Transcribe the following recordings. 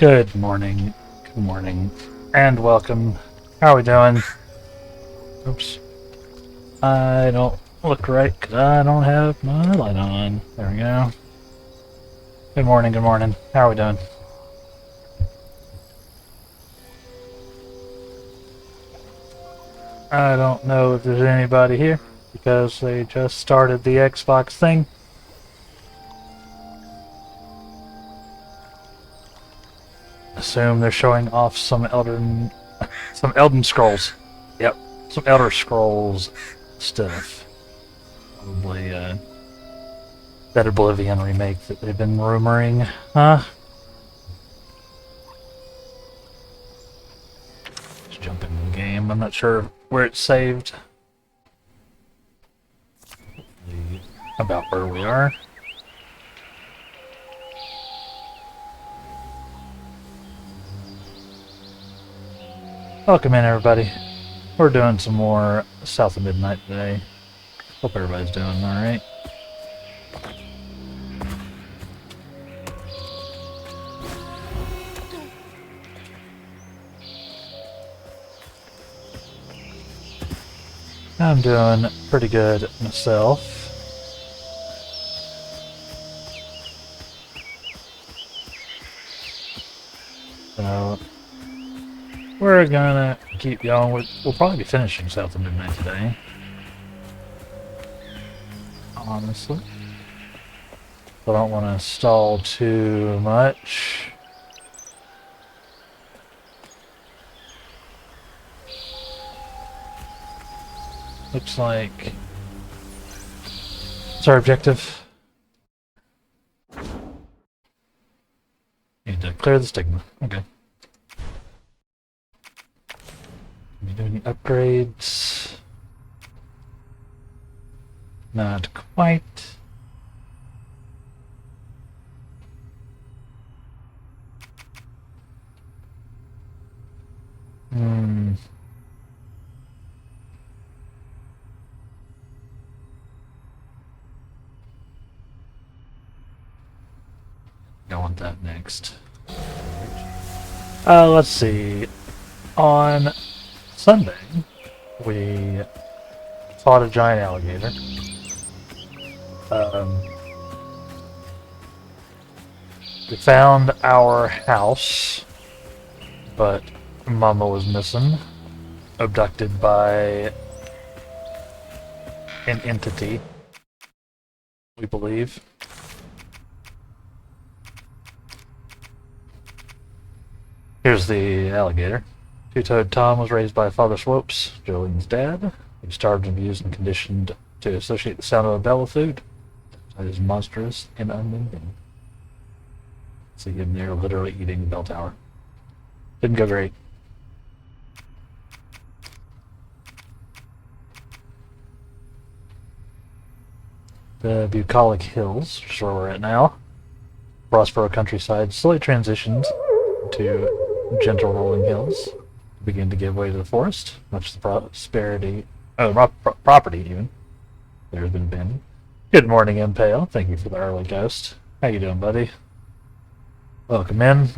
Good morning, and welcome. How are we doing? Oops. I don't look right because I don't have my light on. There we go. Good morning. How are we doing? I don't know if there's anybody here because they just started the Xbox thing. Assume they're showing off some Elden Scrolls. Yep, some Elder Scrolls stuff. Probably that Oblivion remake that they've been rumoring, huh? Just jump into the game. I'm not sure where it's saved. About where we are. Welcome in, everybody. We're doing some more South of Midnight today. Hope everybody's doing alright. I'm doing pretty good myself. So, we're gonna keep going. We'll probably be finishing South of Midnight today. Honestly. I don't want to stall too much. Looks like it's our objective. Need to clear the stigma. Okay. Can we do any upgrades? Not quite. I want that next. Let's see. On Sunday, we fought a giant alligator. We found our house, but Mama was missing, abducted by an entity, we believe. Here's the alligator. Two-toed Tom was raised by Father Swopes, Jolene's dad. He was starved and abused and conditioned to associate the sound of a bell with food. That is monstrous and unmoving. See him there literally eating the bell tower. Didn't go great. The bucolic hills, which is where we're at now. Prospero countryside slowly transitions to gentle rolling hills. Begin to give way to the forest, much the property even. There's been abandoned. Good morning, Impale. Thank you for the early ghost. How you doing, buddy? Welcome in.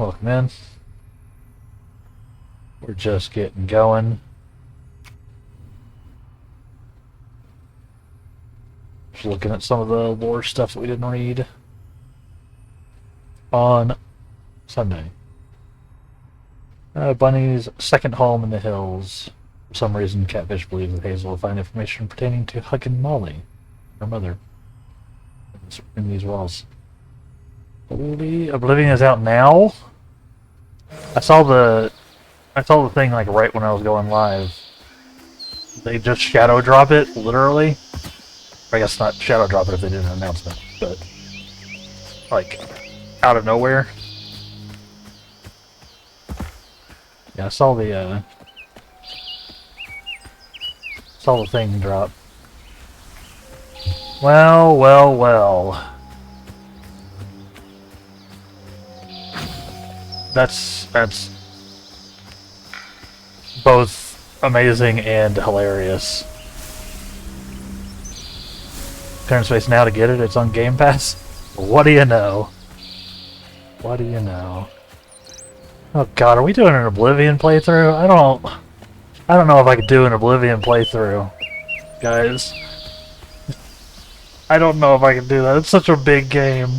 We're just getting going. Just looking at some of the lore stuff that we didn't read on Sunday. Bunny's second home in the hills. For some reason, Catfish believes that Hazel will find information pertaining to Huck and Molly, her mother, in these walls. Oblivion is out now. I saw the thing like right when I was going live. They just shadow drop it, literally. I guess not shadow drop it if they did an announcement, but like out of nowhere. Yeah, I saw the thing drop. Well. That's both amazing and hilarious. Clearing space now to get it. It's on Game Pass. What do you know? Oh god, are we doing an Oblivion playthrough? I don't know if I could do an Oblivion playthrough, guys. I don't know if I can do that. It's such a big game.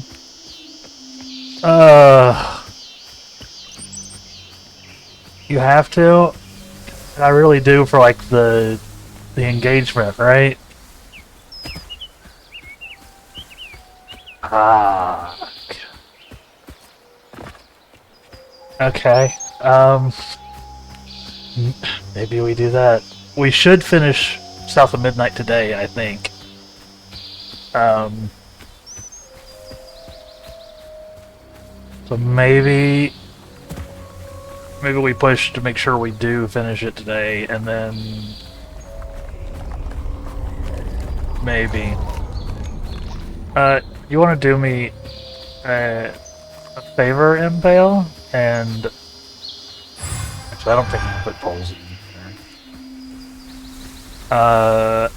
You have to? I really do for like the engagement, right? Ah. Okay. Maybe we do that. We should finish South of Midnight today, I think. So maybe we push to make sure we do finish it today, and then maybe. You want to do me a favor, Impale? And actually, I don't think I can put polls in there.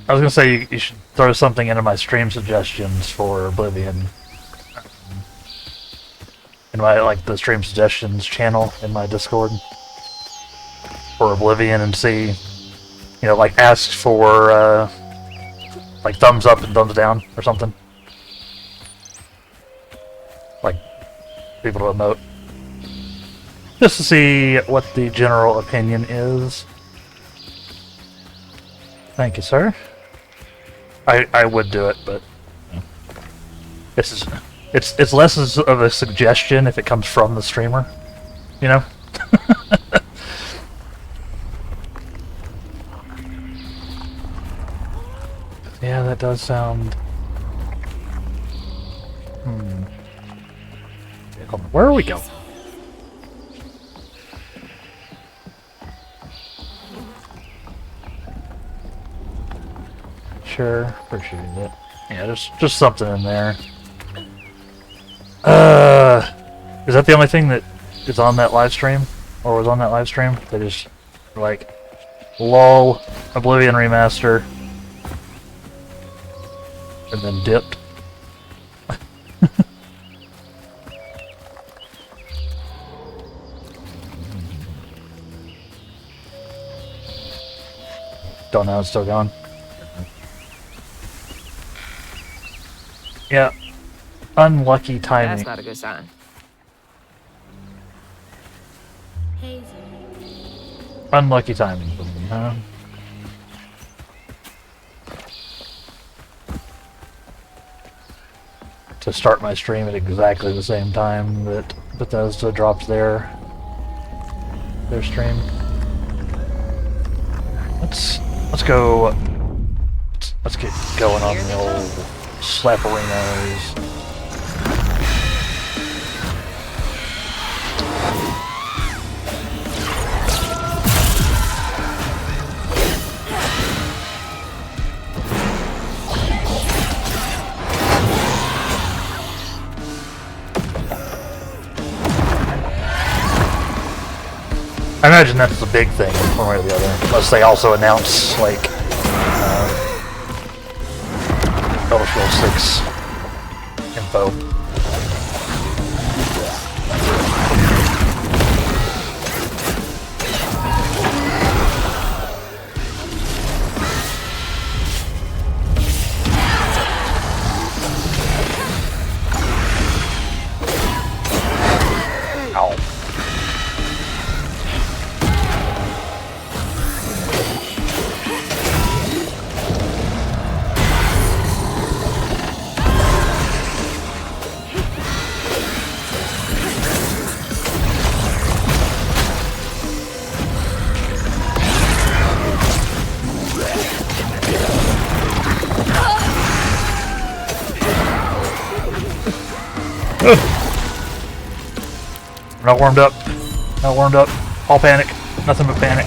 I was gonna say you should throw something into my stream suggestions for Oblivion. In my, like, the stream suggestions channel in my Discord for Oblivion, and see, you know, like, ask for, like, thumbs up and thumbs down or something. Like, people to emote. Just to see what the general opinion is. Thank you, sir. I would do it, but it's less of a suggestion if it comes from the streamer, you know. Yeah, that does sound. Where are we going? Sure, appreciate it. Yeah, there's just something in there. Is that the only thing that is on that live stream? Or was on that live stream? They just, like, lol, Oblivion remaster, and then dipped. Don't know, it's still going. Yeah. Unlucky timing. That's not a good sign. Unlucky timing for me, huh? To start my stream at exactly the same time that Bethesda drops their stream. Let's go. Let's get going on the old Slapperinos. I imagine that's the big thing, one way or the other. Unless they also announce, like, Battlefield 6 info. Not warmed up. Not warmed up. All panic. Nothing but panic.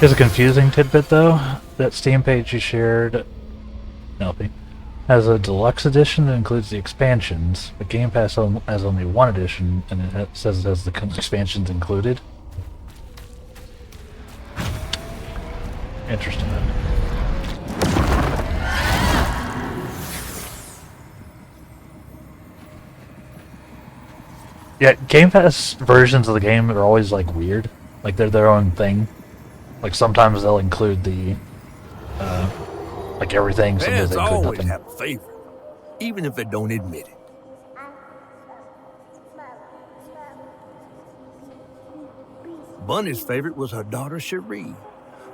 Here's a confusing tidbit though. That Steam page you shared, Nelpy, has a deluxe edition that includes the expansions, but Game Pass has only one edition, and it says it has the expansions included. Interesting. Yeah, Game Pass versions of the game are always like weird. Like they're their own thing. Like sometimes they'll include the like everything, sometimes Parents they include always nothing. have a favorite, even if they don't admit it. Bunny's favorite was her daughter Cherie,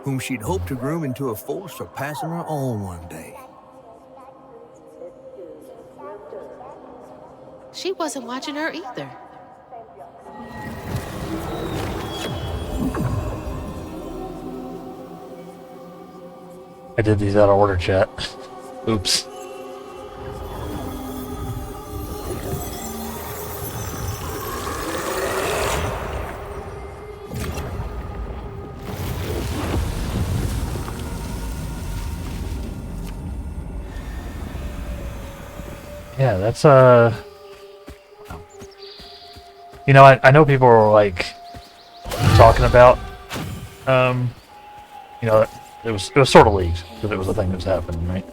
whom she'd hoped to groom into a force surpassing her own one day. She wasn't watching her either. I did these out of order, chat. Oops. Yeah, that's you know, I know people were like talking about you know, it was sort of leaked because it was a thing that was happening, right?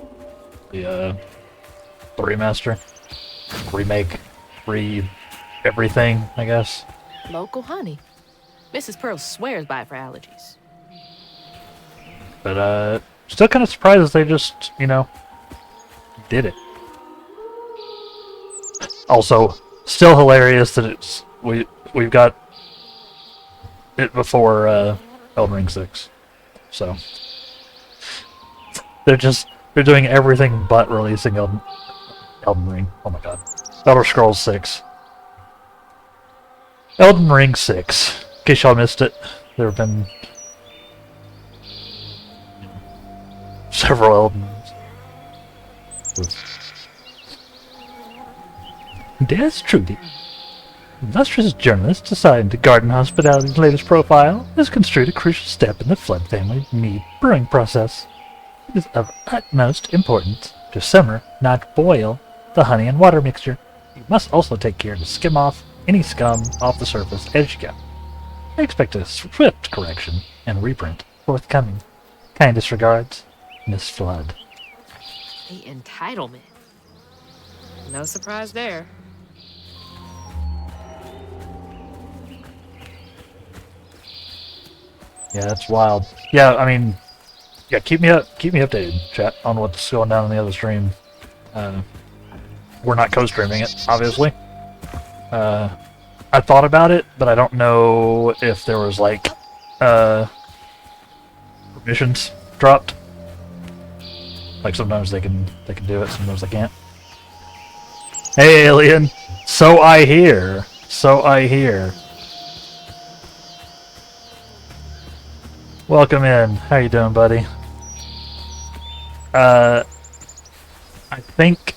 The remaster, remake, everything, I guess. Local honey. Mrs. Pearl swears by it for allergies. But still kind of surprised that they just, you know, did it. Also, still hilarious that it's we've got it before Elden Ring 6. So they're doing everything but releasing Elden Ring. Oh my god. Elder Scrolls 6. Elden Ring 6. In case y'all missed it, there have been several Elden Rings. Dearest Trudy, illustrious journalist assigned to Garden Hospitality's latest profile has construed a crucial step in the Flood family mead brewing process. It is of utmost importance to simmer, not boil, the honey and water mixture. You must also take care to skim off any scum off the surface as you go. I expect a swift correction and reprint forthcoming. Kindest regards, Miss Flood. The entitlement. No surprise there. Yeah, that's wild. Yeah, I mean, yeah, keep me updated, chat, on what's going down in the other stream. We're not co-streaming it, obviously. I thought about it, but I don't know if there was like permissions dropped. Like sometimes they can do it, sometimes they can't. Hey, alien. So I hear. So I hear. Welcome in. How you doing, buddy? I think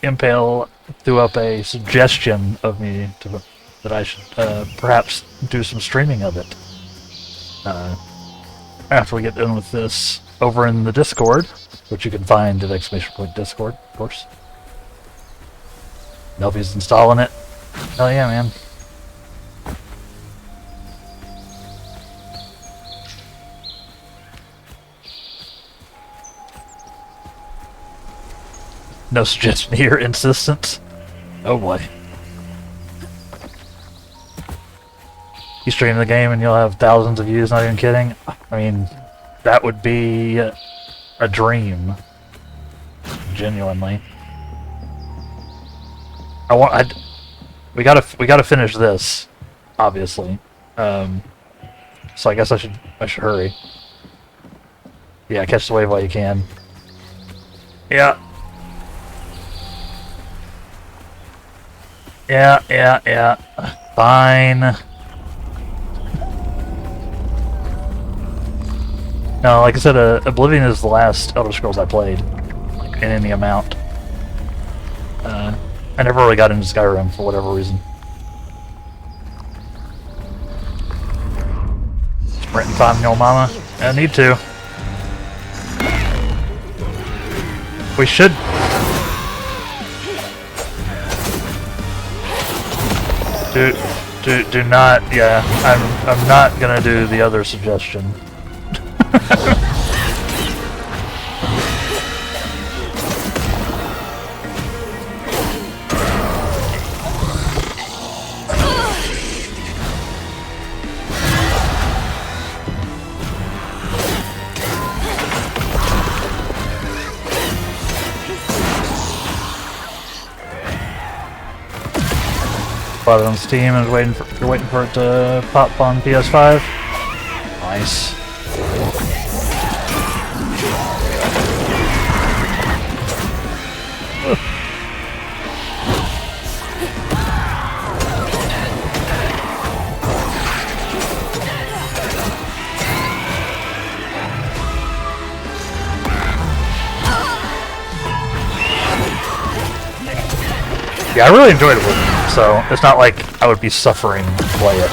Impale threw up a suggestion of me that I should perhaps do some streaming of it. After we get done with this over in the Discord, which you can find at !Discord, of course. Nelby's installing it. Hell yeah, man. No suggestion here, insistence. Oh boy. You stream the game and you'll have thousands of views, not even kidding. I mean, that would be a dream. Genuinely. We gotta finish this, obviously. So I guess I should hurry. Yeah, catch the wave while you can. Yeah. Yeah. Fine. No, like I said, Oblivion is the last Elder Scrolls I played, like, in any amount. I never really got into Skyrim for whatever reason. Renting time with your mama. I need to. We should. Do not. Yeah, I'm not gonna do the other suggestion. Bought it on Steam and you're waiting for it to pop on PS5. Nice. Yeah, I really enjoyed it with you, so it's not like I would be suffering to play it.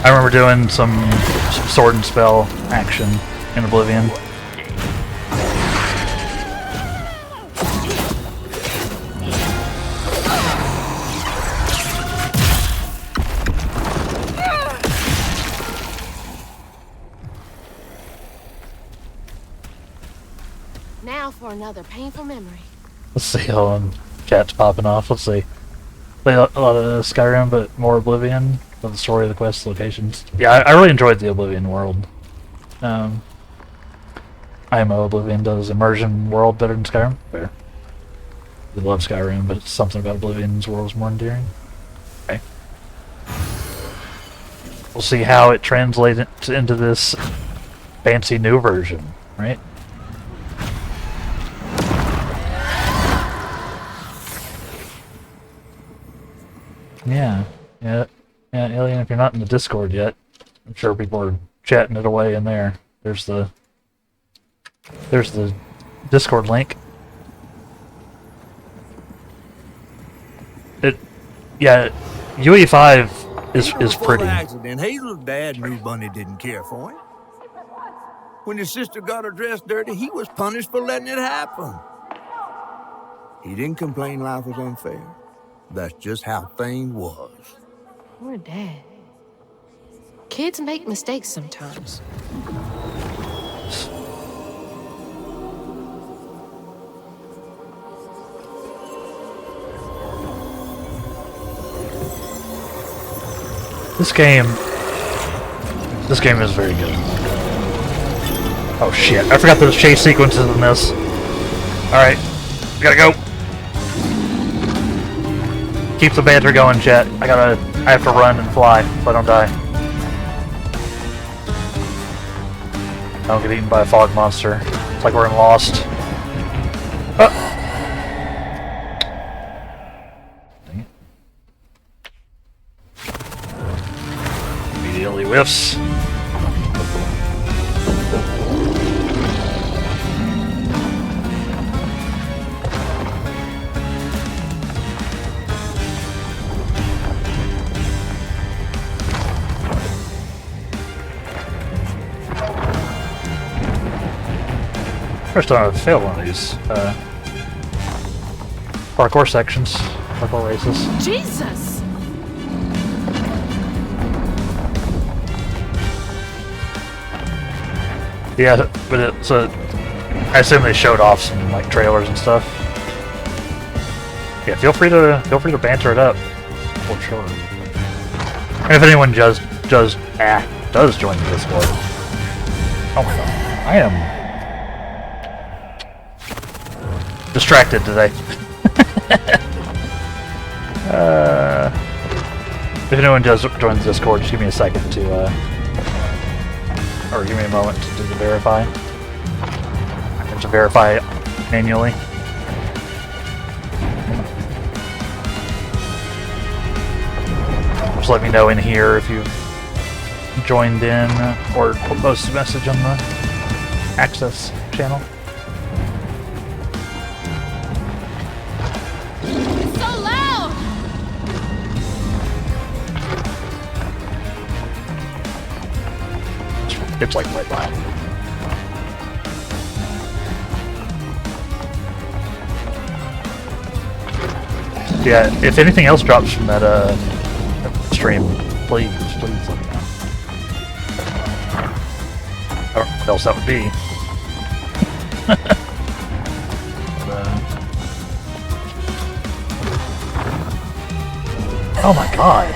I remember doing some sword and spell action in Oblivion. Now for another painful memory. Let's see, hold on. Chat's popping off. Let's see. Play a lot of Skyrim, but more Oblivion. The story, the quests, locations. Yeah, I really enjoyed the Oblivion world. IMO Oblivion does immersion world better than Skyrim. Fair. We love Skyrim, but it's something about Oblivion's world is more endearing. Okay. We'll see how it translates into this fancy new version, right? Yeah, Alien, if you're not in the Discord yet, I'm sure people are chatting it away in there. There's the Discord link. UE5 is pretty. Accident. Hazel's dad knew Bunny didn't care for him. When his sister got her dress dirty, he was punished for letting it happen. He didn't complain life was unfair. That's just how things was. Poor Dad. Kids make mistakes sometimes. This game is very good. Oh shit, I forgot there's chase sequences in this. Alright, gotta go. Keep the banter going, chat. I have to run and fly so I don't die. I don't get eaten by a fog monster. It's like we're in Lost. Ah. Dang it. Immediately whiffs. First time I've failed one of these parkour sections, parkour races. Jesus! Yeah, but I assume they showed off some like trailers and stuff. Yeah, feel free to banter it up for sure. And if anyone does join the Discord. Oh my god, I am distracted today. If anyone does join the Discord, just give me a second to, or give me a moment to do the verify. I have to verify manually. Just let me know in here if you've joined in, or post a message on the Access channel. It's like right behind you. Yeah, if anything else drops from that stream, please let me know. I don't know what else that would be. Oh my god.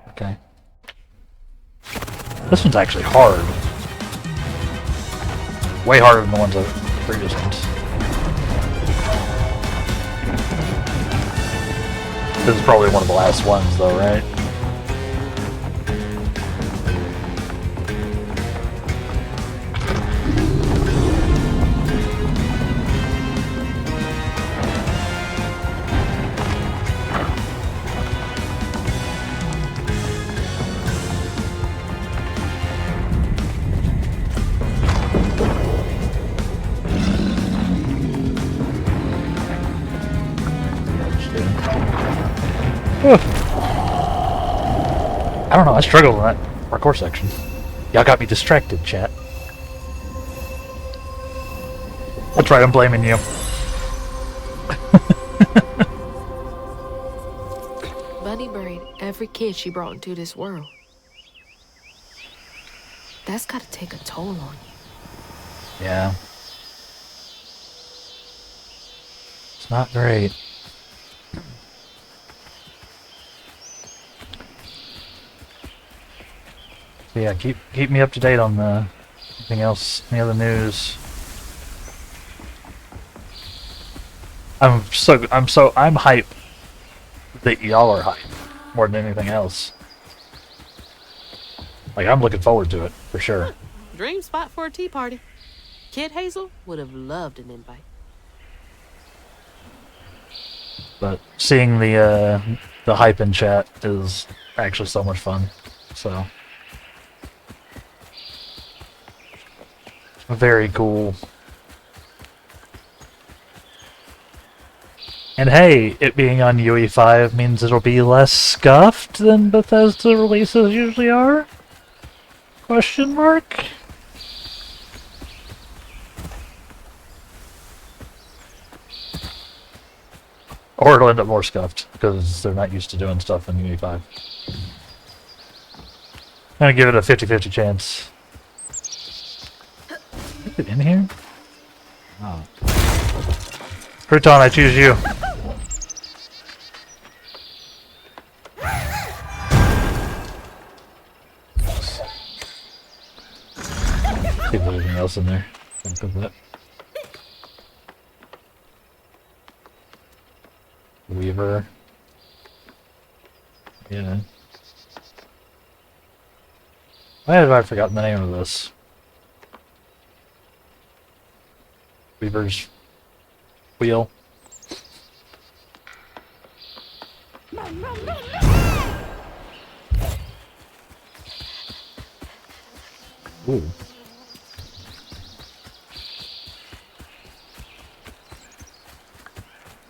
Okay. This one's actually hard. Way harder than the ones the previous ones. This is probably one of the last ones though, right? I don't know, I struggled in that parkour section. Y'all got me distracted, chat. That's right, I'm blaming you. Bunny buried every kid she brought into this world. That's gotta take a toll on you. Yeah. It's not great. So yeah, keep me up to date on anything else, any other news. I'm hyped that y'all are hyped more than anything else. Like, I'm looking forward to it for sure. Dream spot for a tea party. Kid Hazel would have loved an invite. But seeing the hype in chat is actually so much fun. So very cool. And hey, it being on UE5 means it'll be less scuffed than Bethesda releases usually are? Question mark? Or it'll end up more scuffed, because they're not used to doing stuff in UE5. I'm gonna give it a 50-50 chance. Is it in here? Oh. Crouton, I choose you. See if there's anything else in there. Think of that. Weaver. Yeah. Why have I forgotten the name of this? Weaver's wheel. Ooh.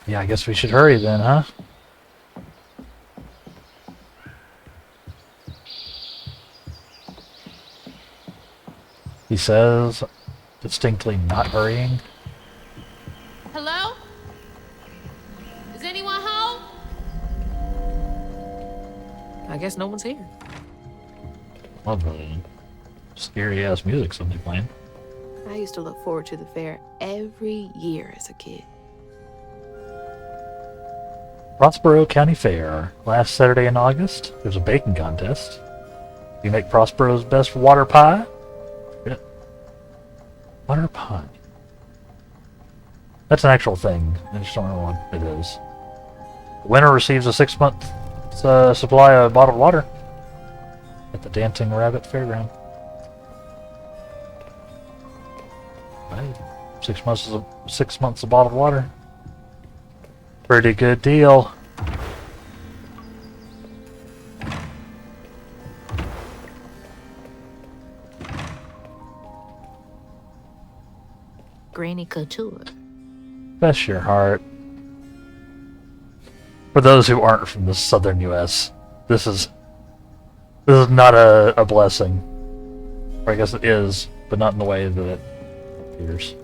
Yeah, I guess we should hurry then, huh? He says, distinctly not hurrying. Hello? Is anyone home? I guess no one's here. Love the scary ass music somebody's playing. I used to look forward to the fair every year as a kid. Prospero County Fair. Last Saturday in August, there's a baking contest. You make Prospero's best water pie. Yeah. Water pie. That's an actual thing. I just don't know what it is. The winner receives a 6-month supply of bottled water at the Dancing Rabbit Fairground. Right. 6 months of bottled water. Pretty good deal. Granny Couture. Bless your heart. For those who aren't from the southern U.S., this is This is not a blessing. Or I guess it is, but not in the way that it appears.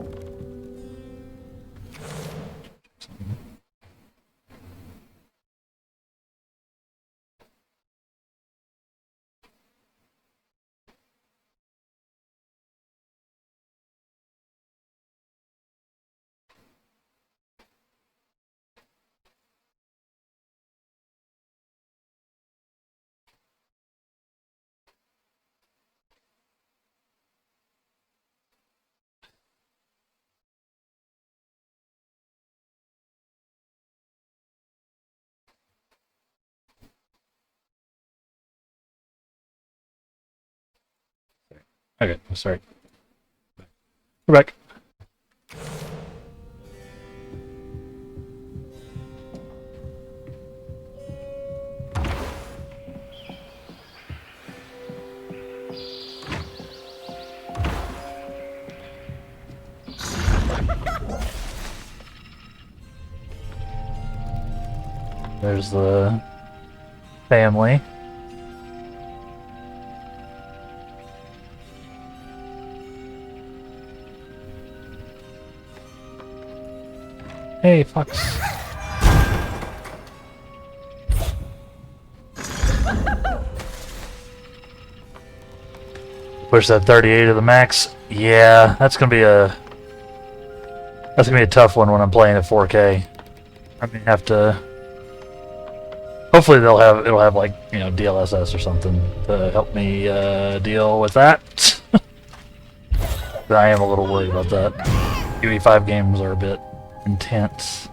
Okay, sorry. We're back. There's the family. Hey, Fox. Push that 38 to the max. Yeah, that's gonna be a tough one when I'm playing at 4K. I may have to. Hopefully it'll have like, you know, DLSS or something to help me deal with that. But I am a little worried about that. UE5 games are a bit intense.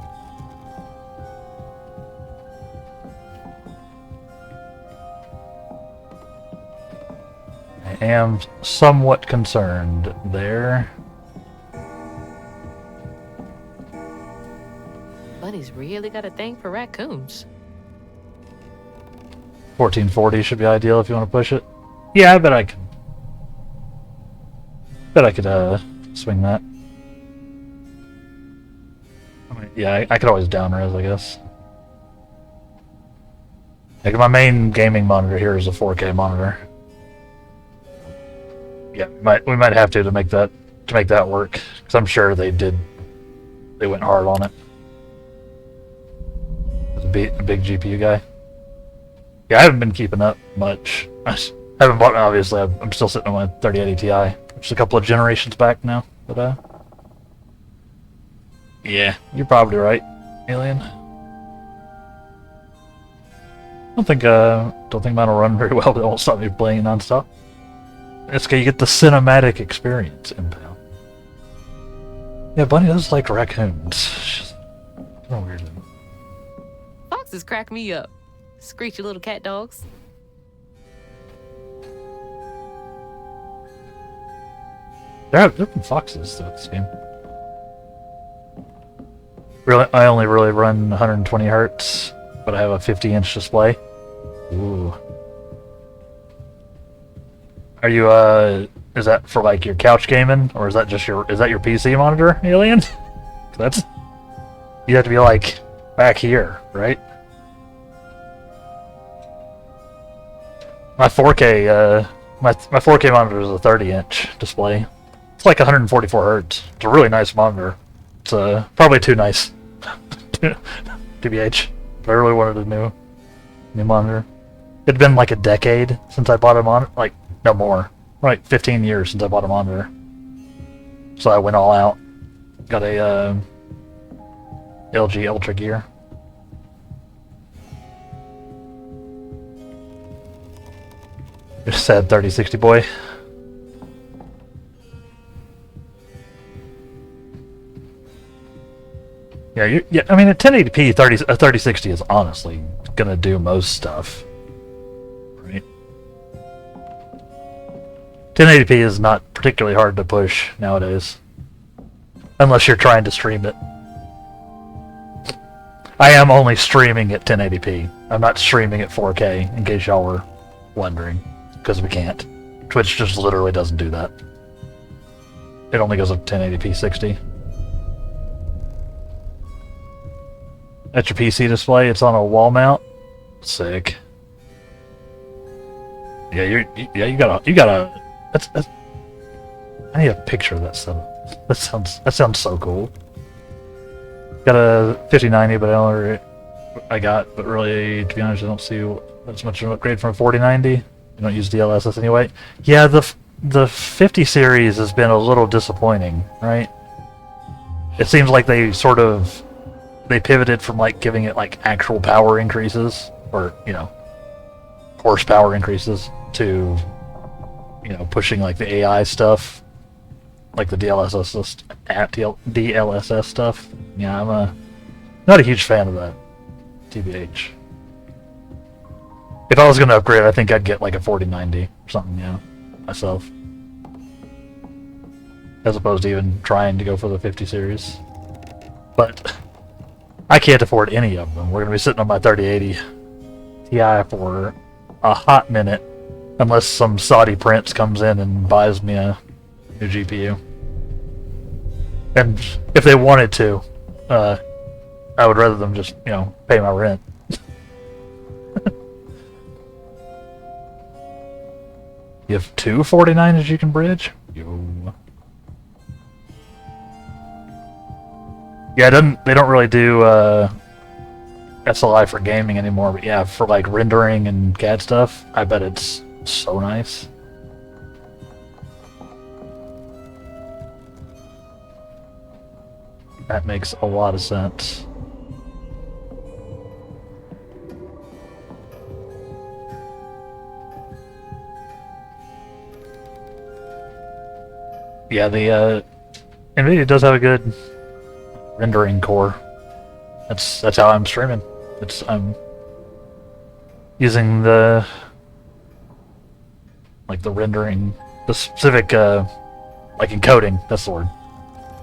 I am somewhat concerned there. Bunny's really got a thing for raccoons. 1440 should be ideal if you want to push it. Yeah, I bet I could. Bet I could swing that. I mean, yeah, I could always down res, I guess. Like my main gaming monitor here is a 4K monitor. Yeah, we might have to make that work, because I'm sure they went hard on it. As a big GPU guy. Yeah, I haven't been keeping up much. I haven't bought. Obviously, I'm still sitting on my 3080 Ti, which is a couple of generations back now. But yeah, you're probably right, Alien. Don't think mine will run very well, but it won't stop me playing nonstop. It's okay, you get the cinematic experience, Impale. Yeah, Bunny does like raccoons. She's so weird. Foxes crack me up. Screechy little cat dogs. There have been foxes throughout this game. Really, I only really run 120 hertz, but I have a 50-inch display. Ooh. Are you is that for like your couch gaming, or is that just your PC monitor, Alien? That's, you have to be like back here, right? My 4K my 4K monitor is a 30-inch display. It's like 144 hertz. It's a really nice monitor. It's probably too nice, TBH. If I really wanted a new monitor. It'd been like a decade since I bought a monitor. Like, no more. Like 15 years since I bought a monitor. So I went all out. Got a LG Ultra Gear. Just sad 3060 boy. Yeah, I mean, a 1080p a 3060 is honestly gonna do most stuff, right? 1080p is not particularly hard to push nowadays, unless you're trying to stream it. I am only streaming at 1080p. I'm not streaming at 4K, in case y'all were wondering, because we can't. Twitch just literally doesn't do that. It only goes up 1080p 60. That's your PC display. It's on a wall mount. Sick. Yeah, you gotta. That's. I need a picture of that stuff. That sounds so cool. Got a 5090, but but really, to be honest, I don't see that's much of an upgrade from a 4090. You don't use DLSS anyway. Yeah, the 50 series has been a little disappointing, right? It seems like they pivoted from like giving it like actual power increases, or horsepower increases, to pushing like the AI stuff, like the DLSS stuff. Yeah, I'm not a huge fan of that, TBH. If I was gonna upgrade, I think I'd get like a 4090 or something, myself, as opposed to even trying to go for the 50 series. But I can't afford any of them. We're gonna be sitting on my 3080 Ti for a hot minute, unless some Saudi prince comes in and buys me a new GPU. And if they wanted to, I would rather them just, pay my rent. You have two 49s you can bridge? Yo. Yeah, they don't really do SLI for gaming anymore, but yeah, for like rendering and CAD stuff, I bet it's so nice. That makes a lot of sense. Yeah, the NVIDIA does have a good rendering core. That's how I'm streaming. I'm using the rendering, the specific like encoding. That's the word.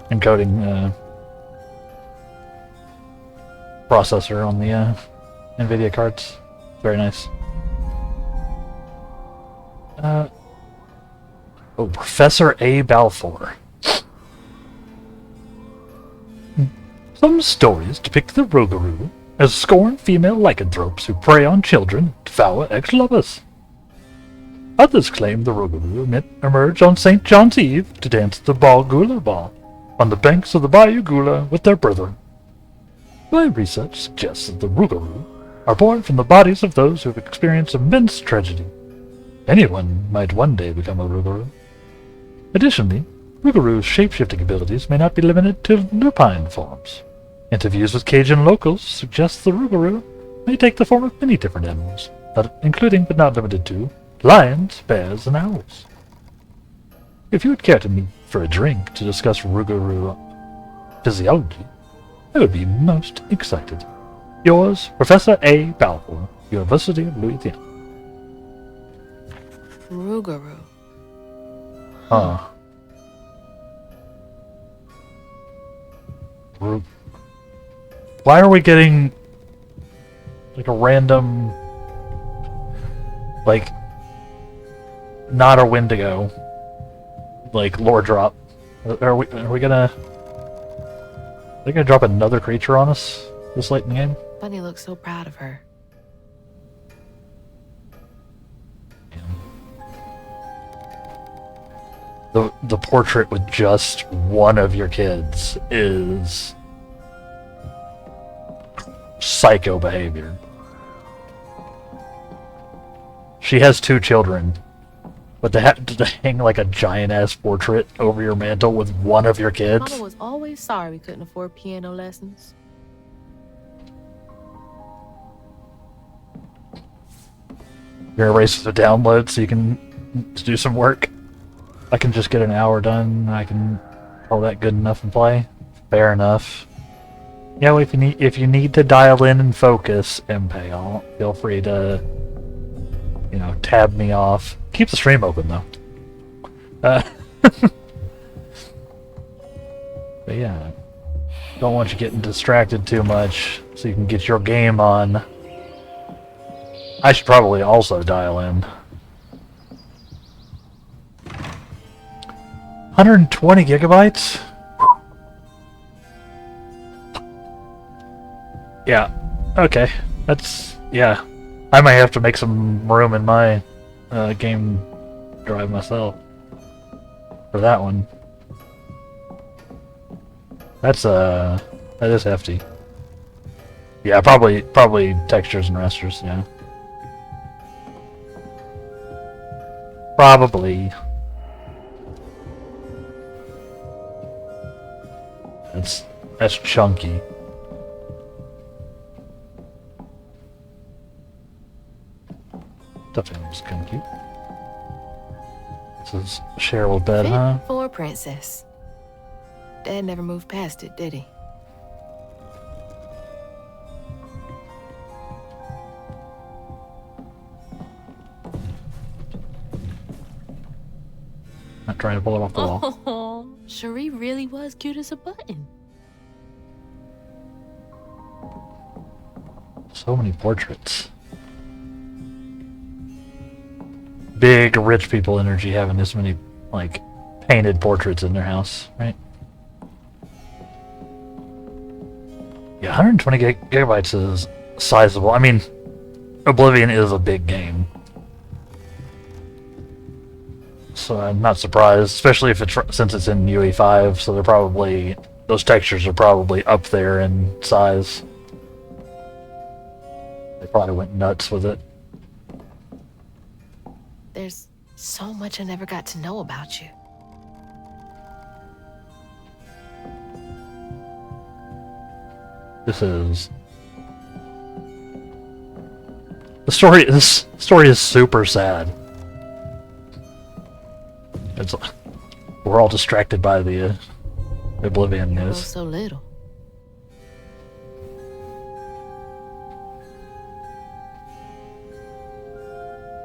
Encoding processor on the NVIDIA cards. Very nice. Professor A. Balfour. Some stories depict the Rougarou as scorned female lycanthropes who prey on children and devour ex-lovers. Others claim the Rougarou emerged on St. John's Eve to dance the Bal Gula Ball on the banks of the Bayou Gula with their brethren. My research suggests that the Rougarou are born from the bodies of those who have experienced immense tragedy. Anyone might one day become a Rougarou. Additionally, Rougarou's shape-shifting abilities may not be limited to lupine forms. Interviews with Cajun locals suggest the Rougarou may take the form of many different animals, including but not limited to lions, bears, and owls. If you would care to meet for a drink to discuss Rougarou physiology, I would be most excited. Yours, Professor A. Balfour, University of Louisiana. Rougarou. Huh. Why are we getting like a random, like, not a Wendigo, like lore drop? Are we gonna? Are they gonna drop another creature on us this late in the game? Bunny looks so proud of her. The portrait with just one of your kids is psycho behavior. She has 2 children, but to hang like a giant ass portrait over your mantle with one of your kids. Mama was always sorry we couldn't afford piano lessons. You're gonna race with the download so you can do some work. I can just get an hour done. I can call that good enough and play. Fair enough. Yeah, well, if you need to dial in and focus, Impale, feel free to tab me off. Keep the stream open though. But yeah, don't want you getting distracted too much, so you can get your game on. I should probably also dial in. 120 gigabytes? Yeah. Okay. Yeah. I might have to make some room in my game drive myself for that one. That is hefty. Yeah, probably textures and rasters. Yeah, probably. That's chunky. Definitely looks kind of cute. This is Cheryl's bed, huh? Fit for a princess. Dad never moved past it, did he? Not trying to pull it off the wall. Oh, Cherie really was cute as a button. So many portraits. Big rich people energy having this many, like, painted portraits in their house, right? Yeah, 120 gigabytes is sizable. I mean, Oblivion is a big game. So I'm not surprised, especially if since it's in UE5, so those textures are probably up there in size. They probably went nuts with it. There's so much I never got to know about you. This story is super sad. We're all distracted by the Oblivion Oh, news. so little.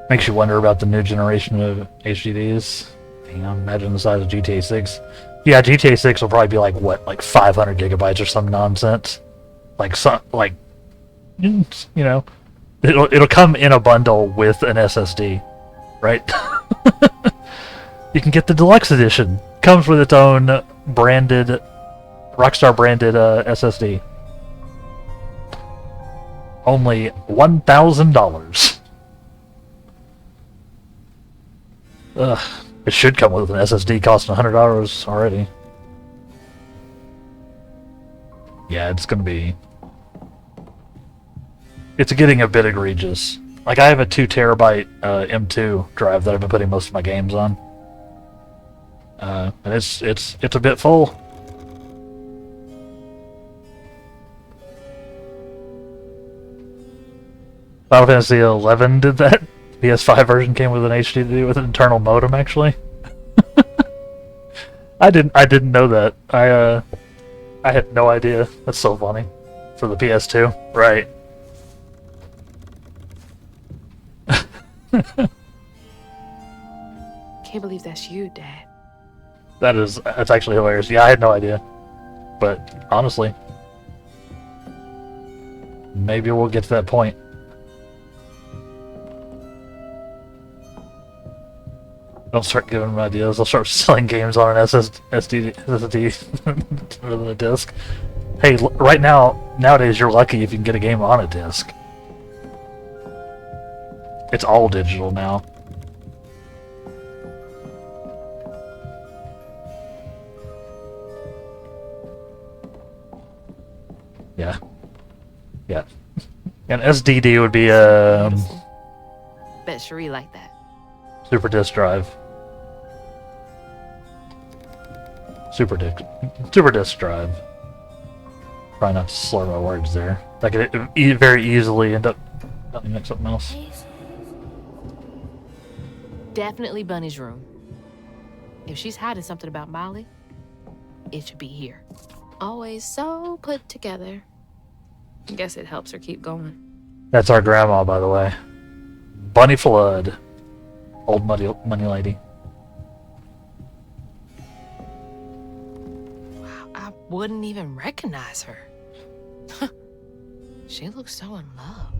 Makes you wonder about the new generation of HDDs. Damn, imagine the size of GTA 6. Yeah, GTA 6 will probably be like, what, like 500 gigabytes or some nonsense? You know, it'll come in a bundle with an SSD, right? You can get the deluxe edition. Comes with its own branded, Rockstar branded SSD. Only $1,000. Ugh, it should come with an SSD costing $100 already. Yeah, it's getting a bit egregious. Like, I have a 2 terabyte M2 drive that I've been putting most of my games on. And it's a bit full. Final Fantasy 11 did that. PS5 version came with an HDD with an internal modem, actually. I didn't know that. I had no idea. That's so funny. For the PS2, right? Can't believe that's you, Dad. That's actually hilarious. Yeah, I had no idea. But honestly, maybe we'll get to that point. Don't start giving them ideas. I'll start selling games on an SSD rather than a disc. Hey, right nowadays you're lucky if you can get a game on a disc. It's all digital now. Yeah. Yeah. An SDD would be Bet Cherie like that. Super disk drive. Super disk drive. Try not to slur my words there. That could very easily end up sounding like something else. Definitely Bunny's room. If she's hiding something about Molly, it should be here. Always so put together. Guess it helps her keep going. That's our grandma, by the way. Bunny Flood. Old money lady. Wow, I wouldn't even recognize her. She looks so in love.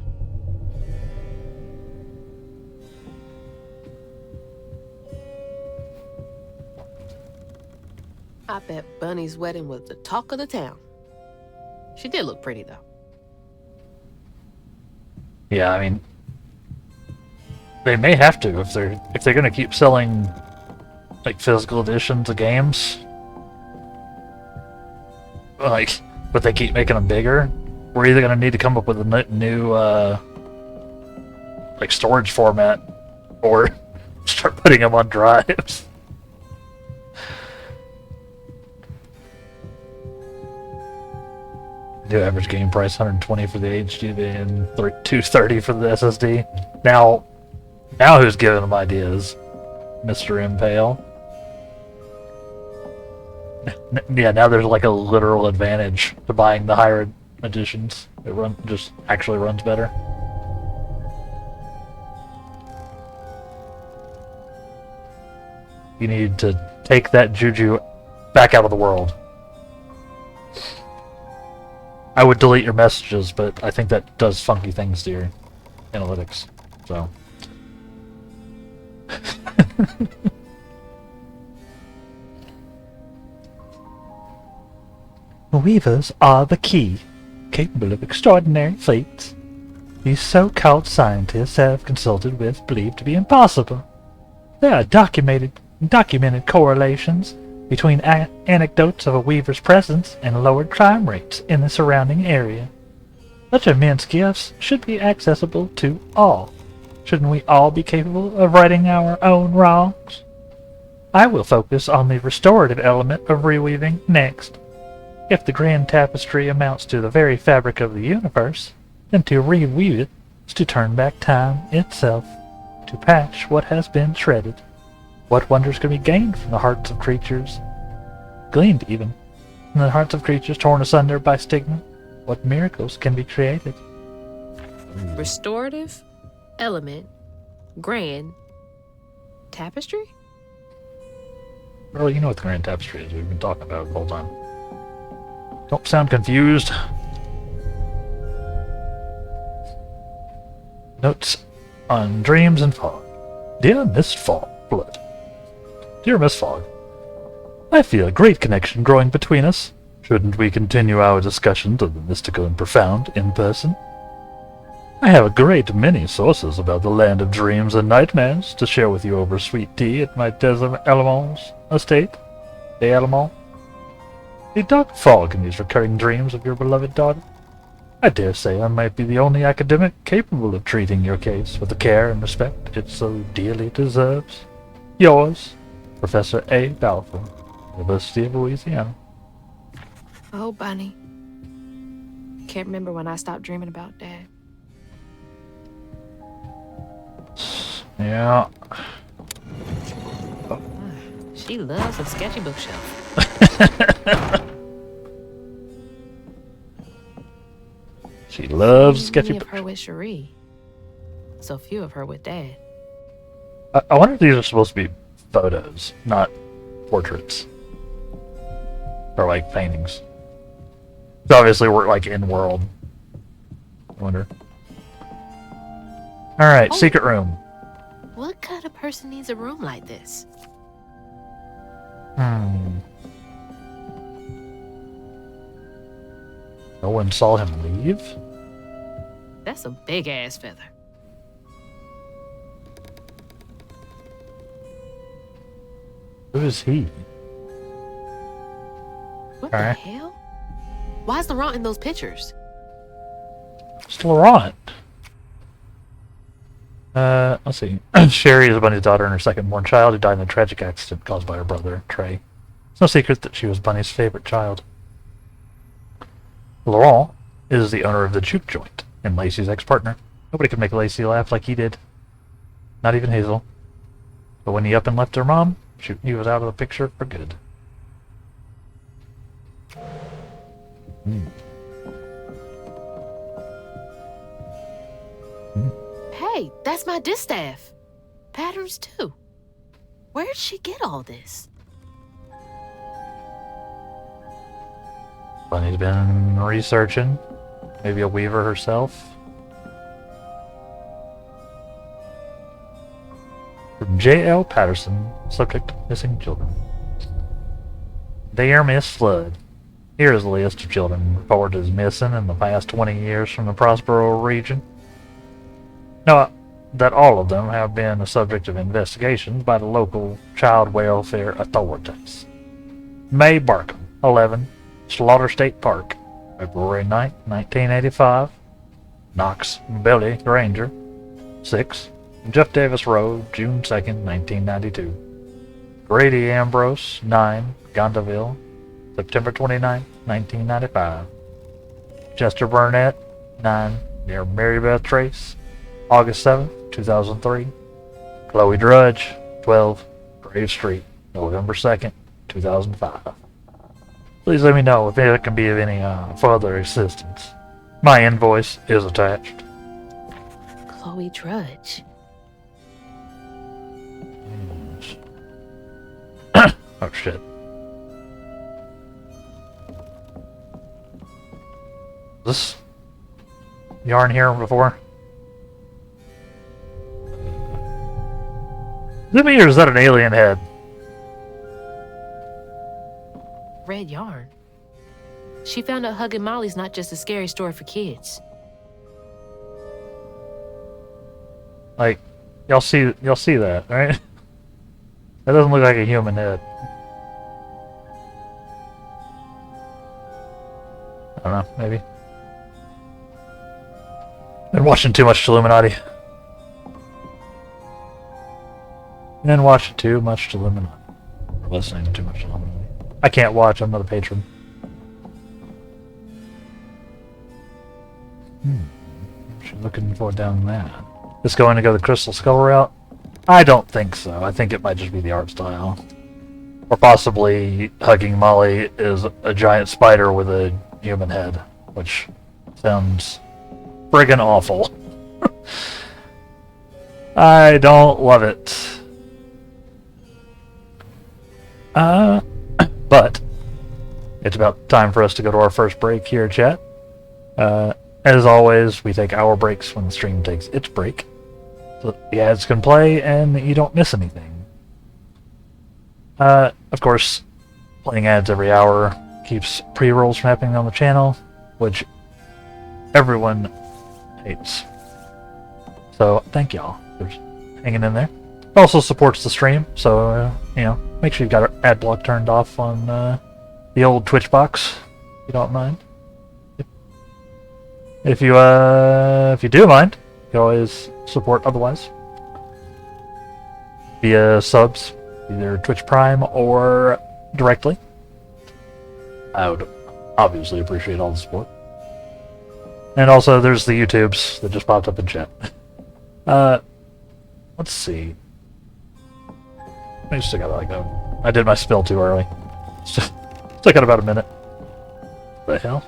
I bet Bunny's wedding was the talk of the town. She did look pretty, though. Yeah, I mean, They may have to if they're gonna keep selling like physical editions of games. Like, but they keep making them bigger. We're either gonna need to come up with a new like storage format, or start putting them on drives. New average game price 120 for the HD and 230 for the SSD. Now who's giving them ideas? Mr. Impale. Yeah, now there's like a literal advantage to buying the higher editions. It just actually runs better. You need to take that juju back out of the world. I would delete your messages, but I think that does funky things to your analytics. So. Weavers are the key, capable of extraordinary feats. These so-called scientists have consulted with believed to be impossible. There are documented correlations between anecdotes of a weaver's presence and lowered crime rates in the surrounding area. Such immense gifts should be accessible to all. Shouldn't we all be capable of righting our own wrongs? I will focus on the restorative element of reweaving next. If the grand tapestry amounts to the very fabric of the universe, then to reweave it is to turn back time itself, to patch what has been shredded. What wonders can be gained from the hearts of creatures, gleaned even, from the hearts of creatures torn asunder by stigma? What miracles can be created? Restorative, element, grand, tapestry? Earl, you know what the grand tapestry is. We've been talking about it the whole time. Don't sound confused. Notes on Dreams and Fog. Dear Miss Blood. Dear Miss Fogg, I feel a great connection growing between us. Shouldn't we continue our discussions of the mystical and profound in person? I have a great many sources about the land of dreams and nightmares to share with you over sweet tea at my Des Allemands estate. Des Allemands. The dark fog in these recurring dreams of your beloved daughter. I dare say I might be the only academic capable of treating your case with the care and respect it so dearly deserves. Yours, Professor A. Balfour, University of Louisiana. Oh, Bunny. Can't remember when I stopped dreaming about Dad. Yeah. She loves a sketchy bookshelf. She loves sketchy Many of her with Cherie. So few of her with Dad. I wonder if these are supposed to be photos, not portraits. Or like paintings. So obviously we're like in world. I wonder. Alright, secret room. What kind of person needs a room like this? No one saw him leave? That's a big ass feather. Who is he? What the hell? Why is Laurent in those pictures? It's Laurent. Let's see. Sherry is Bunny's daughter and her second-born child who died in a tragic accident caused by her brother, Trey. It's no secret that she was Bunny's favorite child. Laurent is the owner of the juke joint and Lacey's ex-partner. Nobody could make Lacey laugh like he did. Not even Hazel. But when he up and left her mom, he was out of the picture for good. Hey, that's my distaff. Patterns too. Where'd she get all this? Bunny's been researching. Maybe a weaver herself. From J.L. Patterson, subject missing children. Dear Miss Flood, here is a list of children reported as missing in the past 20 years from the Prospero region. No, that all of them have been the subject of investigations by the local child welfare authorities. May Barkham, 11, Slaughter State Park, February 9, 1985. Knox Billy Granger, 6, Jeff Davis Road, June 2nd, 1992. Grady Ambrose, 9, Gondaville, September 29, 1995. Chester Burnett, 9, near Marybeth Trace, August 7, 2003. Chloe Drudge, 12, Grave Street, November 2nd, 2005. Please let me know if it can be of any further assistance. My invoice is attached. Chloe Drudge. Oh shit. This yarn here before? Is it me or is that an alien head? Red yarn. She found out hugging Molly's not just a scary story for kids. Like, y'all see that, right? That doesn't look like a human head. I don't know, maybe. Been watching too much Illuminati. Been watching too much Illuminati. Or listening to too much Illuminati. I can't watch, I'm not a patron. She's looking for down that. Is going to go the Crystal Skull route? I don't think so. I think it might just be the art style. Or possibly hugging Molly is a giant spider with a human head, which sounds friggin' awful. I don't love it. But it's about time for us to go to our first break here, chat. As always, we take our breaks when the stream takes its break, so that the ads can play and you don't miss anything. Of course, playing ads every hour keeps pre-rolls from happening on the channel, which everyone hates. So thank y'all for hanging in there. It also supports the stream, so you know, make sure you've got our ad block turned off on the old Twitch box, if you don't mind. If you do mind, you can always support otherwise via subs, either Twitch Prime or directly. I would obviously appreciate all the support. And also, there's the YouTubes that just popped up in chat. Let's see. I still got like that. I did my spill too early. Still got about a minute. What the hell?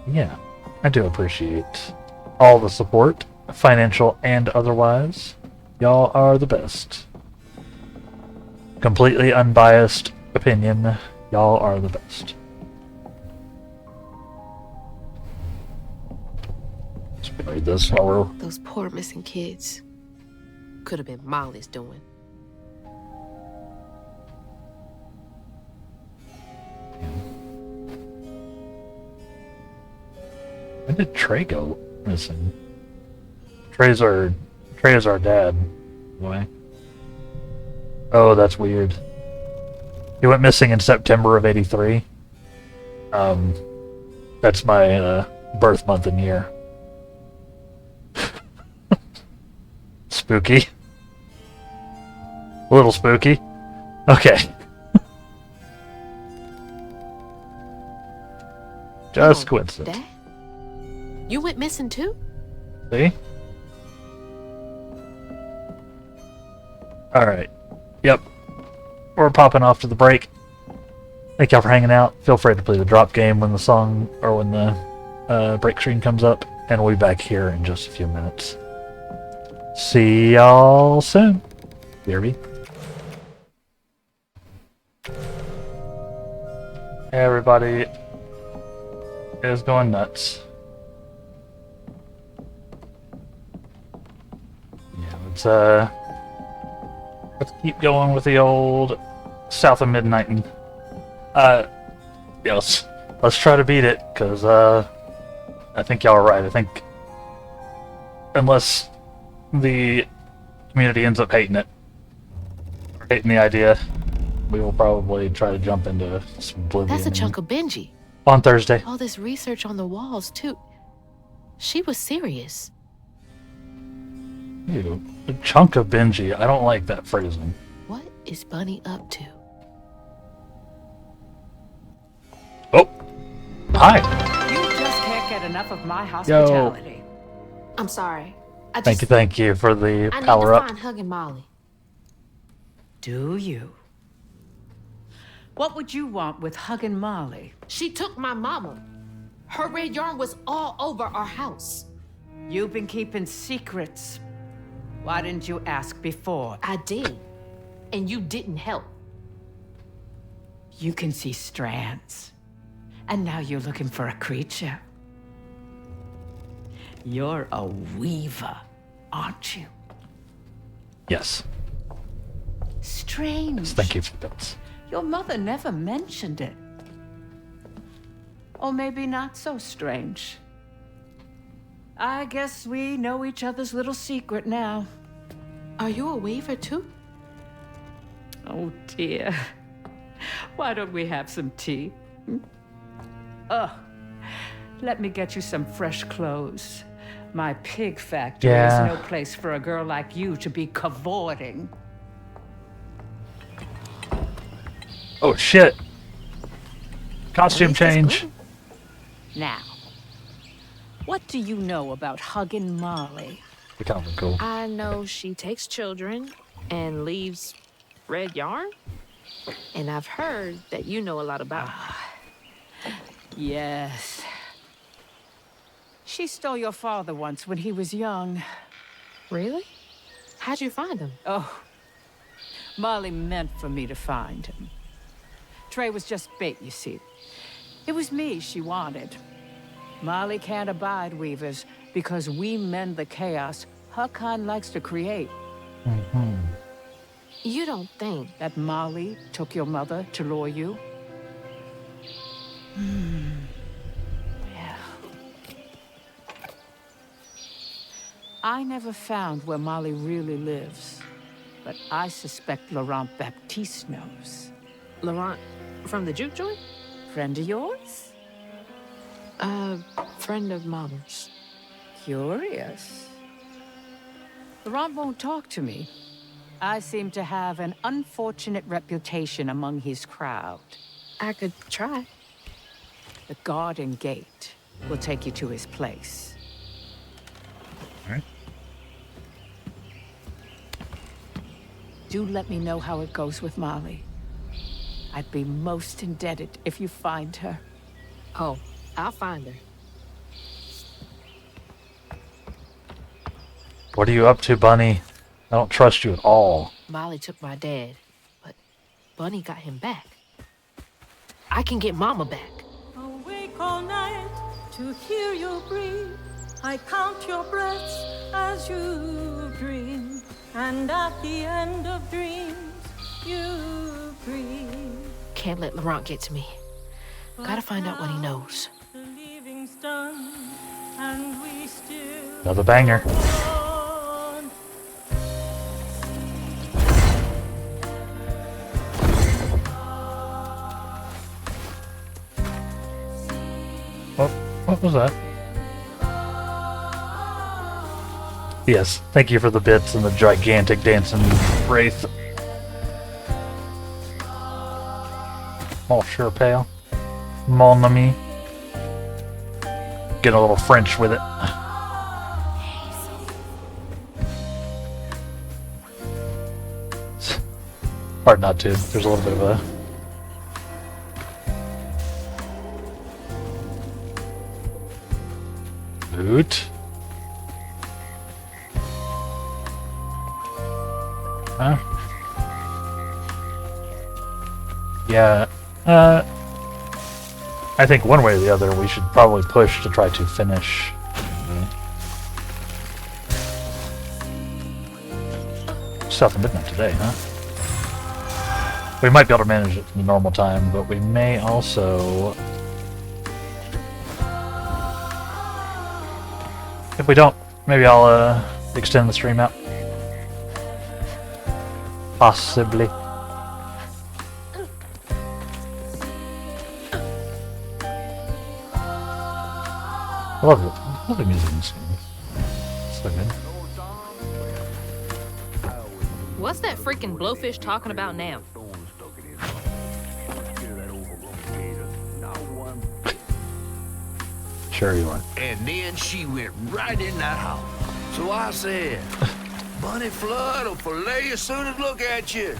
Yeah, I do appreciate all the support, financial and otherwise. Y'all are the best. Completely unbiased opinion. Y'all are the best. Let's read this while we're... Those poor missing kids. Could have been Molly's doing. When did Trey go missing? Trey is our dad. Why? Oh, that's weird. He went missing in September of '83. That's my birth month and year. Spooky. A little spooky. Okay. Just coincidence. Dad? You went missing too? See? Alright. Yep. We're popping off to the break. Thank y'all for hanging out. Feel free to play the drop game when the song or when the break screen comes up. And we'll be back here in just a few minutes. See y'all soon. BRB. Everybody is going nuts. Yeah, let's keep going with the old South of Midnighting. Yeah, let's try to beat it, cause I think y'all are right. I think unless the community ends up hating it, or hating the idea, we will probably try to jump into some oblivion. That's a chunk of Benji. On Thursday. All this research on the walls, too. She was serious. Ew, a chunk of Benji. I don't like that phrasing. What is Bunny up to? Oh, hi. You just can't get enough of my hospitality. I'm sorry. Thank you for the I need power to up. find Huggin' Molly. Do you? What would you want with Huggin' Molly? She took my mama. Her red yarn was all over our house. You've been keeping secrets. Why didn't you ask before? I did. And you didn't help. You can see strands. And now you're looking for a creature. You're a weaver, aren't you? Yes. Strange. Yes, thank you for that. Your mother never mentioned it. Or maybe not so strange. I guess we know each other's little secret now. Are you a weaver, too? Oh, dear. Why don't we have some tea? Let me get you some fresh clothes. My pig factory is no place for a girl like you to be cavorting. Oh, shit. Costume change. Now, what do you know about Huggin' Molly? They kind of look cool. I know she takes children and leaves red yarn. And I've heard that you know a lot about her. Yes. She stole your father once when he was young. Really? How'd you find him? Oh, Molly meant for me to find him. Trey was just bait, you see. It was me she wanted. Molly can't abide weavers because we mend the chaos her kind likes to create. You don't think That Molly took your mother to lure you? Yeah. I never found where Molly really lives, but I suspect Laurent Baptiste knows. Laurent from the juke joint? Friend of yours? Friend of Mama's. Curious. Laurent won't talk to me. I seem to have an unfortunate reputation among his crowd. I could try. The garden gate will take you to his place. All right. Do let me know how it goes with Molly. I'd be most indebted if you find her. Oh, I'll find her. What are you up to, Bunny? I don't trust you at all. Molly took my dad, but Bunny got him back. I can get Mama back. Awake all night to hear you breathe. I count your breaths as you dream. And at the end of dreams, you breathe. Can't let Laurent get to me. Gotta find out what he knows. The leaving's done, and we still Another banger. on. What was that? Yes, thank you for the bits and the gigantic dancing wraith. Mon cher pale. Mon ami. Get a little French with it. Hard not to. There's a little bit of a... boot. Huh? Yeah, I think one way or the other we should probably push to try to finish. South of midnight today, huh? We might be able to manage it in the normal time, but we may also If we don't, maybe I'll extend the stream out. Possibly. I love it. I love the music in this game. So good. What's that freaking blowfish talking about now? Sure you are. And then she went right in that house. So I said, Bunny Flood will fillet you as soon as look at you.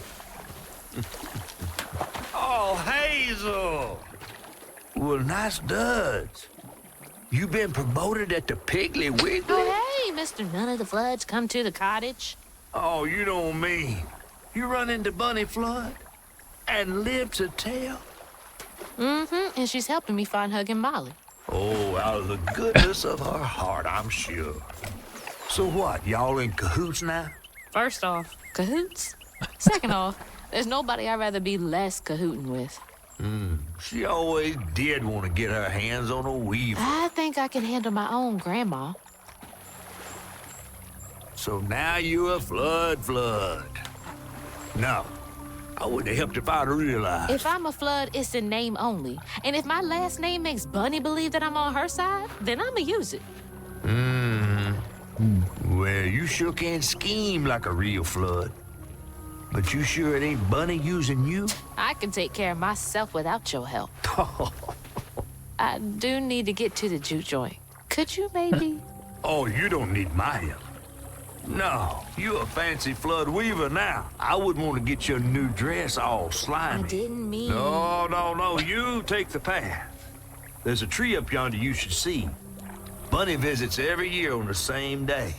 Oh, Hazel. Well, nice duds. You been promoted at the Piggly Wiggly? Oh, hey, Mr. None of the Floods, come to the cottage. Oh, you don't mean. You run into Bunny Flood and live to tell? Mm-hmm, and she's helping me find Huggin' Molly. Oh, out of the goodness of her heart, I'm sure. So what, y'all in cahoots now? First off, cahoots. Second off, there's nobody I'd rather be less cahooting with. She always did want to get her hands on a weaver. I think I can handle my own grandma. So now you're a flood. No, I wouldn't have helped if I'd realized. If I'm a Flood, it's in name only. And if my last name makes Bunny believe that I'm on her side, then I'ma use it. Well, you sure can scheme like a real flood. But you sure it ain't Bunny using you? I can take care of myself without your help. I do need to get to the juke joint. Could you maybe? Oh, you don't need my help. No, you a fancy flood weaver now. I wouldn't want to get your new dress all slimy. I didn't mean... No, you take the path. There's a tree up yonder you should see. Bunny visits every year on the same day.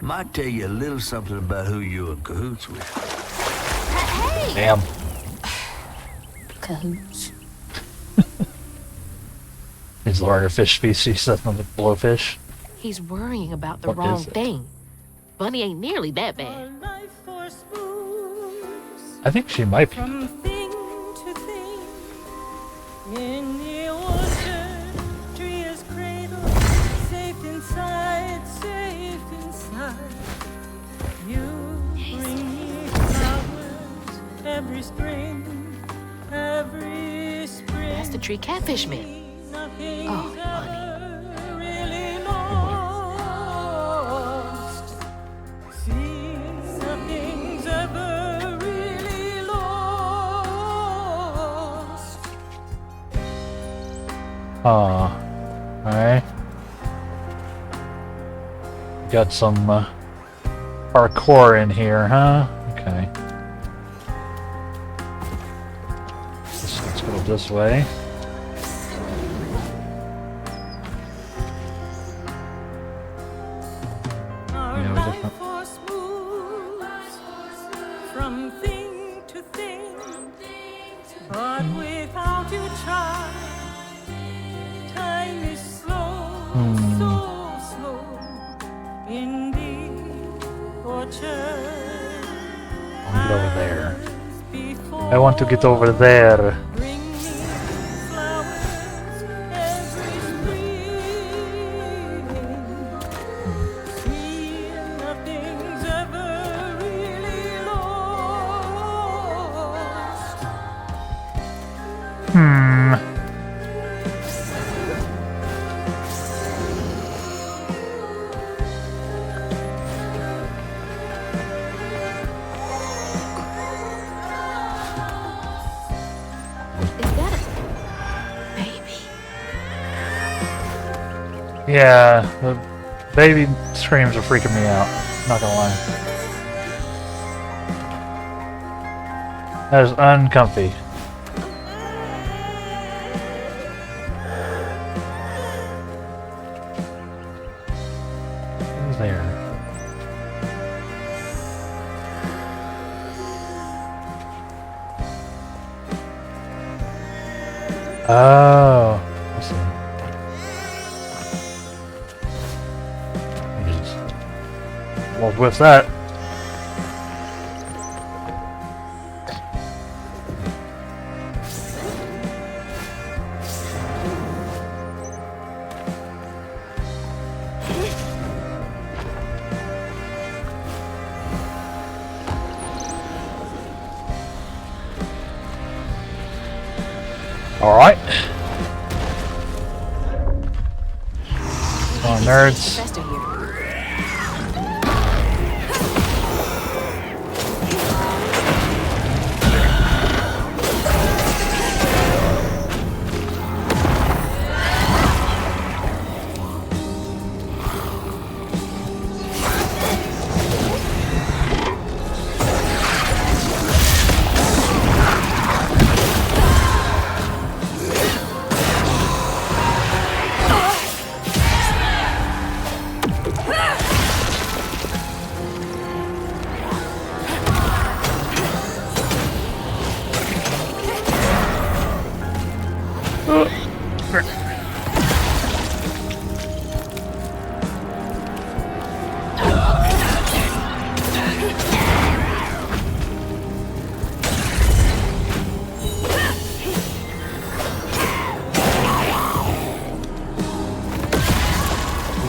Might tell you a little something about who you're in cahoots with. Hey! Damn. Cahoots. He's the larger fish species, that's not the blowfish. He's worrying about the What wrong is it? thing. Bunny ain't nearly that A bad. life for spoons, I think she might be. from thing to thing. In the orchard, tree is cradled, safe inside. You bring me flowers every spring. That's the tree catfish man. Nothing's Oh, Bunny. ever really lost. See, nothing's ever really lost. Alright. Got some parkour in here, huh? Okay. Let's go this way. Our Yeah, we life different. was smooth from thing to thing, but without you try, time is slow, so slow in the orchard. I want to get over there. Before I want to get over there. bring me flowers every spring. See, nothing's ever really lost. Is that a baby? Yeah, the baby screams are freaking me out. Not gonna lie. That is uncomfy. Who's there? Oh, I see. Well, with that. Alright. Come on, nerds. Fester here.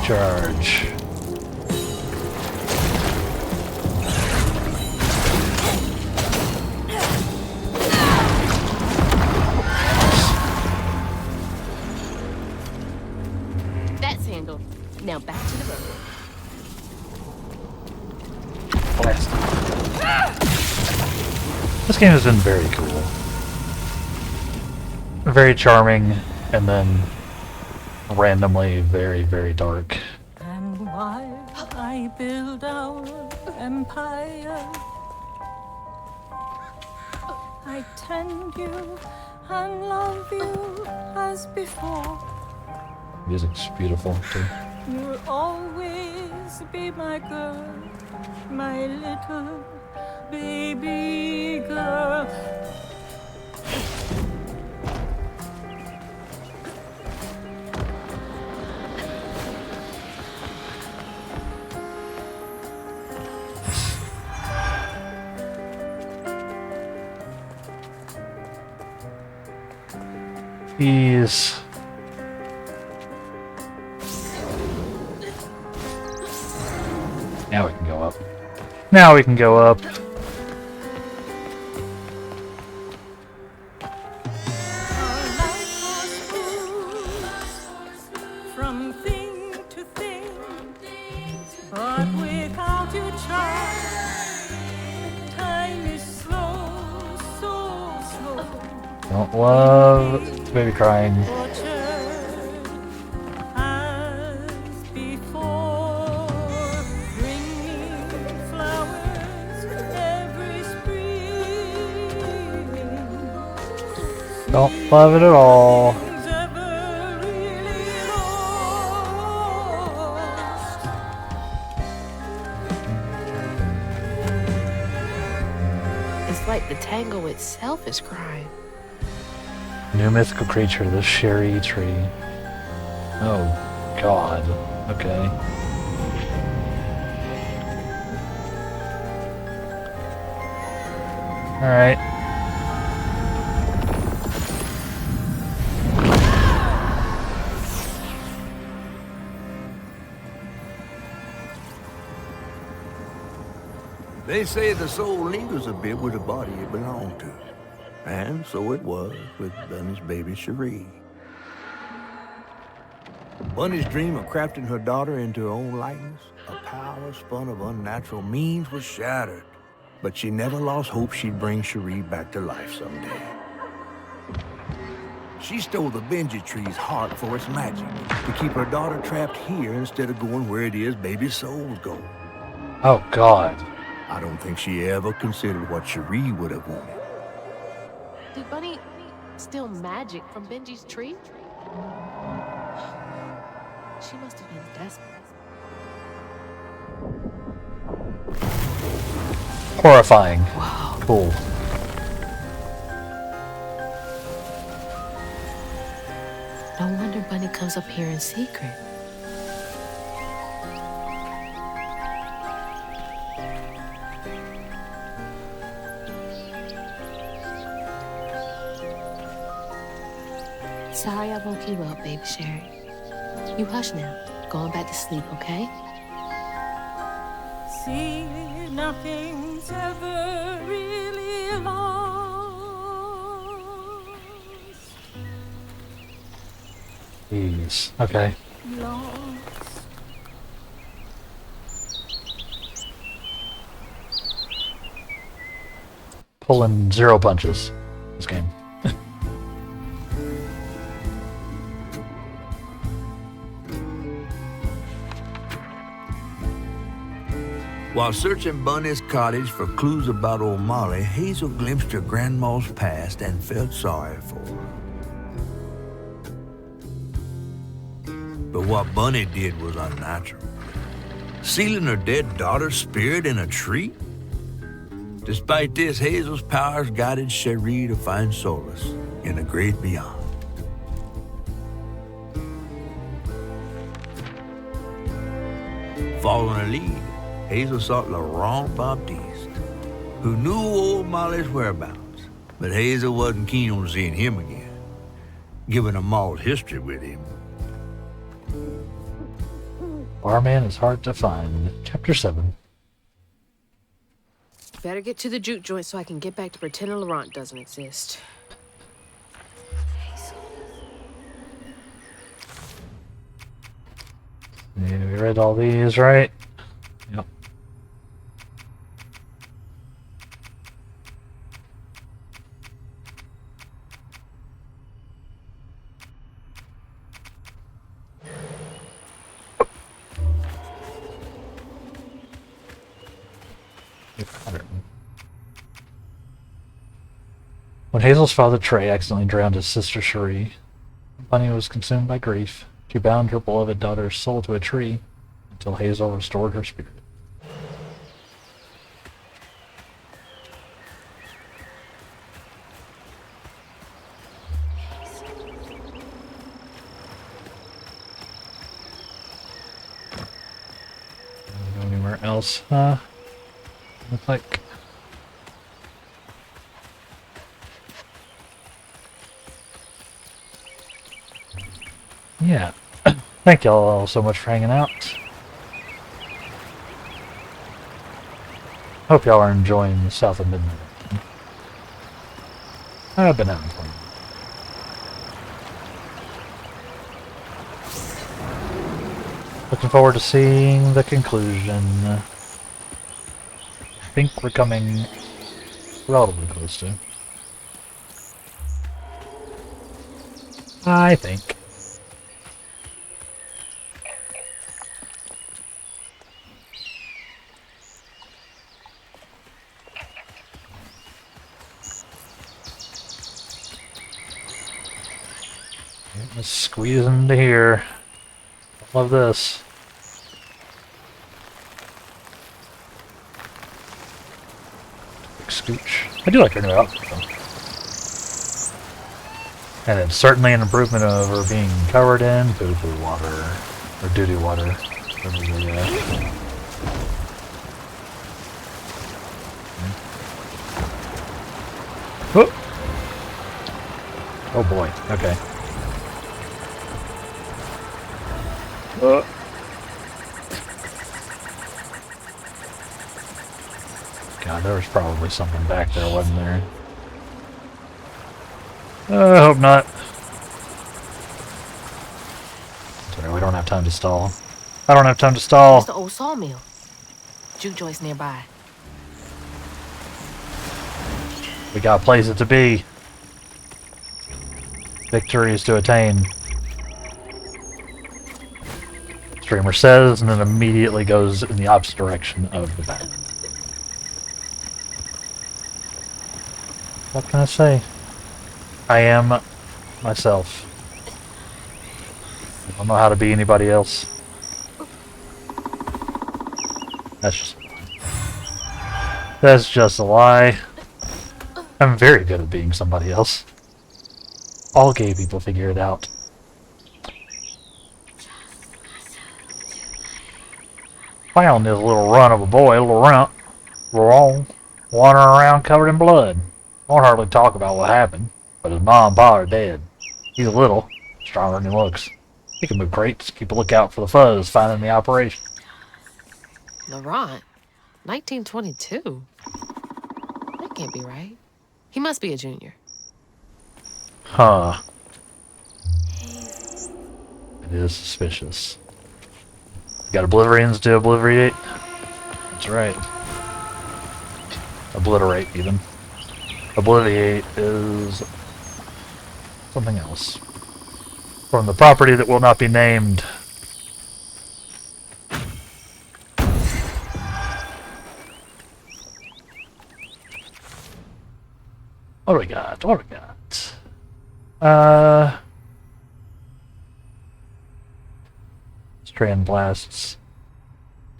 Charge. That's handled. Now back to the road. Blast. This game has been very cool. Very charming, and then randomly very, very dark. And while I build our empire, I tend you and love you as before. Music's beautiful too. You'll always be my girl, my little baby girl. He's now we can go up. Now we can go up. From thing to thing, but without your charm, time is slow, so slow. Don't love baby crying. Orchard as before, bring me flowers every spring. Don't love it at all. Things ever really lost. It's like the tango itself is crying. New mythical creature, the Sherry Tree. Oh, God. Okay. Alright. They say the soul lingers a bit with the body it belonged to. And so it was with Bunny's baby Cherie. Bunny's dream of crafting her daughter into her own likeness, a power spun of unnatural means, was shattered. But she never lost hope she'd bring Cherie back to life someday. She stole the Benji tree's heart for its magic, to keep her daughter trapped here instead of going where it is baby souls go. Oh, God. I don't think she ever considered what Cherie would have wanted. Did Bunny steal magic from Benji's tree? She must have been desperate. Horrifying. Wow. Cool. No wonder Bunny comes up here in secret. Sorry I woke you up, baby Sherry. You hush now. Going back to sleep, okay? See, nothing's ever really lost. Jeez. Okay. lost. Pulling 0 punches. This game. While searching Bunny's cottage for clues about old Molly, Hazel glimpsed her grandma's past and felt sorry for her. But what Bunny did was unnatural. Sealing her dead daughter's spirit in a tree? Despite this, Hazel's powers guided Cherie to find solace in the great beyond. Following her lead, Hazel sought Laurent Baptiste, who knew old Molly's whereabouts, but Hazel wasn't keen on seeing him again, given a mauled history with him. Barman is hard to find. Chapter 7. Better get to the juke joint so I can get back to pretending Laurent doesn't exist. Yeah, we read all these, right? Yep. When Hazel's father Trey accidentally drowned his sister Cherie, Bunny was consumed by grief. She bound her beloved daughter's soul to a tree until Hazel restored her spirit. Don't go anywhere else, huh? Looks like. Yeah. Thank y'all all so much for hanging out. Hope y'all are enjoying the South of Midnight. I've been having fun. Looking forward to seeing the conclusion. I think we're coming relatively close to. I think. Let's squeeze into here. Love this. Big scooch. I do like her new outfit though. And it's certainly an improvement over being covered in poo-poo water. Or doo-doo water. Oh boy, okay. God, there was probably something back there, wasn't there? I hope not. Sorry, we don't have time to stall. I don't have time to stall. It's the old sawmill. Juke joint's nearby. We got places to be. Victory is to attain. Streamer says, and then immediately goes in the opposite direction of the battle. What can I say? I am myself. I don't know how to be anybody else. That's just a lie. That's just a lie. I'm very good at being somebody else. All gay people figure it out. Found this little runt of a boy, Laurent, wandering around covered in blood. Won't hardly talk about what happened, but his mom and pa are dead. He's a little, stronger than he looks. He can move crates, keep a lookout for the fuzz finding the operation. Laurent? 1922? That can't be right. He must be a junior. Huh. It is suspicious. Got oblivions to obliviate? That's right. Obliterate, even. Obliviate is something else. From the property that will not be named. What do we got? What do we got? Strand blasts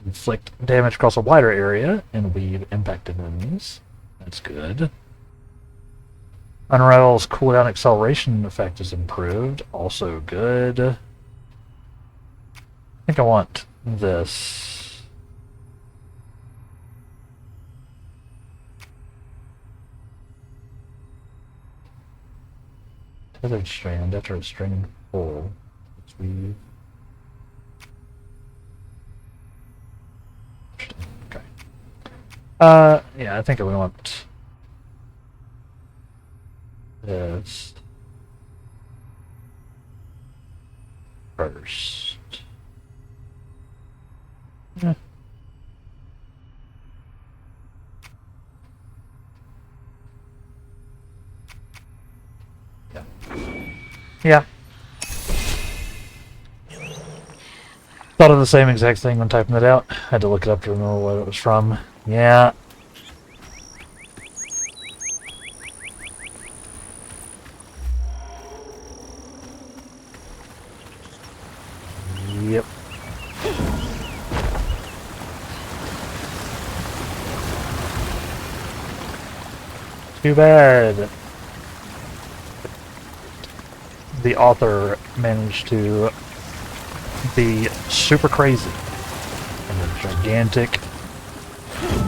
inflict damage across a wider area and weave impacted enemies. That's good. Unravel's cooldown acceleration effect is improved. Also good. I think I want this. Tethered strand after a string full. Let's weave. Okay. Yeah, I think we want this first. Yeah. Yeah. Thought of the same exact thing when typing it out. Had to look it up to remember what it was from. Yeah. Yep. Too bad. The author managed to be super crazy and a gigantic,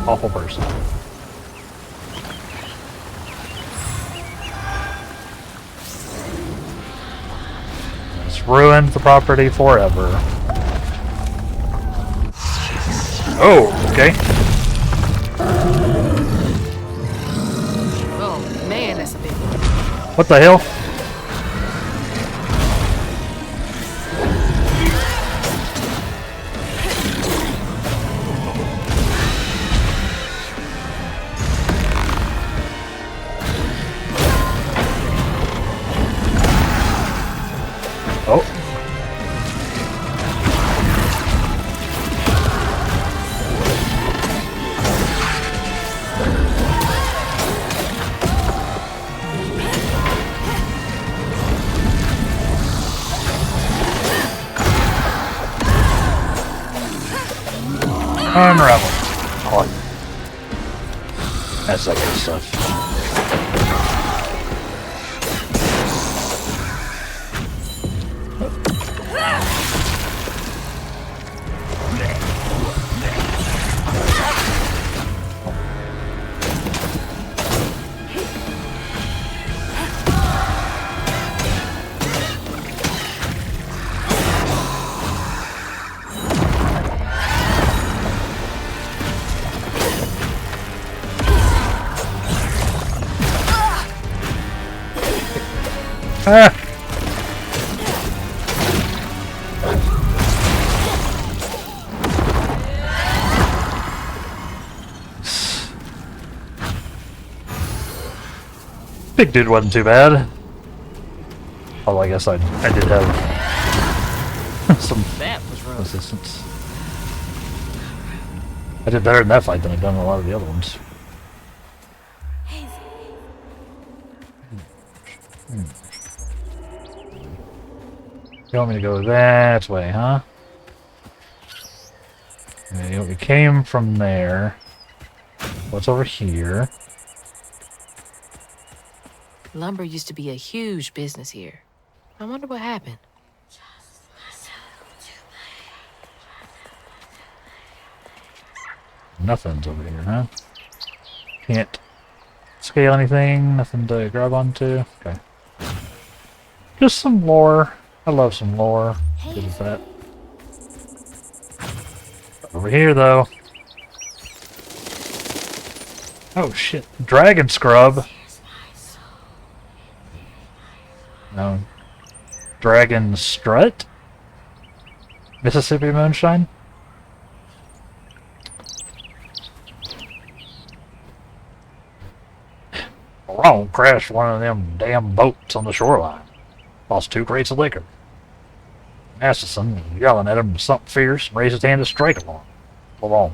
awful person. It's ruined the property forever. Oh, okay. Oh man, that's a big one. What the hell? Oh. Unravel. Oh. That's that good stuff. Ah. Big dude wasn't too bad. Although I guess I did have some resistance. I did better in that fight than I've done in a lot of the other ones. You want me to go that way, huh? Okay, we came from there. What's over here? Lumber used to be a huge business here. I wonder what happened. Nothing's over here, huh? Can't scale anything, nothing to grab onto. Okay. Just some lore. I love some lore. Good as that. Over here, though. Oh shit. Dragon scrub. No. Dragon strut? Mississippi moonshine? Wrong crashed one of them damn boats on the shoreline. Lost 2 crates of liquor. Masterson was yelling at him something fierce and raised his hand to strike him on. Lalone.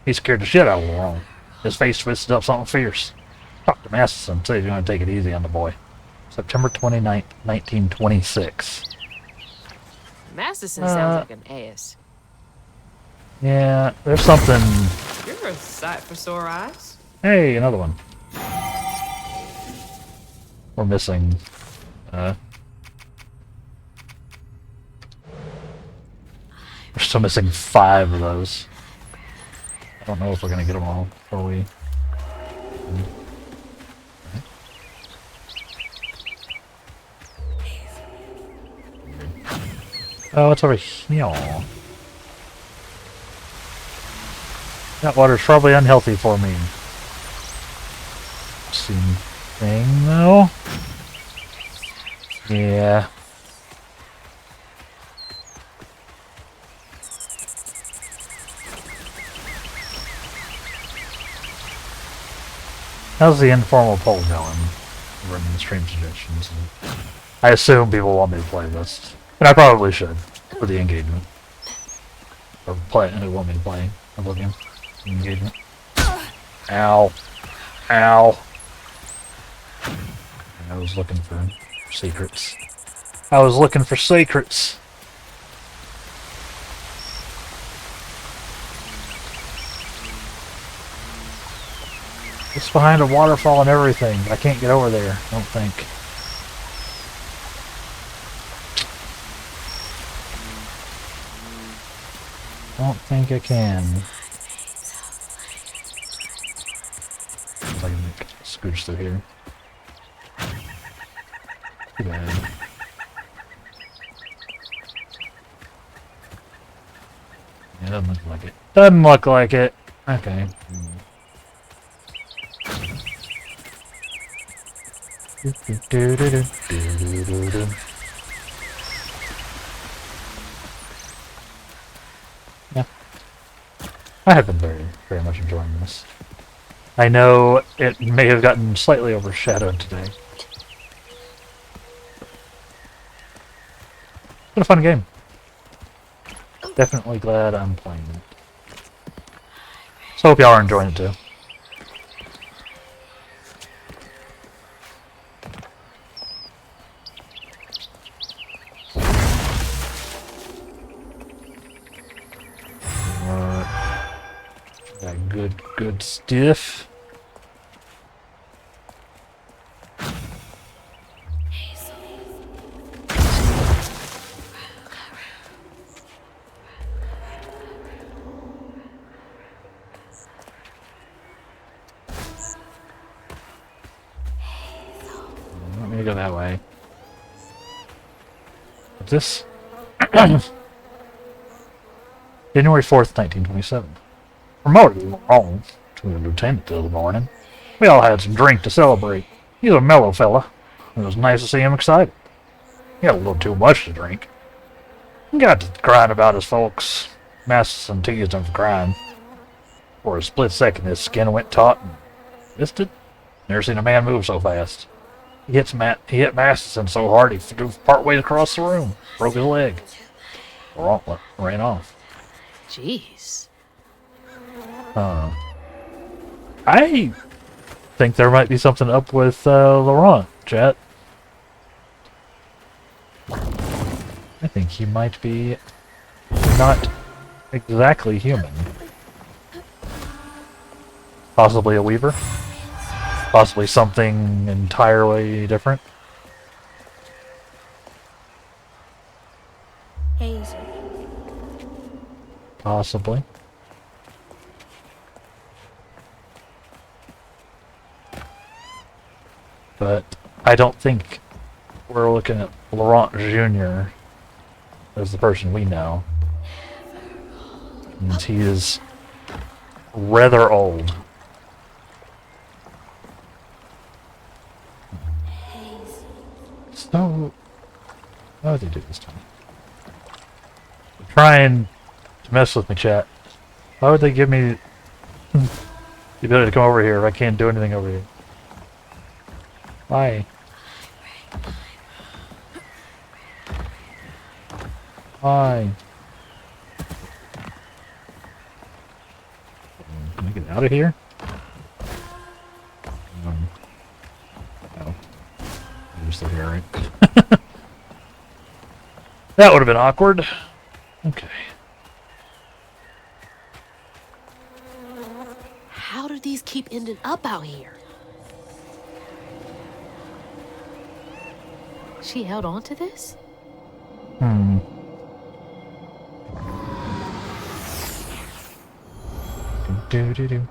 He scared the shit out of Lalone. His face twisted up something fierce. Talked to Masterson, said he's going to take it easy on the boy. September 29th, 1926. Masterson sounds like an ass. Yeah, there's something... You're a sight for sore eyes. Hey, another one. We're missing... We're still missing 5 of those. I don't know if we're going to get them all before we... Oh, it's over here. That water's probably unhealthy for me. Same thing, though. Yeah. How's the informal poll going? Running the stream suggestions. I assume people want me to play this. And I probably should, for the engagement. Or play who want me to play Oblivion. Engagement. Ow. Ow. I was looking for secrets. I was looking for secrets. It's behind a waterfall and everything. I can't get over there, I don't think. Don't think I can. If I can scooch through here. Too bad. Yeah, doesn't look like it. Doesn't look like it. Okay. Yeah. I have been very much enjoying this. I know it may have gotten slightly overshadowed today. It's been a fun game. Definitely glad I'm playing it. So hope y'all are enjoying it too. That good stiff. Want me to go that way? What's this? January 4th, 1927. Promoted wrong to a lieutenant the other morning. We all had some drink to celebrate. He's a mellow fella. It was nice to see him excited. He had a little too much to drink. He got to crying about his folks. Masterson teased him for crying. For a split second, his skin went taut and twisted. Never seen a man move so fast. He hit Masterson so hard he flew partway across the room, broke his leg. Laurent ran off. Jeez. I think there might be something up with Laurent, chat. I think he might be not exactly human. Possibly a weaver. Possibly something entirely different. Hazel. Possibly. But I don't think we're looking at Laurent Jr. as the person we know. And he is rather old. So, what did they do this time? trying to mess with me, chat. Why would they give me the ability to come over here if I can't do anything over here? Why? Why? Can I get out of here? No. I'm still here, right? That would have been awkward. Okay. How do these keep ending up out here? She held on to this? Hmm. Do.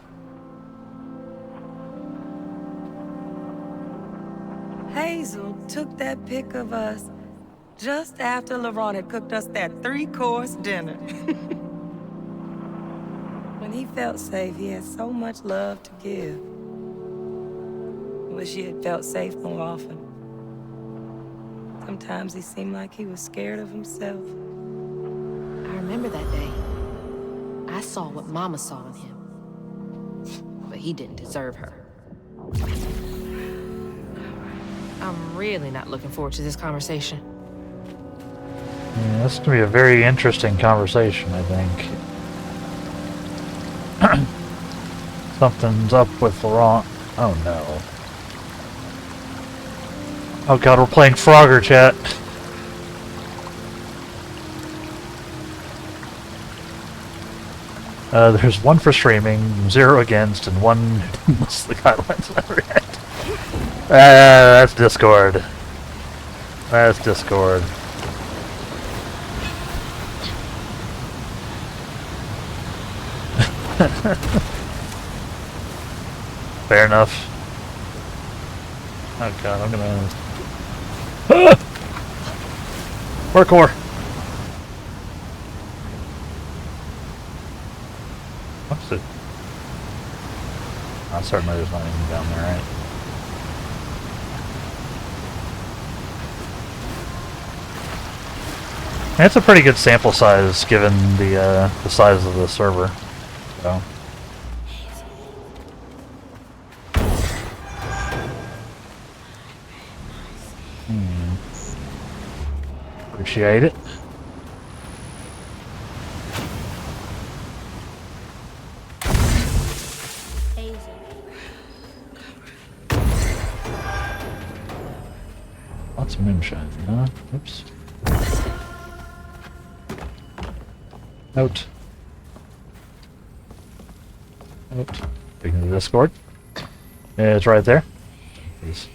Hazel took that pic of us just after LaRon had cooked us that 3-course dinner. When he felt safe, he had so much love to give. Wish he had felt safe more often. Sometimes he seemed like he was scared of himself. I remember that day. I saw what Mama saw in him. But he didn't deserve her. I'm really not looking forward to this conversation. Yeah, this is going to be a very interesting conversation, I think. Something's up with Laurent. Oh no. Oh god, we're playing Frogger, chat. There's 1 for streaming, 0 against, and 1 unless the guidelines never react. That's Discord. That's Discord. Fair enough. Oh god, I'm gonna... Parkour! What's it? Oh, certainly there's not anything down there, right? It's a pretty good sample size given the size of the server. So. Appreciate it. Lots of moonshine, huh? Oops. Note. Note. Taking the Discord. Yeah, it's right there. Please.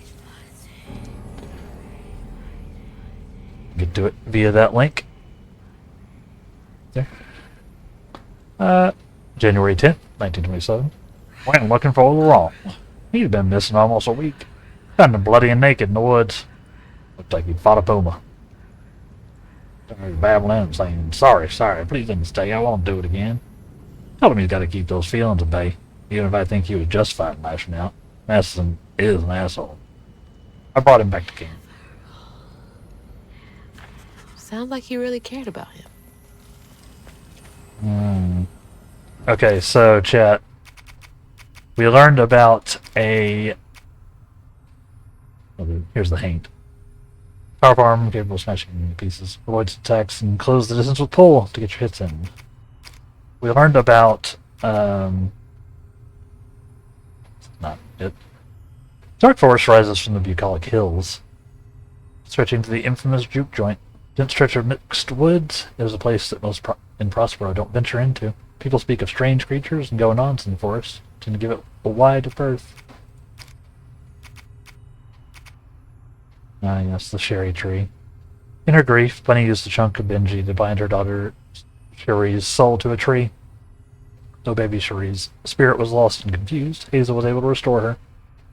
Get to it via that link. There. January 10th, 1927. Went looking for Laurent. He's been missing almost a week. Found him bloody and naked in the woods. Looked like he'd fought a puma. Started babbling and saying, sorry, please don't stay. I won't do it again. Told him he's got to keep those feelings at bay, even if I think he was justified in lashing out. Madison is an asshole. I brought him back to camp. Sounds like he really cared about him. Okay, so chat. We learned about a... Here's the hint. Power arm capable of smashing into pieces. Avoids attacks and close the distance with pull to get your hits in. We learned about... not it. Dark Forest rises from the bucolic hills, stretching to the infamous juke joint. Dense stretch of mixed woods. It is a place that most in Prospero don't venture into. People speak of strange creatures and goings-on in the forest, tend to give it a wide berth. Ah, yes, the cherry tree. In her grief, Bunny used a chunk of Benji to bind her daughter Cherie's soul to a tree. Though baby Cherie's spirit was lost and confused, Hazel was able to restore her,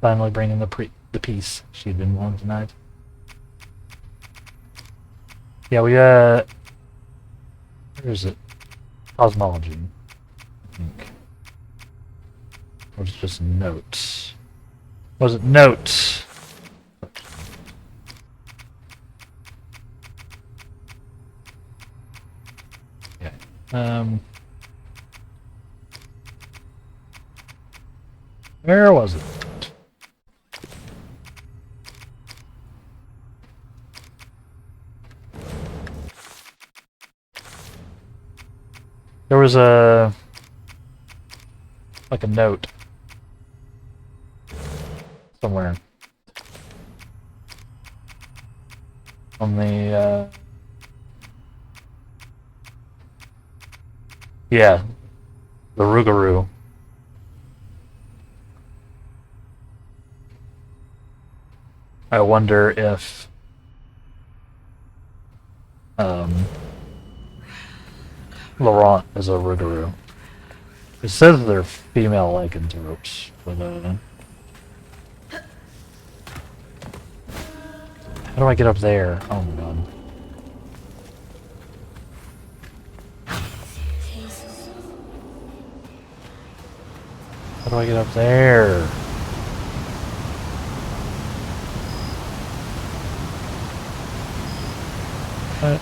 finally bringing the peace she'd been long denied. Yeah, we, where is it? Cosmology, I think. Or was it just notes? Was it notes? Where was it? There was a like a note somewhere on the yeah, the Rougarou. I wonder if Laurent is a Rougarou. It says they're female lycanthropes, but how do I get up there? Oh my god. How do I get up there? What?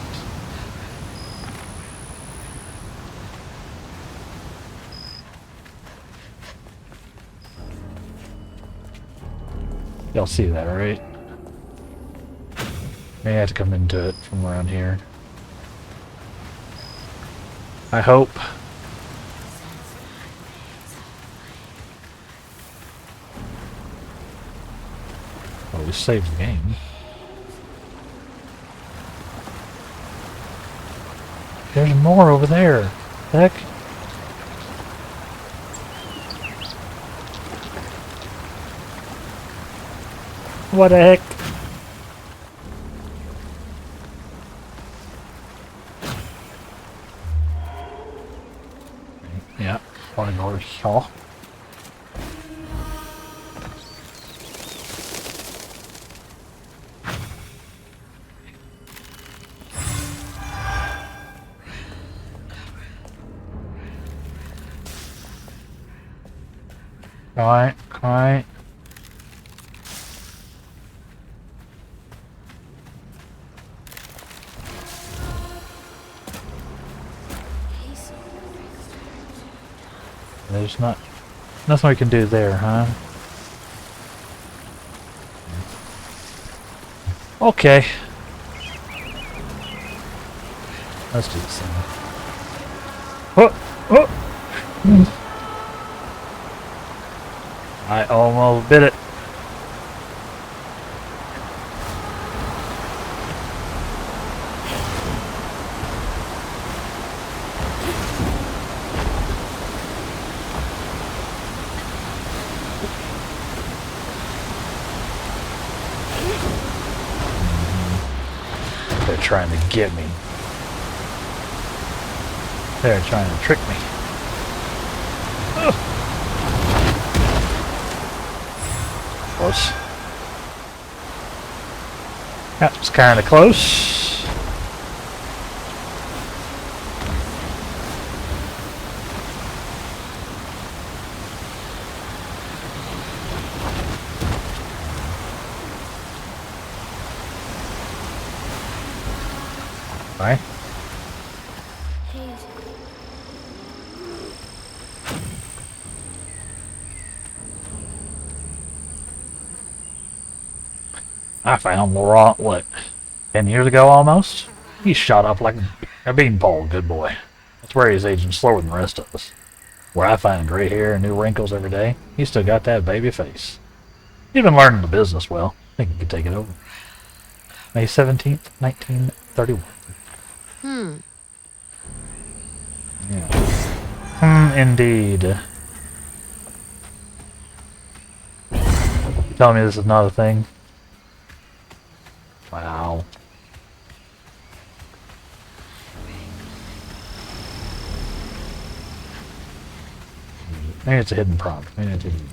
Y'all see that, right? May I have to come into it from around here. I hope. Well, we saved the game. There's more over there. Heck. What the heck? Yeah, want to go over here. Right. There's nothing we can do there, huh? Okay. Let's do this thing. Oh! I almost bit it. They're trying to get me. They're trying to trick me. Ugh. Close. That was kind of close. Right. I found Laurent, what, 10 years ago almost? He shot up like a beanpole, good boy. That's where he's aging slower than the rest of us. Where I find gray hair and new wrinkles every day, he's still got that baby face. He's been learning the business well. I think he could take it over. May 17th, 1931. Yeah. Indeed. You telling me this is not a thing? Wow. Maybe it's a hidden prompt. Maybe it's a hidden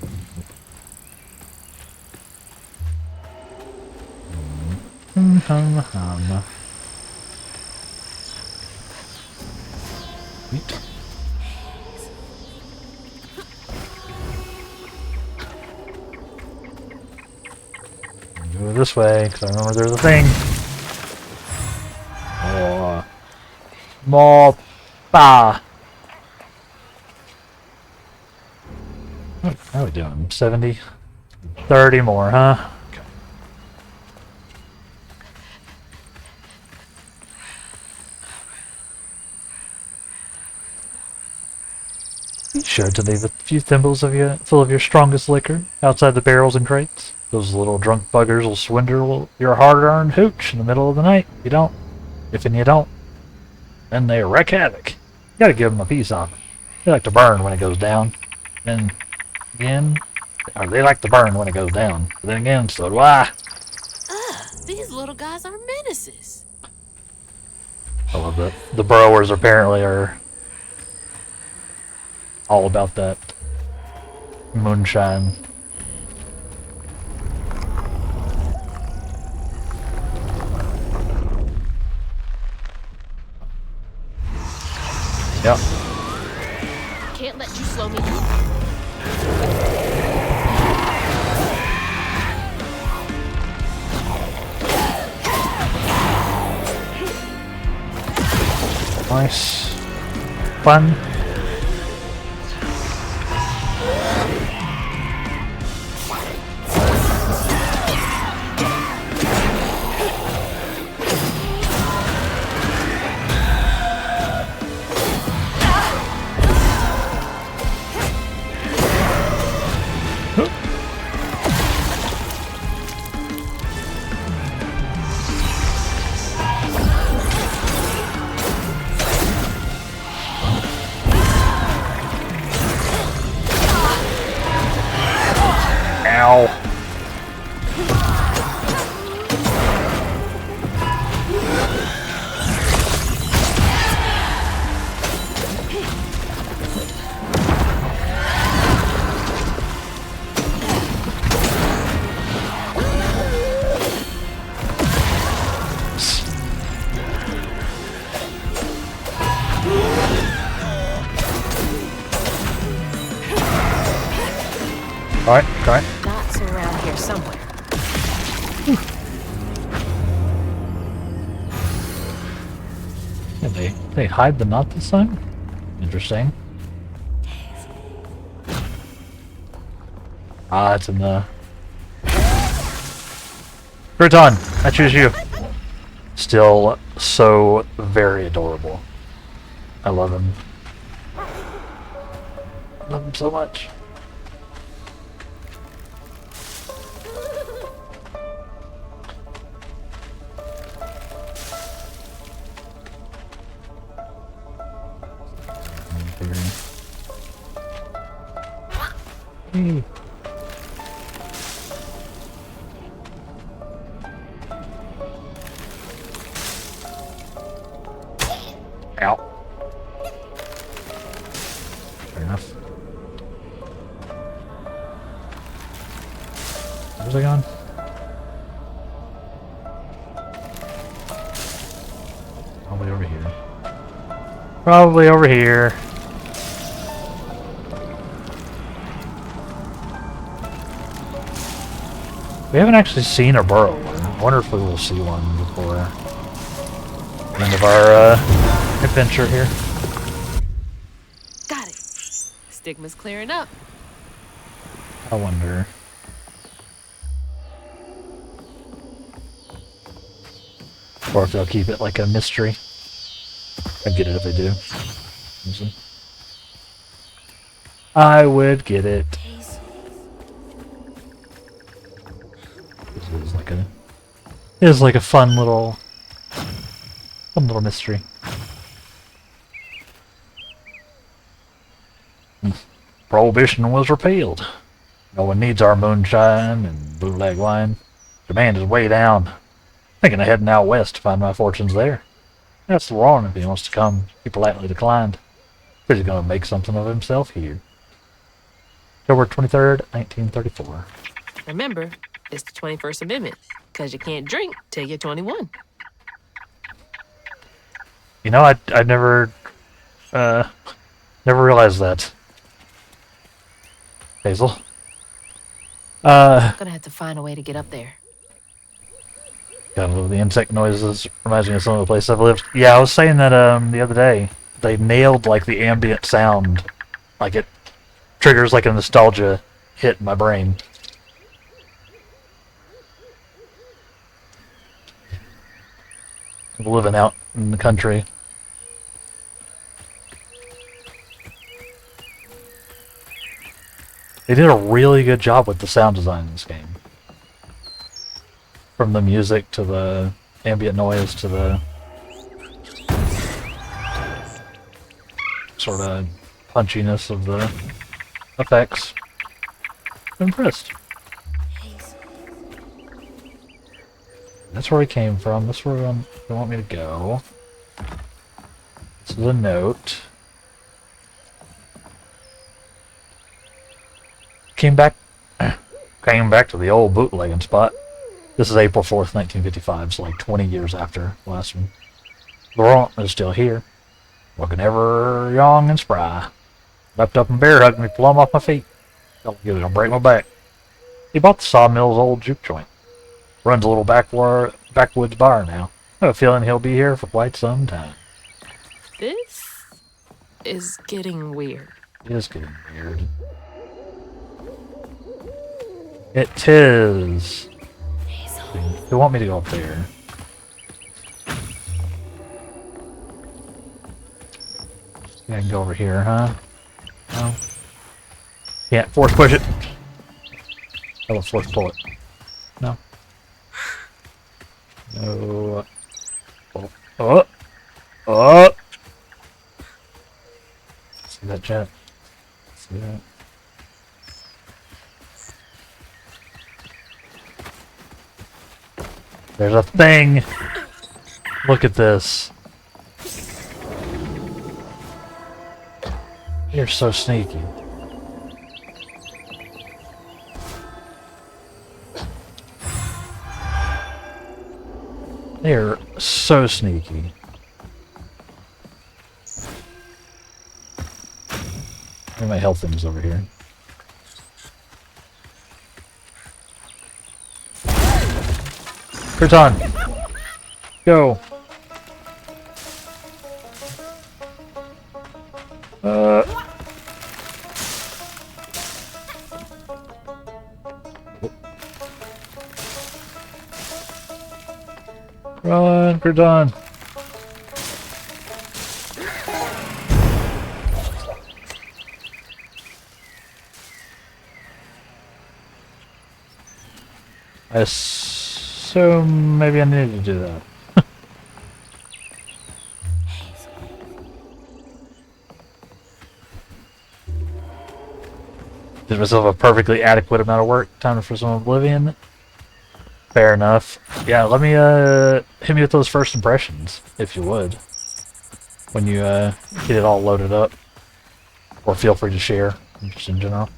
Neat. Go this way, because I remember there's a thing. Oh. Mob. Bah! How are we doing? 70? 30 more, huh? Okay. Be sure to leave a few thimbles of full of your strongest liquor outside the barrels and crates. Those little drunk buggers will swindle your hard-earned hooch in the middle of the night. If you don't, then they wreak havoc. You gotta give them a piece of it. They like to burn when it goes down. Then again, or they like to burn when it goes down. But then again, so do I. These little guys are menaces. I love that. The burrowers apparently are all about that moonshine. Yep. Can't let you slow me down. Nice. Fun. Ow. Alright, alright. Knots around here somewhere. Yeah, they hide the knot this time? Interesting. Ah, it's in the... Crouton, I choose you. Still so very adorable. I love him. Love him so much. Hey. Ow. Fair enough. Where's it gone? Probably over here. Probably over here. We haven't actually seen a burrow one. I wonder if we will see one before the end of our adventure here. Got it. Stigma's clearing up. I wonder. Or if they'll keep it like a mystery. I'd get it if they do. I would get it. It is like a fun little mystery. Prohibition was repealed. No one needs our moonshine and bootleg wine. Demand is way down. Thinking of heading out west to find my fortunes there. That's the wrong if he wants to come. He politely declined. But he's going to make something of himself here. October 23rd, 1934. Remember, it's the 21st Amendment, because you can't drink till you're 21. You know, I never realized that. Hazel. I'm gonna have to find a way to get up there. Gotta love the insect noises. Reminds me of some of the places I've lived. Yeah, I was saying that the other day they nailed like the ambient sound. Like it triggers like a nostalgia hit in my brain. Living out in the country. They did a really good job with the sound design in this game. From the music to the ambient noise to the sort of punchiness of the effects. I'm impressed. That's where we came from. That's where they want me to go. This is a note. Came back to the old bootlegging spot. This is April 4th, 1955, so like 20 years after the last one. Laurent is still here, looking ever young and spry. Wrapped up and bear hugged me plumb off my feet. Felt like it was gonna break my back. He bought the Sawmill's old juke joint. Runs a little backwoods bar now. I have a feeling he'll be here for quite some time. This is getting weird. It is getting weird. It is. They want me to go up there. Yeah, I can go over here, huh? No. Can't force push it. I will force pull it. No. No. Oh! See that, Jet? See that? There's a thing! Look at this. You're so sneaky. They're so sneaky. Where are my health things over here? Kryton! Go! Run, Kryton! I assume maybe I need to do that. Did myself a perfectly adequate amount of work. Time for some Oblivion. Fair enough. Yeah, let me hit me with those first impressions, if you would. When you get it all loaded up. Or feel free to share, just in general.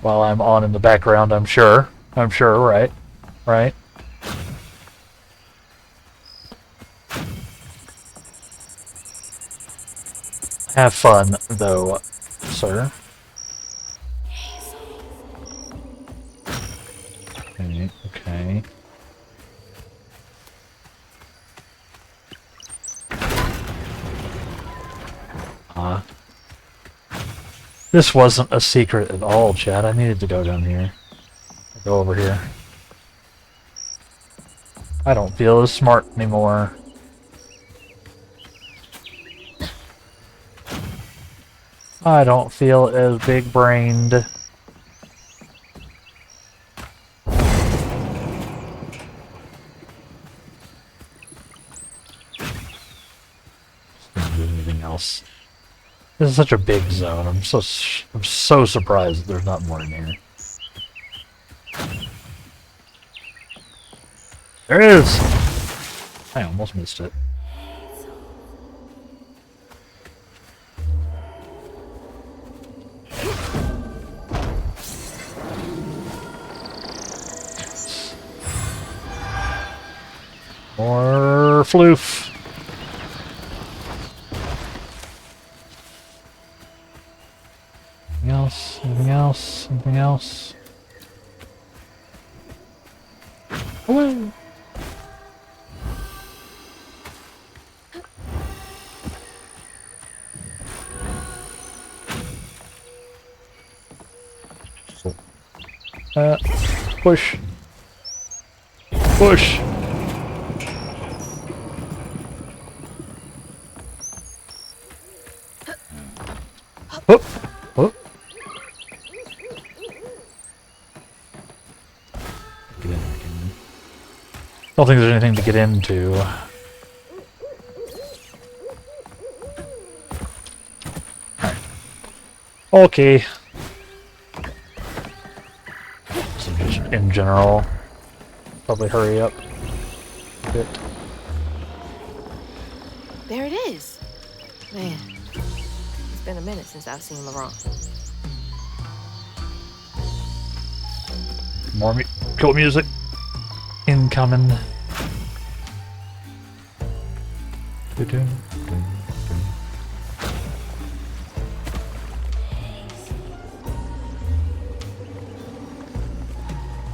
While I'm on in the background, I'm sure. I'm sure, right? Right? Have fun, though, sir. Okay, okay. This wasn't a secret at all, Chad. I needed to go down here. Go over here. I don't feel as smart anymore. I don't feel as big-brained. Anything else? This is such a big zone. I'm so surprised that there's not more in here. There is. I almost missed it. More floof. Anything else? Anything else? Anything else? Away. Push. Push. Whoop. Whoop. Get in. Don't think there's anything to get into. Alright. Okay. So just in general, probably hurry up a bit. There it is. Man, it's been a minute since I've seen Laurent. More cool music incoming.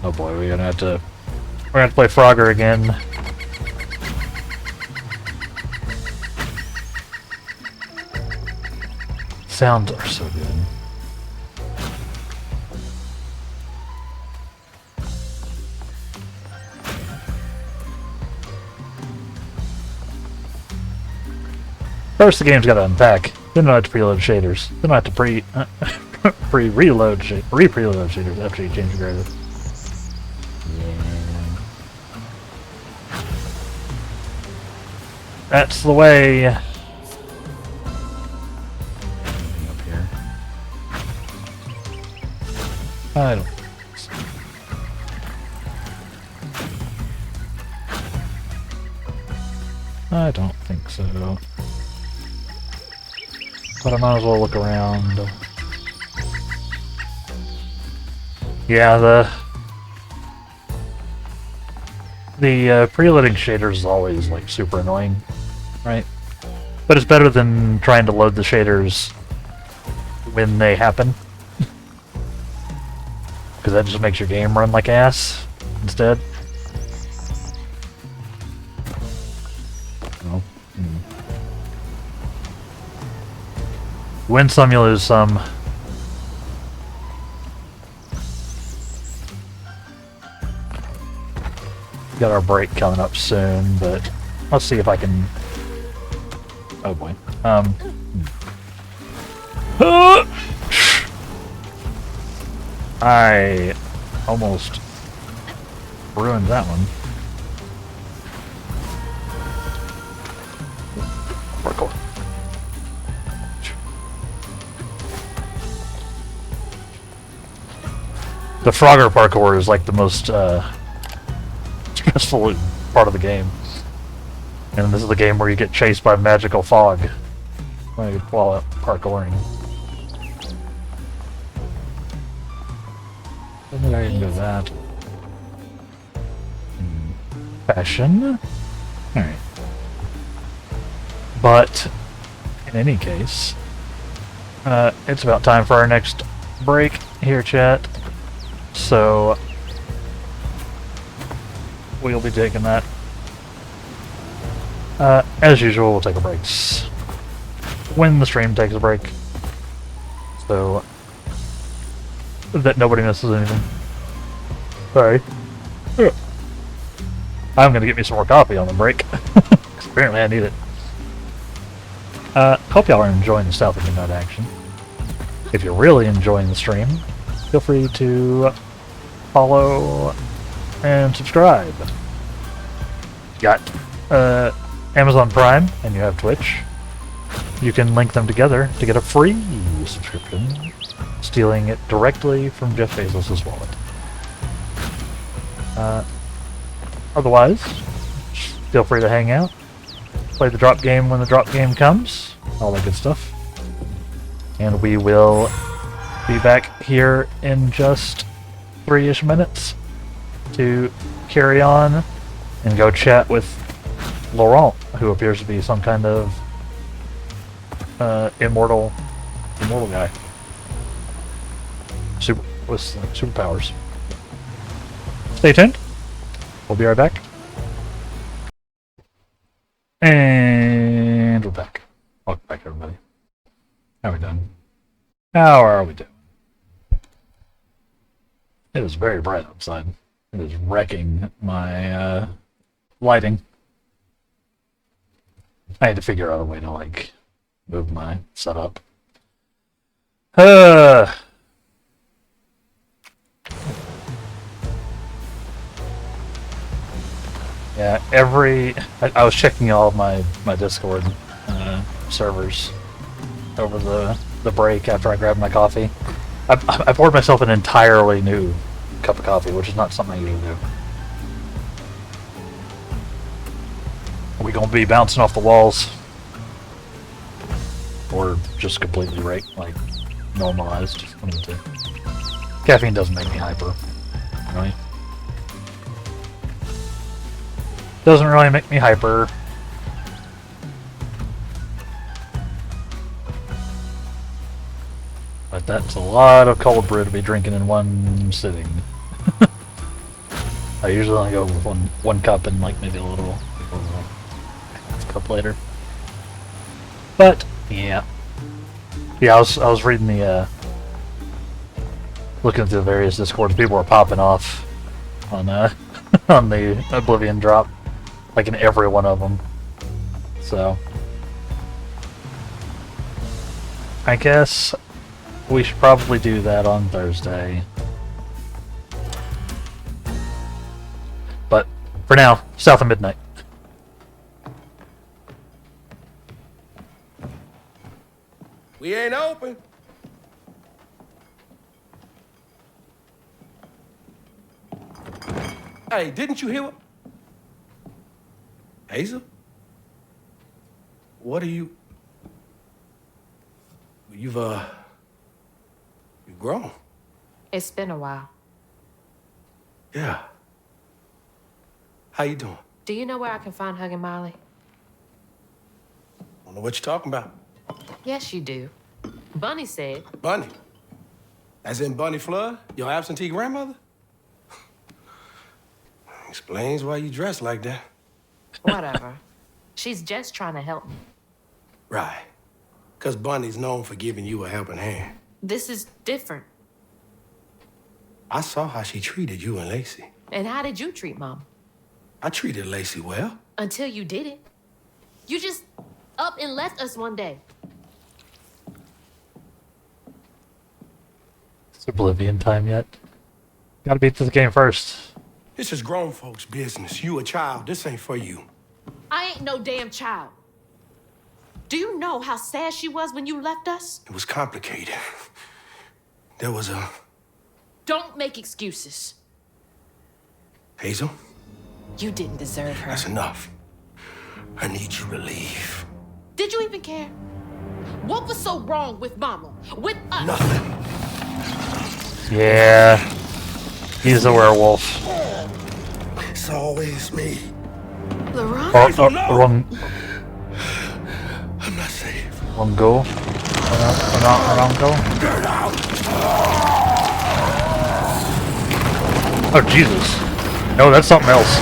Oh boy, we're gonna have to play Frogger again. Sounds are so good. First, the game's got to unpack. Then I have to preload shaders. Then I have to reload shaders after you change the graphics. Yeah. That's the way. Up here. I don't. I don't think so. But I might as well look around. Yeah, the preloading shaders is always like super annoying, right? But it's better than trying to load the shaders when they happen, because that just makes your game run like ass instead. Oh. Win some, you lose some. Got our break coming up soon, but let's see if I can. Oh boy. I almost ruined that one. Parkour. The Frogger parkour is like the most stressful part of the game. And this is the game where you get chased by magical fog while parkouring. I think I can do that. Fashion. Alright. But, in any case, it's about time for our next break here, chat. So, we'll be taking that. As usual, we'll take a break when the stream takes a break, so that nobody misses anything. Sorry. I'm gonna get me some more coffee on the break, because apparently I need it. Hope y'all are enjoying the South of Midnight action. If you're really enjoying the stream, feel free to follow and subscribe. Got Amazon Prime and you have Twitch. You can link them together to get a free subscription, stealing it directly from Jeff Bezos' wallet. Otherwise, feel free to hang out, play the drop game when the drop game comes, all that good stuff. And we will be back here in just 3-ish minutes to carry on and go chat with Laurent, who appears to be some kind of immortal guy. With superpowers. Stay tuned. We'll be right back. And we're back. Welcome back, everybody. How are we doing? How are we doing? It is very bright outside. It is wrecking my lighting. I had to figure out a way to like move my setup. Yeah, I was checking all of my Discord servers over the break after I grabbed my coffee. I poured myself an entirely new cup of coffee, which is not something I usually do. Are we gonna be bouncing off the walls? Or just completely like normalized? I need to. Caffeine doesn't make me hyper. Really? Doesn't really make me hyper. But that's a lot of cold brew to be drinking in one sitting. I usually only go with one cup and like maybe a little cup later. But yeah, I was reading the looking through the various Discords. People were popping off on on the Oblivion drop, like in every one of them. So I guess we should probably do that on Thursday. But for now, south of midnight. We ain't open. Hey, didn't you hear what? Hazel? What are you? You've grown. It's been a while. Yeah. How you doing? Do you know where I can find Huggin' Molly? Don't know what you're talking about. Yes, you do. Bunny said. Bunny. As in Bunny Flood, your absentee grandmother? Explains why you dress like that. Whatever. She's just trying to help me. Right. 'Cause Bunny's known for giving you a helping hand. This is different. I saw how she treated you and Lacey. And how did you treat Mom? I treated Lacey well. Until you didn't. You just up and left us one day. It's Oblivion time yet? Gotta beat the game first. This is grown folks' business. You a child. This ain't for you. I ain't no damn child. Do you know how sad she was when you left us? It was complicated. There was a... Don't make excuses. Hazel, You didn't deserve her. that's enough. I need you to leave. Did you even care? What was so wrong with Mama? With us? Nothing. Yeah. He's a werewolf. It's always me. LaRon? Wrong I'm not safe. go. Wrong go. Get out! Oh Jesus. No, that's something else.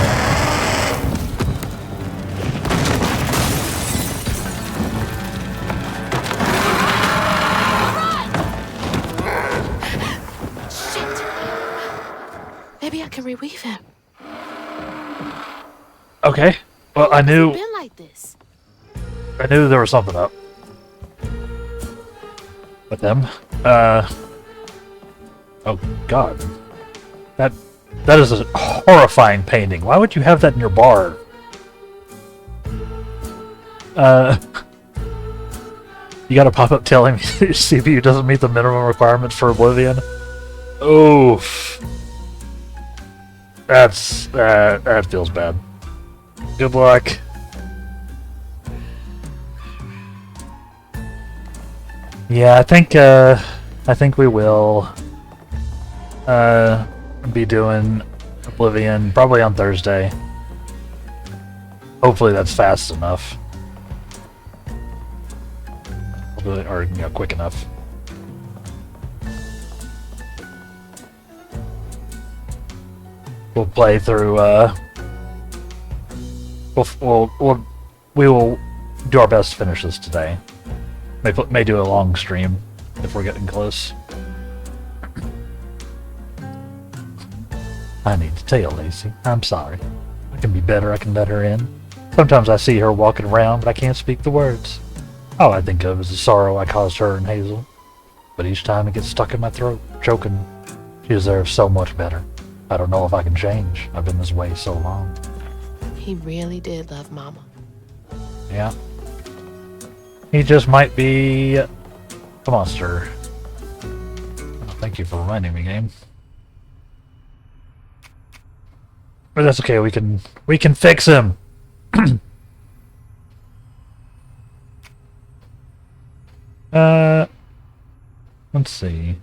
Shit. Maybe I can reweave him. Okay. Well, I knew Been like this. there was something up with them. Oh God. That is a horrifying painting. Why would you have that in your bar? You got a pop-up telling me your CPU doesn't meet the minimum requirements for Oblivion. Oof. That feels bad. Good luck. Yeah, I think we will be doing Oblivion probably on Thursday. Hopefully that's fast enough. We'll do it, or quick enough. We'll play through. We will do our best to finish this today. May do a long stream if we're getting close. I need to tell Lacey. I'm sorry. I can be better. I can let her in. Sometimes I see her walking around, but I can't speak the words. All I think of is the sorrow I caused her and Hazel. But each time it gets stuck in my throat, choking. She deserves so much better. I don't know if I can change. I've been this way so long. He really did love Mama. Yeah. He just might be a monster. Oh, thank you for reminding me, game. But that's okay. We can fix him. Let's see.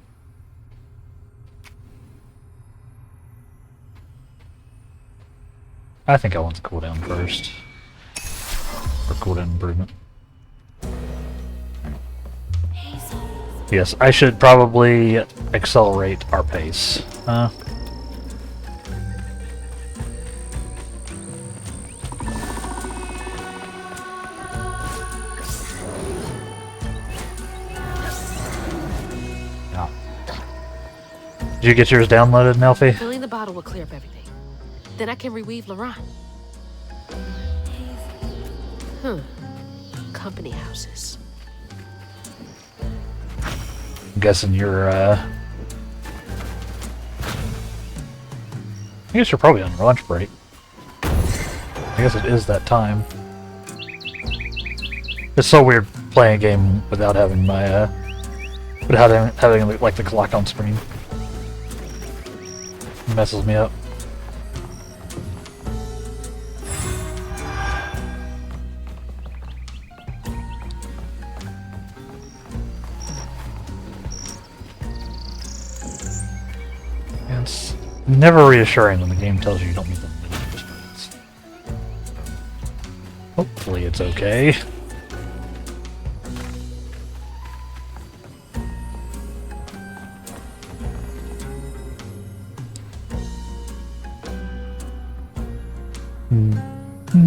I think I want the cooldown first. Or cooldown improvement. Yes, I should probably accelerate our pace. Yeah. Did you get yours downloaded, Nelfie? Filling the bottle will clear up everything. Then I can reweave Laurent. Company houses. I'm guessing you're, I guess you're probably on your lunch break. I guess it is that time. It's so weird playing a game without having my, without having like the clock on screen. It messes me up. It's never reassuring when the game tells you don't need them. Hopefully it's okay.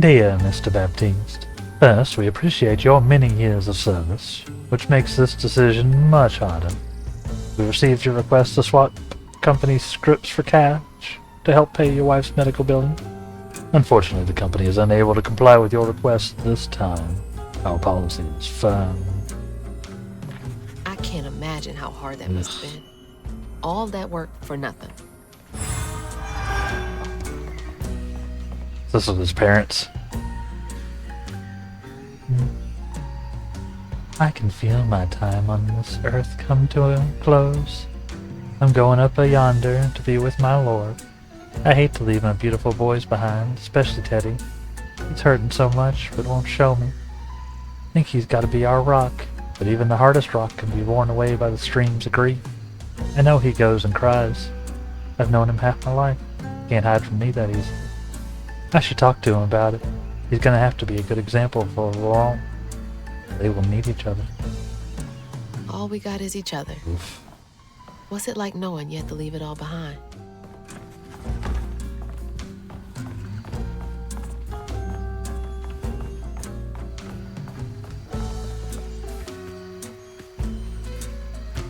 Dear Mr. Baptiste, first we appreciate your many years of service, which makes this decision much harder. We received your request to swap company scripts for cash to help pay your wife's medical billing. Unfortunately, the company is unable to comply with your request this time. Our policy is firm. I can't imagine how hard that must have been. All that work for nothing. This is his parents. I can feel my time on this earth come to a close. I'm going up yonder to be with my Lord. I hate to leave my beautiful boys behind, especially Teddy. He's hurting so much, but won't show me. I think he's got to be our rock, but even the hardest rock can be worn away by the streams of grief. I know he goes and cries. I've known him half my life. Can't hide from me that easy. I should talk to him about it. He's gonna have to be a good example for Laurent. They will need each other. All we got is each other. Oof. What's it like knowing you have to leave it all behind?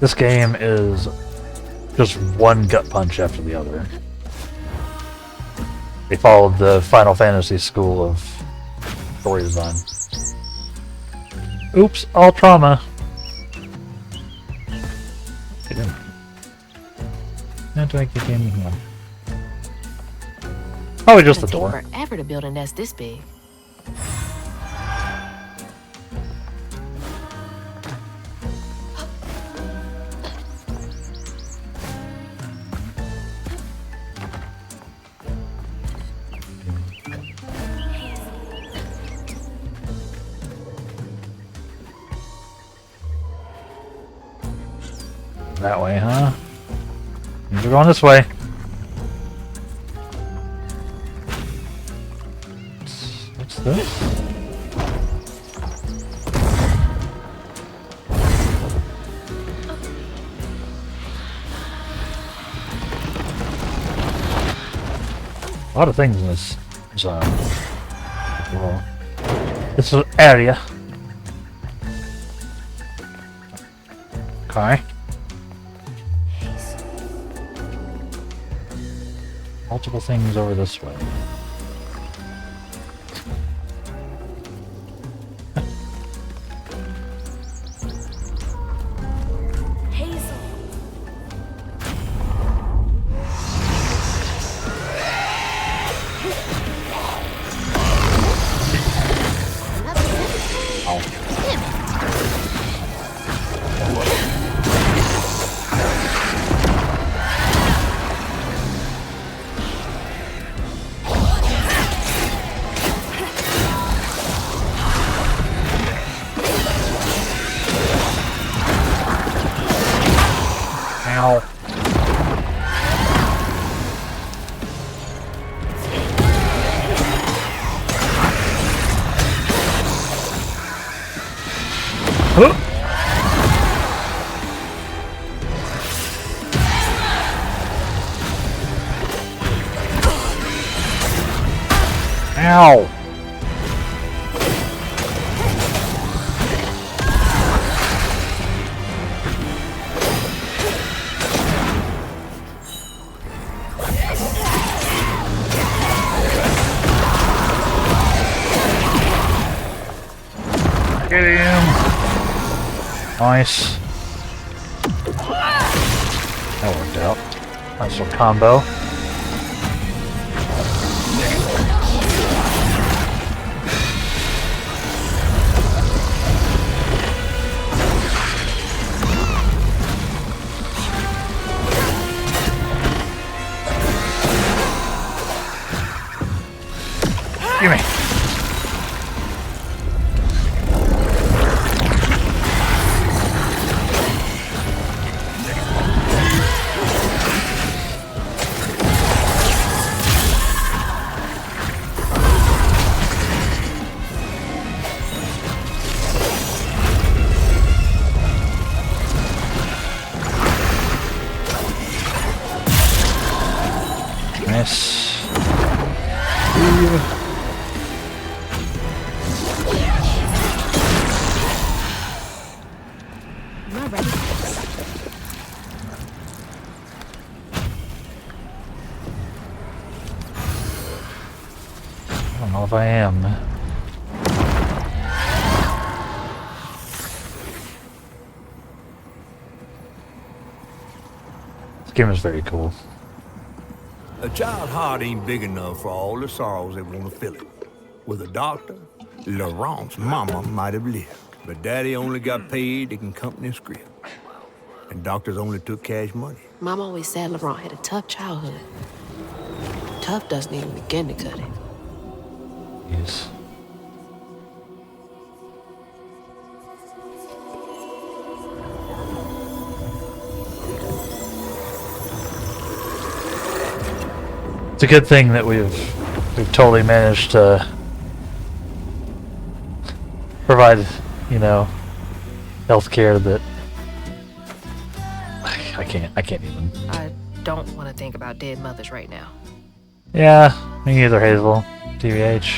This game is just one gut punch after the other. They followed the Final Fantasy school of story design. Oops, all trauma. How do I get in here? Probably just the It'll door. take forever to build a nest this big. That way, huh? We're going this way. What's this? A lot of things in this zone. This area. Okay. Multiple things over this way. Ow. Huh? Ow. Get him! Nice. That worked out. Nice little combo. Gimme. Nice. Am I ready for this? I don't know if I am. This game is very cool. A child's heart ain't big enough for all the sorrows that want to fill it. With a doctor, Laurent's mama might have lived. But Daddy only got paid taking company script. And doctors only took cash money. Mom always said Laurent had a tough childhood. Tough doesn't even begin to cut it. Yes. It's a good thing that we've totally managed to provide, you know, healthcare that I can't even. I don't want to think about dead mothers right now. Yeah, me either, Hazel. TBH.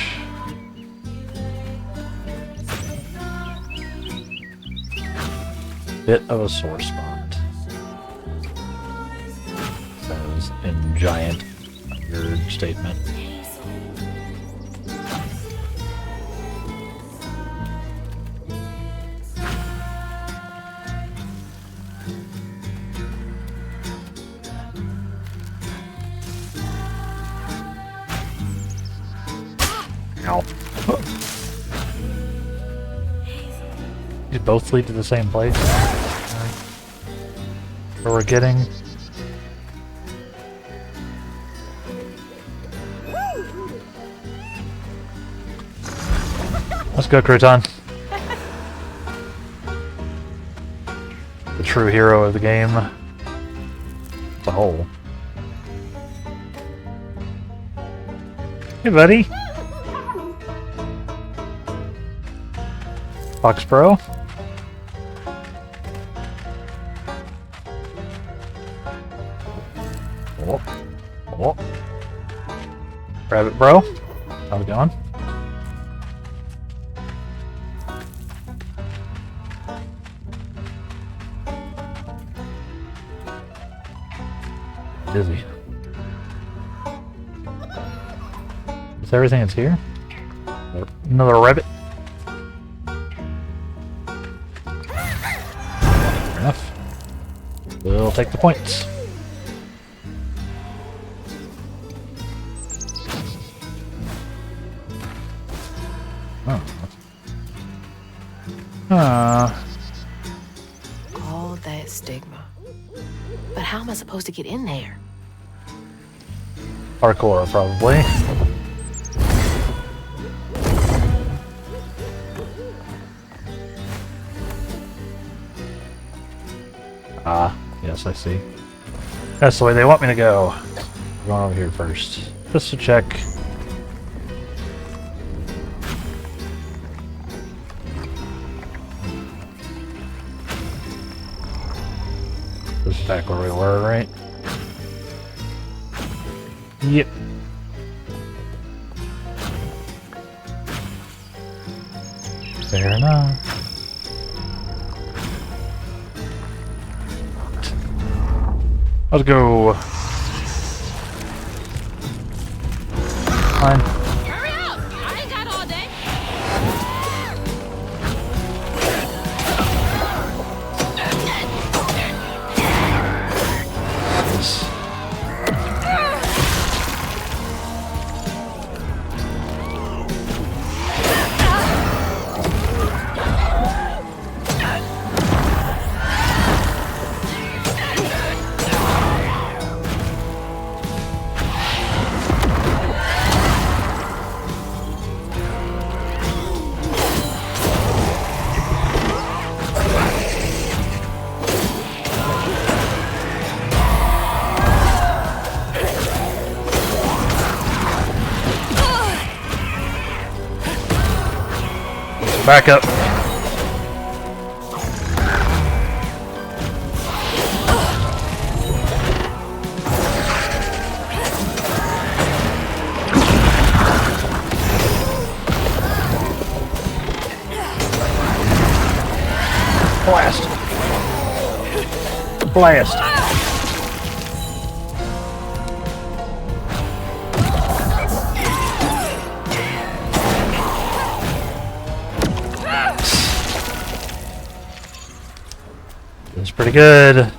Bit of a sore spot. Says in giant weird statement. Ow. These both lead to the same place. Where we're getting. Let's go, Crouton. The true hero of the game. As a whole. Hey, buddy. Fox Bro. Oh. Oh. Rabbit Bro. How's it going? Busy. That's everything that's here? Another rabbit? Fair enough. We'll take the points. Oh. All that stigma. But how am I supposed to get in there? Parkour, probably. Ah, yes, I see. That's the way they want me to go. I'm going over here first. Just to check. This is back where we were, right? Yep. Fair enough. Let's go. Fine. Hurry up! I ain't got all day. Yes. Back up. Blast. Blast. That's pretty good.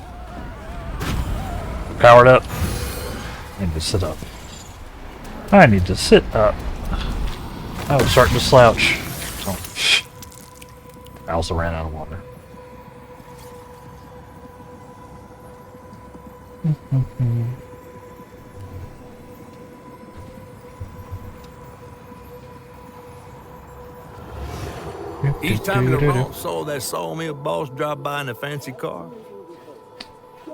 Powered up. I need to sit up. I need to sit up. I was starting to slouch. Oh, I also ran out of water. Each time Laurent saw that sawmill boss drop by in a fancy car,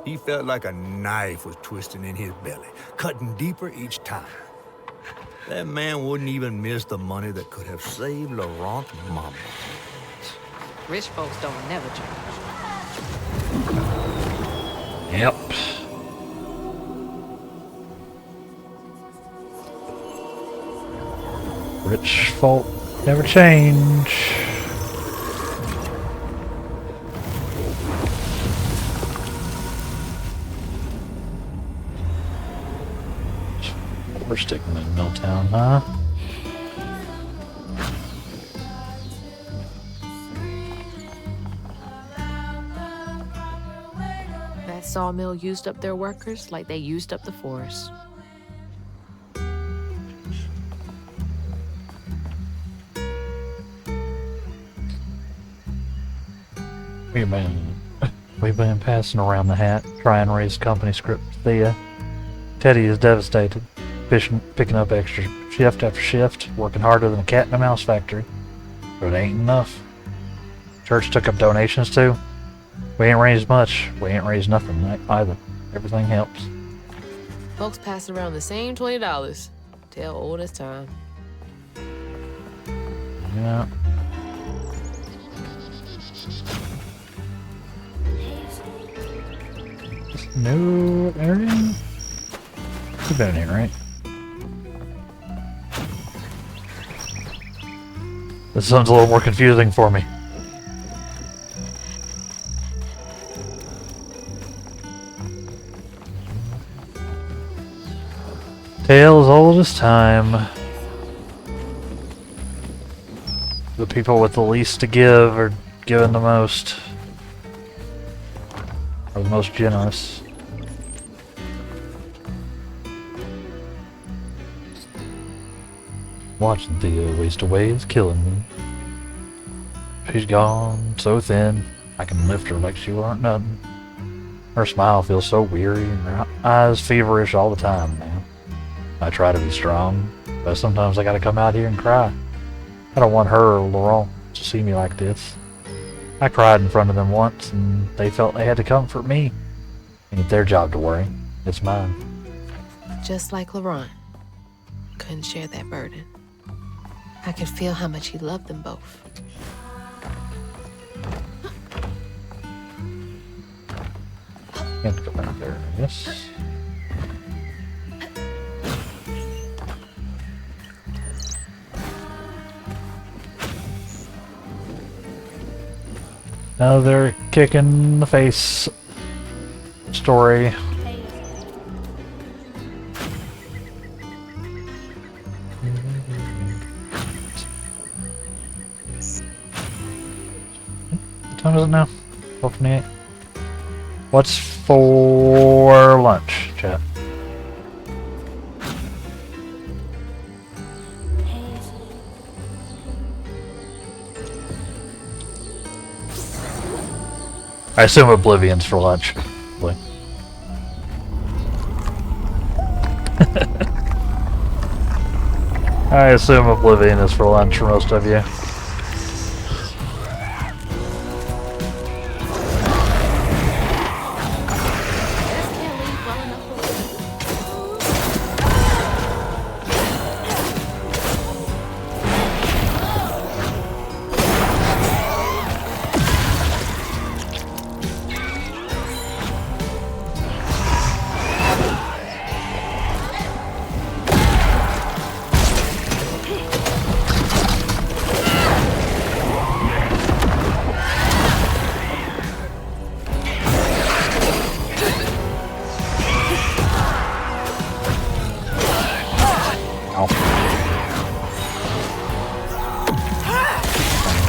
he felt like a knife was twisting in his belly, cutting deeper each time. That man wouldn't even miss the money that could have saved Laurent's mama. Rich folks don't never change. Yep. Rich folk never change. We're sticking in Milltown, huh? That sawmill used up their workers like they used up the forest. We've been passing around the hat, trying to raise company script for Thea. Teddy is devastated, picking up extra shift after shift, working harder than a cat in a mouse factory. But it ain't enough. Church took up donations too. We ain't raised much. We ain't raised nothing either. Everything helps. Folks passing around the same $20. Tell old as time. Yeah. No area? We've been in here, right? This sounds a little more confusing for me. Tale as old as time. The people with the least to give are giving the most. Are the most generous. Watching Thea waste away is killing me. She's gone, so thin, I can lift her like she weren't nothing. Her smile feels so weary, and her eyes feverish all the time now. I try to be strong, but sometimes I gotta come out here and cry. I don't want her or Laurent to see me like this. I cried in front of them once, and they felt they had to comfort me. Ain't their job to worry. It's mine. Just like Laurent. Couldn't share that burden. I could feel how much he loved them both. Can't go back there, I guess. Another kick in the face story. What time is it now? 12:28. What's for lunch, chat? I assume Oblivion's for lunch. Probably. I assume Oblivion is for lunch for most of you.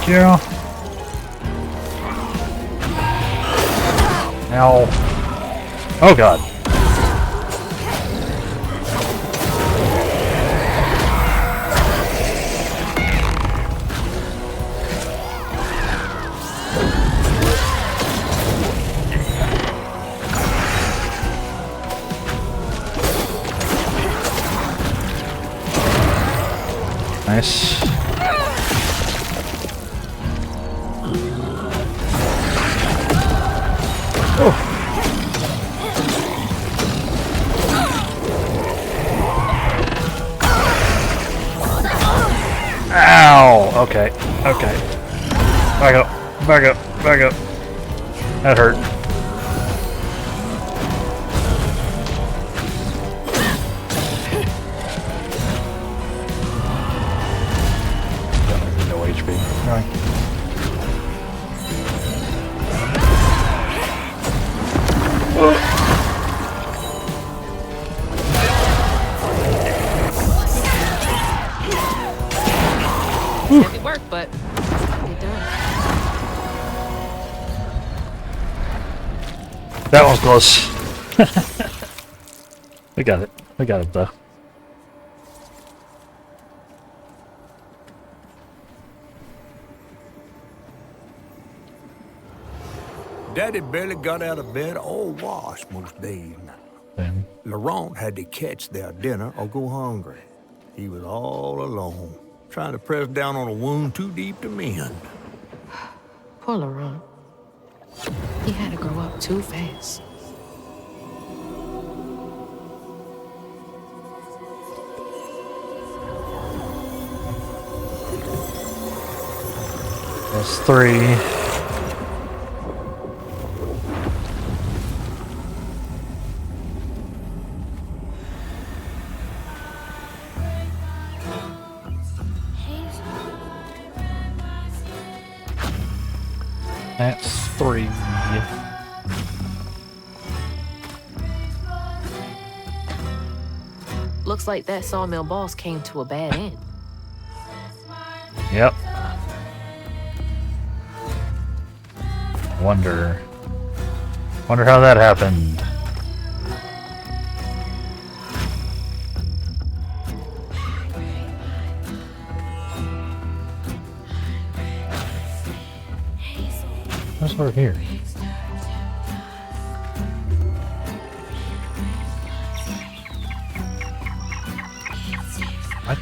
Yeah. Ow. Oh god. Nice. Ow! Okay, okay. Back up, back up, back up. That hurt. No HP. Alright. It worked, but it done. That one's close. We got it. We got it though. Daddy barely got out of bed or washed most days now. Then Laurent had to catch their dinner or go hungry. He was all alone, trying to press down on a wound too deep to mend. Poor Laurent. He had to grow up too fast. that's 3. That's 3. Looks like that sawmill boss came to a bad end. Yep. Wonder how that happened. What's over here? What?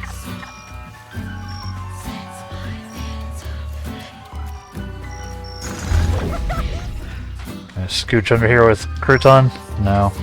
Can I scooch under here with crouton? No.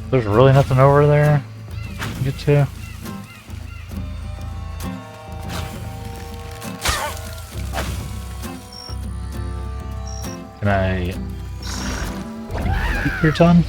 There's really nothing over there to get to. Can I keep your tongue?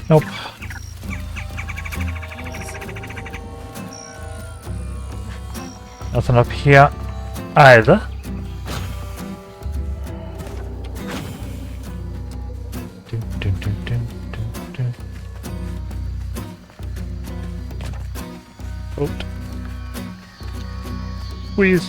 Nope. Nothing up here either. Oh. Squeeze.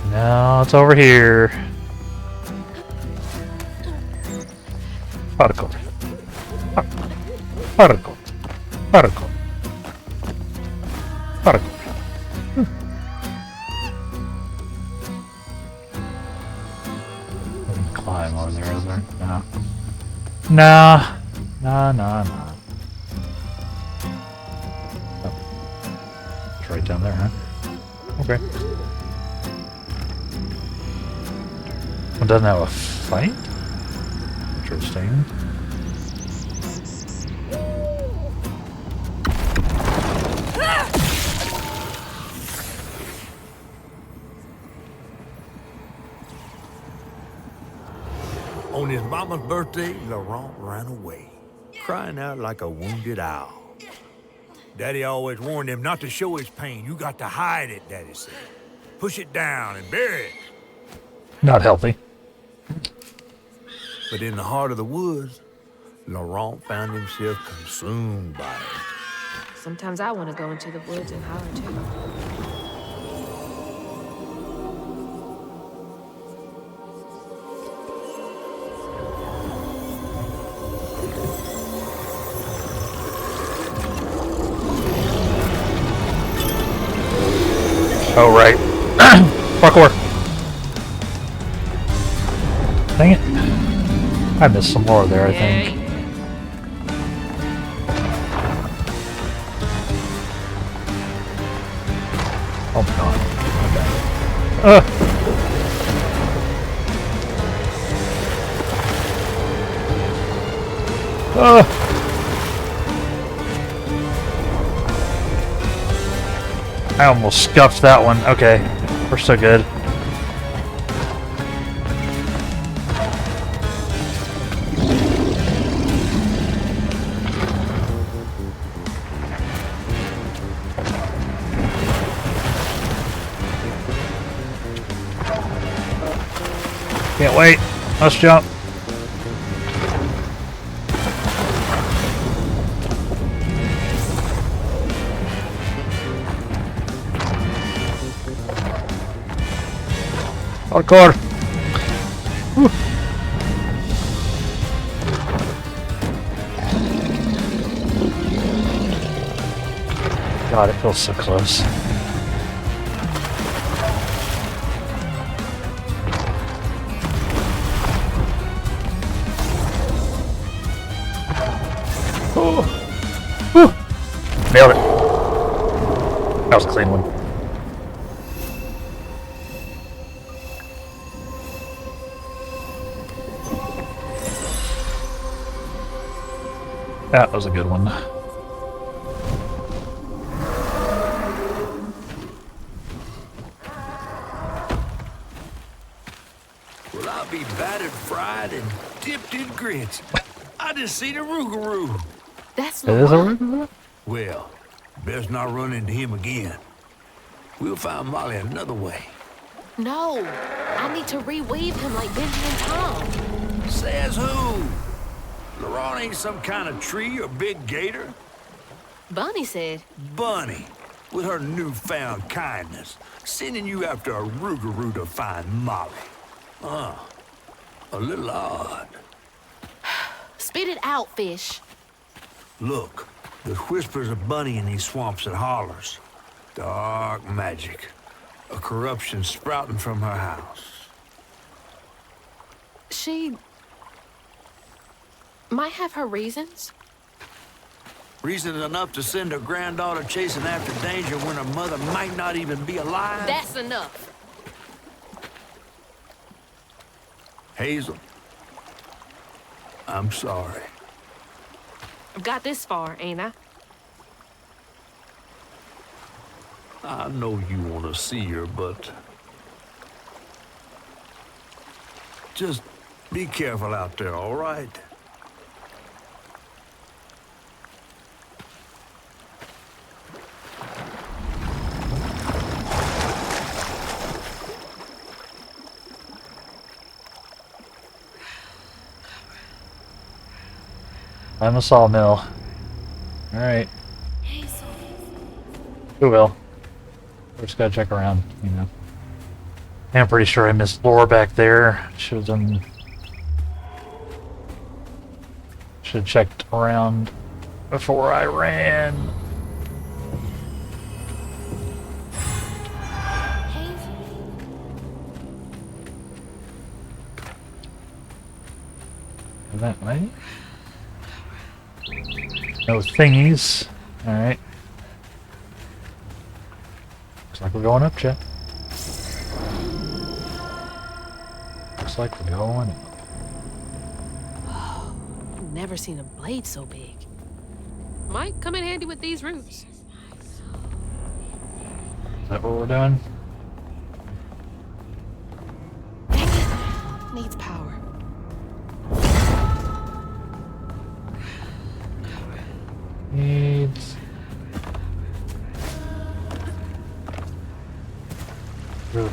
Now it's over here. Particle. Particle. Particle. Particle. Climb over there, is there? No. Nah. Nah. Oh. It's right down there, huh? Okay. It doesn't have a fight? Interesting. On his mama's birthday, Laurent ran away, crying out like a wounded owl. Daddy always warned him not to show his pain. You got to hide it, Daddy said. Push it down and bury it. Not healthy. But in the heart of the woods, Laurent found himself consumed by it. Sometimes I want to go into the woods and holler too. Oh, right. Parkour. Dang it. I missed some more there, I think. Oh, God. I almost scuffed that one. Okay, we're so good. Can't wait. Let's jump. Parkour. Whew. God, it feels so close. Whew. Nailed it. That was a clean one. That was a good one. Well, I'll be battered, fried, and dipped in grits. I just seen a Rougarou. That's It is a Laurent. Rougarou? Well, best not run into him again. We'll find Molly another way. No, I need to reweave him like Benji and Tom. Says who? Laurent ain't some kind of tree or big gator. Bunny said, Bunny, with her newfound kindness, sending you after a Rougarou to find Molly. A little odd. spit it out, fish. Look, there's whispers of Bunny in these swamps and hollers. Dark magic. A corruption sprouting from her house. She might have her reasons. Reason enough to send her granddaughter chasing after danger when her mother might not even be alive? That's enough. Hazel, I'm sorry. I've got this far, ain't I? I know you want to see her, but... just be careful out there, all right? I'm a sawmill. Alright. Who will? We just gotta check around, you know. I'm pretty sure I missed Laura back there. Should have done. Should have checked around before I ran. That way. No thingies. Alright. Looks like we're going up, Chet. Looks like we're going up. Never seen a blade so big. Might come in handy with these roots. Is that what we're doing? Dang it. Needs power. Needs. Root.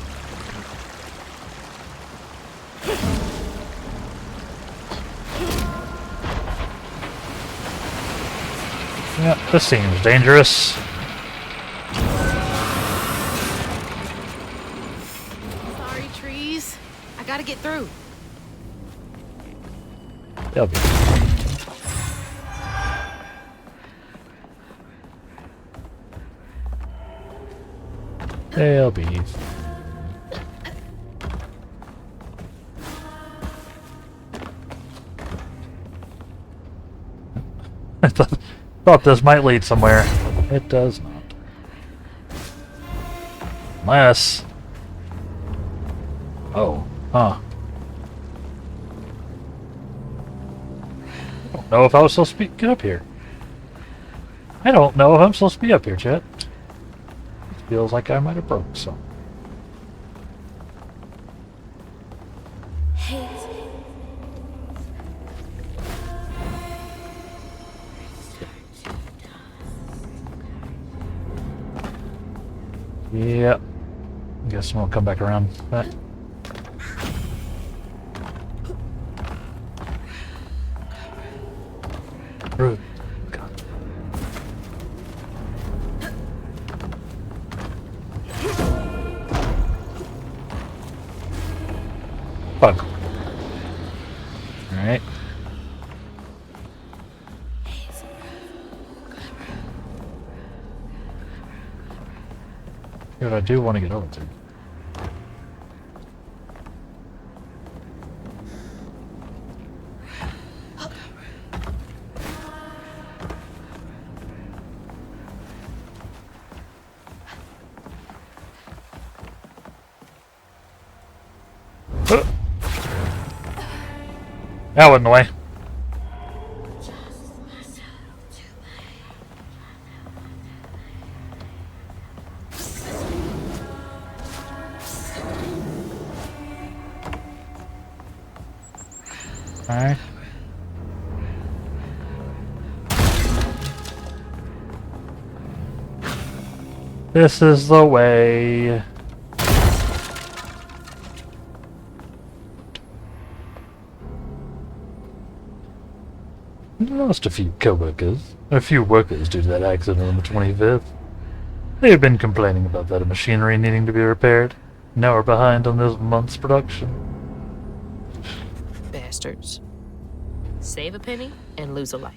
Yeah, this seems dangerous. Sorry, trees. I gotta get through. They'll be. They'll be. I thought this might lead somewhere. It does not. Unless... oh, huh. I don't know if I was supposed to get up here. I don't know if I'm supposed to be up here, Chet. It feels like I might have broke some. Yep. Guess we'll come back around that. Rude. God. Fuck. Alright. What I do want to get over to. That wasn't the way. Alright. This is the way. Lost a few co-workers. A few workers due to that accident on the 25th. They had been complaining about that machinery needing to be repaired. Now we're behind on this month's production. Bastards. Save a penny and lose a life.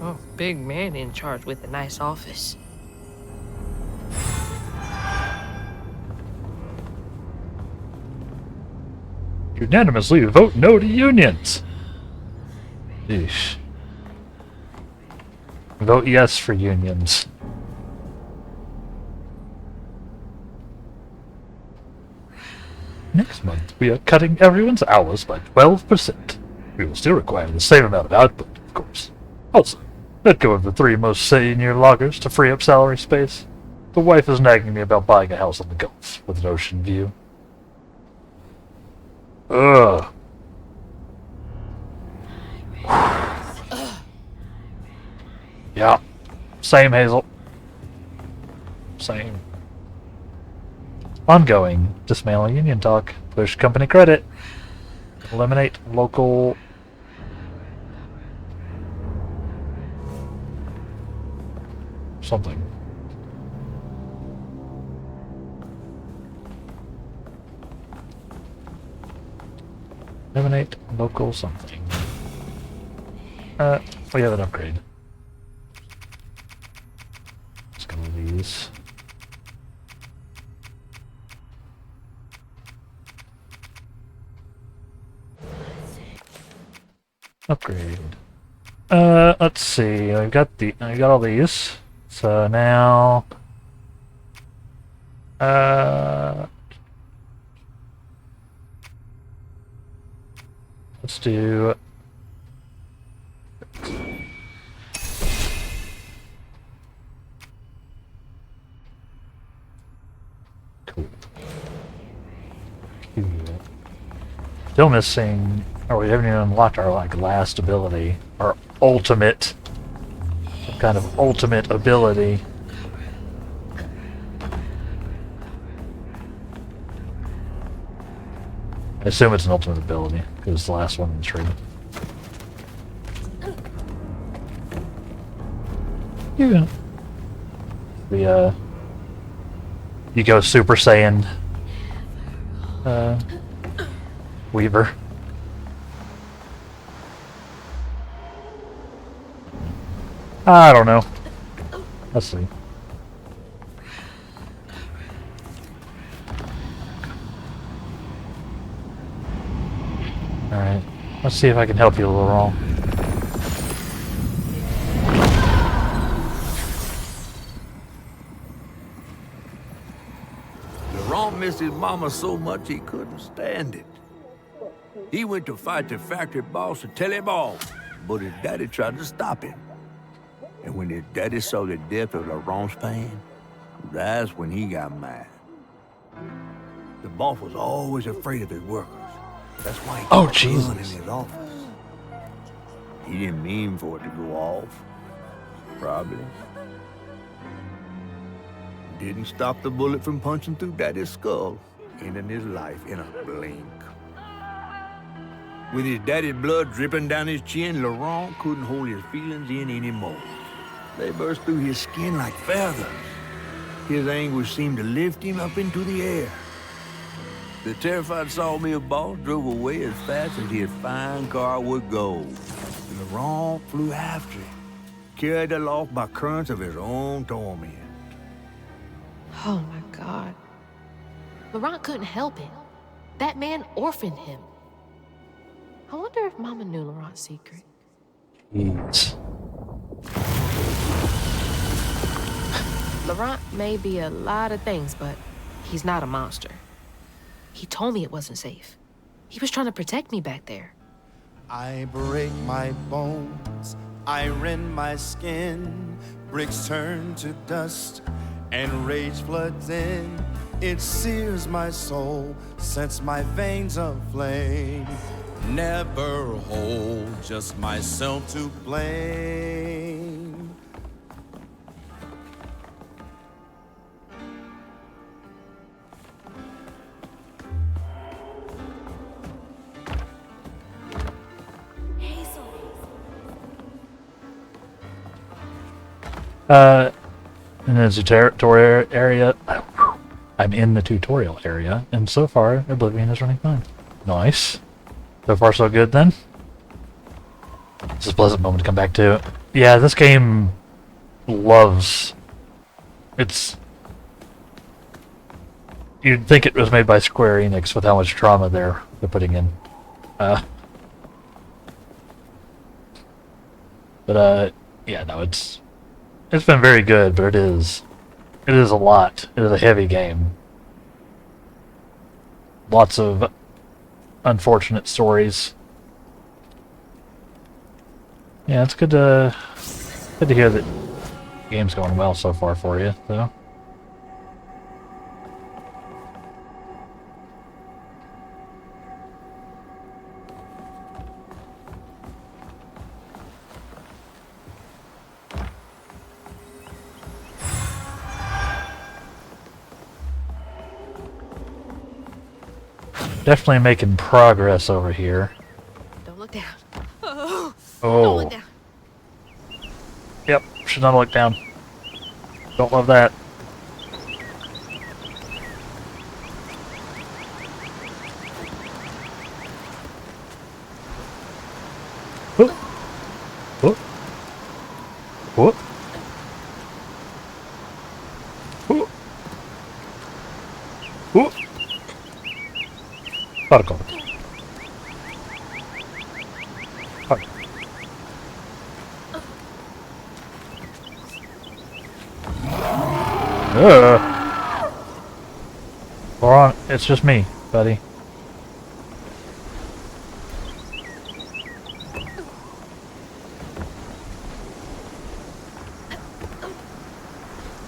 Oh, big man in charge with a nice office. Unanimously vote no to unions. Yeesh. Vote yes for unions. Next month, we are cutting everyone's hours by 12%. We will still require the same amount of output, of course. Also, let go of the 3 most senior loggers to free up salary space. The wife is nagging me about buying a house on the Gulf with an ocean view. Ugh. Yeah. Same, Hazel. Same. Ongoing. Dismantle union talk. Push company credit. Eliminate local... something. Eliminate local something. We have an upgrade. Let's go with these. Upgrade. Let's see. I got all these. So now, let's do. Cool. Cute. Still missing. Or we haven't even unlocked our last ability, our ultimate. Some kind of ultimate ability. I assume it's an ultimate ability, because it's the last one in the tree. Yeah. You go Super Saiyan, Weaver. I don't know. Let's see. Alright. Let's see if I can help you, Laurent. Laurent missed his mama so much he couldn't stand it. He went to fight the factory boss to tell him off, but his daddy tried to stop him. And when his daddy saw the death of Laurent's pain, that's when he got mad. The boss was always afraid of his workers. That's why he kept a gun in his office. He didn't mean for it to go off. Probably. Didn't stop the bullet from punching through Daddy's skull, ending his life in a blink. With his daddy's blood dripping down his chin, Laurent couldn't hold his feelings in anymore. They burst through his skin like feathers. His anguish seemed to lift him up into the air. The terrified sawmill boss drove away as fast as his fine car would go. Laurent flew after him, carried aloft by currents of his own torment. Oh my God. Laurent couldn't help it. That man orphaned him. I wonder if Mama knew Laurent's secret. Jeez. Laurent may be a lot of things, but he's not a monster. He told me it wasn't safe. He was trying to protect me back there. I break my bones, I rend my skin, bricks turn to dust, and rage floods in. It sears my soul, sets my veins aflame. Never hold, just myself to blame. In the tutorial area, I'm in the tutorial area, and so far, Oblivion is running fine. Nice. So far, so good then. This is a pleasant moment to come back to. Yeah, this game loves... It's... You'd think it was made by Square Enix with how much drama they're putting in. Yeah, no, it's been very good, but it is a lot. It is a heavy game. Lots of unfortunate stories. Yeah, it's good to hear that the game's going well so far for you, though. Definitely making progress over here. Don't look down. Oh. Oh. Don't look down. Yep, should not look down. Don't love that. Whoop. Whoop. Whoop. Whoop. Whoop. Particle. Laurent, it's just me, buddy.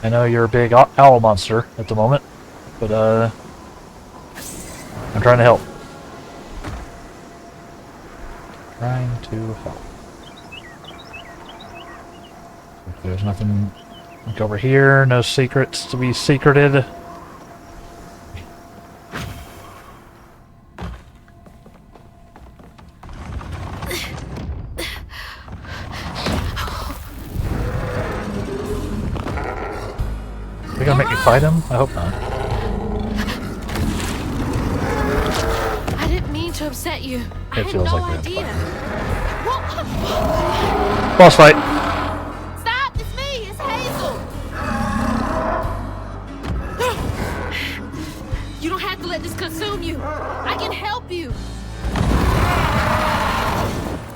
I know you're a big owl monster at the moment, but I'm trying to help. Trying to help. There's nothing like over here, no secrets to be secreted. Are you gonna make me fight him? I hope not. I didn't mean to upset you. I had feels no like we have idea. Boss fight! Stop! It's me! It's Hazel! You don't have to let this consume you. I can help you.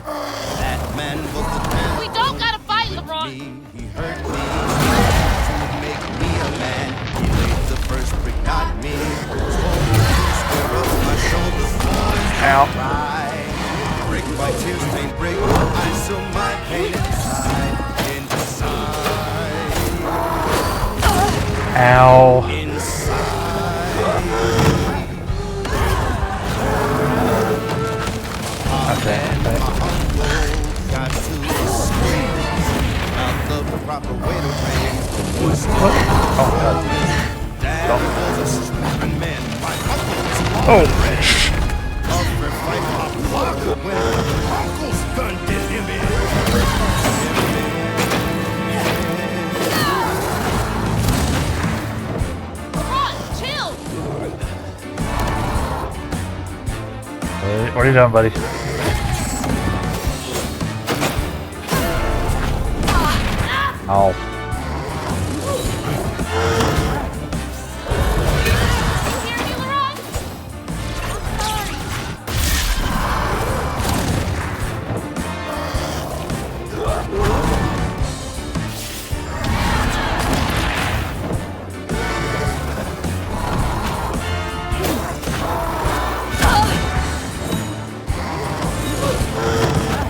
That man was the man. We don't gotta fight, LeBron. He hurt me to make me a man. He laid the first brick, not me. Square up my shoulders, boys. Ow. Right. Break by tears, pain break. I still my pain inside. Ow. Okay. Got to scream out the proper way to train. What? Oh god. That was a stupid man. My uncle's Oh. Upper fight my block when uncle's gun did him in. Chill! What are you doing, buddy? Ow.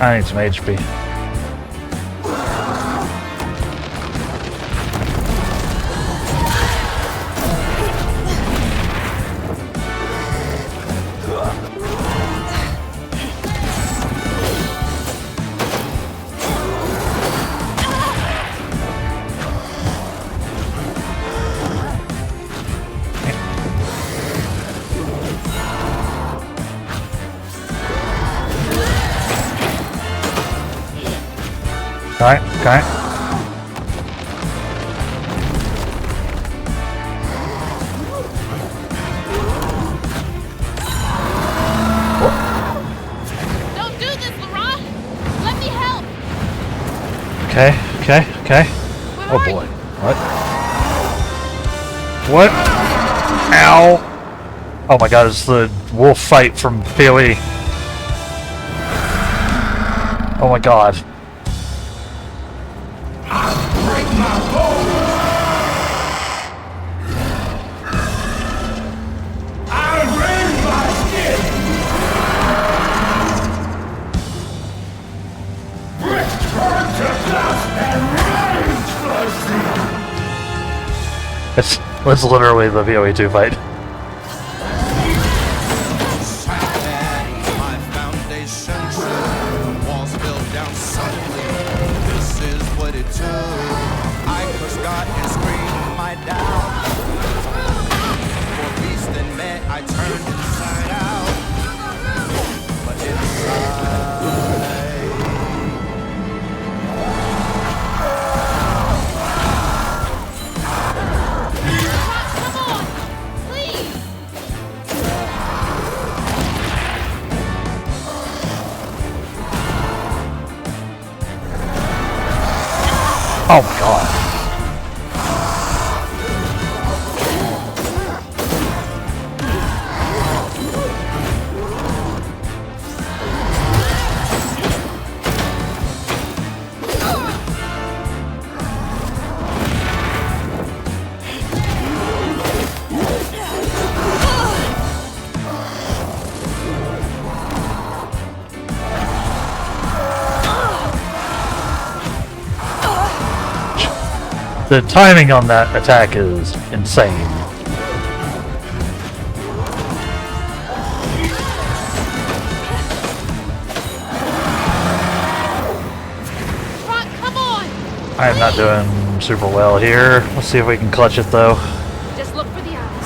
I need some HP. Okay, okay. Don't do this, Laurent! Let me help! Okay, okay, okay. Where Oh are boy. you? What? What? Ow! Oh my god, it's the wolf fight from PoE. Oh my god. It's literally the PoE2 fight. My foundation shook, walls fell down suddenly. This is what it took. I cursed God and screamed my doubt. For peace then met, I turned inside out. But inside, Oh my god. The timing on that attack is insane. Ron, come on! I am not doing super well here. Let's see if we can clutch it though. Just look for the eyes.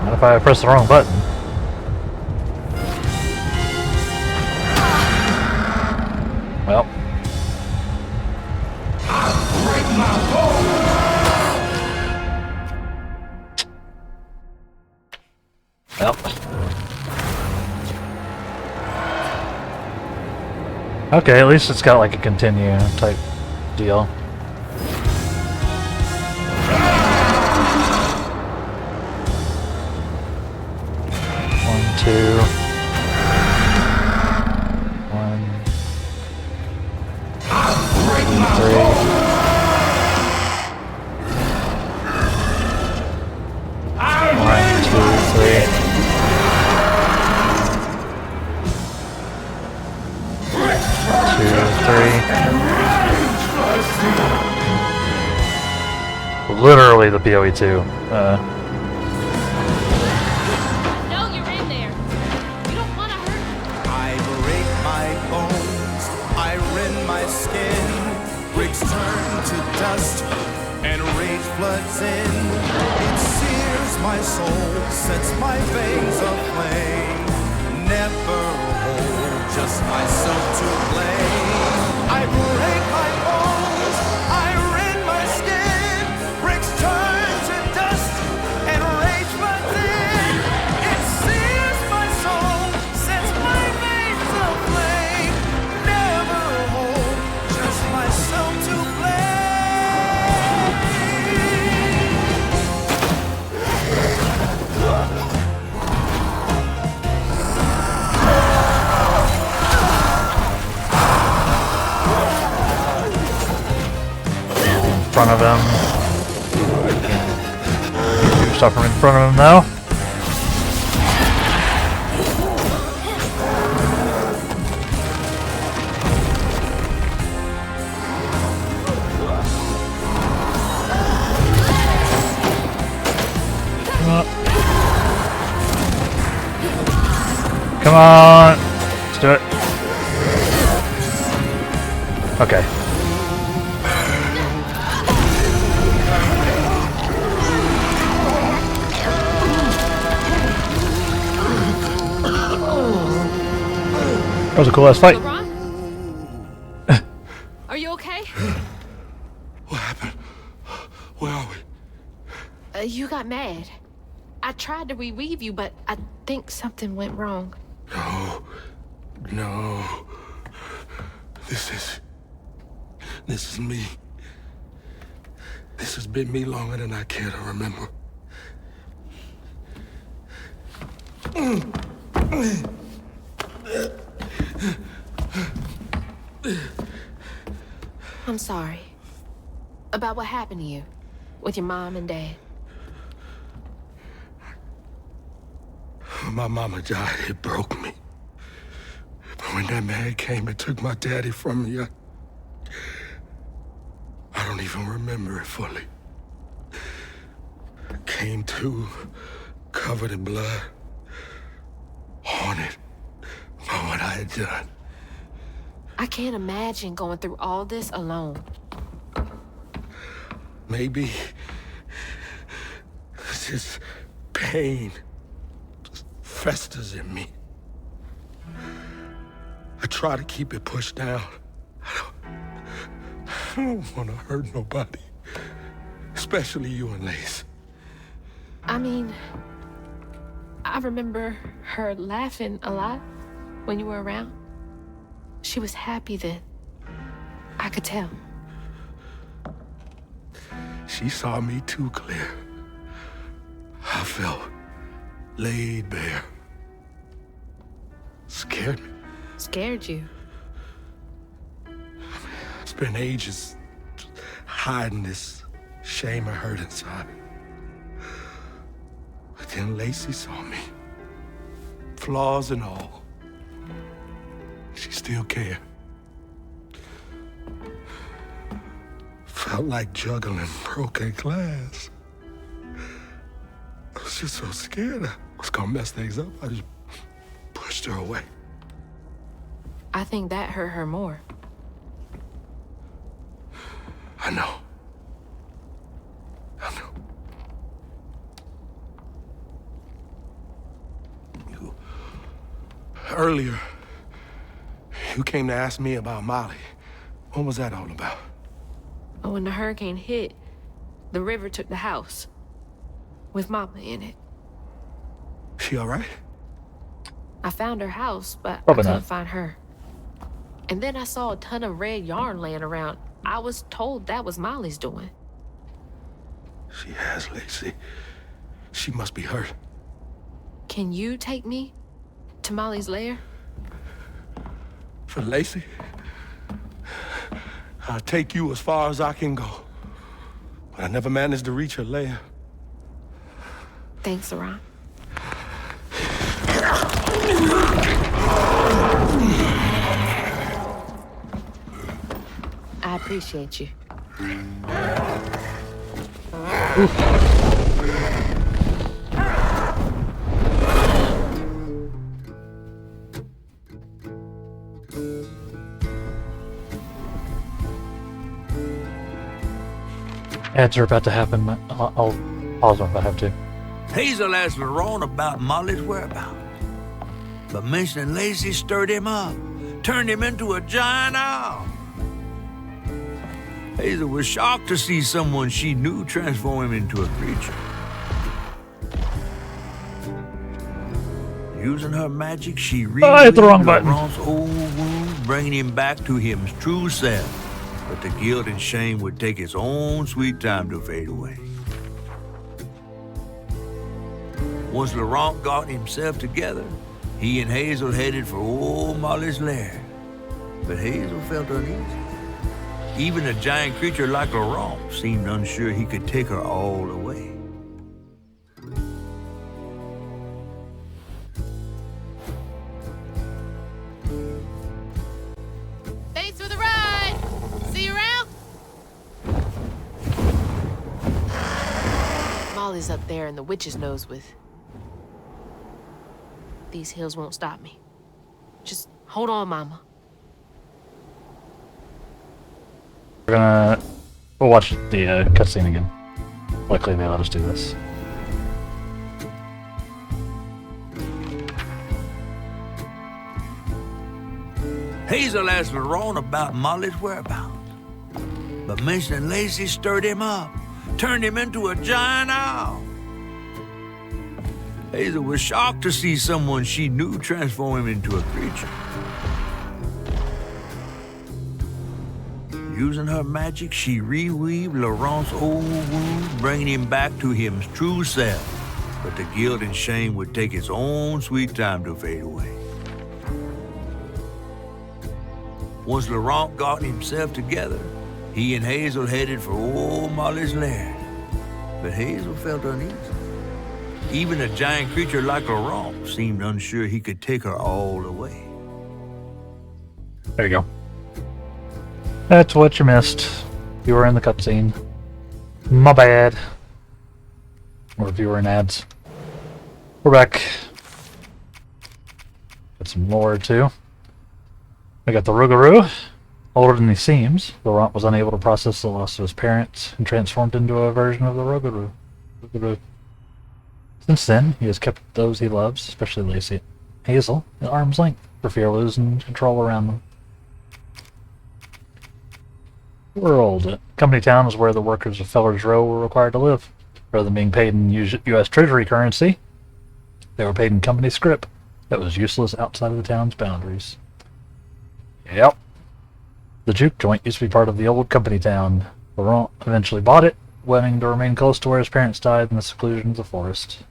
Not if I press the wrong button. Well. Well. Okay, at least it's got like a continue type deal. One, two. One. Three. One, two, three. Literally the PoE2. No, you're in there. You don't want to hurt me. I break my bones, I rend my skin. Bricks turn to dust, and rage floods in. It sears my soul, sets my veins aflame. Never hold just myself to blame. I break my bones, I rend my skin. Bricks turn to dust, and rage floods in. It sears my soul, sets my veins aflame. Never hold just myself to blame. In front of him. Do stuff from in front of him though. do it. Okay. That was a cool ass fight. LeBron? Are you okay? What happened? Where are we? You got mad. I tried to reweave you, but I think something went wrong. No. This is me. This has been me longer than I care to remember. I'm sorry. About what happened to you with your mom and dad. My mama died. It broke me. But when that man came and took my daddy from me, I don't even remember it fully. Came to, covered in blood, haunted by what I had done. I can't imagine going through all this alone. Maybe this pain just festers in me. I try to keep it pushed down. I don't want to hurt nobody, especially you and Lace. I mean, I remember her laughing a lot when you were around. She was happy then. I could tell. She saw me too clear. I felt laid bare. Scared me. Scared you? It's been ages hiding this shame and hurt inside. But then Lacey saw me. Flaws and all. She still cared. Felt like juggling broken glass. I was just so scared I was gonna mess things up. I just pushed her away. I think that hurt her more. I know. Earlier, you came to ask me about Molly. What was that all about? But when the hurricane hit, the river took the house. With Mama in it. She all right? I found her house, but Probably I couldn't not. find her. And then I saw a ton of red yarn laying around. I was told that was Molly's doing. She has, Lacey. She must be hurt. Can you take me to Molly's lair? For Lacey? I'll take you as far as I can go. But I never managed to reach her lair. Thanks, Ron. I appreciate you. Ads are about to happen. I'll pause them if I have to. Hazel asked Laurent about Molly's whereabouts. But mentioning Lacey stirred him up, turned him into a giant owl. Hazel was shocked to see someone she knew transform him into a creature. Using her magic, she I hit the wrong button. Laurent's old wound, bringing him back to his true self. But the guilt and shame would take its own sweet time to fade away. Once Laurent got himself together, he and Hazel headed for old Molly's lair. But Hazel felt uneasy. Even a giant creature like Laurent seemed unsure he could take her all away. Thanks for the ride! See you around? Molly's up there in the witch's nose with... These hills won't stop me. Just Hold on, Mama. We'll watch the cutscene again. Luckily they let us do this. Hazel asked Laurent about Molly's whereabouts, but mentioning Lacey stirred him up, turned him into a giant owl. Hazel was shocked to see someone she knew transform him into a creature. Using her magic, she reweaved Laurent's old wound, bringing him back to his true self. But the guilt and shame would take its own sweet time to fade away. Once Laurent got himself together, he and Hazel headed for old Molly's lair. But Hazel felt uneasy. Even a giant creature like Laurent seemed unsure he could take her all away. There you go. That's what you missed. You were in the cutscene. My bad. Or if you were in ads. We're back. Got some lore too. We got the Rougarou. Older than he seems, Laurent was unable to process the loss of his parents and transformed into a version of the Rougarou. Since then, he has kept those he loves, especially Lacey and Hazel, at arm's length for fear of losing control around them. World. Company Town was where the workers of Feller's Row were required to live. Rather than being paid in U.S. Treasury currency, they were paid in company scrip that was useless outside of the town's boundaries. Yep. The juke joint used to be part of the old Company Town. Laurent eventually bought it, wanting to remain close to where his parents died in the seclusion of the forest.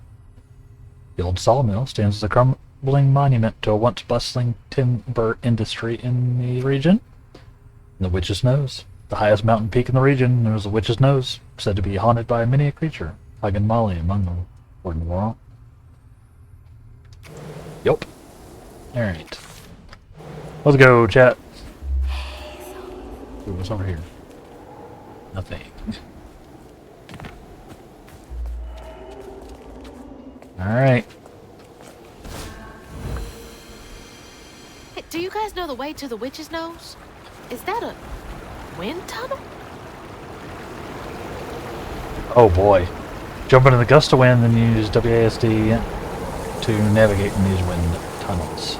The old sawmill stands as a crumbling monument to a once bustling timber industry in the region. The Witch's Nose. The highest mountain peak in the region, there was the Witch's Nose, said to be haunted by many a creature, Hagen Molly among them, according to Laurent. Yup. Alright. Let's go, chat. Ooh, what's over here? Nothing. Alright. Hey, do you guys know the way to the Witch's Nose? Is that a wind tunnel? Oh boy. Jump into the gust of wind and use WASD to navigate in these wind tunnels.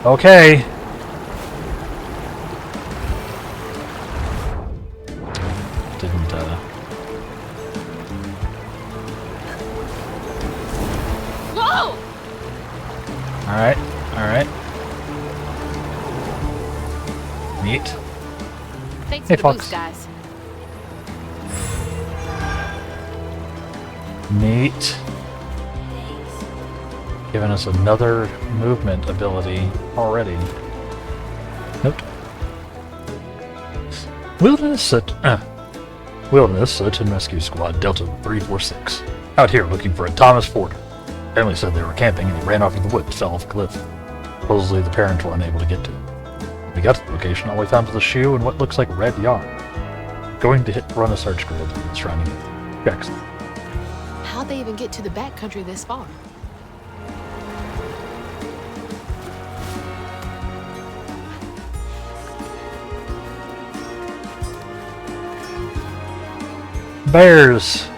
Okay. Didn't, Whoa! Alright, alright. Neat. Thanks Hey, for the Fox. boost, guys. Neat. Giving us another movement ability already. Nope. Wilderness Search and Rescue Squad Delta 346. Out here looking for a Thomas Ford. Family said they were camping and he ran off into the woods, fell off a cliff. Supposedly the parents were unable to get to him. When we got to the location, all we found was a shoe and what looks like red yarn. Going to run a search grid in the surrounding tracks. How'd they even get to the backcountry this far? Bears!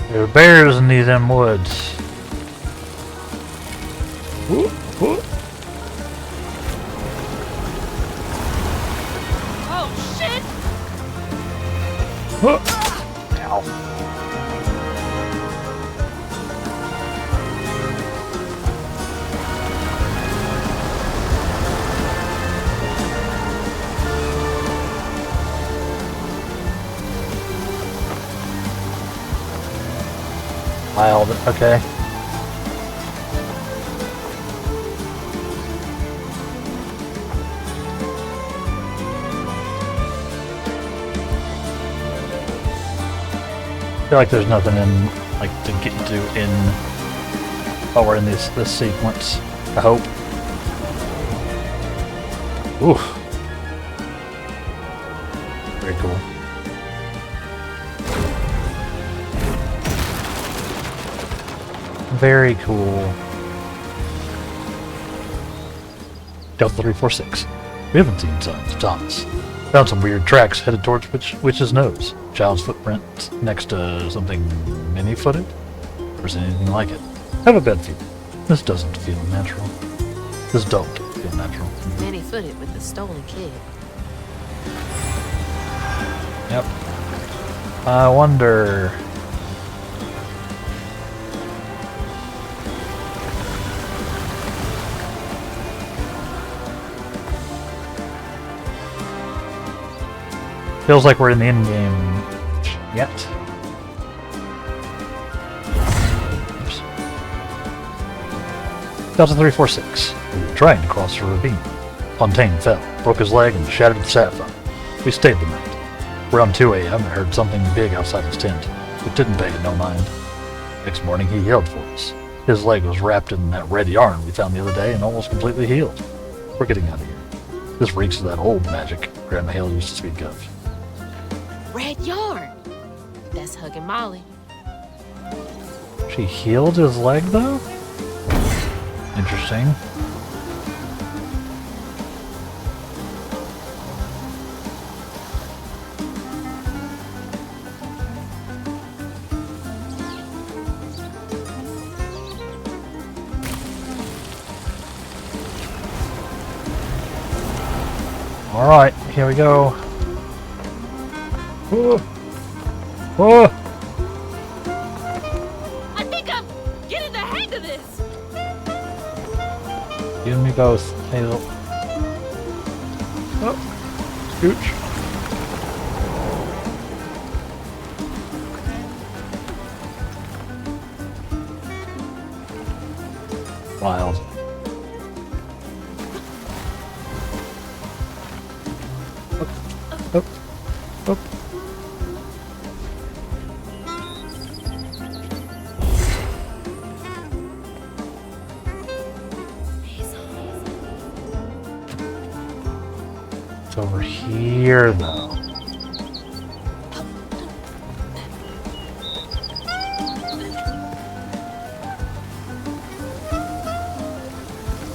There are bears in these woods. Whoop, whoop. Oh, shit! Whoop. Ow. Wild, okay. I feel like there's nothing in, like, to get to in, while we're in this sequence. I hope. Oof. Very cool. Very cool. Delta 346. We haven't seen signs of Thomas. Found some weird tracks headed towards Witch's Nose. Child's footprint next to something many-footed? Or is anything like it? Have a bad feeling. This doesn't feel natural. This don't feel natural. Many-footed with the stolen kid. Yep. I wonder... Feels like we're in the end game yet. Oops. Delta 346. We were trying to cross a ravine. Fontaine fell, broke his leg, and shattered the sapphire. We stayed the night. Around 2 a.m. I heard something big outside his tent, but didn't pay it no mind. Next morning he yelled for us. His leg was wrapped in that red yarn we found the other day and almost completely healed. We're getting out of here. This reeks of that old magic Grandma Hale used to speak of. Red yarn. That's hugging Molly. She healed his leg, though? Interesting. Alright, here we go. Whoa. Whoa. I think I'm getting the hang of this. You and me both, Hazel. Oh. Scooch. Wild. Up. Up. It's over here, though.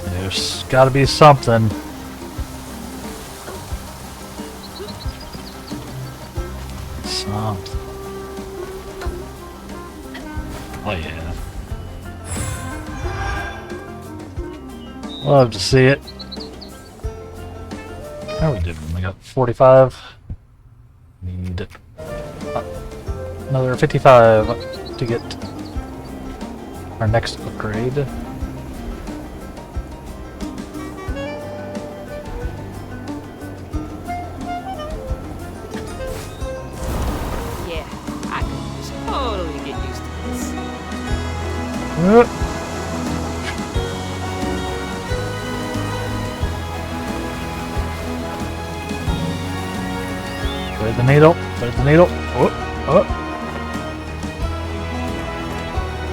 There's gotta be something. Oh yeah. Love to see it. How are we doing? We got 45. Need another 55 to get our next upgrade. Yeah, I could totally get used to this. Thread the needle. Thread the needle. Oh, oh.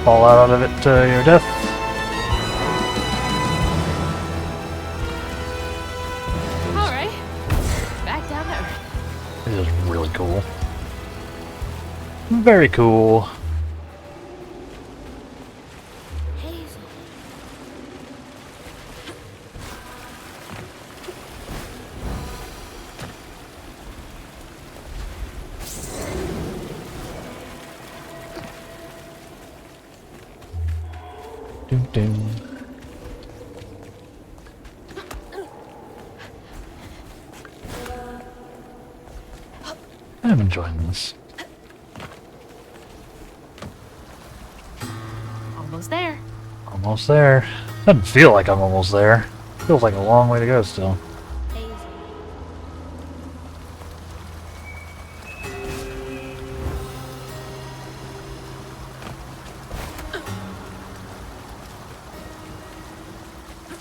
Fall out of it to your death. All right, back down to earth. This is really cool. Very cool. Hazel. Doom doom. I'm enjoying this. Almost there. Almost there. Doesn't feel like I'm almost there. Feels like a long way to go still. Hazel.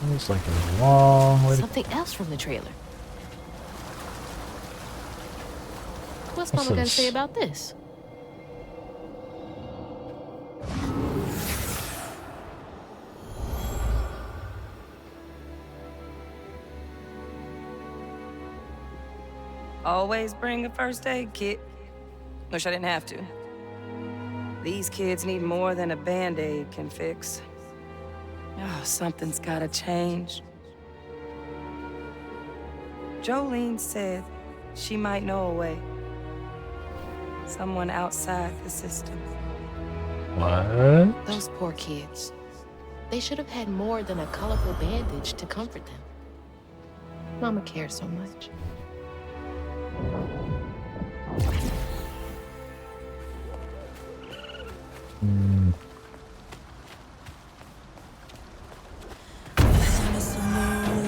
Looks like there's a long way to Something else from the trailer. What's What's Mama gonna this? say about this? Always bring a first aid kit. Wish I didn't have to. These kids need more than a Band-Aid can fix. Oh, something's gotta change. Jolene said she might know a way. Someone outside the system. What? Those poor kids. They should have had more than a colorful bandage to comfort them. Mama cares so much.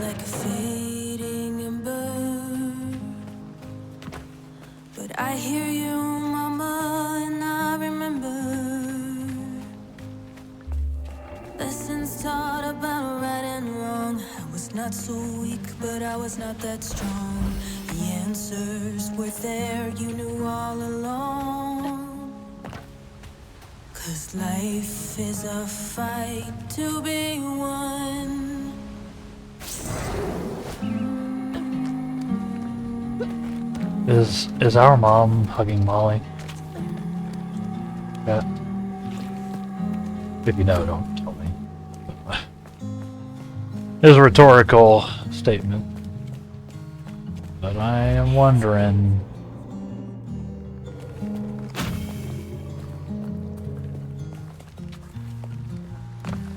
Like a fading ember, but I hear you, Mama, and I remember lessons taught about right and wrong. I was not so weak, but I was not that strong. The answers were there, you knew all along. 'Cause life is a fight to be won. Is our mom hugging Molly? Yeah. If you know, don't tell me. It is a rhetorical statement. But I am wondering.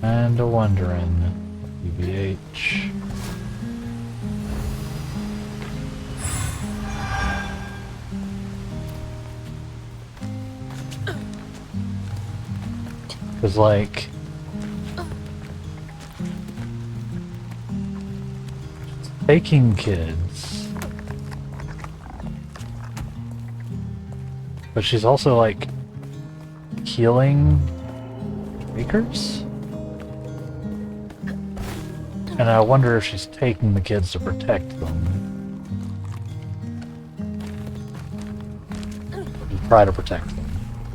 And wondering. UBH. Cause like taking kids, but she's also like healing makers, and I wonder if she's taking the kids to protect them, to try to protect them,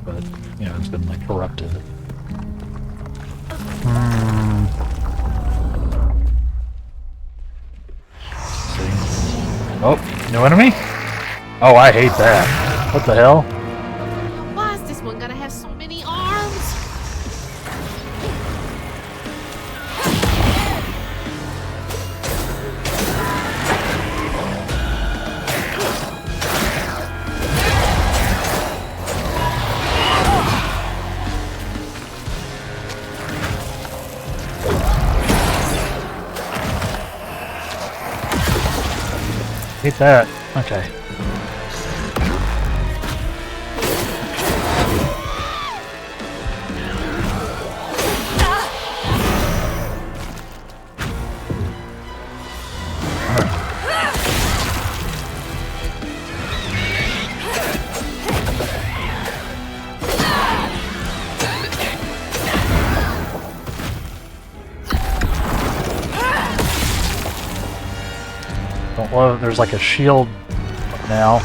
but you know it's been like corrupted. Oh, new enemy? Oh, I hate that. What the hell? Why is this one gonna have so many arms? Hate that. Okay. Don't love there's like a shield now.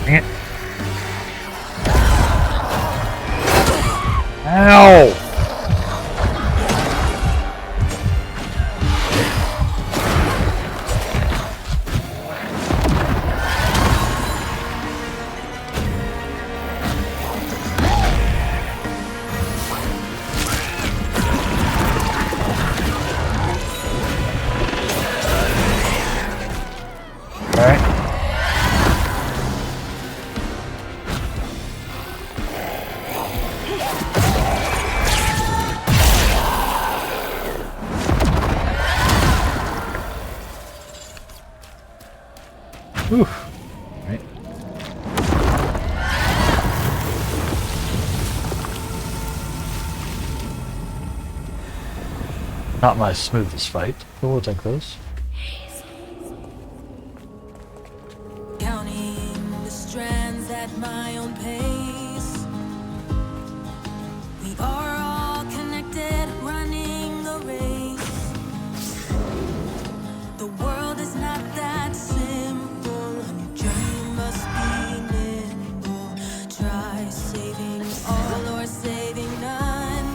Dang it. Ow! Whew. Right. Not my smoothest fight, but we'll take those. Counting the strands at my own pace. We are all connected, running a race. The world is not that simple, and your journey must be nimble. Try saving all or saving none.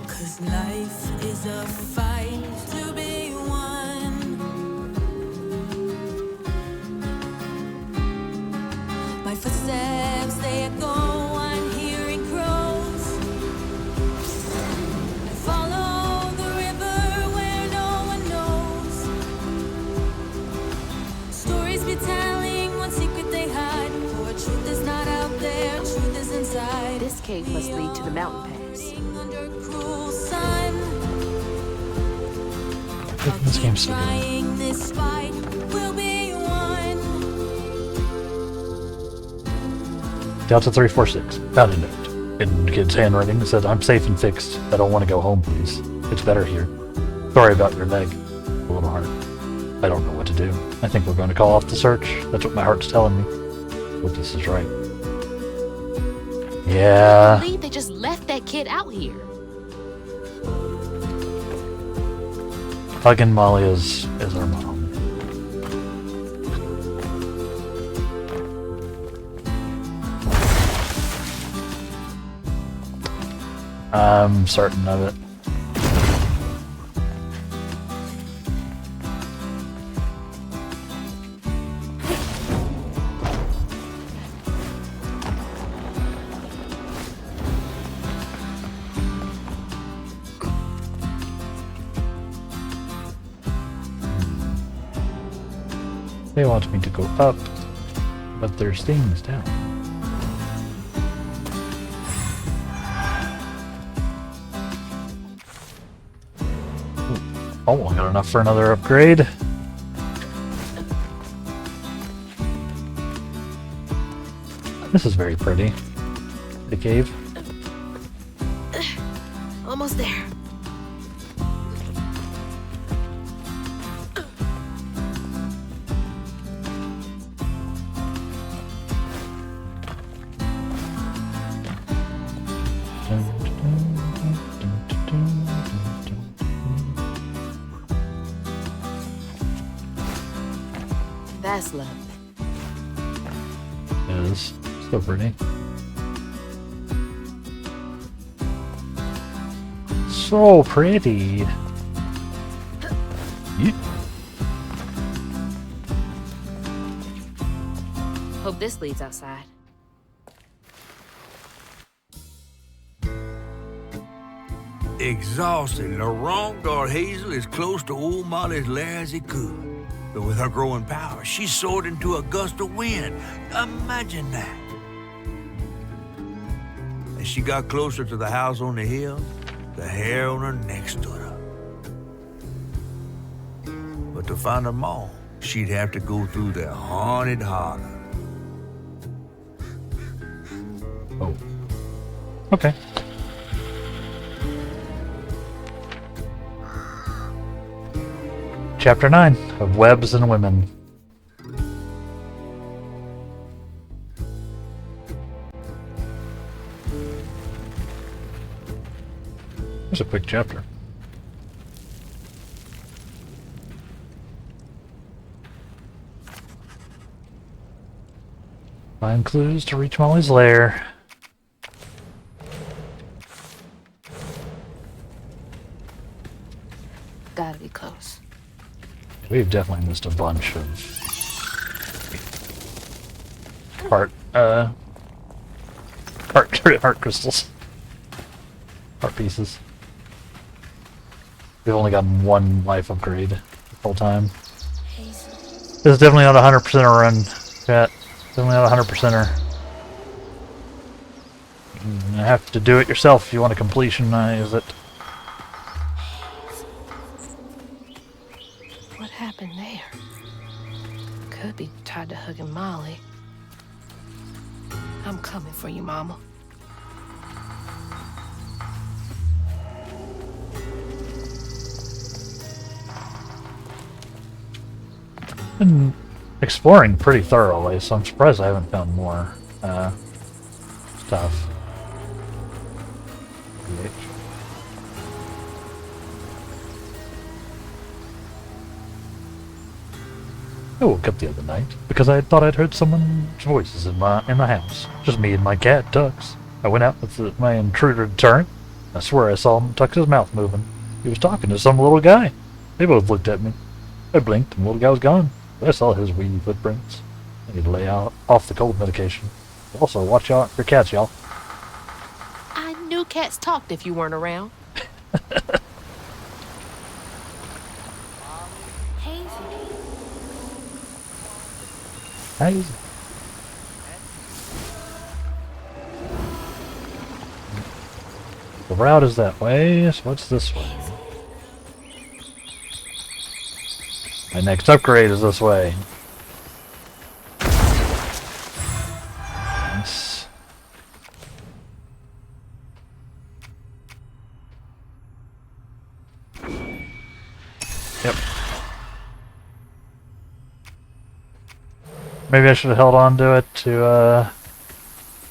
'Cause life is a fight to be won. My footsteps, they echo, I'm hearing crows. cave must lead to the mountain pass. Under cruel sun. This game's so good. Trying this fight will be won. Delta 346. Found a note. In the kid's handwriting, it said, "I'm safe and fixed. I don't want to go home, please. It's better here. Sorry about your leg. A little hard. I don't know what to do. I think we're going to call off the search. That's what my heart's telling me. Hope this is right." I Yeah. believe they just left that kid out here. Hugging Molly is our mom. I'm certain of it. They want me to go up, but there's things down. Oh, I got enough for another upgrade. This is very pretty. The cave. Almost there. That's lovely. It is so pretty. So pretty. Yeet. Hope this leads outside. Exhausted, Laurent got Hazel as close to old Molly's lair as he could. But with her growing power, she soared into a gust of wind. Imagine that. As she got closer to the house on the hill, the hair on her neck stood up. But to find her mom, she'd have to go through the haunted holler. Oh. Okay. Chapter 9 of Webs and Women. There's a quick chapter. Find clues to reach Molly's lair. Gotta be close. We've definitely missed a bunch of heart crystals. Heart pieces. We've only gotten one life upgrade the whole time. This is definitely not a 100% run. Chat. Definitely not a 100%er. You have to do it yourself if you want a completionize it. What happened there? Could be tied to hugging Molly. I'm coming for you, Mama. Been exploring pretty thoroughly, so I'm surprised I haven't found more stuff. I woke up the other night because I thought I'd heard someone's voices in the house. Just me and my cat, Tux. I went out with my intruder deterrent. I swear I saw Tux's mouth moving. He was talking to some little guy. They both looked at me. I blinked and the little guy was gone. But I saw his weedy footprints. I need to lay off the cold medication. Also, watch out for cats, y'all. I knew cats talked if you weren't around. Hey. The route is that way, so what's this way? My next upgrade is this way. Nice. Yep. Maybe I should have held on to it to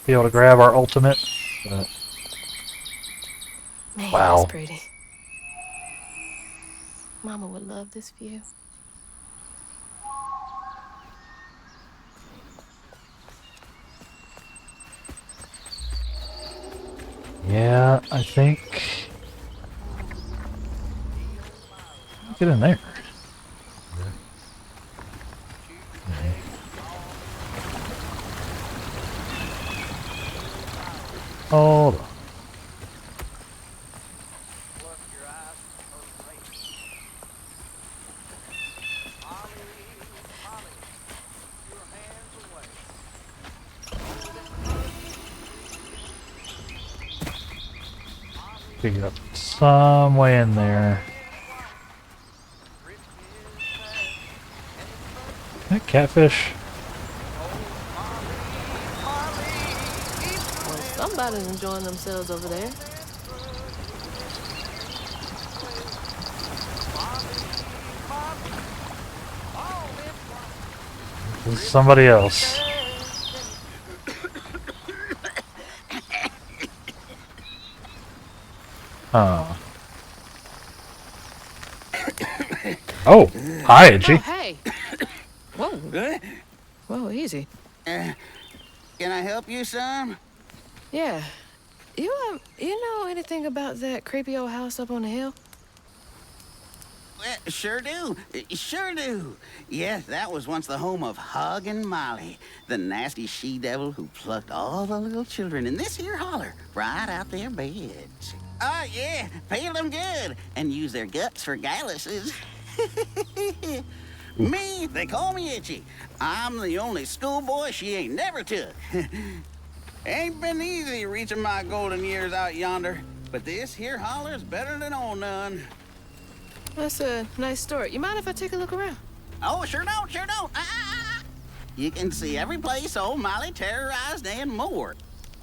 be able to grab our ultimate. But Man, wow. that's pretty. Mama would love this view. Yeah, I think. Get in there. Hold on. Figure out some way in there. That catfish. Well, somebody's enjoying themselves over there. This is somebody else. Oh. Oh, hi, Itchy. Oh, hey. Whoa. Whoa, easy. Can I help you, son? Yeah. You know anything about that creepy old house up on the hill? Sure do. Sure do. Yes, that was once the home of Hug and Molly, the nasty she-devil who plucked all the little children in this here holler right out their beds. Oh, yeah, peeled them good and used their guts for galluses. Me, they call me Itchy. I'm the only schoolboy she ain't never took. Ain't been easy reaching my golden years out yonder, but this here holler's better than old none. That's a nice story. You mind if I take a look around? Oh, sure don't, sure don't. You can see every place old Molly terrorized and more.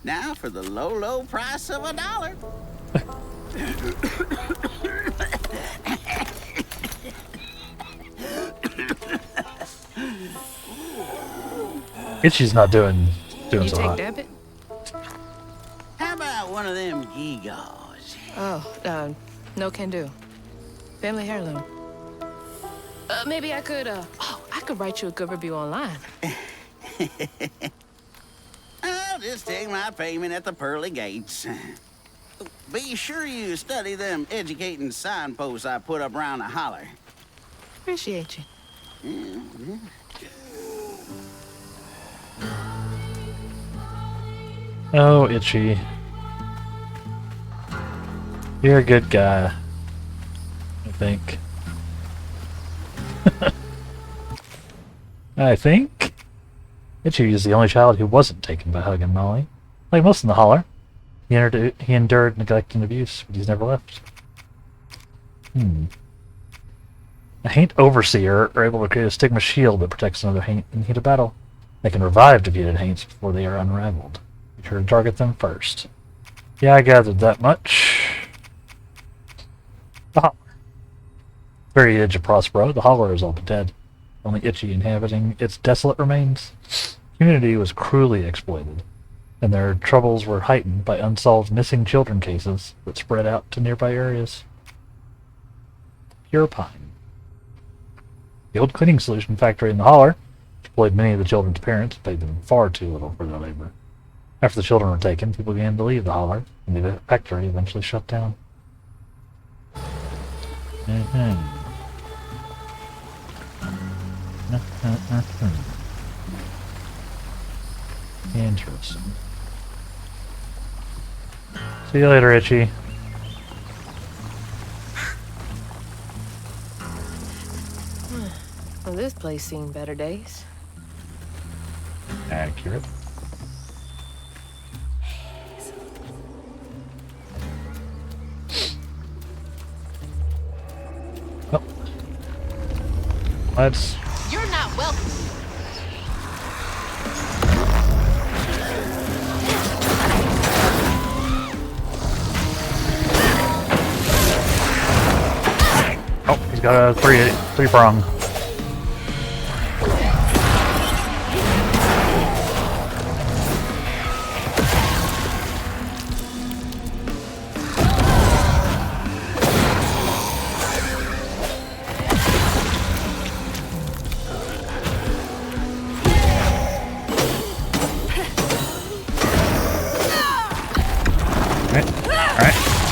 Now for the low, low price of $1. Itchy's not doing You so take hot. debit? How about one of them gewgaws? Oh, no can do. Family heirloom. Maybe I could, I could write you a good review online. I'll just take my payment at the pearly gates. Be sure you study them educating signposts I put up around the holler. Appreciate you. Oh, Itchy. You're a good guy. I think. I think Itchy is the only child who wasn't taken by Hug and Molly. Like most in the holler, he endured neglect and abuse, but he's never left. A Haint Overseer are able to create a stigma shield that protects another Haint in the heat of battle. They can revive defeated Haints before they are unraveled. Be sure to target them first. Yeah, I gathered that much. The Holler. Very edge of Prospero, the Holler is all but dead, only Itchy inhabiting its desolate remains. Community was cruelly exploited, and their troubles were heightened by unsolved missing children cases that spread out to nearby areas. Pure Pine. The old cleaning solution factory in the Holler employed many of the children's parents, paid them far too little for their labor. After the children were taken, people began to leave the Holler, and the factory eventually shut down. Interesting. See you later, Itchy. Well, this place seen better days. Accurate. Let's. You're not welcome. Oh, he's got a three prong.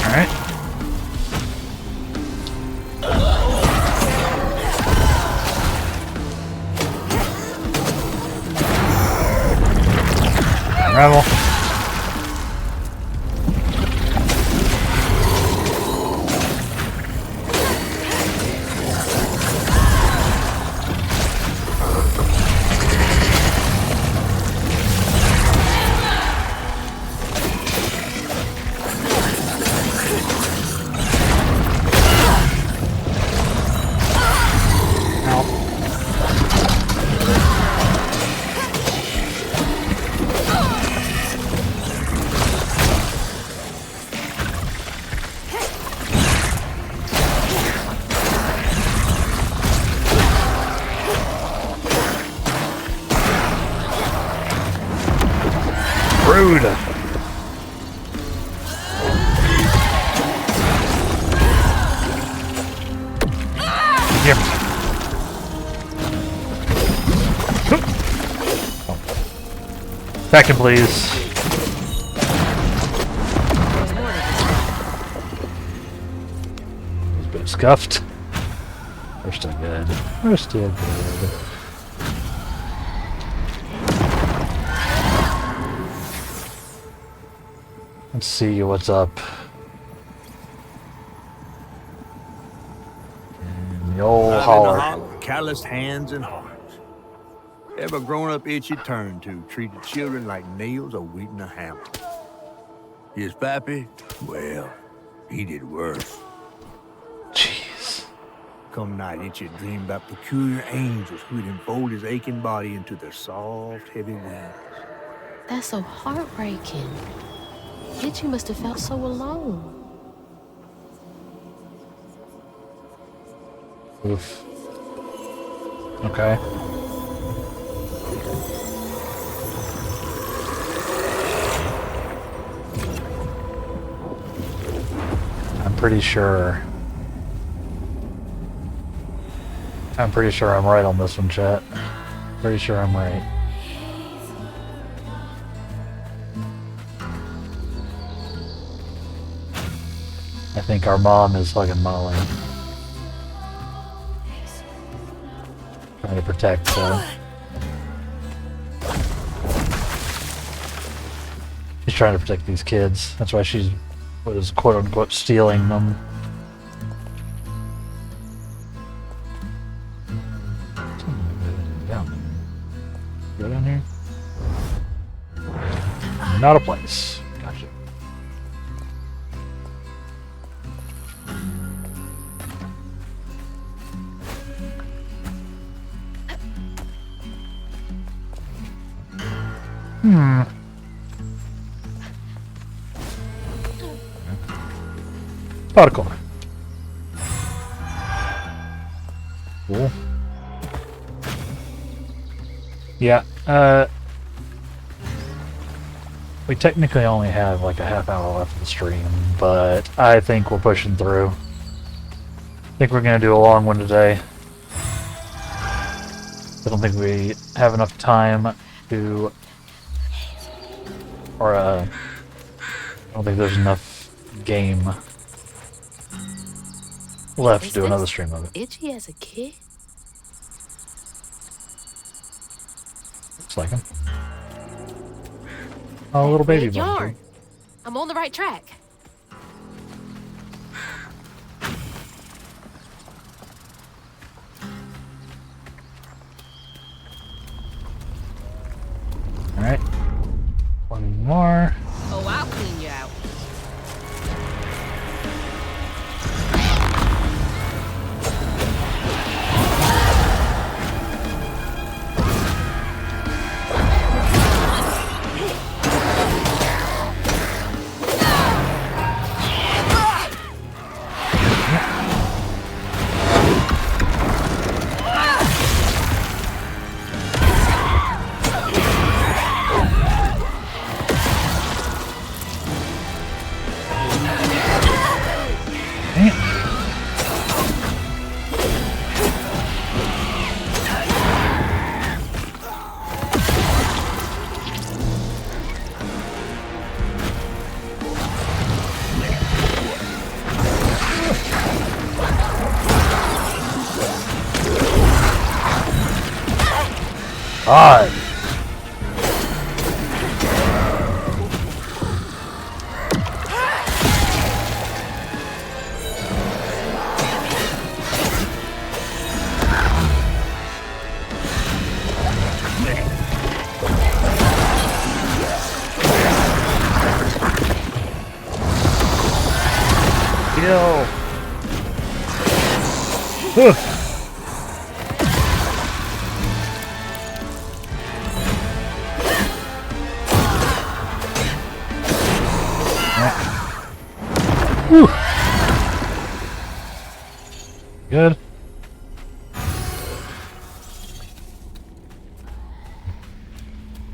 Alright. Rebel. Rude. Here. Second, please. It's a bit scuffed. We're still good. We're still good. Let's see what's up. In the old holler. Calloused hands and hearts. Ever grown-up Itsy turned to treated children like nails awaiting a hammer. His pappy, well, he did worse. Jeez. Come night, Itsy dreamed about peculiar angels who'd enfold his aching body into their soft, heavy wings. That's so heartbreaking. Itsy must have felt so alone. Oof. Okay. I'm pretty sure I'm right on this one, chat. Pretty sure I'm right. I think our mom is fucking Molly. Trying to protect, she's trying to protect these kids. That's why she's, quote unquote, stealing them. Go down here? Not a place. Gotcha. Particle. Cool. Yeah, we technically only have like a half hour left of the stream, but I think we're pushing through. I think we're gonna do a long one today. I don't think we have enough time to, or I don't think there's enough game left to do another stream of it. Itsy as a kid? Looks like him. Oh, little baby Red bunny. yarn. I'm on the right track. Alright. One more. Oh, I'll clean you out. God. Yo. Whew. Good.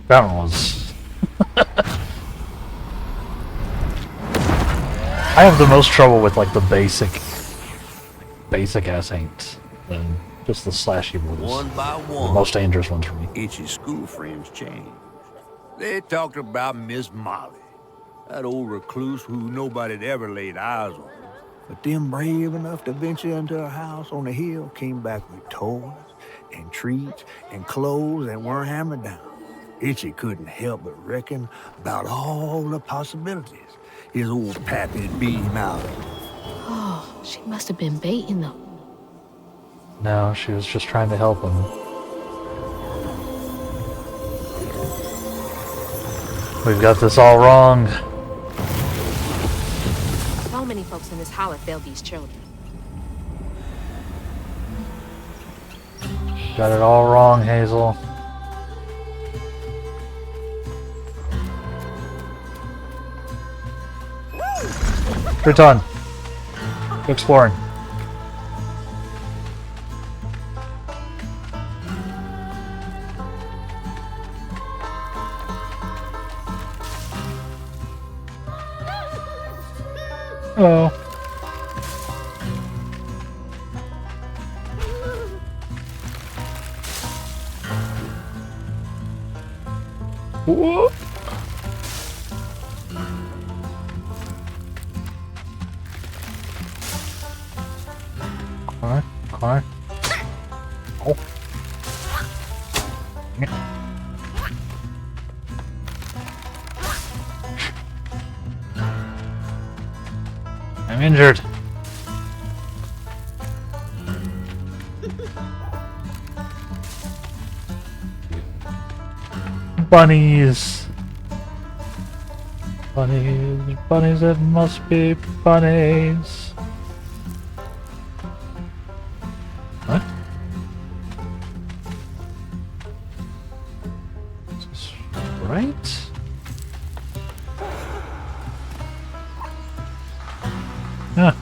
That one was. I have the most trouble with like the basic ass ain'ts than just the slashy ones. One by one, The most dangerous ones for me. Itchy's school friends changed. They talked about Miss Molly, that old recluse who nobody'd ever laid eyes on. But them brave enough to venture into her house on the hill came back with toys and treats and clothes that weren't hammered down. Itchy couldn't help but reckon about all the possibilities his old pappy'd beat him out of. Oh, she must have been baiting them. No, she was just trying to help him. We've got this all wrong. So many folks in this holler failed these children. Got it all wrong, Hazel. Triton. Go exploring. Hello. Whoa. Alright. Oh. I'm injured. Bunnies. Bunnies, it must be bunnies. What? Is this right? Yeah.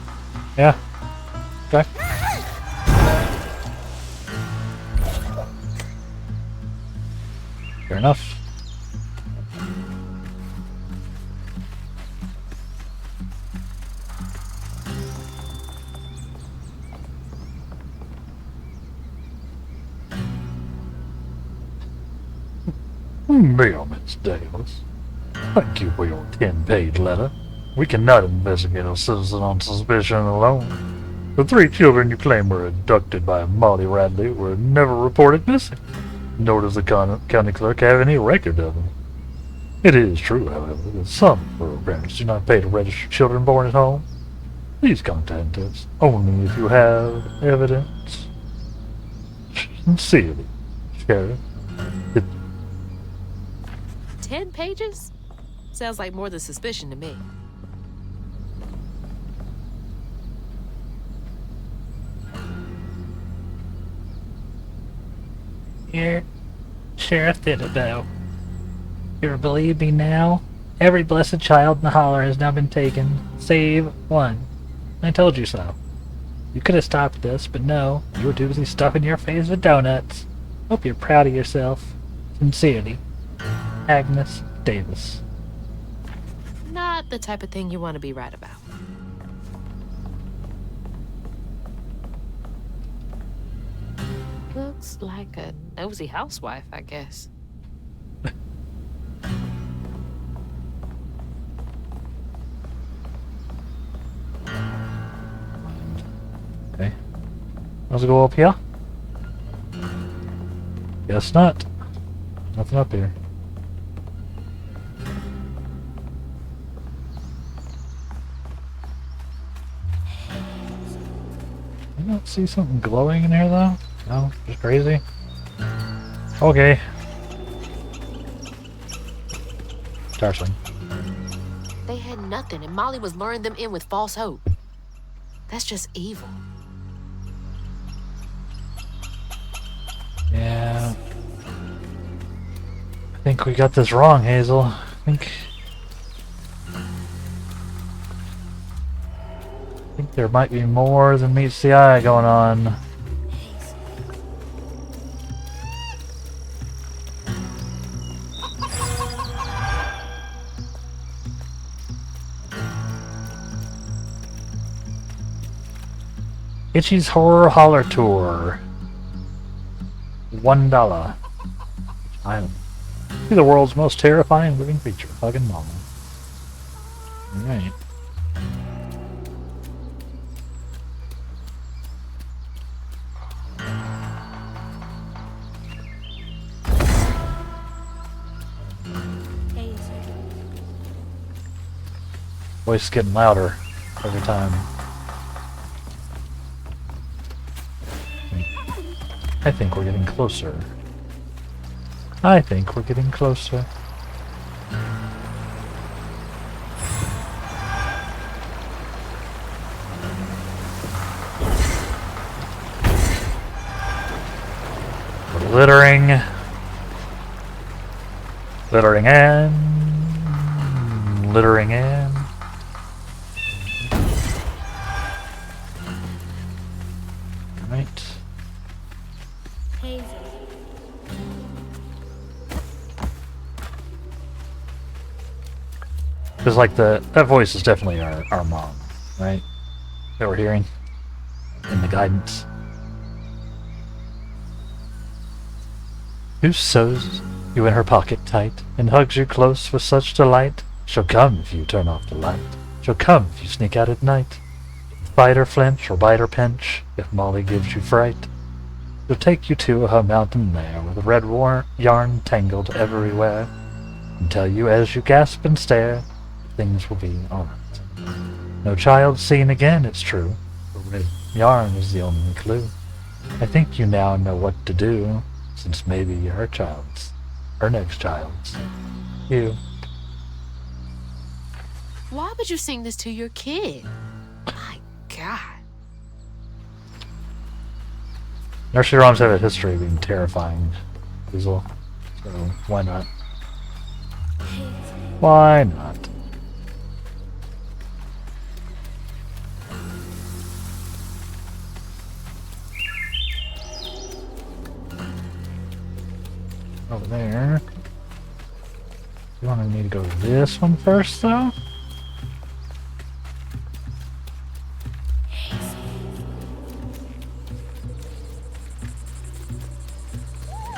Yeah. Okay. Fair enough. Well, Miss Davis, thank you for your 10-page letter. We cannot investigate a citizen on suspicion alone. The 3 children you claim were abducted by Molly Radley were never reported missing, nor does the county clerk have any record of them. It is true, however, that some rural parents do not pay to register children born at home. Please contact us only if you have evidence. Sincerely, Sheriff. 10 pages? Sounds like more than suspicion to me. Here, Sheriff did it though. You believe me now? Every blessed child in the holler has now been taken, save one. I told you so. You could have stopped this, but no, you were too busy stuffing your face with donuts. Hope you're proud of yourself. Sincerely, Agnes Davis. Not the type of thing you want to be right about. Looks like a nosy housewife, I guess. Okay. Let's go up here. Guess not. Nothing up here. I don't see something glowing in here though. No, just crazy. Okay. Tarsling. They had nothing, and Molly was luring them in with false hope. That's just evil. Yeah. I think we got this wrong, Hazel. I think there might be more than meets the eye going on. Itchy's Horror Holler Tour. $1. Island. See the world's most terrifying living creature, hugging mama. Alright. Voice is getting louder every time. I think we're getting closer. I think we're getting closer. We're littering. Littering in. Littering in. Right. Because like that voice is definitely our mom, right? That we're hearing in the guidance. Who sews you in her pocket tight and hugs you close with such delight? She'll come if you turn off the light. She'll come if you sneak out at night. Fight or flinch or bite or pinch if Molly gives you fright. She'll take you to her mountain lair with red yarn tangled everywhere and tell you as you gasp and stare things will be alright. No child seen again, it's true. The red yarn is the only clue. I think you now know what to do, since maybe her next child's you. Why would you sing this to your kid? My God. Nursery rhymes have a history of being terrifying, Hazel. So why not? Why not? Over there. You want me to go to this one first, though?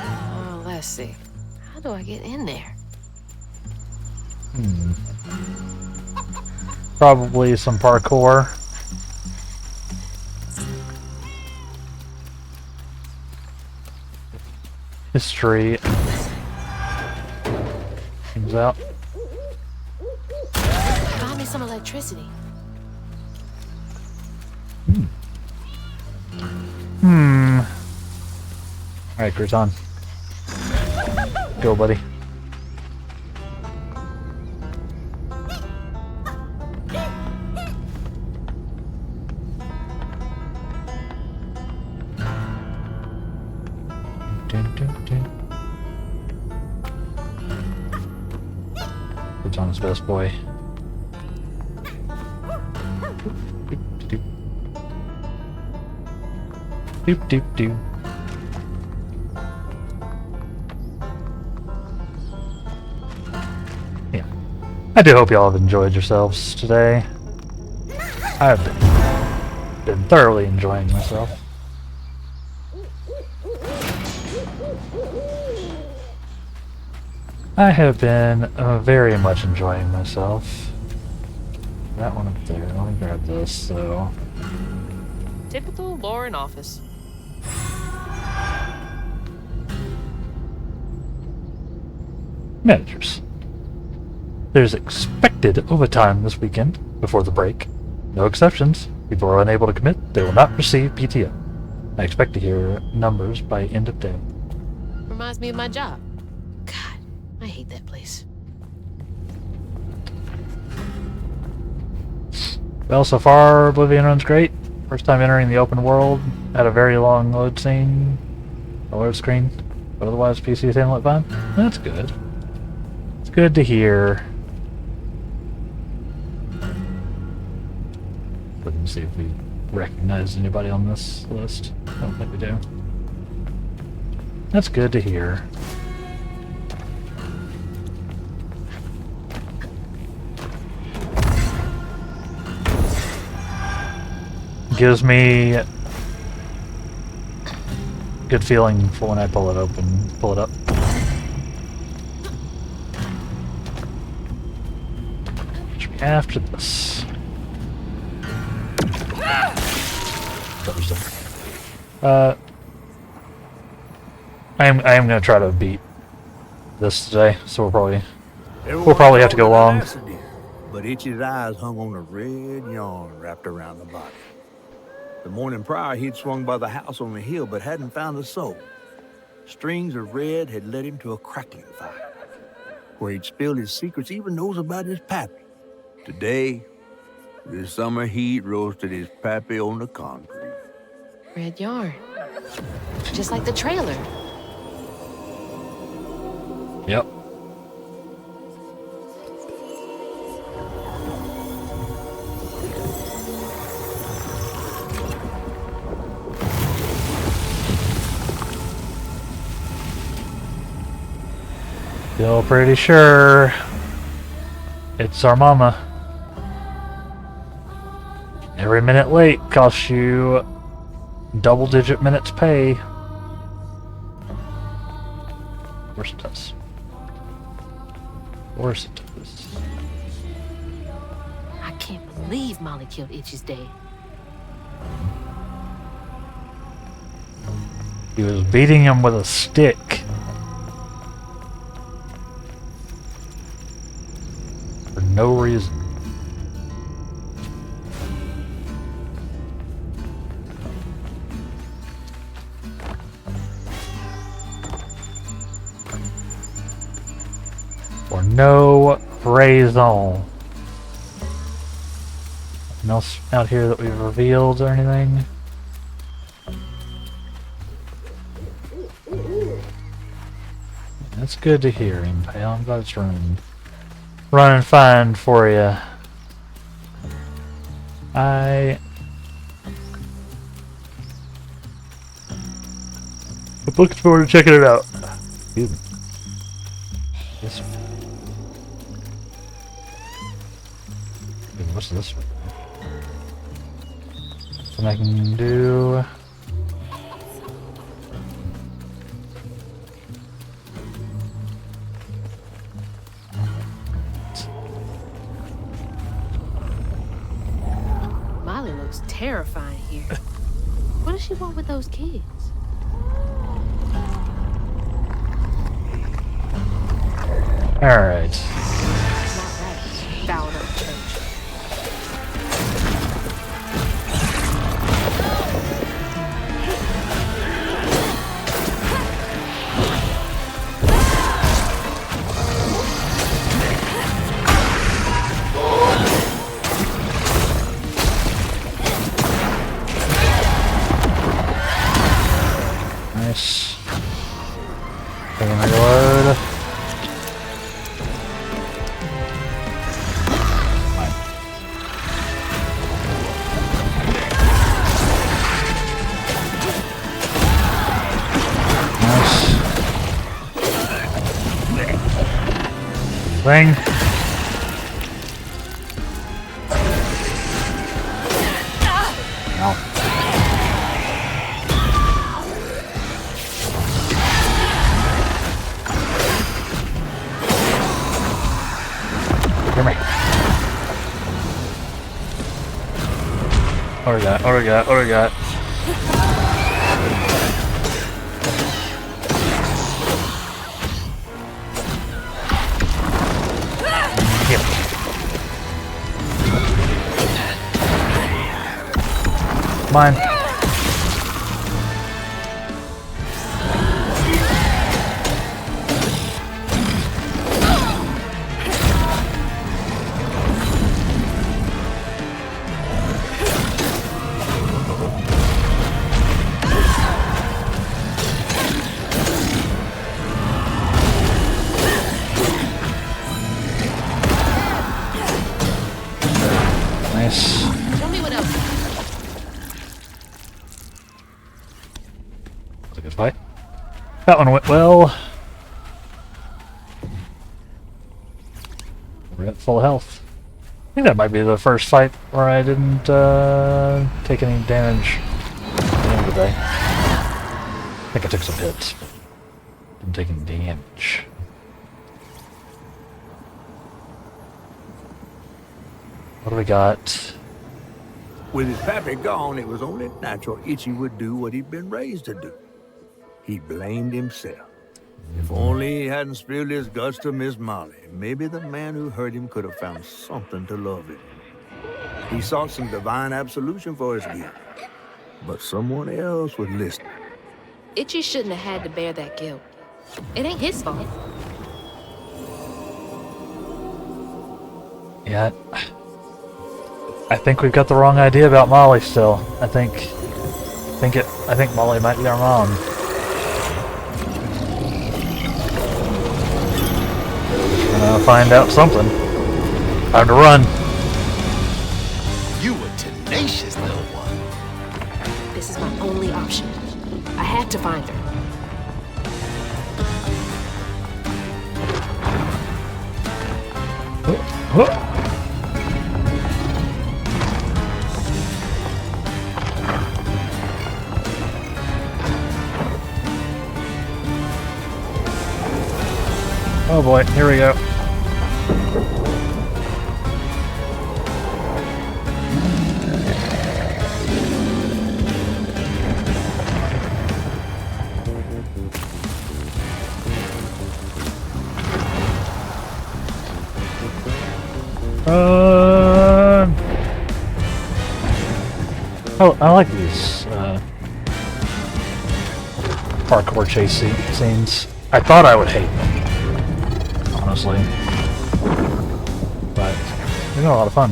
Oh, let's see. How do I get in there? Probably some parkour. History. Things out. Find me some electricity. Alright, Crouton. Go, buddy. Crouton's best boy. Doop doop doop. Yeah. I do hope y'all have enjoyed yourselves today. I've been thoroughly enjoying myself. I have been very much enjoying myself. That one up there. Let me grab this, so. Typical Lauren office. Managers. There's expected overtime this weekend before the break. No exceptions. People are unable to commit. They will not receive PTO. I expect to hear numbers by end of day. Reminds me of my job. God, I hate that place. Well, so far, Oblivion runs great. First time entering the open world. Had a very long load scene. A load screen. But otherwise, PC is handling it fine. That's good. It's good to hear. Let me see if we recognize anybody on this list. I don't think we do. That's good to hear. Gives me good feeling for when I pull it open, pull it up. Should be after this. I am gonna try to beat this today, so we'll probably have to go long. But Itchy's eyes hung on a red yarn wrapped around the body. The morning prior, he'd swung by the house on the hill, but hadn't found a soul. Strings of red had led him to a crackling fire, where he'd spilled his secrets, even those about his pappy. Today, the summer heat roasted his pappy on the concrete. Red yarn. Just like the trailer. Yep. Feel pretty sure it's our mama. Every minute late costs you double-digit minutes pay. Of course it does. Of course it does. I can't believe Molly killed Itchy's dad. He was beating him with a stick. For no reason. For no raison. Nothing else out here that we've revealed or anything? That's good to hear, Impale. I'm glad it's running fine for you. I'm looking forward to checking it out. Excuse me. Yes. What's this one? Something I can do. Molly looks terrifying here. What does she want with those kids? Alright. Not right. Fouled up church. Nice. Taking a reload. Thing. No. Come here. What do we got? What do we got? What do we got? Mine. Nice. Show me what else. That was a good fight. That one went well. We're at full health. I think that might be the first fight where I didn't take any damage at the end of the day. I think I took some hits, but didn't take any damage. What do we got? With his pappy gone, it was only natural Itsy would do what he'd been raised to do. He blamed himself. If only he hadn't spilled his guts to Miss Molly, maybe the man who hurt him could have found something to love him. He sought some divine absolution for his guilt, but someone else was listening. Itsy shouldn't have had to bear that guilt. It ain't his fault. Yeah, I think we've got the wrong idea about Molly still. I think Molly might be our mom. We're gonna find out something. Time to run. You a tenacious little one. This is my only option. I had to find her. Oh boy, here we go. Oh, I like these parkour chase scenes. I thought I would hate them, honestly, but they're a lot of fun.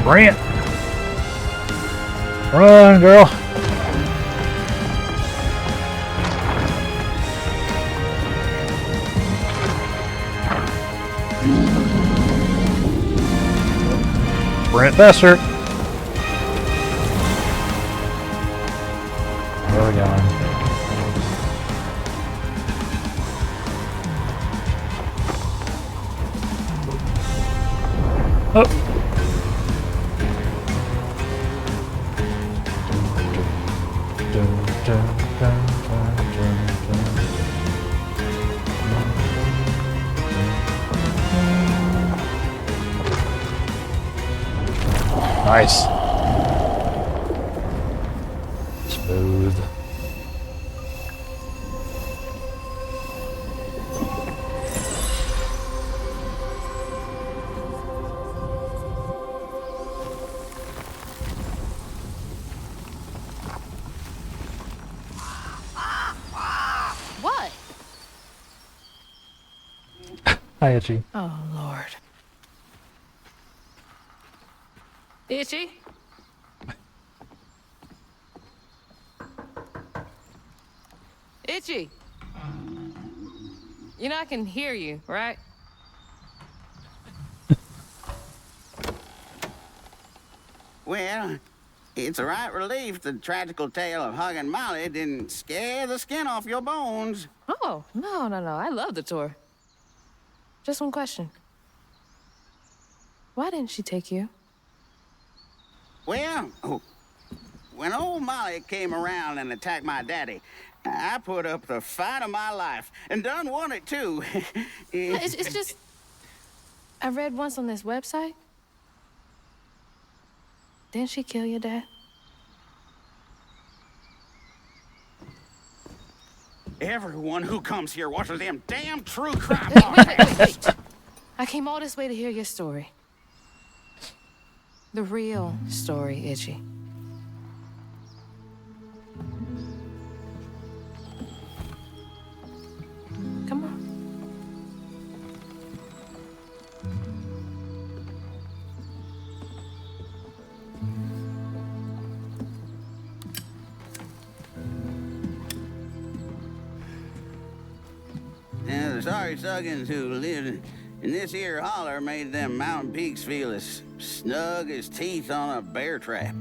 Sprint! Run, girl! Sprint faster! Where are we going? Oh! Nice. Smooth. What? Hi, Itsy. Oh, Lord. Itsy? Itsy! You know I can hear you, right? Well, it's a right relief the tragical tale of Hug and Molly didn't scare the skin off your bones. Oh, no. I love the tour. Just one question. Why didn't she take you? Well, when old Molly came around and attacked my daddy, I put up the fight of my life and done won it too. It's just I read once on this website. Didn't she kill your dad? Everyone who comes here watches them damn true crime Wait. podcasts. I came all this way to hear your story. The real story, Itchy. Come on. And the sorry suggins who lived in this here holler made them mountain peaks feel as snug as teeth on a bear trap.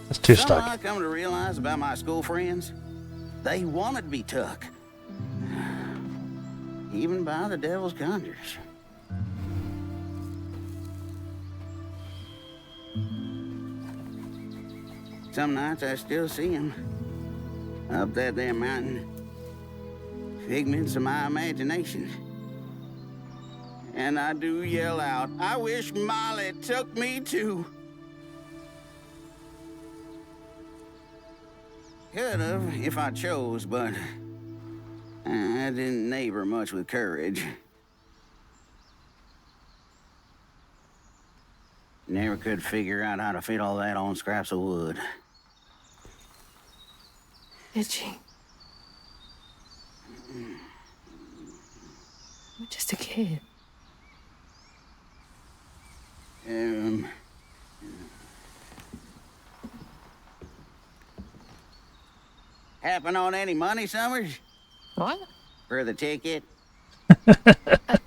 It's too Something stuck. I come to realize about my school friends, they wanted to be took. Even by the devil's conjures. Some nights I still see them up that there mountain. Figments of my imagination. And I do yell out, I wish Molly took me too. Could have if I chose, but I didn't neighbor much with courage. Never could figure out how to fit all that on scraps of wood. Itchy. You're just a kid. Happen on any money, Summers? What? For the ticket? I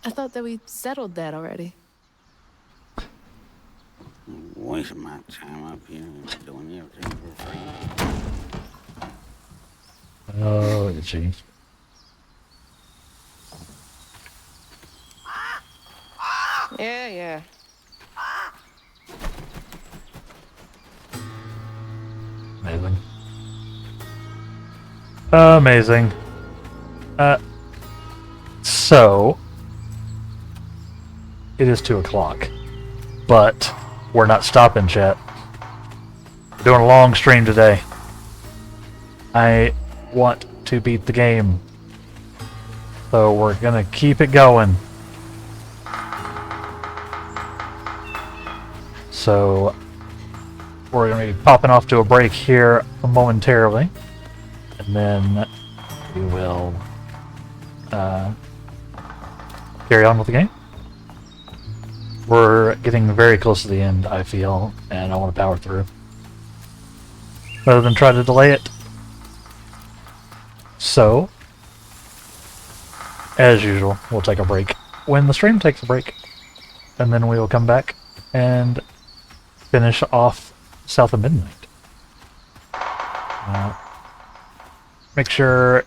thought that we settled that already. Wasting my time up here doing everything for free. Oh, Itchy. Yeah. Amazing. Amazing. So it is 2 o'clock, but we're not stopping, chat. We're doing a long stream today. I want to beat the game, so we're gonna keep it going. So we're going to be popping off to a break here momentarily, and then we will carry on with the game. We're getting very close to the end, I feel, and I want to power through rather than try to delay it. So, as usual, we'll take a break when the stream takes a break, and then we will come back and finish off South of Midnight. Make sure,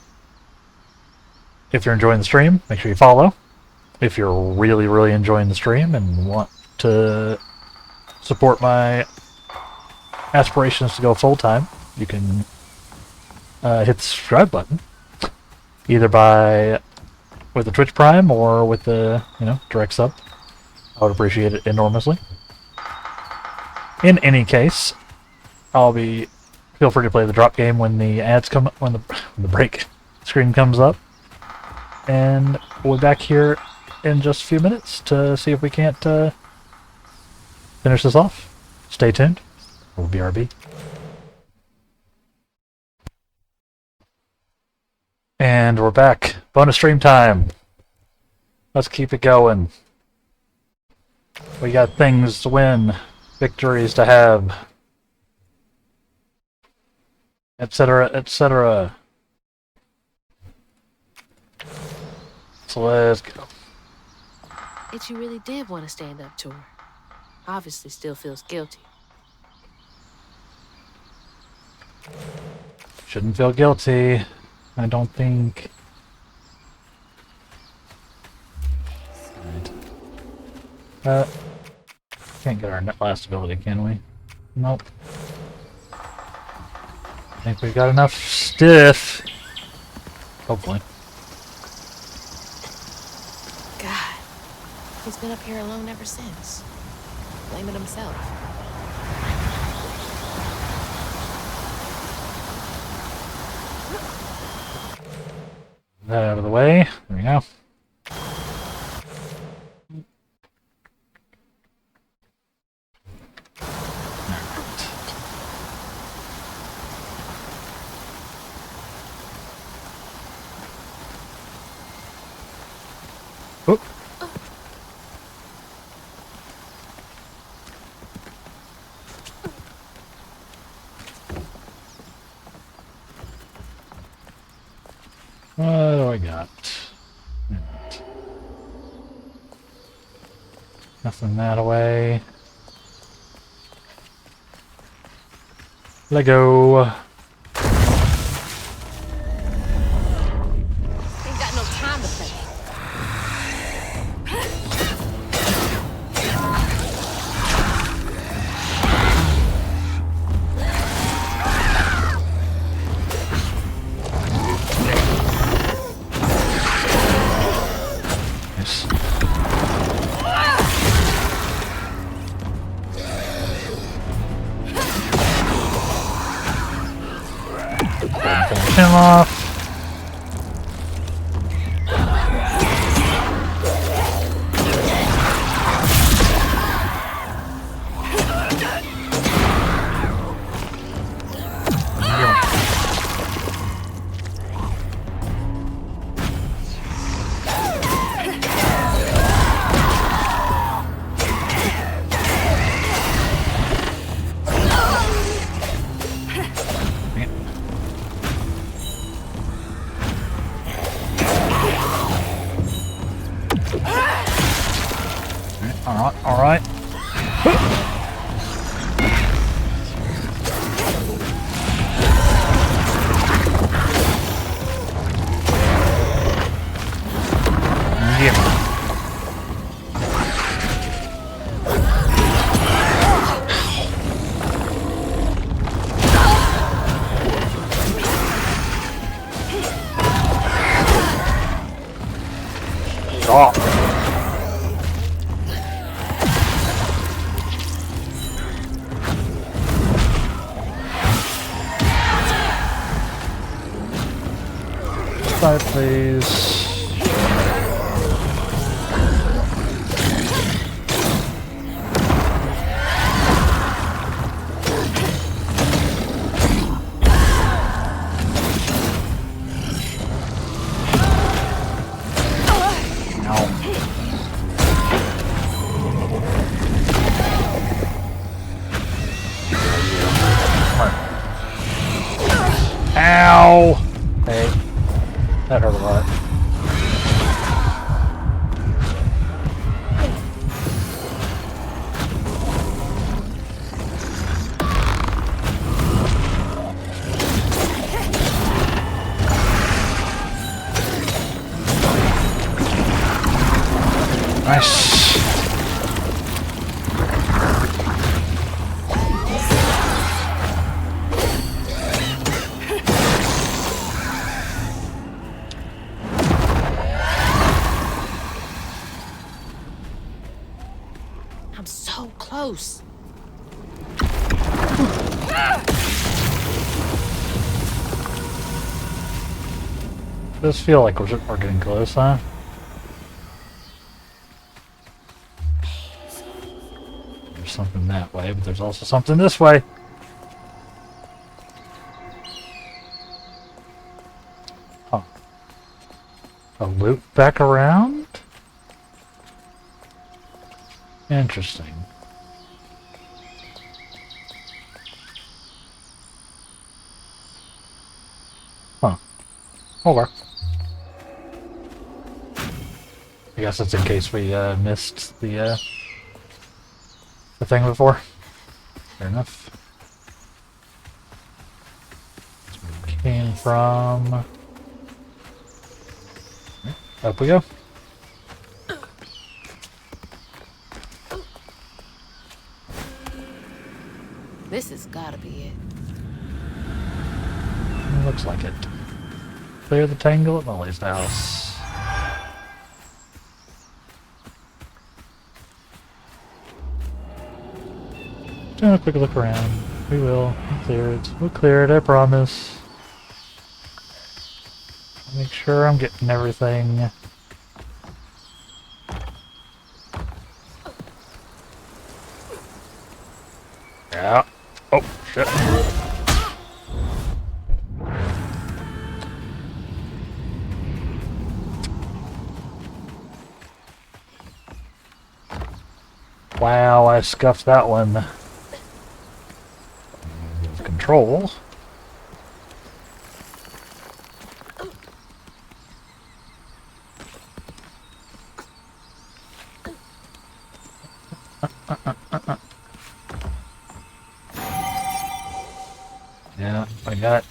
if you're enjoying the stream, make sure you follow. If you're really, really enjoying the stream and want to support my aspirations to go full-time, you can hit the subscribe button, either with the Twitch Prime or with the direct sub. I would appreciate it enormously. In any case, feel free to play the drop game when the ads come up, when the break screen comes up, and we'll be back here in just a few minutes to see if we can't finish this off. Stay tuned. We'll BRB. And we're back. Bonus stream time. Let's keep it going. We got things to win, victories to have, etc., etc. So let's go. Itchy really did want to stand up to her. Obviously still feels guilty. Shouldn't feel guilty, I don't think. Right. Can't get our last ability, can we? Nope. I think we've got enough stiff. Hopefully. God, he's been up here alone ever since. Blaming himself. That out of the way. There we go. Oop. What do I got? Right. Nothing that away. Lego. Ain't got no time to play. Nice. Finish him off. All right. Stop. Side, please. Ow! Hey, that hurt a lot. Nice. I'm so close. Does feel like we're getting close, huh? There's something that way, but there's also something this way. Huh. A loop back around? Interesting. Huh. Over. I guess it's in case we missed the thing before. Fair enough. That's where we came from. Up we go. This has gotta be it. Looks like it. Clear the tangle at Molly's house. Doing a quick look around. We will. We'll clear it. We'll clear it, I promise. Make sure I'm getting everything. Yeah. Oh, shit. Wow, I scuffed that one. Control. Yeah, I got.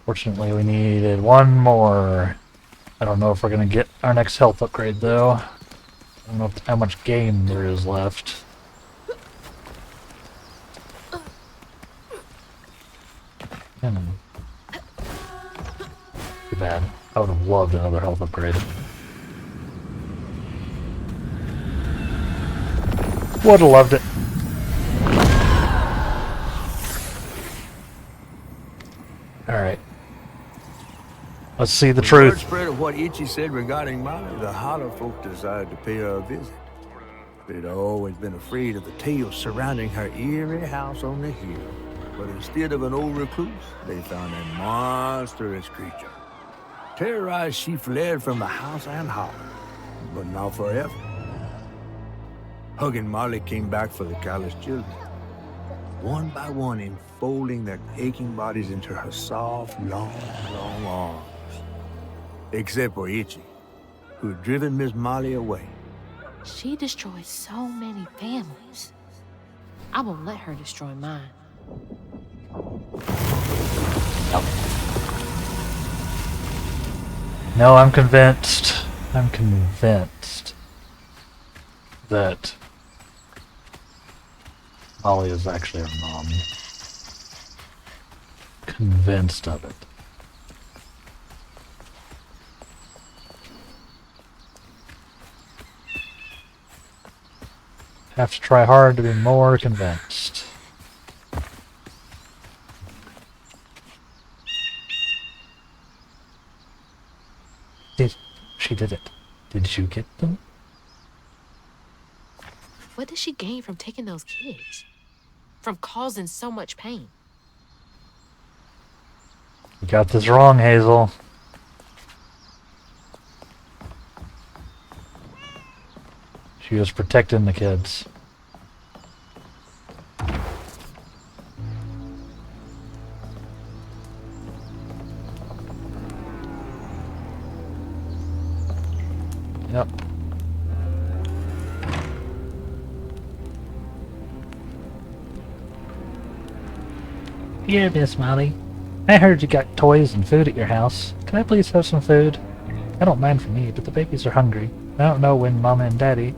Fortunately, we needed one more. I don't know if we're gonna get our next health upgrade though. I don't know how much game there is left. Too bad. I would have loved another health upgrade. Would have loved it. Alright. Let's see the Word truth. spread of what Itsy said regarding Molly, the Holler folk decided to pay her a visit. They'd always been afraid of the tales surrounding her eerie house on the hill. But instead of an old recluse, they found a monstrous creature. Terrorized, she fled from the house and Holler, but not forever. Hug and Molly came back for the callous children, one by one enfolding their aching bodies into her soft, long arms. Except for Itsy, who had driven Miss Molly away. She destroyed so many families. I won't let her destroy mine. No, I'm convinced. I'm convinced that Molly is actually her mom. Convinced of it. Have to try hard to be more convinced. She did it. Did you get them? What did she gain from taking those kids? From causing so much pain? You got this wrong, Hazel. She was protecting the kids. Yep. Here, Miss Molly. I heard you got toys and food at your house. Can I please have some food? I don't mind for me, but the babies are hungry. I don't know when Mama and Daddy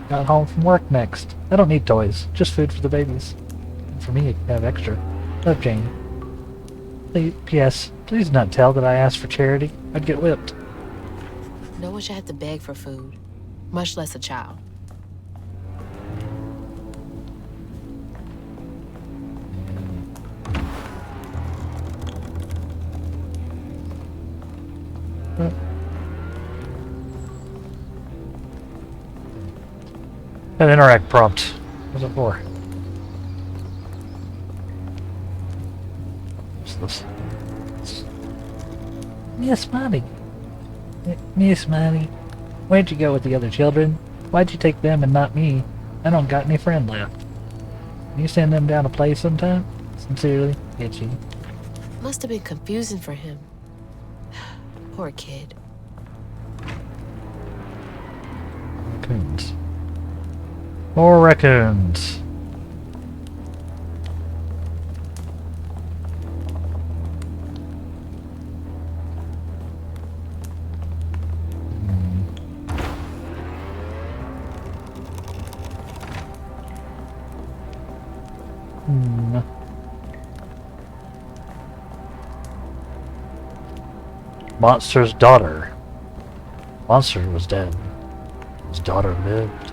got home from work next. I don't need toys, just food for the babies. And for me, I can have extra. Love, Jane. Please, P.S. Please do not tell that I asked for charity. I'd get whipped. No one should have to beg for food, much less a child. An interact prompt. What's it for? What's this? Miss Molly. Miss Molly. Where'd you go with the other children? Why'd you take them and not me? I don't got any friend left. Can you send them down to play sometime? Sincerely, Itsy. Must have been confusing for him. Poor kid. Raccoons. More raccoons. Monster's daughter. Monster was dead. His daughter lived.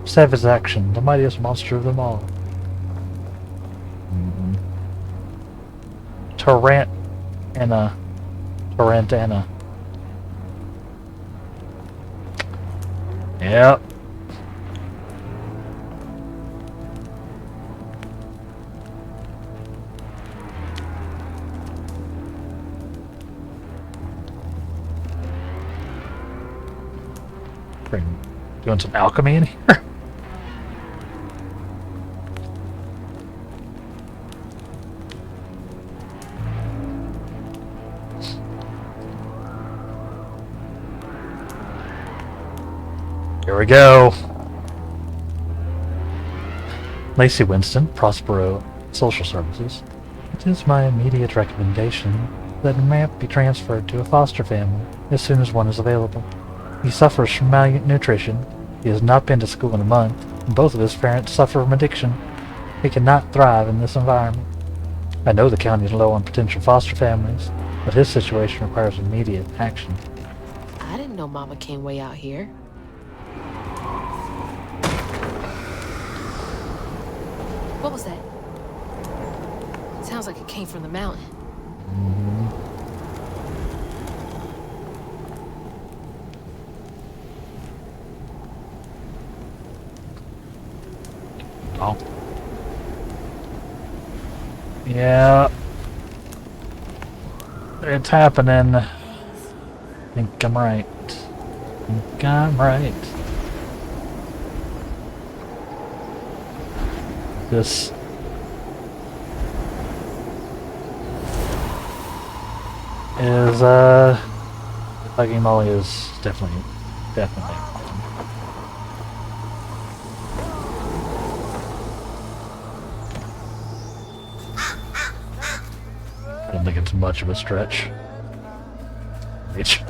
Savage action, the mightiest monster of them all. Tarantana. Yep. Doing some alchemy in here. Here we go. Lacey Winston, Prospero Social Services. It is my immediate recommendation that Mamp be transferred to a foster family as soon as one is available. He suffers from malnutrition. He has not been to school in a month, and both of his parents suffer from addiction. He cannot thrive in this environment. I know the county is low on potential foster families, but his situation requires immediate action. I didn't know Mama came way out here. What was that? Sounds like it came from the mountain. Oh. Yeah. It's happening. I think I'm right. I think I'm right. This is Hugging Molly is definitely I don't think it's much of a stretch. Bitch.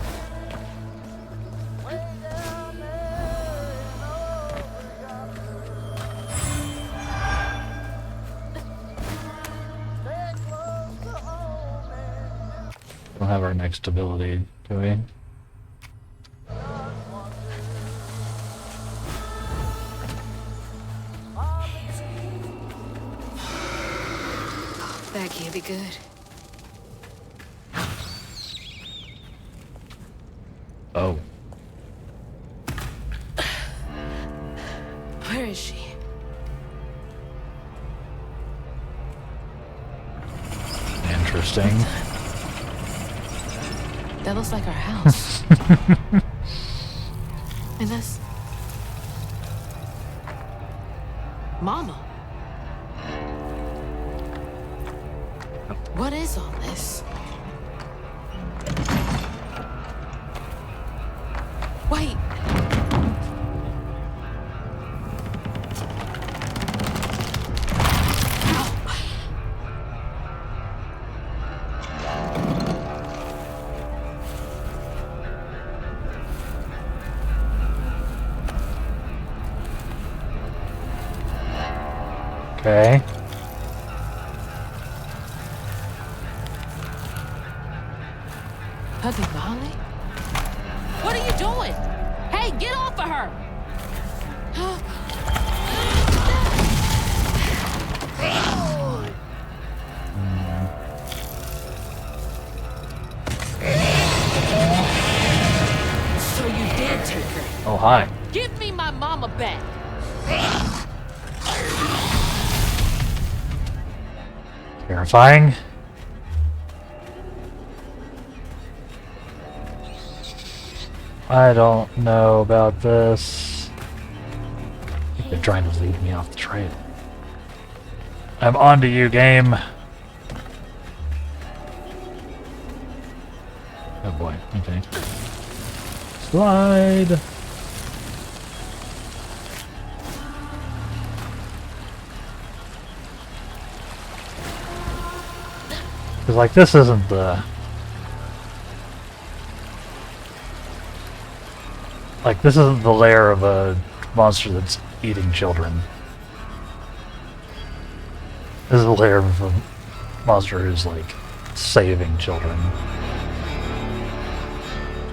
Don't have our next ability, do we? That can't be good. Oh. Where is she? Interesting. That looks like our house. And that's... Mama. What is all this? Wait. Okay. Hugging Molly? What are you doing? Hey, get off of her! So you did take her. Oh, hi. Give me my mama back. Terrifying. I don't know about this. I think they're trying to lead me off the trail. I'm onto you, game. Oh boy, okay. Slide! Because, like, this isn't the... Like, this isn't the lair of a monster that's eating children. This is the lair of a monster who's, like, saving children.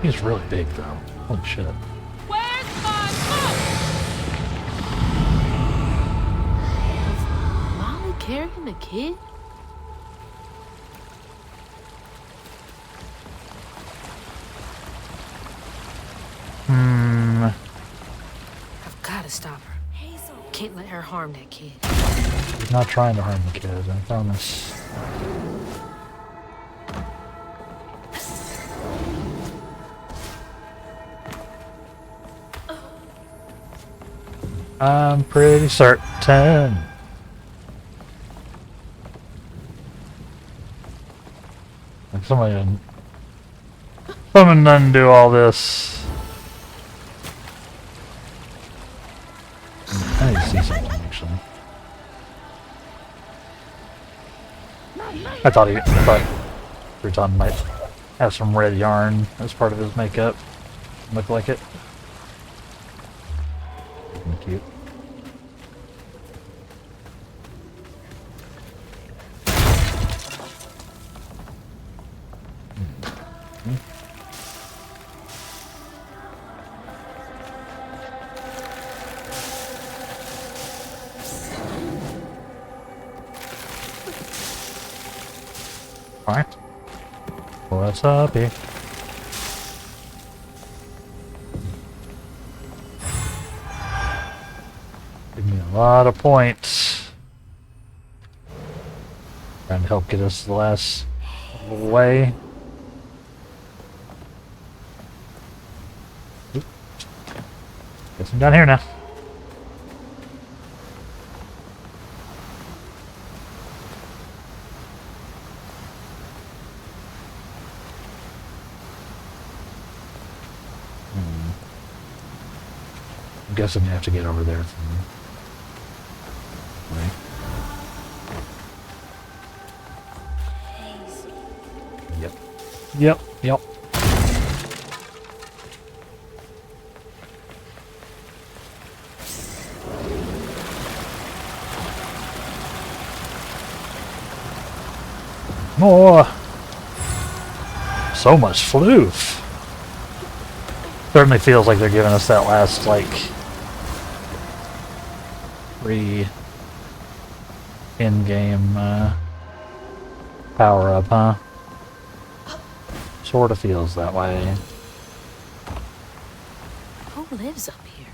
He's really big, though. Holy shit. Where's my book? Was Molly carrying the kid? I've gotta stop her. Can't let her harm that kid. He's not trying to harm the kid, I promise. I'm pretty certain. Like someone done do all this. I need to see something actually. I thought Bruton might have some red yarn as part of his makeup. Look like it. Cute. Alright. What's up here? Give me a lot of points. Trying to help get us the last way. Oop. Guess I'm down here now. I'm guessing you have to get over there from right. Yep. More. So much floof. Certainly feels like they're giving us that last, like, free in-game power-up, huh? Sort of feels that way. Who lives up here?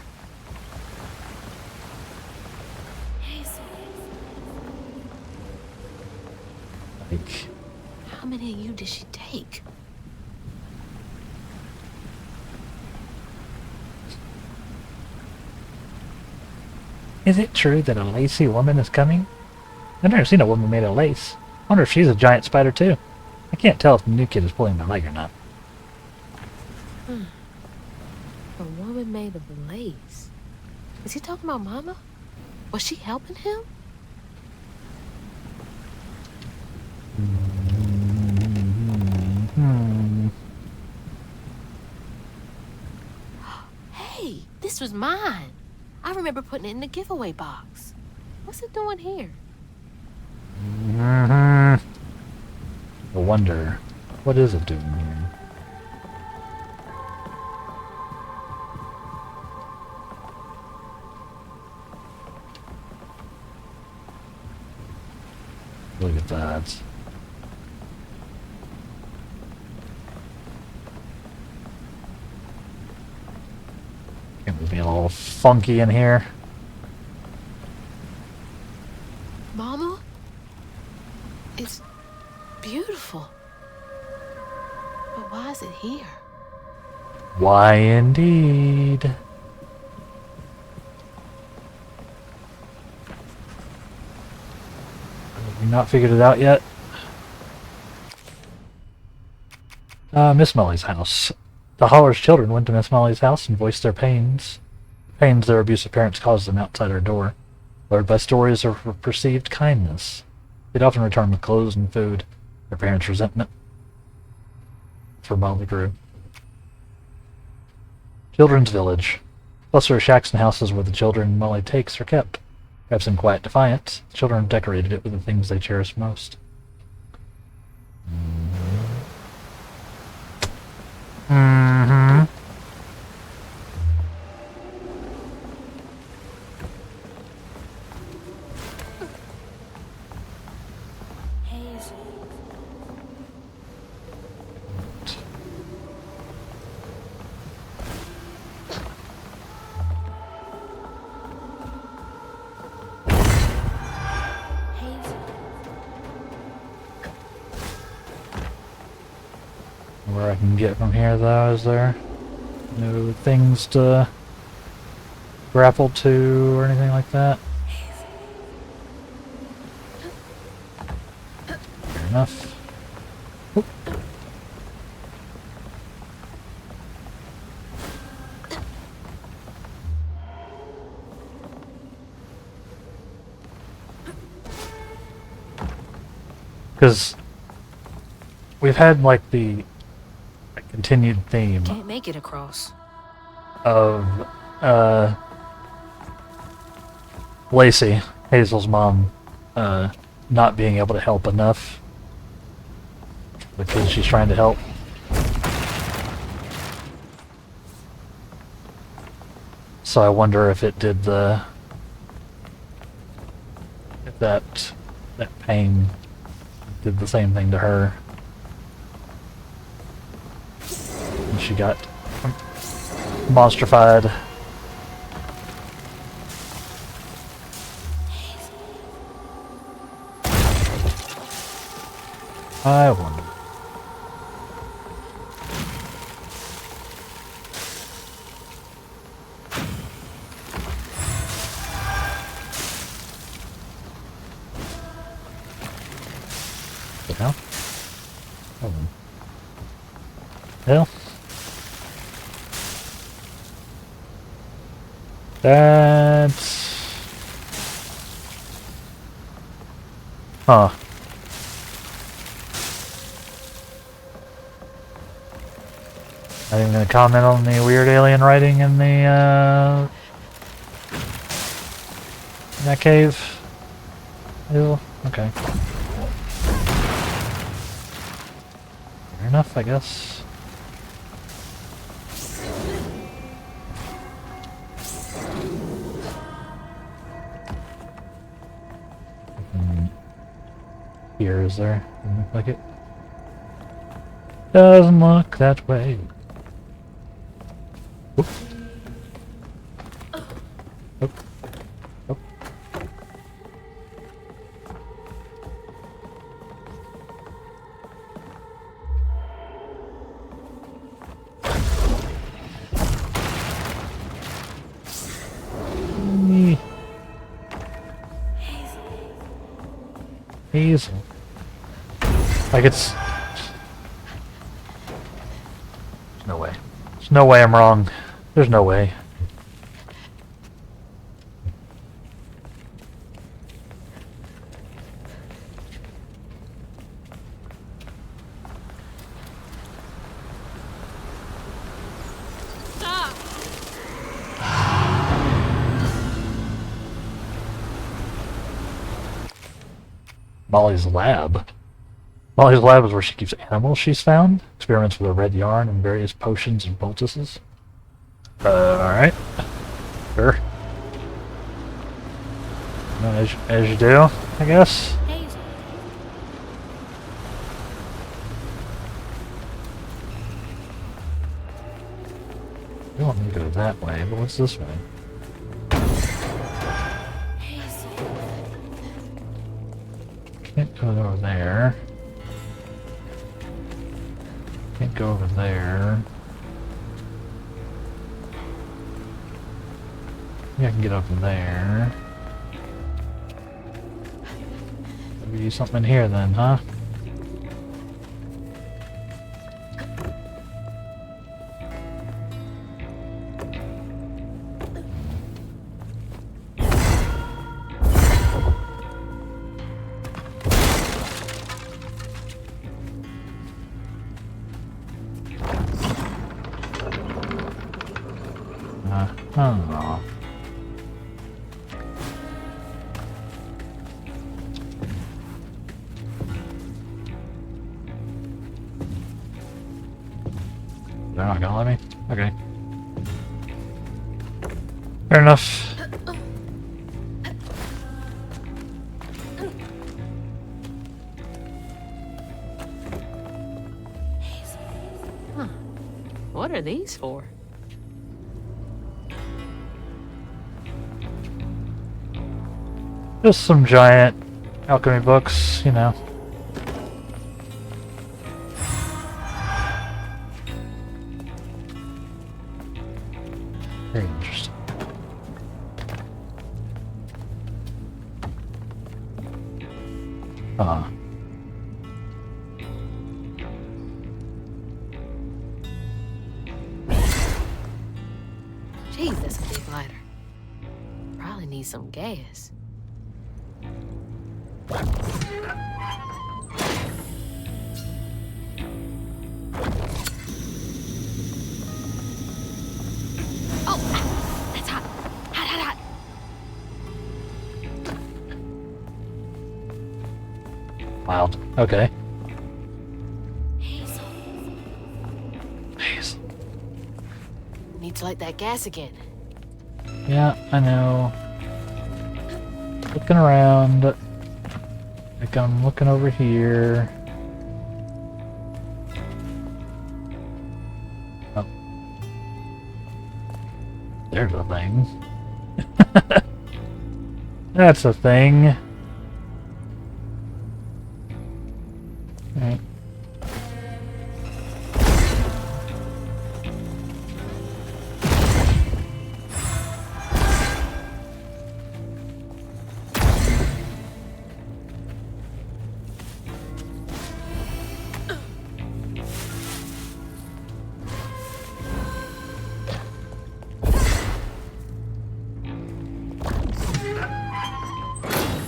Like, How many of you did she take? Is it true that a lacy woman is coming? I've never seen a woman made of lace. I wonder if she's a giant spider too. I can't tell if the new kid is pulling my leg or not. A woman made of lace. Is he talking about Mama? Was she helping him? Hey, this was mine. I remember putting it in the giveaway box. What's it doing here? I wonder, what is it doing here? Look at that. Can't be a little funky in here. Mama? It's beautiful. But why is it here? Why indeed? Have you not figured it out yet? Miss Molly's house. The Holler's children went to Miss Molly's house and voiced their pains. Pains their abusive parents caused them outside her door, lured by stories of her perceived kindness. They'd often return with clothes and food. Their parents' resentment for Molly grew. Children's Village. Cluster of shacks and houses where the children Molly takes are kept. Perhaps in quiet defiance, the children have decorated it with the things they cherish most. Where I can get from here, though, is there no things to grapple to or anything like that? Fair enough. Oop. Because we've had like the continued theme Can't make it across. of Lacey, Hazel's mom, not being able to help enough because she's trying to help. So I wonder if it did if that pain did the same thing to her. And she got monstrified. I wonder. What the hell? Oh. Hell. That's... Huh. Not even gonna comment on the weird alien writing in the, in that cave. Ew. Okay. Fair enough, I guess. Here, is there? Doesn't look like it. Doesn't look that way. Oop. Oop. Oop. Hazel. Like it's... There's no way. There's no way I'm wrong. There's no way. Molly's lab. Molly's lab is where she keeps animals she's found, experiments with a red yarn and various potions and poultices. Alright. Sure. As you do, I guess. You want me to go that way, but what's this way? Can't go over there. Can't go over there. Maybe I can get over there. Maybe something in here then, huh? Oh. They're not gonna let me? Okay. Fair enough. Huh. What are these for? Just some giant alchemy books, you know. Very interesting. Huh. Jeez, that's a big lighter. Probably need some gas. Oh, that's hot. Hot, hot, hot. Wild. Okay. Hazel. Hazel. Need to light that gas again. Yeah, I know. Looking around. Like I'm looking over here. Oh. There's a thing. That's a thing. Alright.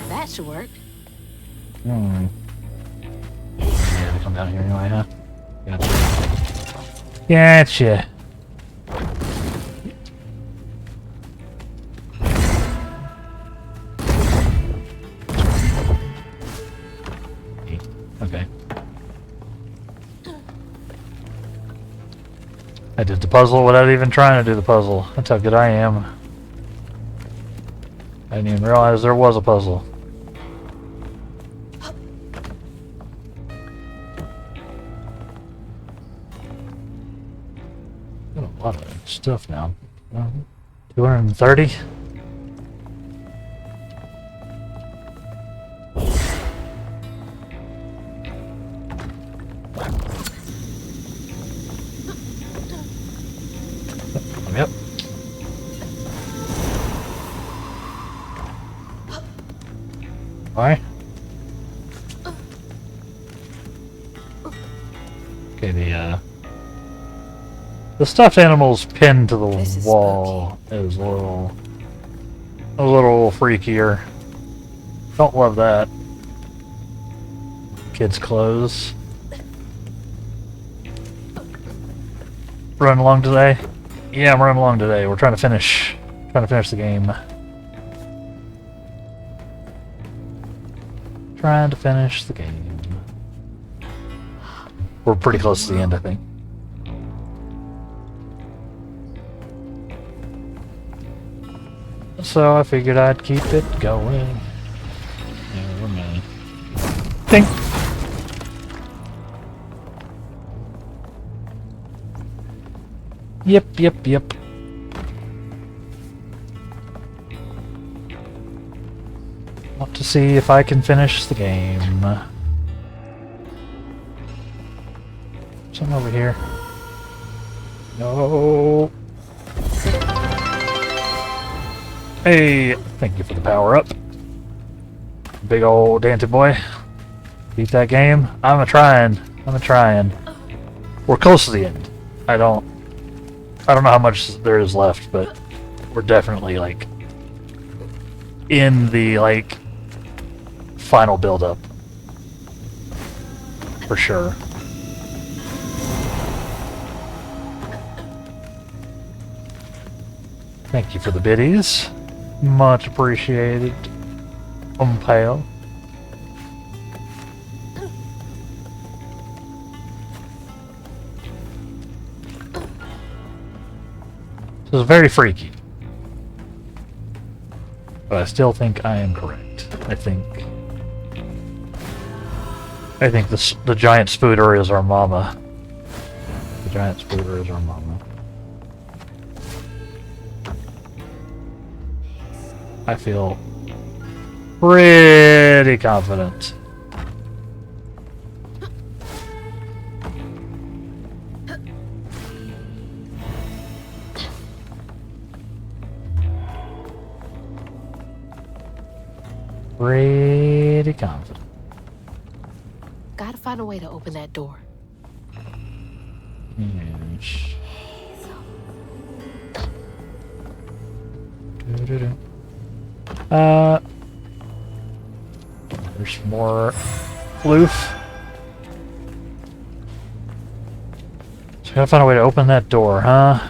That should work. Hmm. Yeah, they come down here anyway, huh? Gotcha. Okay. I did the puzzle without even trying to do the puzzle. That's how good I am. I didn't even realize there was a puzzle. Got a lot of stuff now. 230? Yep. Why? Okay, the stuffed animals pinned to the wall is a little freakier. Don't love that. Kids' clothes. Running along today? Yeah, I'm running along today. We're trying to finish the game. Trying to finish the game. We're pretty close to the end, I think. So I figured I'd keep it going. Never mind. Ding! Yep. Want to see if I can finish the game. Something over here. No. Hey, thank you for the power up. Big old Dante boy. Beat that game. I'm a trying. We're close to the end. I don't know how much there is left, but we're definitely like in the like final build up. For sure. Thank you for the biddies. Much appreciated. Pale. This is very freaky. But I still think I am correct. I think the giant spooter is our mama. The giant spooter is our mama. I feel pretty confident. pretty confident. Gotta find a way to open that door. Yes. Doo-doo-doo. There's more floof. So I gotta find a way to open that door, huh?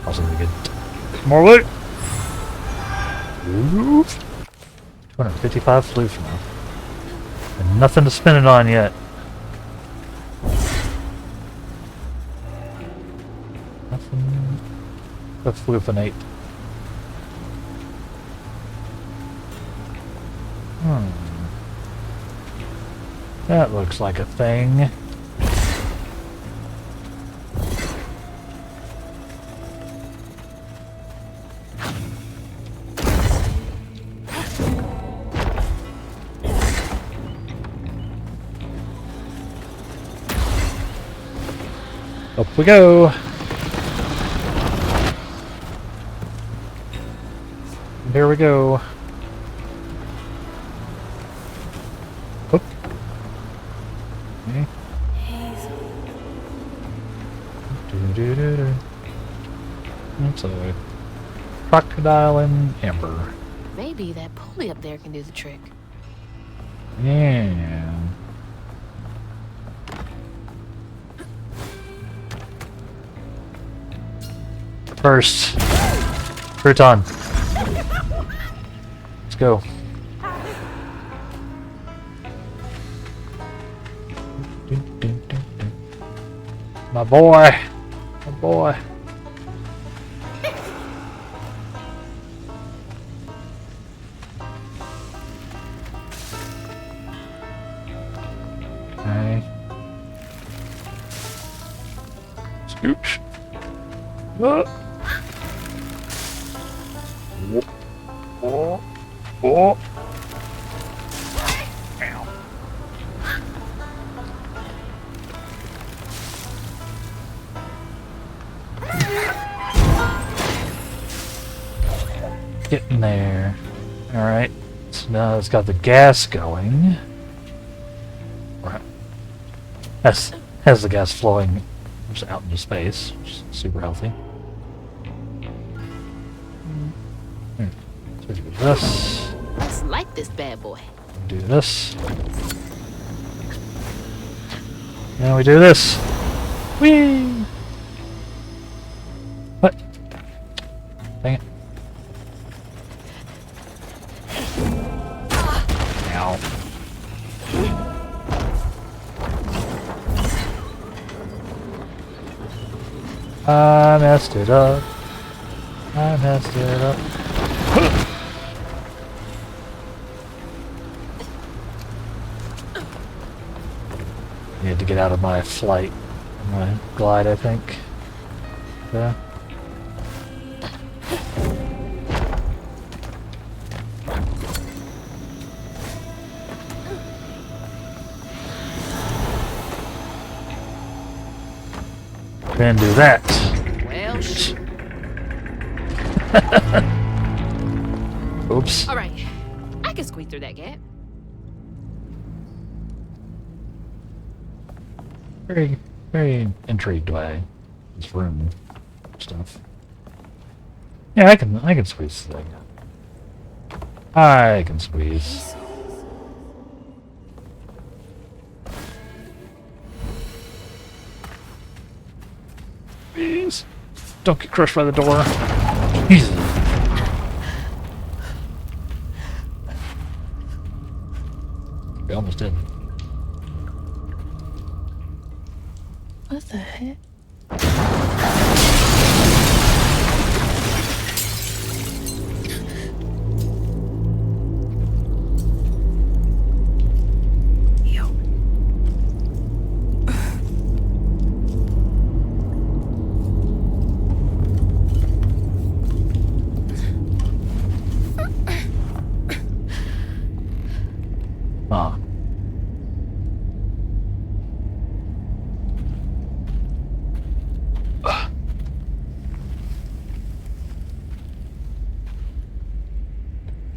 Also gonna get more loot. Floof. 255 floof now. And nothing to spin it on yet. Nothing but floofinate. That looks like a thing. Up we go! Here we go. Oop. Okay. That's a crocodile and amber. Maybe that pulley up there can do the trick. Yeah. First, crouton. Let's go. My boy. My boy. Okay. Scooch. Oh. Oh. Ow. Getting there. Alright. So now it's got the gas going. Has the gas flowing just out into space, which is super healthy. So do this. Let's light this bad boy. Do this. And we do this. Whee! What? Dang it. Ow. I messed it up. I messed it up. Need to get out of my flight. My glide, I think. Yeah. Then do that. Well, Oops. all right. I can squeeze through that gap. Very, very intrigued by this room stuff. Yeah, I can squeeze the thing. I can squeeze. Please, don't get crushed by the door. Jesus. We almost did. What the heck? Yo.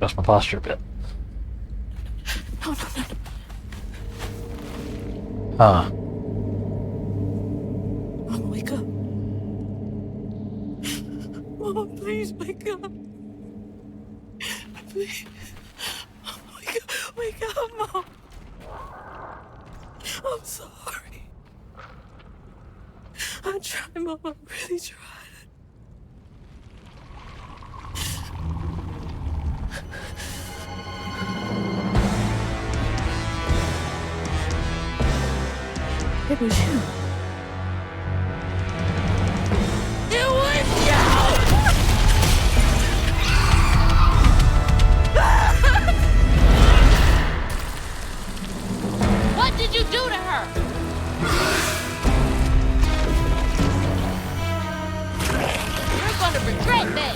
adjust my posture a bit. No. Huh. Mama, wake up. Mama, please wake up. Please. Wake up, Mom. I'm sorry. I tried, Mom. I really tried. It was you. It was you! What did you do to her? You're gonna regret me.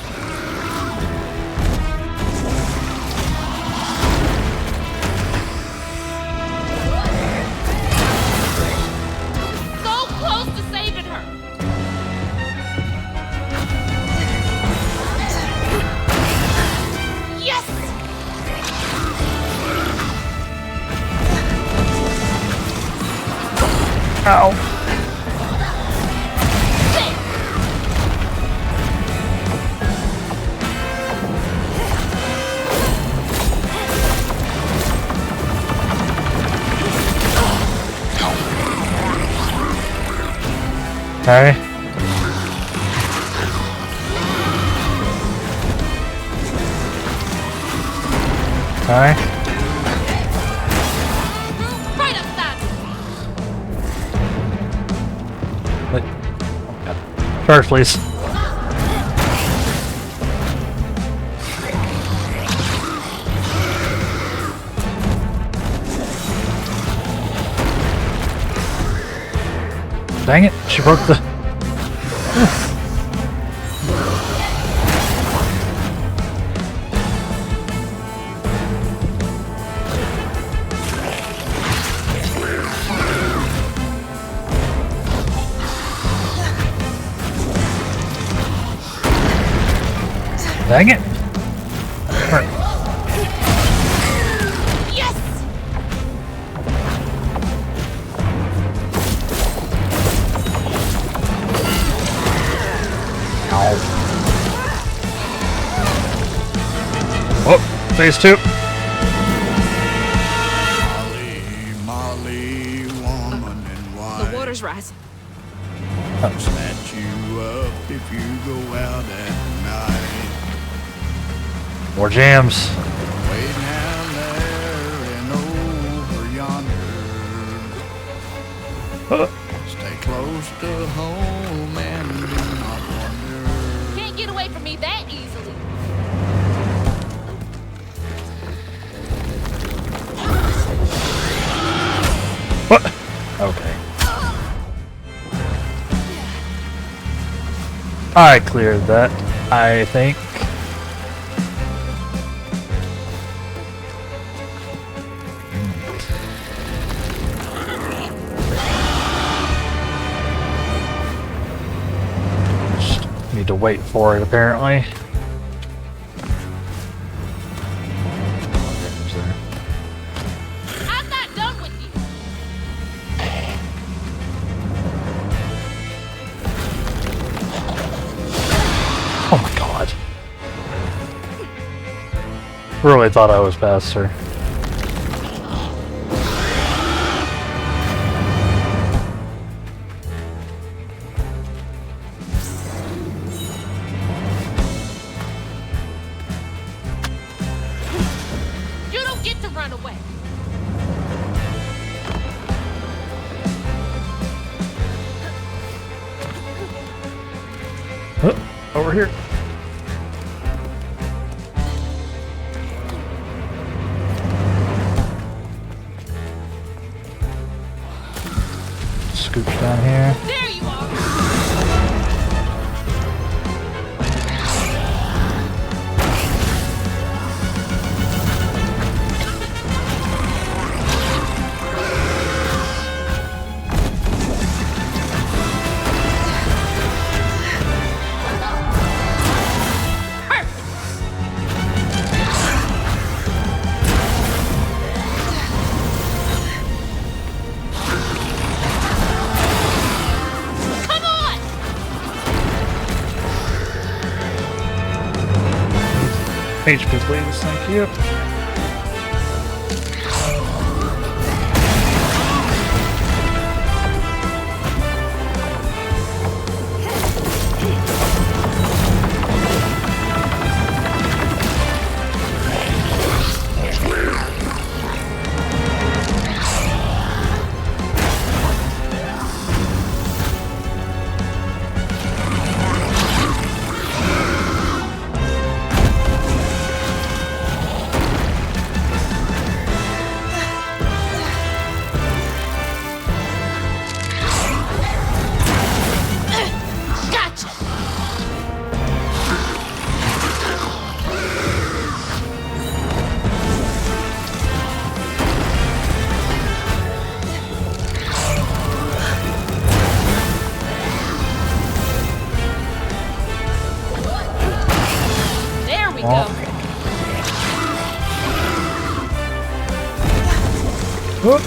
So close to saving her. Yes! Ow. Okay. Okay. Right upside. Wait. Oh, God. Charge, please. Dang it, she broke the... Dang it! Yes! Oh, phase 2. Molly, woman in white. The water's rising. Snatch you up if you go out at night. More jams. Way down there and over yonder. Stay close to home and do not wander. Can't get away from me that easily. What? Okay. I cleared that, I think. Just need to wait for it, apparently. I'm not done with you. Oh my god. Really thought I was past her. You don't get to run away. Over here. Scooch down here. There you are. HP please, thank you. There we go. Whoop.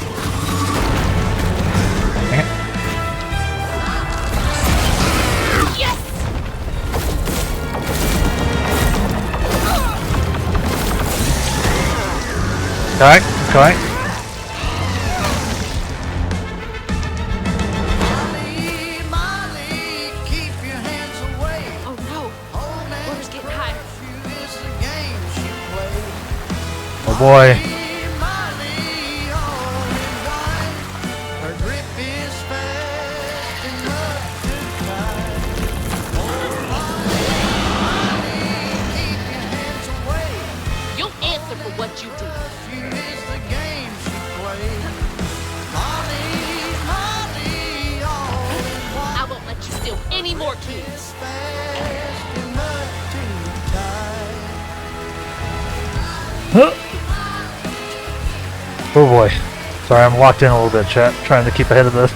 Yes! Okay, okay. Oh no. Water's getting higher. Oh boy. You'll answer for what you did. I won't let you steal any more kids. Huh. Oh boy. Sorry, I'm locked in a little bit, chat. Trying to keep ahead of this.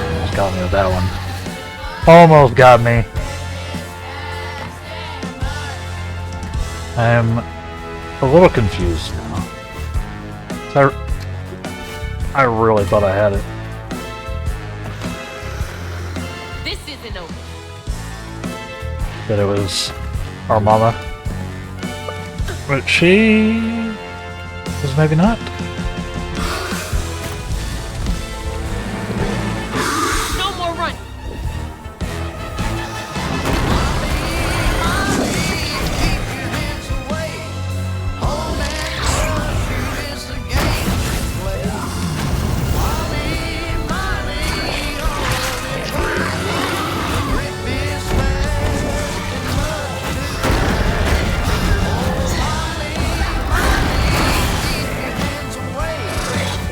Almost got me with that one. Almost got me. I'm a little confused now. I really thought I had it. This isn't over. That it was our mama. But she was maybe not. No more running.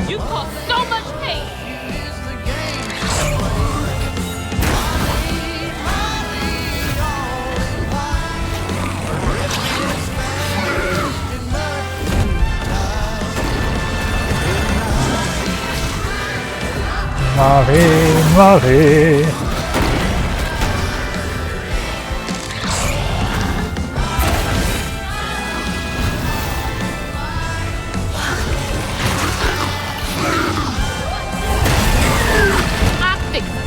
You caused so much pain. Molly. I fixed it.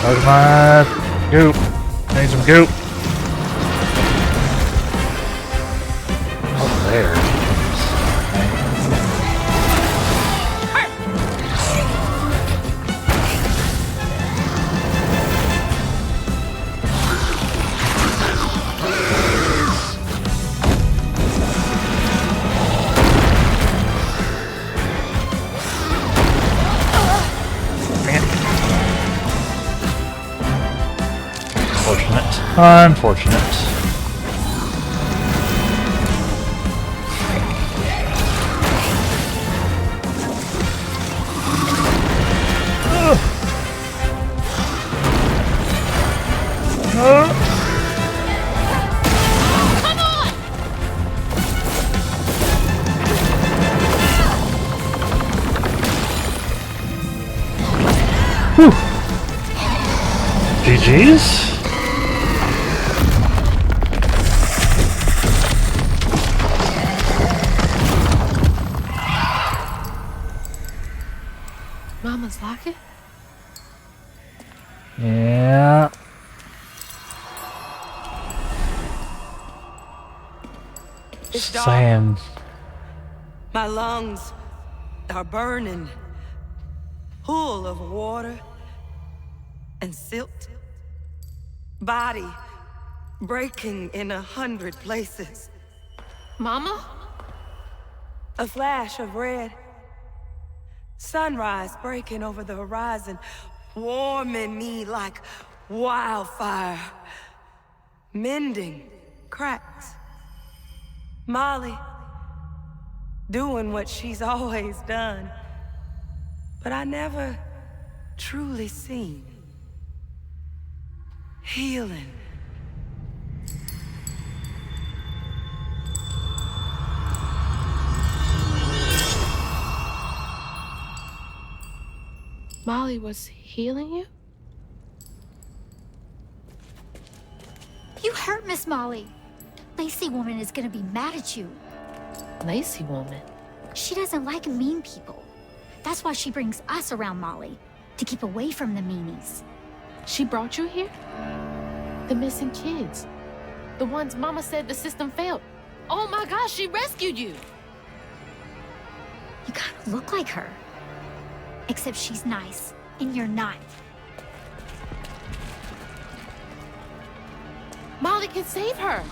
Where's my goop? I need some goop. Oh, there. Unfortunate. Whew. GG's. Mama's locket? Yeah. It's dark. Saying. My lungs are burning, full of water and silt. Body breaking in 100 places. Mama? A flash of red. Sunrise breaking over the horizon, warming me like wildfire. Mending cracks. Molly doing what she's always done, but I never truly seen. Healing. Molly was healing you? You hurt Miss Molly. Lacey woman is gonna be mad at you. Lacey woman? She doesn't like mean people. That's why she brings us around Molly, to keep away from the meanies. She brought you here? The missing kids. The ones Mama said the system failed. Oh my gosh, she rescued you! You kind of look like her. Except she's nice, and you're not. Molly can save her!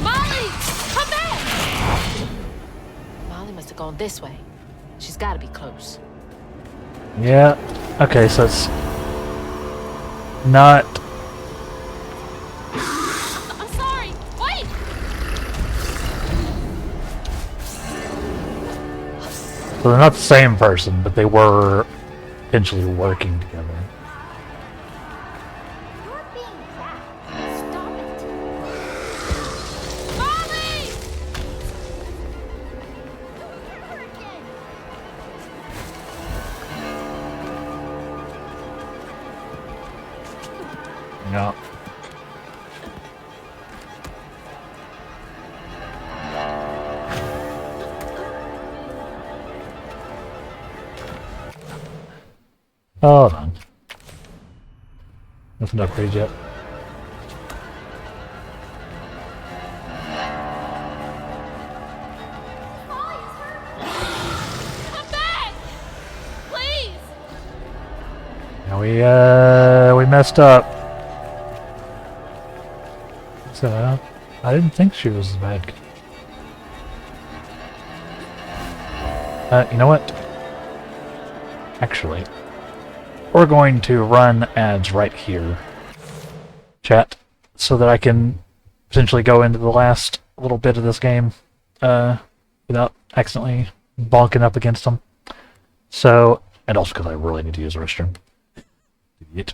Molly! Come back! Molly must have gone this way. She's gotta be close. Yeah. Okay, so it's not. I'm sorry! Wait! So they're not the same person, but they were eventually working together. You're being bad. Stop it. Molly! Don't hit her again. No. Hold on. Nothing upgraded yet. Come back! Please! Now we messed up. So I didn't think she was a bad guy. You know what? Actually, we're going to run ads right here, chat, so that I can potentially go into the last little bit of this game without accidentally bonking up against them. So, and also because I really need to use the restroom. Idiot.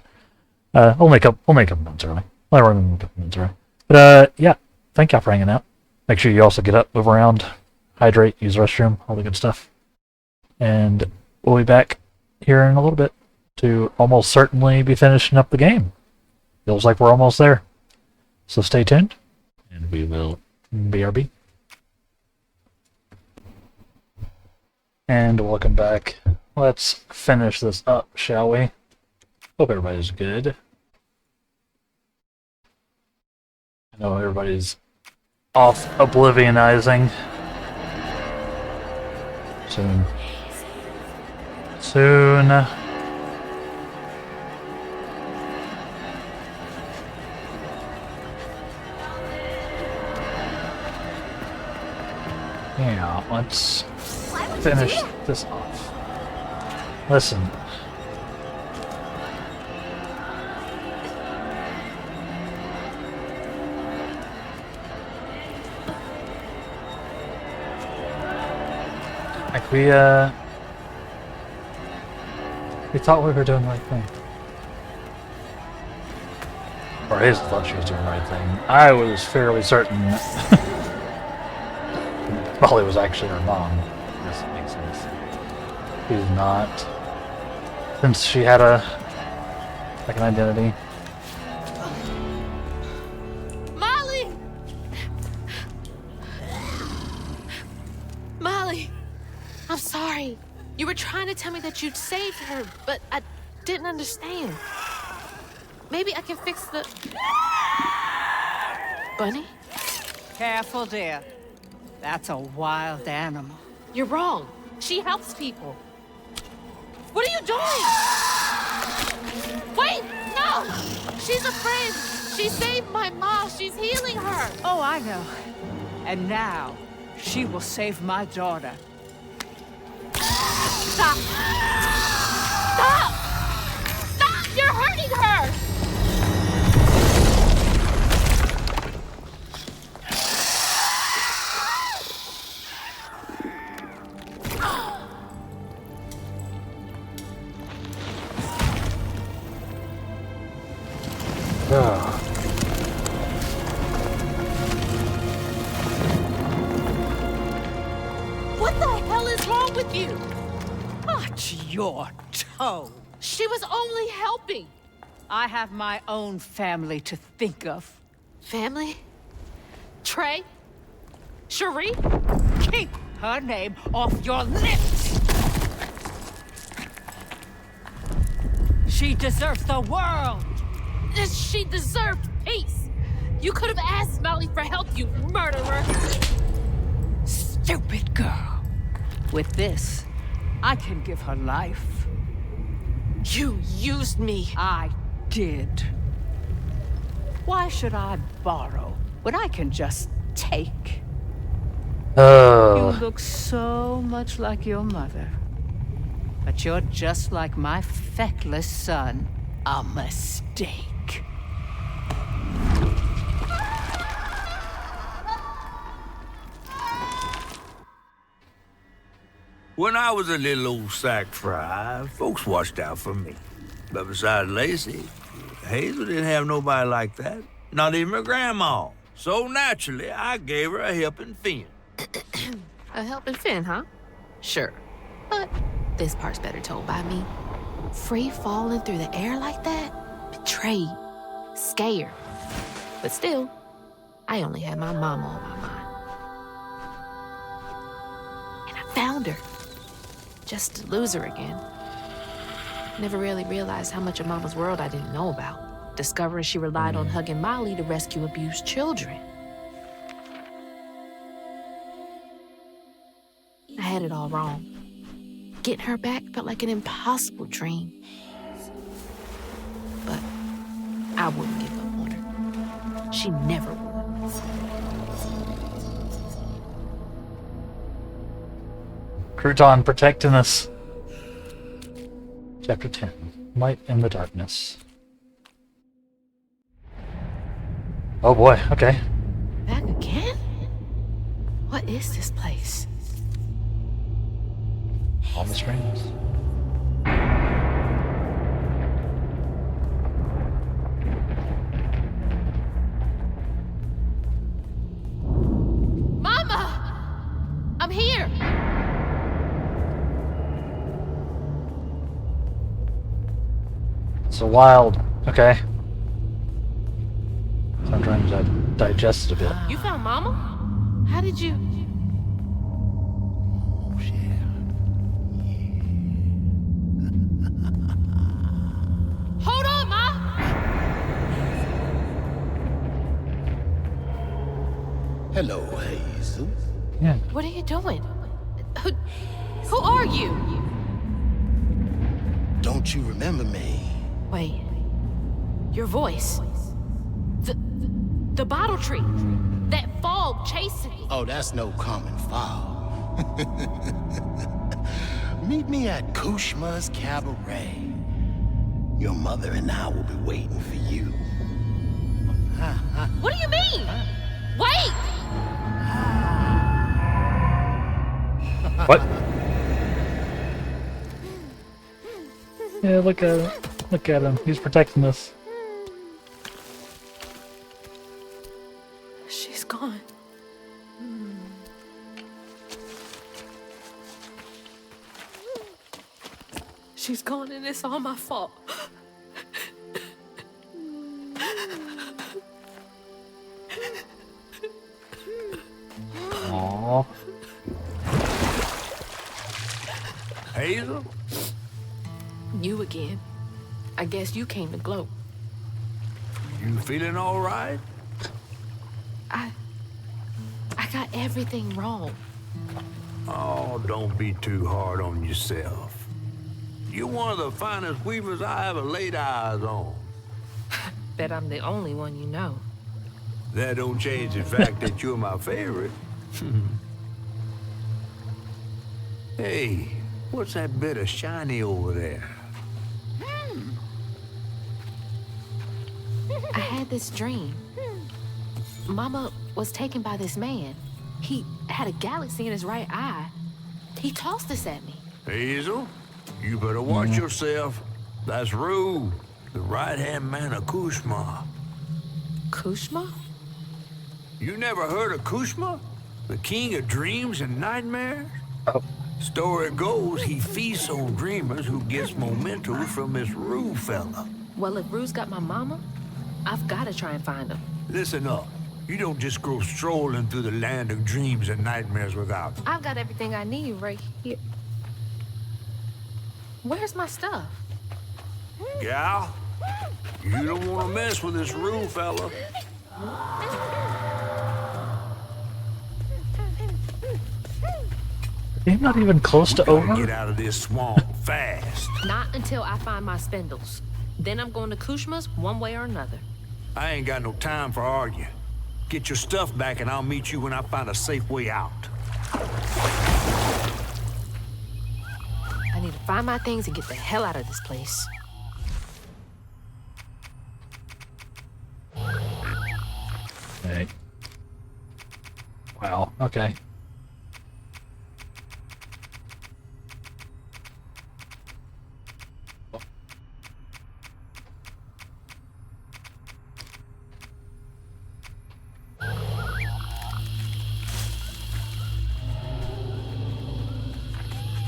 We'll make up minutes early. I'll run a couple minutes early. But yeah, thank y'all for hanging out. Make sure you also get up, move around, hydrate, use the restroom, all the good stuff. And we'll be back here in a little bit to almost certainly be finishing up the game. Feels like we're almost there. So stay tuned, and we will BRB. And welcome back. Let's finish this up, shall we? Hope everybody's good. I know everybody's off oblivionizing. Soon. Yeah, let's finish this off. Listen. Like we thought we were doing the right thing. Or Hazel thought she was doing the right thing. I was fairly certain Molly was actually her mom. This makes sense. She's not. Since she had an identity. Molly! Molly! I'm sorry. You were trying to tell me that you'd saved her, but I didn't understand. Maybe I can fix the... Bunny? Careful, dear. That's a wild animal. You're wrong. She helps people. What are you doing? Wait! No! She's a friend. She saved my mom. She's healing her. Oh, I know. And now, she will save my daughter. Stop! Stop! Stop! You're hurting her! What the hell is wrong with you? Watch your toe. She was only helping. I have my own family to think of. Family? Trey? Cherie? Keep her name off your lips! She deserves the world! She deserved peace. You could have asked Molly for help, you murderer. Stupid girl. With this, I can give her life. You used me. I did. Why should I borrow when I can just take? Oh. You look so much like your mother. But you're just like my feckless son. A mistake. When I was a little old sack fry, folks watched out for me. But besides Lacey, Hazel didn't have nobody like that. Not even her grandma. So naturally, I gave her a helping fin. A helping fin, huh? Sure. But this part's better told by me. Free falling through the air like that? Betrayed. Scared. But still, I only had my mama on my mind. And I found her. Just to lose her again. Never really realized how much of Mama's world I didn't know about. Discovering she relied on hugging Molly to rescue abused children. I had it all wrong. Getting her back felt like an impossible dream. But I wouldn't give up on her. She never would. Crouton protecting us. Chapter 10. Light in the Darkness. Oh boy, okay. Back again? What is this place? On the screens. Mama! I'm here! It's a wild. Okay. So I'm trying to digest it a bit. You found Mama? How did you... Hold on, Ma! Hello, Hazel. Yeah. What are you doing? Who are you? Don't you remember me? Wait. Your voice. The bottle tree. That fog chasing me. Oh, that's no common fog. Meet me at Kushma's Cabaret. Your mother and I will be waiting for you. What do you mean? Wait! What? Yeah, look at him. Look at him. He's protecting us. She's gone. She's gone and it's all my fault. Aww. Hazel? You again. I guess you came to gloat. You feeling all right? I got everything wrong. Oh, don't be too hard on yourself. You're one of the finest weavers I ever laid eyes on. Bet I'm the only one you know. That don't change the fact that you're my favorite. Hey, what's that bit of shiny over there? I had this dream. Mama was taken by this man. He had a galaxy in his right eye. He tossed this at me. Hazel, you better watch yourself. That's Rue, the right-hand man of Kushma. Kushma? You never heard of Kushma? The king of dreams and nightmares? Oh. Story goes he feasts on dreamers who gets mementos from this Rue fella. Well, if Rue's got my mama, I've got to try and find him. Listen up. You don't just go strolling through the land of dreams and nightmares without. I've got everything I need right here. Where's my stuff? Gal, you don't want to mess with this Rue fella. You're not even close to over? Get out of this swamp fast. Not until I find my spindles. Then I'm going to Kushma's one way or another. I ain't got no time for arguing. Get your stuff back and I'll meet you when I find a safe way out. I need to find my things and get the hell out of this place. Okay. Wow, okay.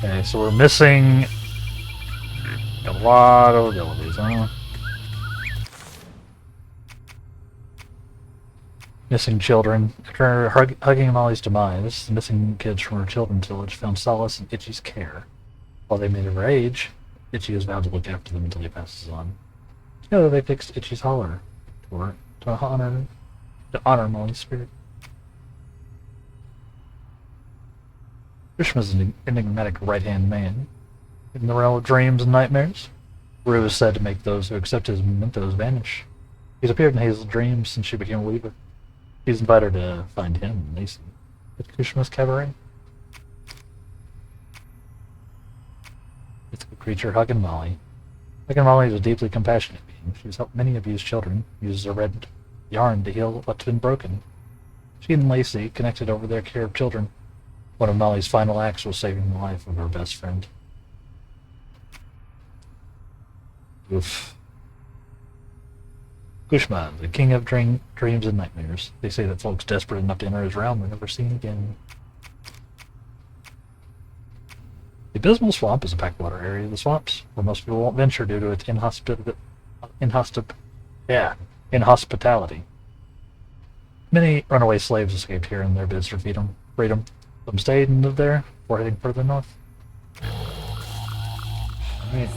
Okay, so we're missing a lot of abilities, huh? Missing children. After hugging Molly's demise, the missing kids from her children's village found solace in Itchy's care. While they made of her age, Itsy has vowed to look after them until he passes on. Together they fixed Itchy's holler to honor Molly's spirit. Krishma's an enigmatic right-hand man. In the realm of dreams and nightmares, Rue is said to make those who accept his mementos vanish. He's appeared in Hazel's dreams since she became a weaver. He's invited her to find him and Itsy at Kushma's cabaret. It's a creature hugging Molly. Hugging Molly is a deeply compassionate being. She's helped many abused children, uses a red yarn to heal what's been broken. She and Lacey connected over their care of children. One of Molly's final acts was saving the life of her best friend. Oof. Kushma, the king of dreams and nightmares. They say that folks desperate enough to enter his realm are never seen again. The Abysmal Swamp is a backwater area of the swamps, where most people won't venture due to its inhospitality. Many runaway slaves escaped here in their bids for freedom. Some stayed and lived there before heading further north. Alright.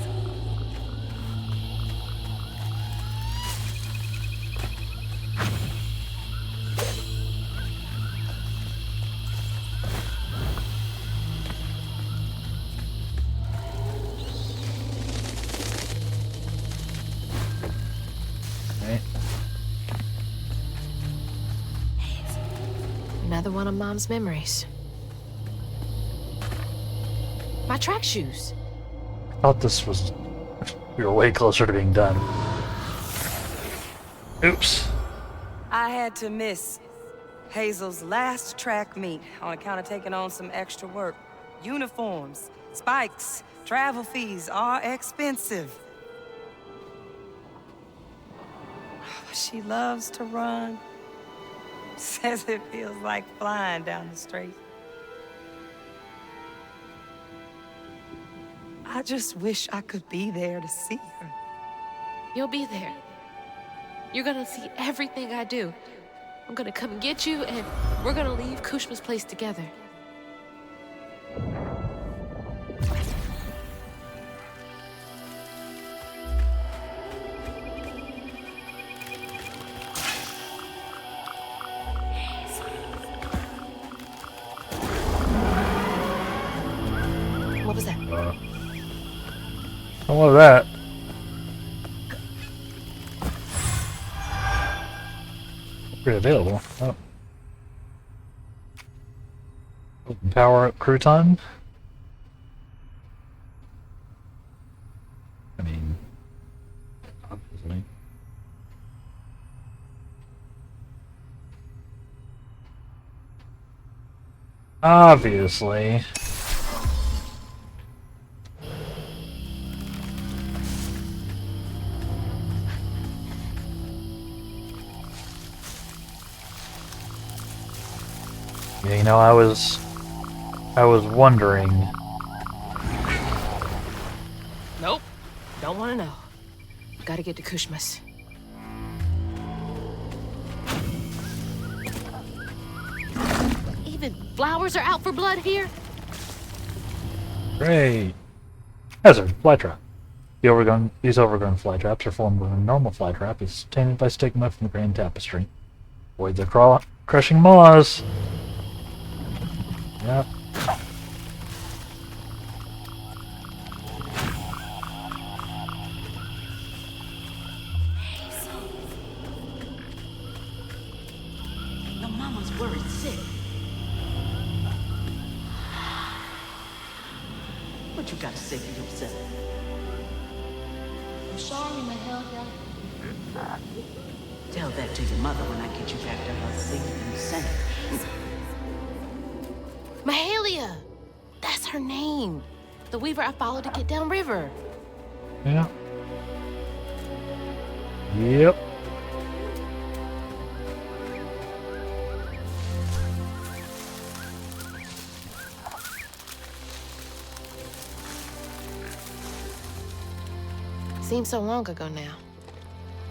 Another one of Mom's memories. My track shoes. I thought this was... we were way closer to being done. Oops. I had to miss Hazel's last track meet on account of taking on some extra work. Uniforms, spikes, travel fees are expensive. She loves to run. Says it feels like flying down the street. I just wish I could be there to see her. You'll be there. You're gonna see everything I do. I'm gonna come get you, and we're gonna leave Kushma's place together. What was that? What was that? Pretty available. Oh. Power up crouton. I mean, obviously. Obviously. Yeah, you know, I was wondering. Nope. Don't want to know. Gotta get to Kushma's. Even flowers are out for blood here? Great. Hazard, fly trap. These overgrown fly traps are formed when a normal fly trap is tainted by stigma from the grand tapestry. Avoid the crushing maws. Yep. Your mama's worried sick. What you got to say for yourself? I'm sorry, Mahalia. Tell that to your mother when I get you back to her safe and sound. Mahalia! That's her name. The weaver I followed to get downriver. Yeah. Yep. Seems so long ago now.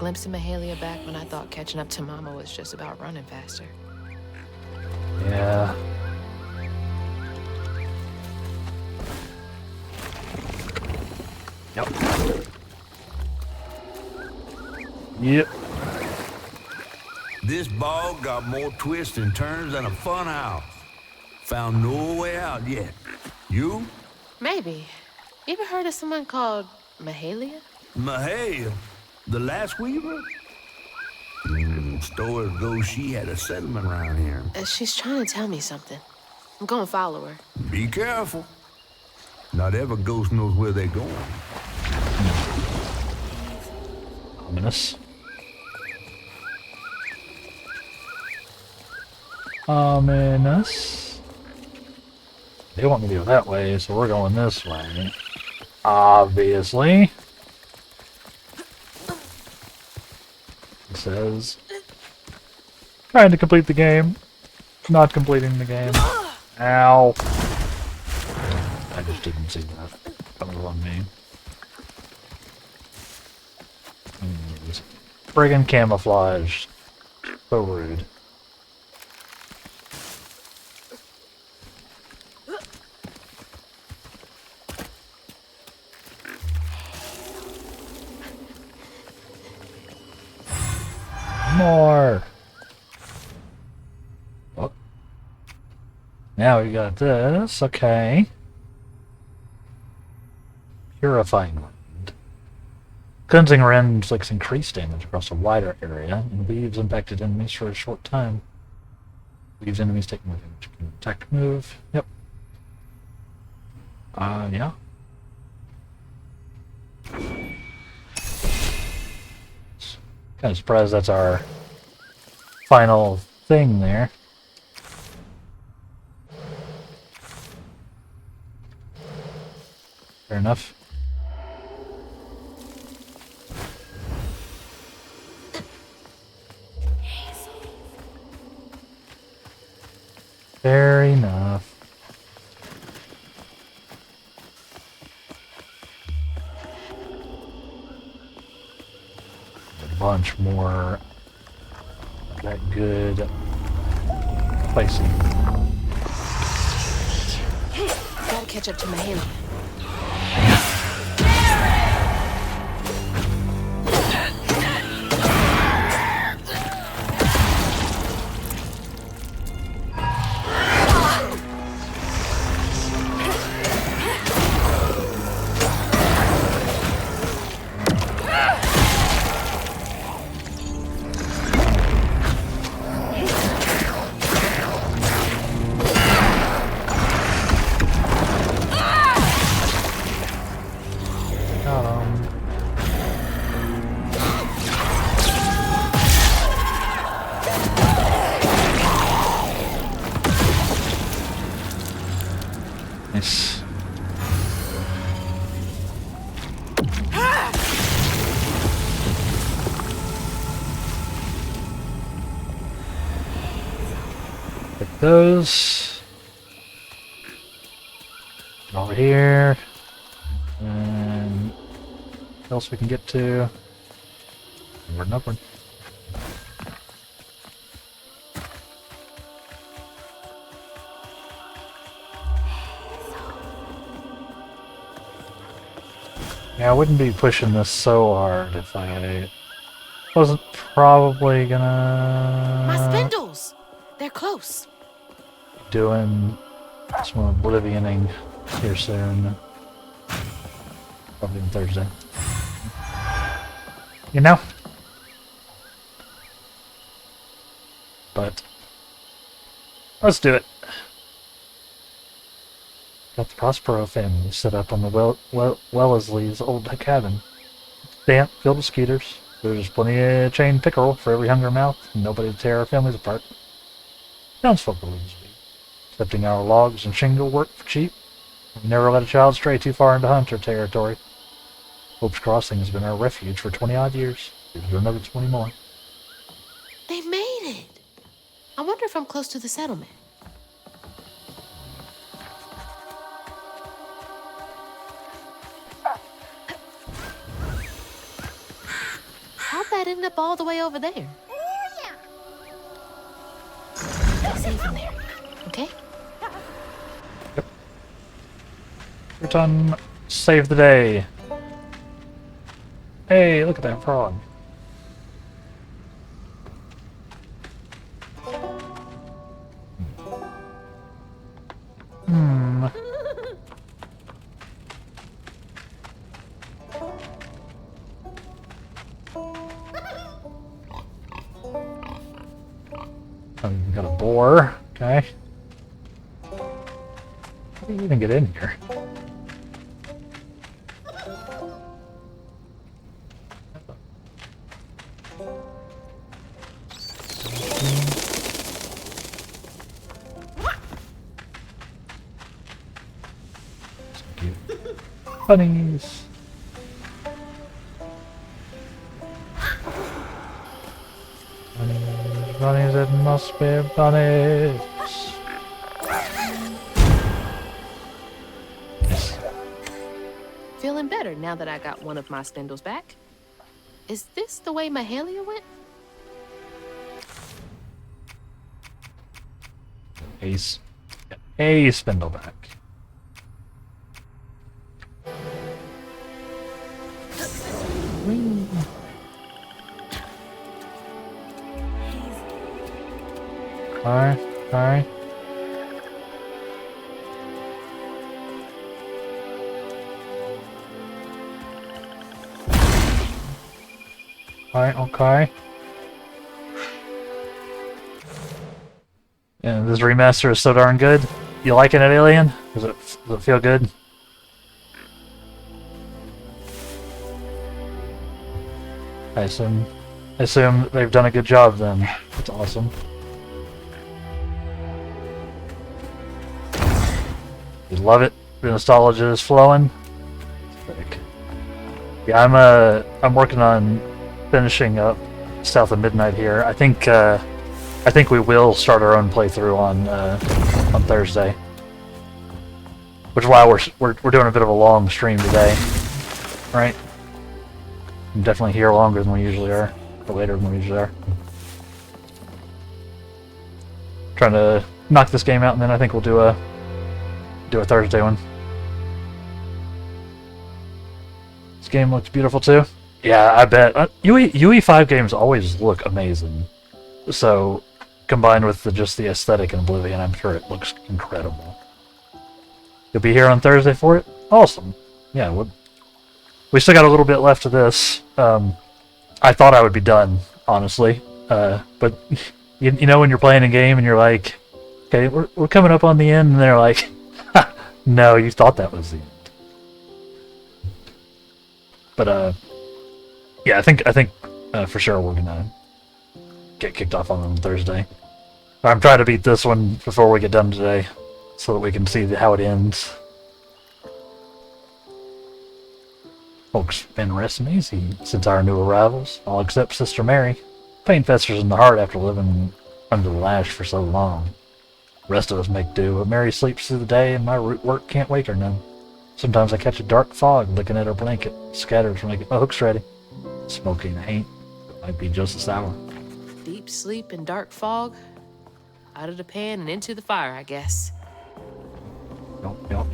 Glimpsing Mahalia back when I thought catching up to Mama was just about running faster. Yeah. Yep. Yep. This bog got more twists and turns than a fun house. Found no way out yet. You? Maybe. You ever heard of someone called Mahalia? Mahalia, the last weaver? Stories go she had a settlement around here. She's trying to tell me something. I'm gonna follow her. Be careful. Not every ghost knows where they're going. Ominous. Ominous. They want me to go that way, so we're going this way. Obviously. It says, trying to complete the game. Not completing the game. Ow. I just didn't see that. That was on me. Friggin' camouflaged. So rude. More. Oh. Now we got this. Okay. Purifying Rend. Cleansing Rend inflicts increased damage across a wider area and leaves impacted enemies for a short time. Leaves enemies taking damage. Attack move. Yep. Yeah. Kind of surprised that's our final thing there. Fair enough. Fair enough. bunch more of that good spicy. Gotta catch up to Mahalia. Nice. Take those. Over here. And what else we can get to? Onward and upward. Yeah, I wouldn't be pushing this so hard if I wasn't probably gonna... My spindles! They're close. Doing some oblivioning here soon. Probably on Thursday. You know? But let's do it. Got the Prospero family set up on the Wellesley's old cabin. Damp, filled with skeeters. There's plenty of chain pickerel for every hungry mouth, and nobody to tear our families apart. Townsfolk believes me. Accepting our logs and shingle work for cheap. We've never let a child stray too far into hunter territory. Hope's Crossing has been our refuge for 20-odd years. Here's to another 20 more. They made it! I wonder if I'm close to the settlement. How'd that end up all the way over there? Stay safe in there, okay? Return, save the day. Hey, look at that frog. Oh, you got a boar. Okay. How do you even get in here? Bunnies. Bunnies, it must be bunnies. Yes. Feeling better now that I got one of my spindles back. Is this the way Mahalia went? Ace. A spindle back. Alright, alright. Alright, okay. Yeah, this remaster is so darn good. You liking it, Alien? Does it feel good? I assume they've done a good job then. That's awesome. You love it. The nostalgia is flowing. Sick. Yeah, I'm working on finishing up South of Midnight here. I think we will start our own playthrough on Thursday. Which is why we're doing a bit of a long stream today. Right? I'm definitely here longer than we usually are. for later when we're there. Trying to knock this game out, and then I think we'll do a Thursday one. This game looks beautiful too. Yeah, I bet. UE5 games always look amazing. So, combined with just the aesthetic in Oblivion, I'm sure it looks incredible. You'll be here on Thursday for it? Awesome. Yeah, we still got a little bit left of this. I thought I would be done, honestly. But, you know when you're playing a game and you're like, okay, we're coming up on the end, and they're like, no, you thought that was the end. But, yeah, I think for sure we're gonna get kicked off on Thursday. I'm trying to beat this one before we get done today, so that we can see how it ends. Folks been resting easy since our new arrivals, all except Sister Mary. Pain festers in the heart after living under the lash for so long. The rest of us make do, but Mary sleeps through the day and my work can't wake her none. Sometimes I catch a dark fog looking at her blanket, scattered from making my hooks ready. Smoking ain't, it might be just as sour. Deep sleep and dark fog. Out of the pan and into the fire, I guess. Yup.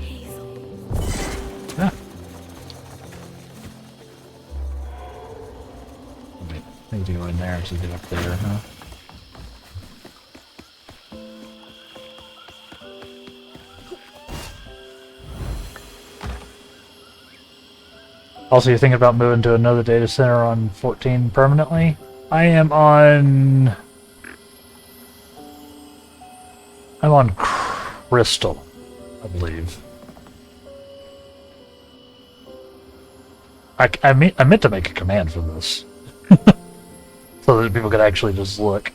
Yeah. Need to go in there to get up there, huh? Also, you're thinking about moving to another data center on 14 permanently? I'm on Crystal, I believe. I meant to make a command for this. So that people could actually just look.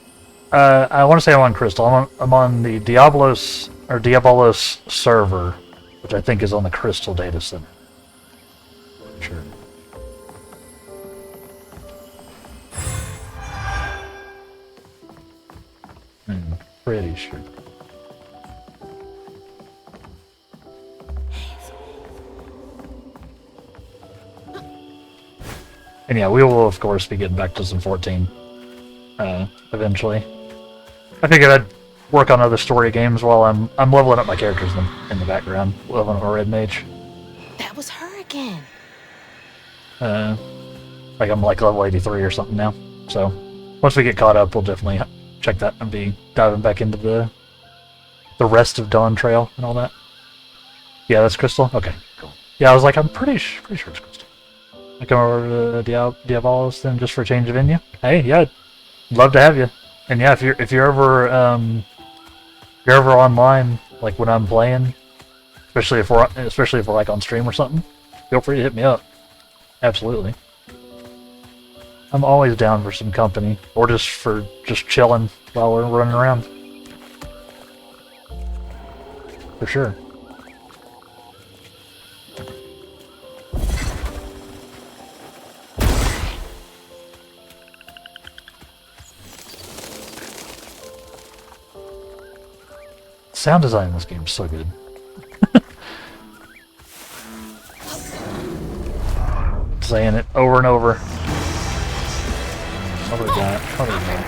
I want to say I'm on Crystal. I'm on the Diabolos server, which I think is on the Crystal data center. Sure. Pretty sure. And yeah, we will of course be getting back to some 14 eventually. I figured I'd work on other story games while I'm leveling up my characters in the background, leveling up a red mage. That was her again. Like I'm like level 83 or something now. So once we get caught up, we'll definitely check that and be diving back into the rest of Dawn Trail and all that. Yeah, that's Crystal? Okay, cool. Yeah, I was like, I'm pretty sure it's Crystal. I come over to Diabolos then just for a change of venue. Hey, yeah, I'd love to have you. And yeah, if you're ever online, like when I'm playing, especially if we're like on stream or something, feel free to hit me up. Absolutely. I'm always down for some company, or just chilling while we're running around. For sure. Sound design in this game is so good. Saying it over and over. What do we got? What do we got?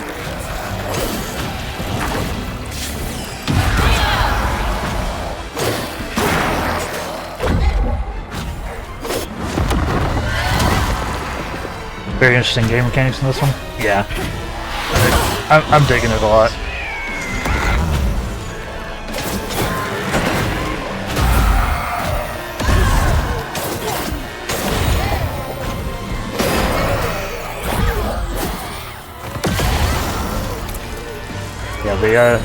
Very interesting game mechanics in this one. Yeah. I'm digging it a lot. Yeah,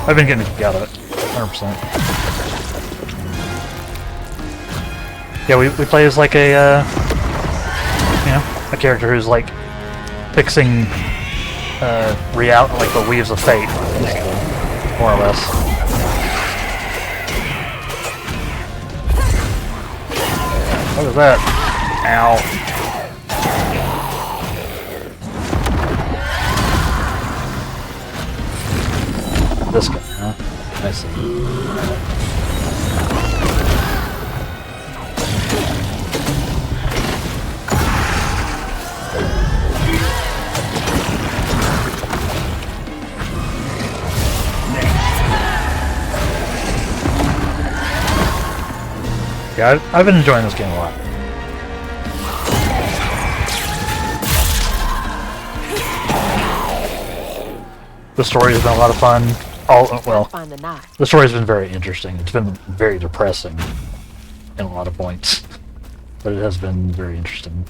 I've been getting a kick out of it, 100%. Yeah, we play as like a, a character who's like fixing, like the weaves of fate, basically, more or less. What is that? Ow. This guy, huh? I see. Yeah, I've been enjoying this game a lot. The story's been a lot of fun. Find the knife. The story's been very interesting. It's been very depressing in a lot of points, but it has been very interesting.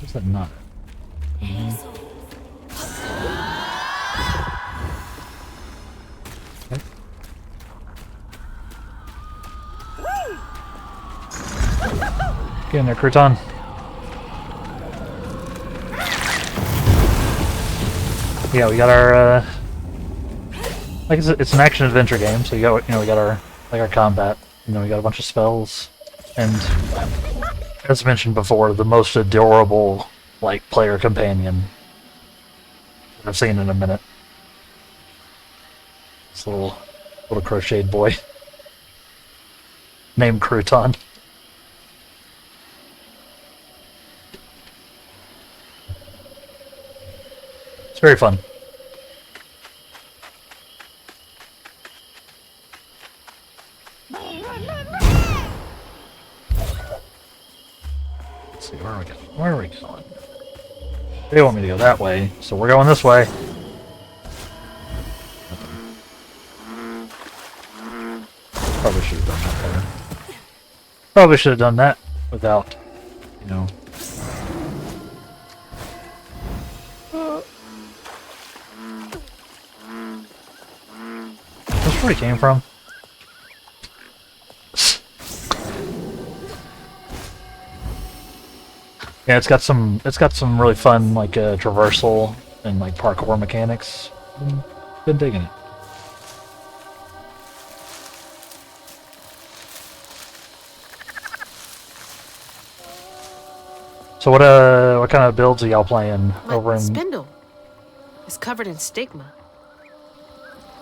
What's that knot? Okay. Get in there, Crouton. Yeah, we got our like it's an action adventure game, so we got our combat, we got a bunch of spells, and as mentioned before, the most adorable player companion I've seen in a minute. This little crocheted boy named Crouton. It's very fun. Let's see, where are we going? Where are we going? They want me to go that way, so we're going this way. Probably should have done that better. Probably should have done that without, That's where he came from. Yeah, it's got some really fun traversal and parkour mechanics. Been digging it. So what kind of builds are y'all playing over in spindle? It's covered in stigma.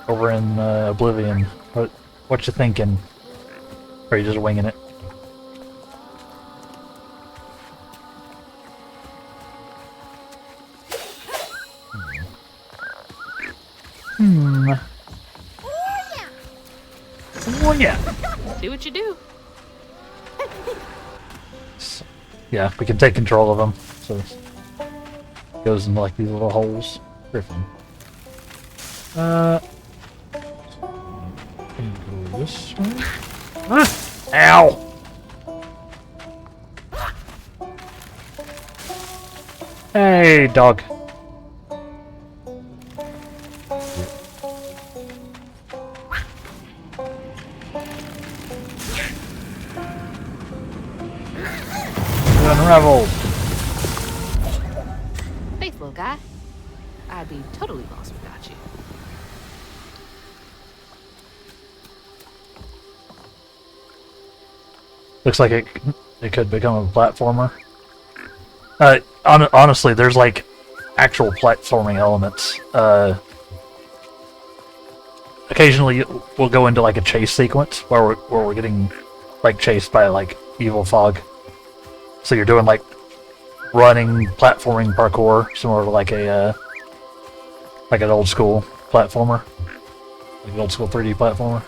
Over in Oblivion? What you thinking? Or are you just winging it? Oh yeah. Do what you do. Yeah, we can take control of them. So it goes into these little holes. Very fun. Can go this way. Ow! Hey, dog. Unraveled. Thanks, little guy. I'd be totally lost without you. Looks like it could become a platformer. Honestly, there's actual platforming elements. Occasionally, we'll go into a chase sequence where we're getting chased by evil fog. So you're doing running, platforming parkour, similar to an old school platformer, an old school 3D platformer.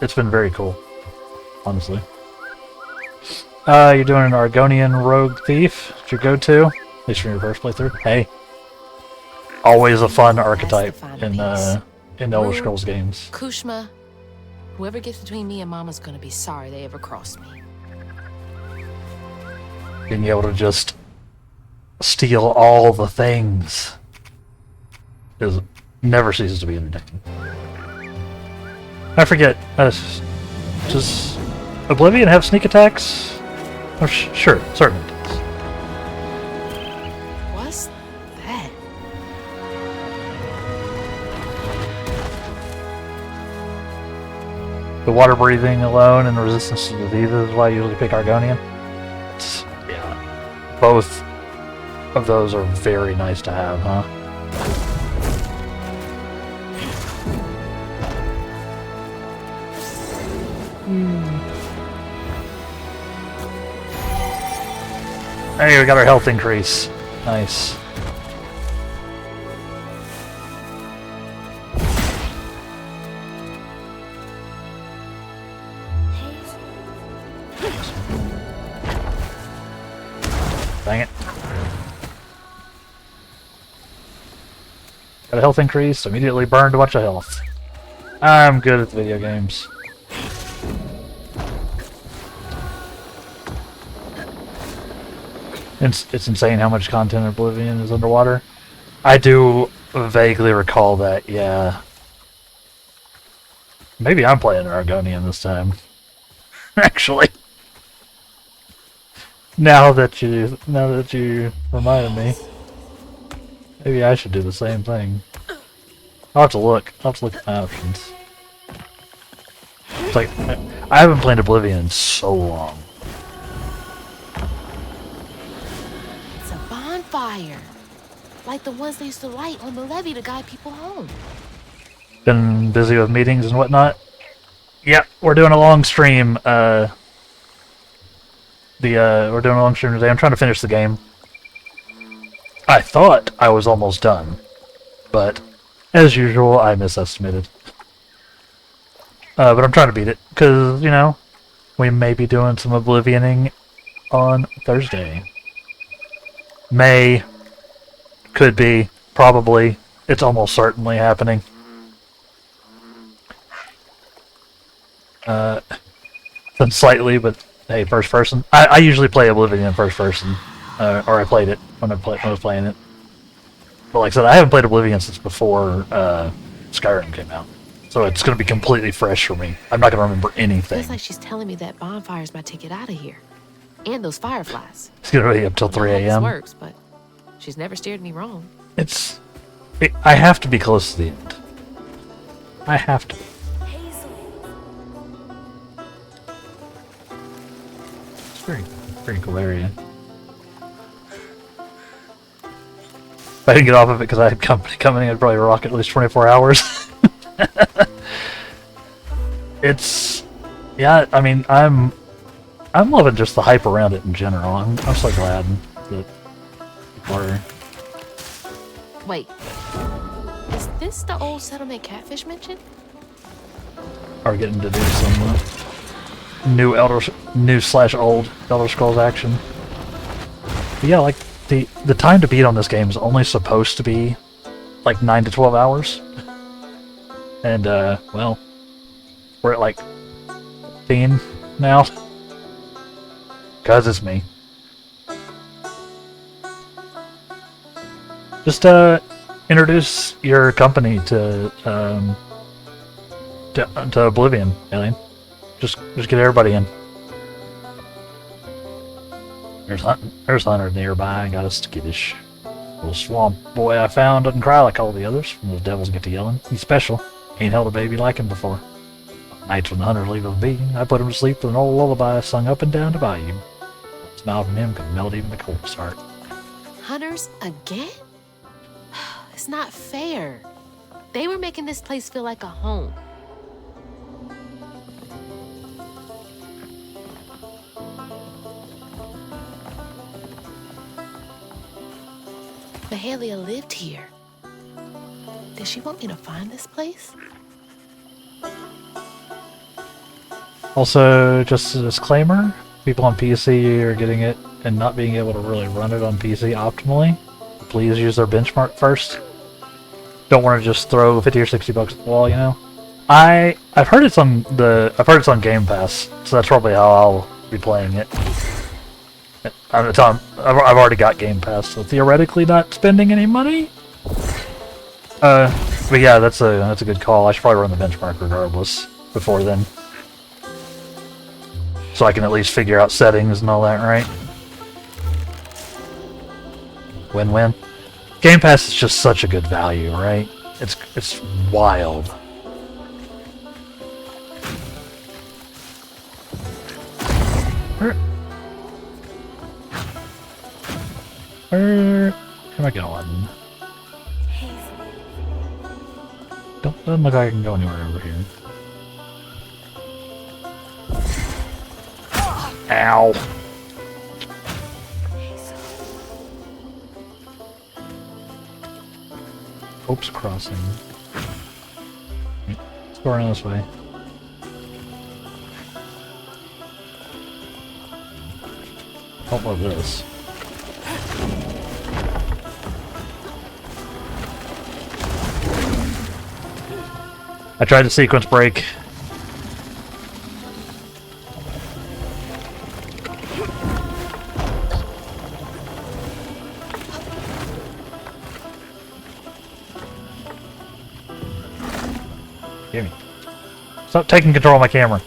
It's been very cool, honestly. You're doing an Argonian rogue thief. Did you go to? At least from your first playthrough. Hey, always a fun archetype in Elder Scrolls games. Kushma, whoever gets between me and Mama's gonna be sorry they ever crossed me. Being able to just steal all the things never ceases to be entertaining. I forget. Does Oblivion have sneak attacks? Oh, sure, certainly it does. What's that? The water breathing alone and the resistance to diseases is why I usually pick Argonian. Yeah, both of those are very nice to have, huh? Hey, we got our health increase. Nice. Got a health increase, immediately burned a bunch of health. I'm good at video games. It's insane how much content in Oblivion is underwater. I do vaguely recall that, yeah. Maybe I'm playing Argonian this time. Actually. Now that you reminded me. Maybe I should do the same thing. I'll have to look. I'll have to look at my options. It's like, I haven't played Oblivion in so long. It's a bonfire. Like the ones they used to light on the levee to guide people home. Been busy with meetings and whatnot. Yeah, we're doing a long stream. We're doing a long stream today. I'm trying to finish the game. I thought I was almost done, but as usual, I misestimated. But I'm trying to beat it because, you know, we may be doing some Oblivioning on Thursday. Could be, probably. It's almost certainly happening. Slightly, but hey, first person. I usually play Oblivion in first person, or I played it when I was playing it. But like I said, I haven't played Oblivion since before Skyrim came out, so it's going to be completely fresh for me. I'm not going to remember anything. Feels like she's telling me that bonfire's my ticket out of here, and those fireflies. It's going to be up till 3 This a.m. works, but she's never steered me wrong. I have to be close to the end. I have to. Very cool area. If I didn't get off of it because I had company coming in, I'd probably rock at least 24 hours. Yeah, I mean, I'm loving just the hype around it in general. I'm so glad that people are... Wait, is this the old settlement Catfish mentioned? are getting to do some new/old Elder Scrolls action. But yeah, like the time to beat on this game is only supposed to be like 9 to 12 hours, and well, we're at like 15 now. Cause it's me. Just introduce your company to Oblivion, Alien. Just get everybody in. There's Hunter nearby and got a skittish little swamp boy I found. Doesn't cry like all the others when those devils get to yelling. He's special. Ain't held a baby like him before. Nights when the hunters leave him be, I put him to sleep with an old lullaby sung up and down the bayou. A smile from him could melt even the coldest heart. Hunters again? It's not fair. They were making this place feel like a home. Mahalia lived here. Did she want me to find this place? Also, just a disclaimer, people on PC are getting it and not being able to really run it on PC optimally. Please use their benchmark first. Don't want to just throw 50 or 60 bucks at the wall, you know. I've heard it's on Game Pass, so that's probably how I'll be playing it. I've already got Game Pass, so theoretically not spending any money. But yeah, that's a good call. I should probably run the benchmark regardless before then, so I can at least figure out settings and all that, right? Win-win. Game Pass is just such a good value, right? It's wild. Where am I going? Doesn't look like I can go anywhere over here. Ow! Hope's Crossing. Let's go around this way. Don't love this. I tried to sequence break. Give me. Stop taking control of my camera.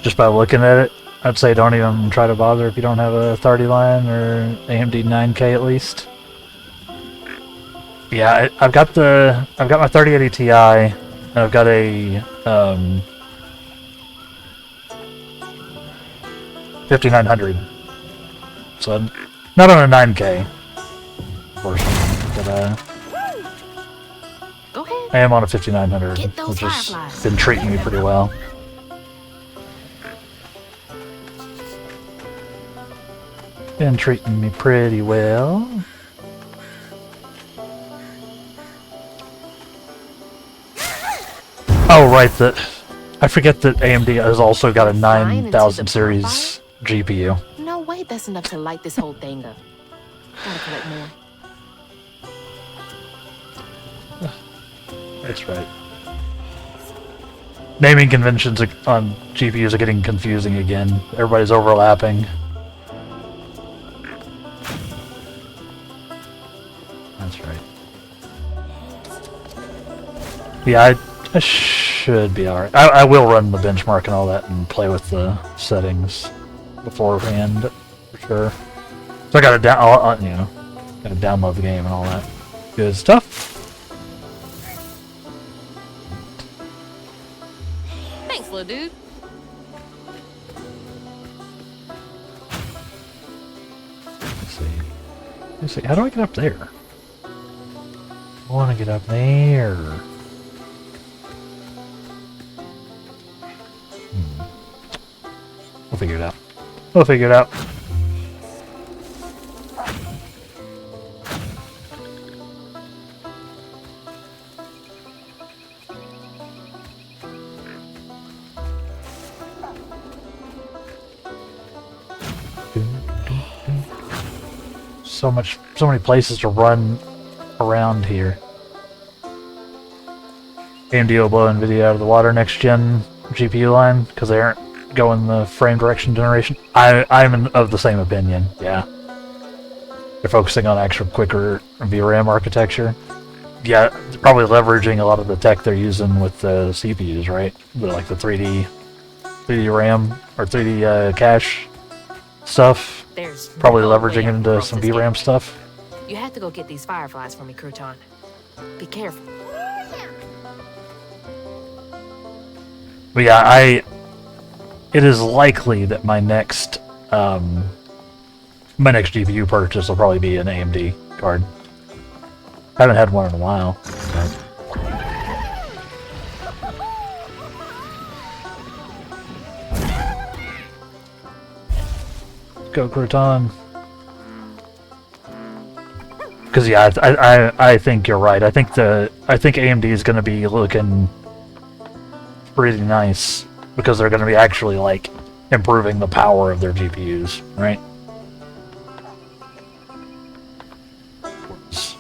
Just by looking at it, I'd say don't even try to bother if you don't have a 30 line or AMD 9K at least. Yeah, I've got my 3080 Ti, and I've got a 5900. So I'm not on a 9K version, but Go ahead. I am on a 5900, Get those which has fireflies. been treating me pretty well. Been treating me pretty well. Oh, right, I forget that AMD has also got a 9000 series GPU. No way that's enough to light this whole thing up. Gotta collect more. That's right. Naming conventions on GPUs are getting confusing again. Everybody's overlapping. That's right. Yeah, I should be alright. I will run the benchmark and all that and play with the settings beforehand, for sure. So I gotta gotta download the game and all that good stuff. Thanks, little dude. Let's see. How do I get up there? I want to get up there. We'll figure it out. We'll figure it out. So many places to run around here. AMD will blow NVIDIA out of the water next gen GPU line because they aren't going the frame direction generation. I'm of the same opinion. Yeah, they're focusing on actual quicker VRAM architecture. Yeah, probably leveraging a lot of the tech they're using with the CPUs, right? Like the 3D RAM or 3D cache stuff. There's Probably no leveraging way I it can into cross some this VRAM gate. stuff. You have to go get these fireflies for me, Crouton. Be careful. But yeah, it is likely that my next GPU purchase will probably be an AMD card. I haven't had one in a while. Go Crouton. Because yeah, I think you're right. I think AMD is going to be looking pretty nice because they're going to be actually like improving the power of their GPUs, right?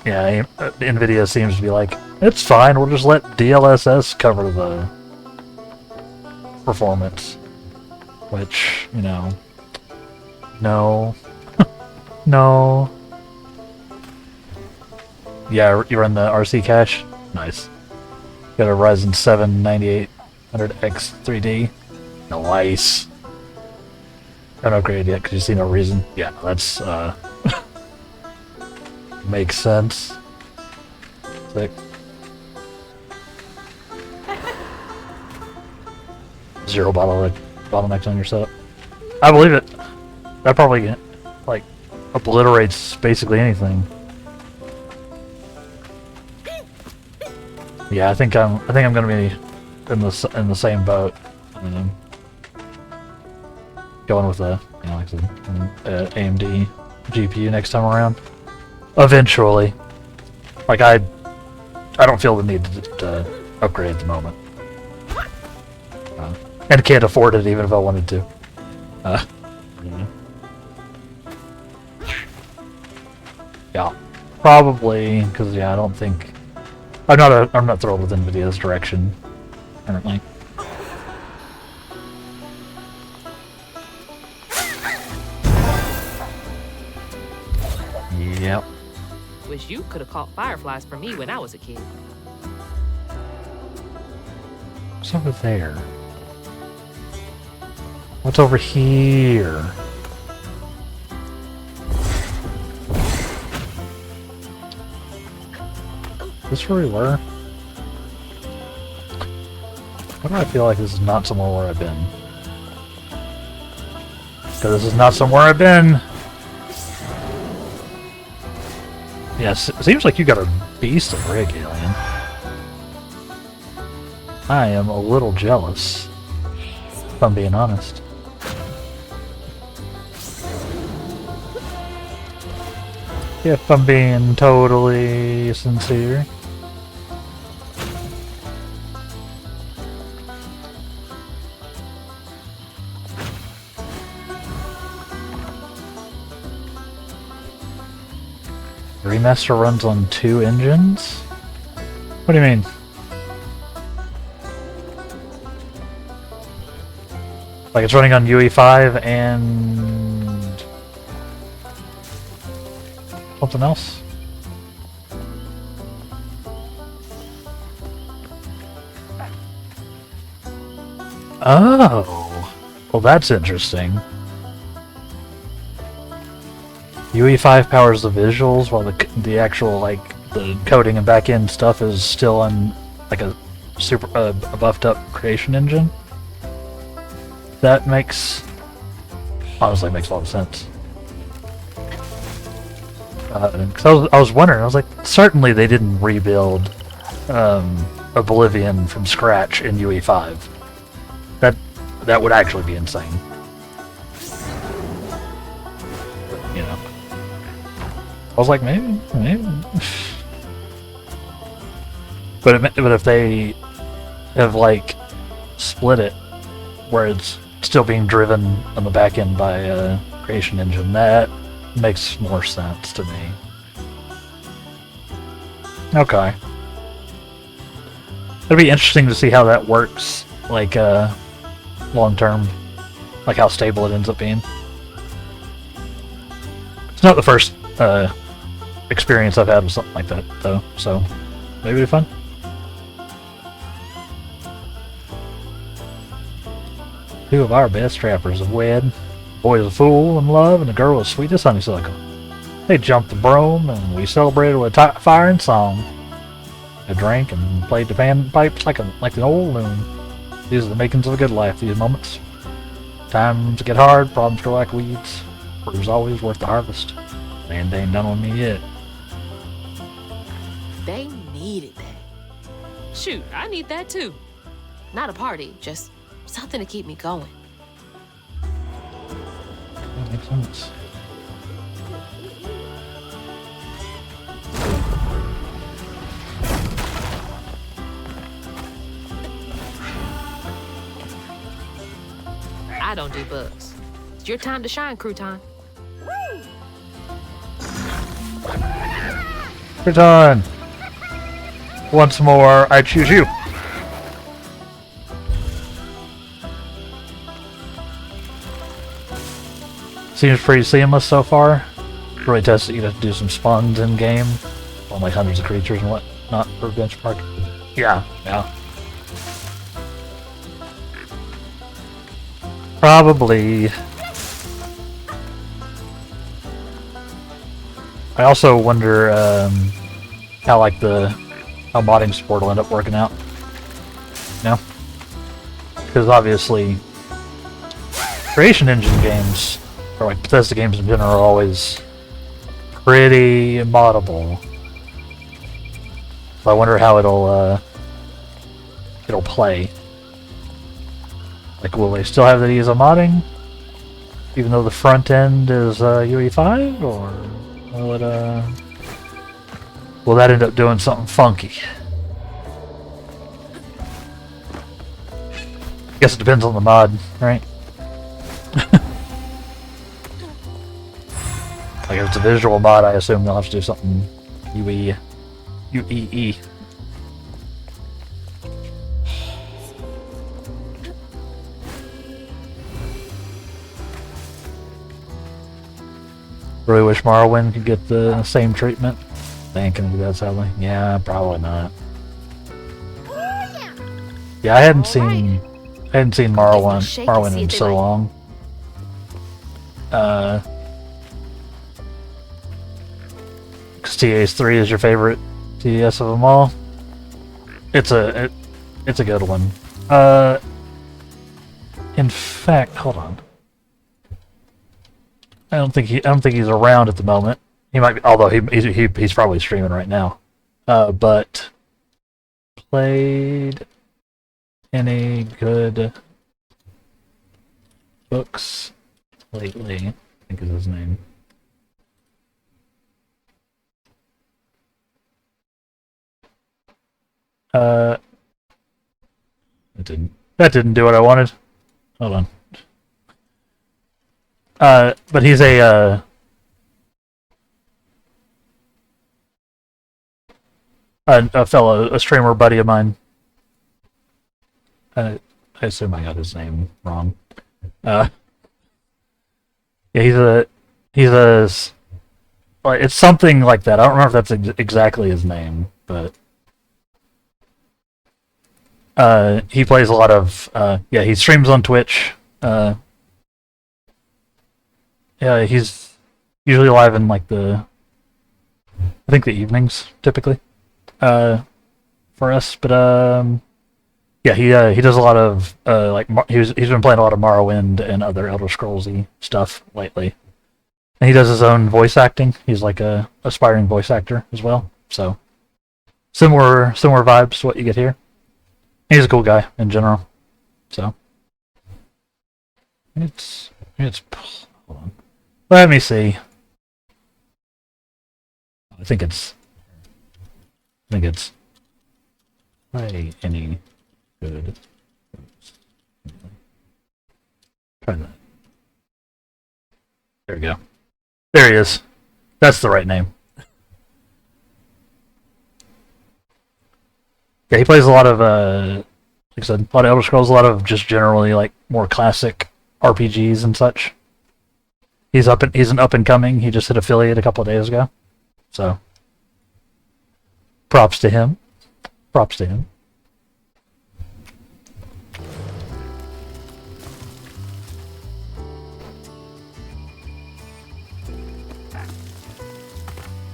Yeah, NVIDIA seems to be like, it's fine. We'll just let DLSS cover the performance, which no, no. Yeah, you run the RC cache? Nice. Got a Ryzen 7 9800X 3D. Nice. Haven't upgraded yet because you see no reason. Yeah, that's, makes sense. Sick. Zero bottlenecks on your setup. I believe it. That probably, like, obliterates basically anything. Yeah, I think I'm gonna be in the same boat. Going with a like AMD GPU next time around. Eventually, like I don't feel the need to upgrade at the moment, and can't afford it even if I wanted to. Yeah, probably because I don't think I'm not thrilled with Nvidia's direction currently. Yep. Wish you could have caught fireflies for me when I was a kid. What's over there? What's over here? Is this where we were? Why do I feel like this is not somewhere where I've been? Because this is not somewhere I've been! Yes, it seems like you got a beast of rig, alien. I am a little jealous, if I'm being honest. If I'm being totally sincere. The remaster runs on 2 engines? What do you mean? Like it's running on UE5 and something else? Oh, well that's interesting. UE5 powers the visuals while the actual like the coding and back-end stuff is still on like a super a buffed up creation engine. That honestly makes a lot of sense. Because I was wondering, I was like, certainly they didn't rebuild Oblivion from scratch in UE5. That would actually be insane. But, you know, I was like, maybe. But if they have like split it, where it's still being driven on the back end by a creation engine, that makes more sense to me. Okay. It'll be interesting to see how that works, like, long term. Like how stable it ends up being. It's not the first, experience I've had with something like that, though, so maybe it'll be fun. Two of our best trappers have wed. The boy is a fool in love, and the girl is sweet as honeysuckle. They jumped the brome, and we celebrated with fire and song. I drank and played the panpipes like an old loon. These are the makings of a good life, these moments. Times get hard, problems grow like weeds. Fruit's always worth the harvest. And they ain't done with me yet. They needed that. Shoot, I need that too. Not a party, just something to keep me going. That makes sense. I don't do bugs. It's your time to shine, Crouton. Crouton! Once more, I choose you. Seems pretty seamless so far. Really tested, you have to do some spawns in game. On like hundreds of creatures and whatnot for benchmark. Yeah. Probably. I also wonder how modding support will end up working out. No? Because obviously creation engine games, or like Bethesda games in general, are always pretty moddable. So I wonder how it'll play. Like, will they still have the ease of modding, even though the front end is UE5, or will that end up doing something funky? I guess it depends on the mod, right? Like if it's a visual mod, I assume they'll have to do something UEE. Really wish Morrowind could get the same treatment. They ain't gonna do that, sadly. Yeah, probably not. Yeah, I hadn't seen Morrowind in so long. Because TAS3 is your favorite TS of them all. It's a good one. In fact, hold on. I don't think he's around at the moment. He might be, although he's probably streaming right now. But played any good books lately? I think is his name. That didn't do what I wanted. Hold on. But he's a streamer buddy of mine. I assume I got his name wrong. Yeah, it's something like that. I don't remember if that's exactly his name, but he plays a lot of he streams on Twitch. Yeah, he's usually live in like I think the evenings typically for us, but yeah, he does a lot of he's been playing a lot of Morrowind and other Elder Scrollsy stuff lately, and he does his own voice acting. He's like a aspiring voice actor as well, so similar vibes to what you get here. He's a cool guy in general, so it's hold on. Let me see. I think it's play any good. Try that. There we go. There he is. That's the right name. Yeah, he plays a lot of like I said, a lot of Elder Scrolls, a lot of just generally like more classic RPGs and such. He's an up and coming. He just hit affiliate a couple of days ago. So props to him. Props to him.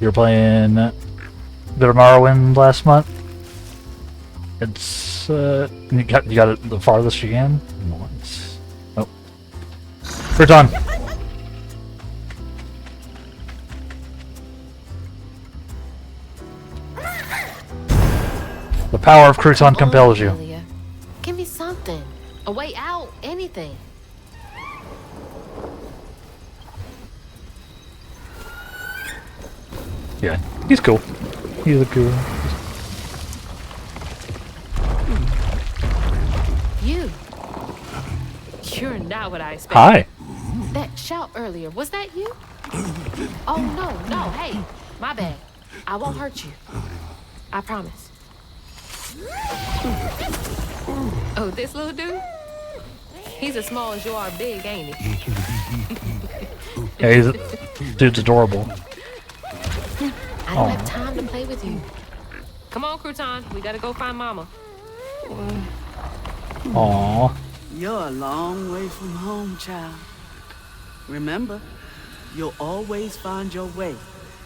You were playing a bit of Morrowind last month. It's you got it the farthest you can. Once. Oh, Crouton. The power of Crouton compels you. Amelia. Give me something. A way out. Anything. Yeah, he's cool. He's a cool. You're not what I expected. Hi. That shout earlier, was that you? Oh, no, hey, my bad. I won't hurt you. I promise. Oh, this little dude? He's as small as you are big, ain't he? Yeah, dude's adorable. I don't have time to play with you. Come on, Crouton. We gotta go find Mama. Aww. You're a long way from home, child. Remember, you'll always find your way